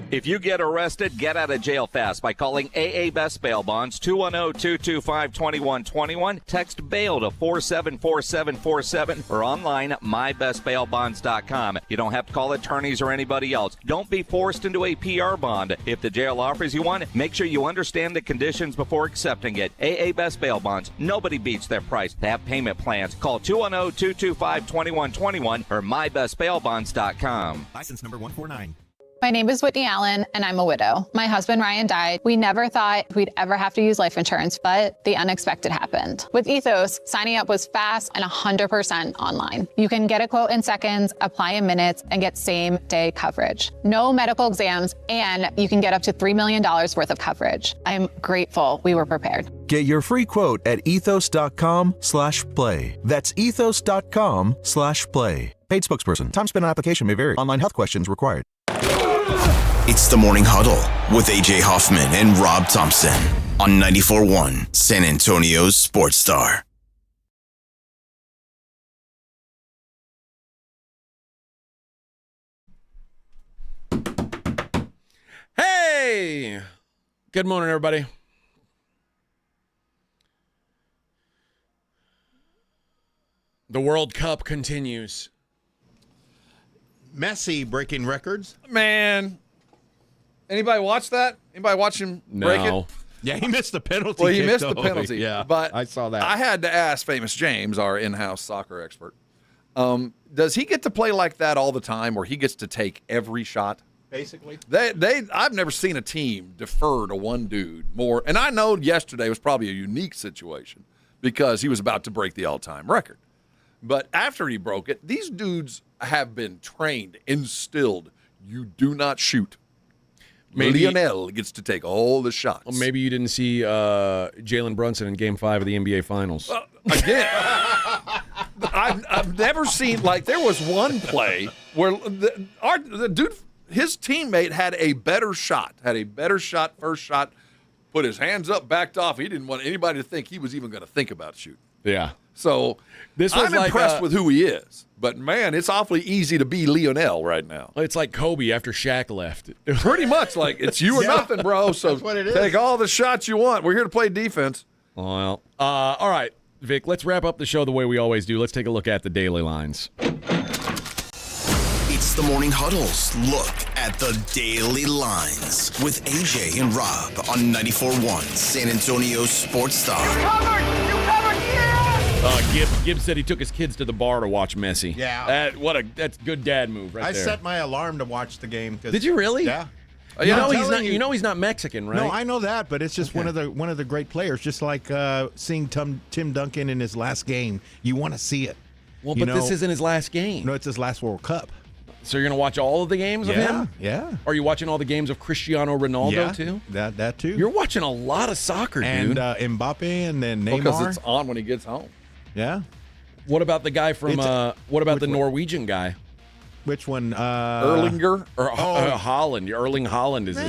If you get arrested, get out of jail fast by calling AA Best Bail Bonds, 210-225-2121. Text bail to 474747 or online at mybestbailbonds.com. You don't have to call attorneys or anybody else. Don't be forced into a PR bond. If the jail offers you one, make sure you understand the conditions before accepting it. AA Best Bail Bonds. Nobody beats their price. They have payment plans. Call 210-225-2121 or mybestbailbonds.com. License number 149. My name is Whitney Allen, and I'm a widow. My husband, Ryan, died. We never thought we'd ever have to use life insurance, but the unexpected happened. With Ethos, signing up was fast and 100% online. You can get a quote in seconds, apply in minutes, and get same-day coverage. No medical exams, and you can get up to $3 million worth of coverage. I'm grateful we were prepared. Get your free quote at ethos.com/play. That's ethos.com/play. Paid spokesperson. Time spent on application may vary. Online health questions required. It's the Morning Huddle with AJ Hoffman and Rob Thompson on 94.1 San Antonio's Sports Star. Hey! Good morning, everybody. The World Cup continues. Messi breaking records. Man. Anybody watch that? Anybody watch him break it? Yeah, he missed the penalty. Well, he kick, missed the though. penalty. Yeah, but I saw that. I had to ask Famous James, our in-house soccer expert, does he get to play like that all the time, where he gets to take every shot? Basically, I've never seen a team defer to one dude more. And I know yesterday was probably a unique situation because he was about to break the all-time record. But after he broke it, these dudes have been trained, instilled. You do not shoot. Maybe Lionel gets to take all the shots. Well, maybe you didn't see Jalen Brunson in Game 5 of the NBA Finals. Again, I've never seen, like, there was one play where the dude, his teammate had a better shot, first shot, put his hands up, backed off. He didn't want anybody to think he was even going to think about shooting. Yeah. So I'm like, impressed with who he is. But, man, it's awfully easy to be Lionel right now. It's like Kobe after Shaq left. Pretty much like it's you or nothing, bro. So take all the shots you want. We're here to play defense. Well, all right, Vic, let's wrap up the show the way we always do. Let's take a look at the daily lines. It's It's the Morning Huddle's look at the daily lines with AJ and Rob on 94.1 San Antonio Sports Star. Gibbs said he took his kids to the bar to watch Messi. Yeah. That's good dad move right there. I set my alarm to watch the game. Did you really? Yeah. He's not Mexican, right? No, I know that, but it's just one of the great players. Just like seeing Tim Duncan in his last game, you want to see it. Well, but this isn't his last game. No, it's his last World Cup. So you're going to watch all of the games of him? Yeah. Are you watching all the games of Cristiano Ronaldo too? That too. You're watching a lot of soccer, and dude. Mbappe and then Neymar. Because it's on when he gets home. Yeah. What about the guy from? What about the Norwegian guy? Which one? Erlinger or Holland? Erling Haaland is.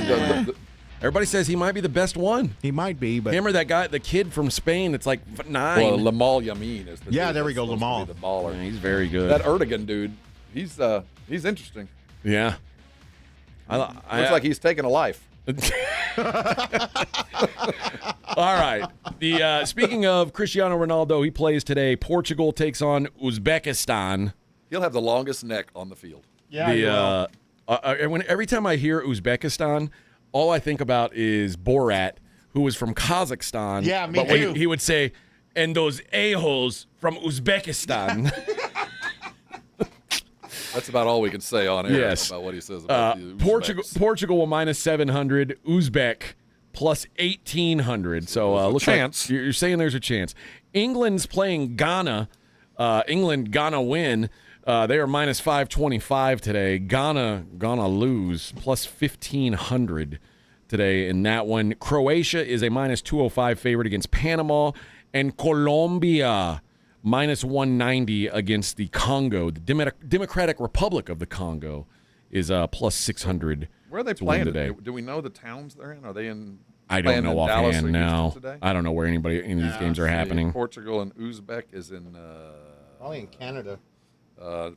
Everybody says he might be the best one. He might be, but him or that guy, the kid from Spain. It's like 9. Well, Lamal Yamin is the dude there we go, Lamal. the baller. Yeah, he's very good. That Erdogan dude, he's interesting. Yeah. Looks like he's taking a life. All right. Speaking of Cristiano Ronaldo, he plays today. Portugal takes on Uzbekistan. He'll have the longest neck on the field. Yeah. Every time I hear Uzbekistan, all I think about is Borat, who was from Kazakhstan. Yeah, me but too. He would say, and those a-holes from Uzbekistan. That's about all we can say on air about what he says about the Uzbeks. Portugal will minus 700. Uzbek plus 1,800. So look, chance. Like you're saying there's a chance. England's playing Ghana. Ghana win. They are minus 525 today. Ghana lose plus 1,500 today in that one. Croatia is a minus 205 favorite against Panama, and Colombia minus 190 against the Congo. The Democratic Republic of the Congo is plus 600. Where are they playing today? Do we know the towns they're in? Are they in? I don't know offhand now. Today? I don't know where any of these games are happening. Portugal and Uzbek is in. Probably in Canada.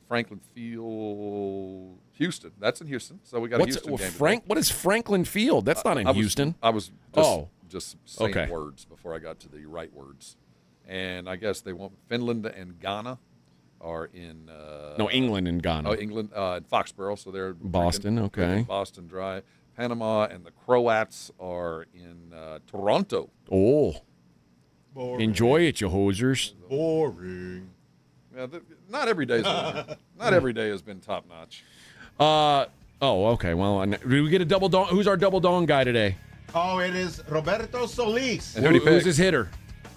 Franklin Field, Houston. That's in Houston. So we got a Houston game. What is Franklin Field? That's not in Houston. I was just saying words before I got to the right words. And I guess they want Finland and Ghana are in. England and Ghana. Oh, England and Foxborough. So they're Boston. Okay. Boston dry. Panama and the Croats are in Toronto. Oh. Boring. Enjoy it, you hosers. Boring. Yeah, not every day. Not every day has been top notch. Okay. Well, do we get a double dong? Who's our double dong guy today? Oh, it is Roberto Solis. And who's his hitter?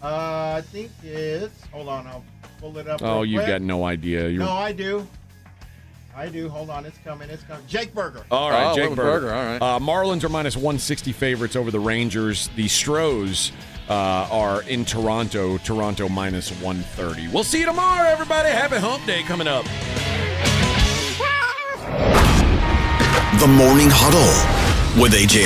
I think it's. Hold on, I'll pull it up. Oh, you've got no idea. No, I do. Hold on, it's coming. Jake Berger. All right, Jake Berger. All right. Marlins are minus 160 favorites over the Rangers. The Stros are in Toronto. Toronto minus 130. We'll see you tomorrow, everybody. Happy Hump Day coming up. The Morning Huddle with AJ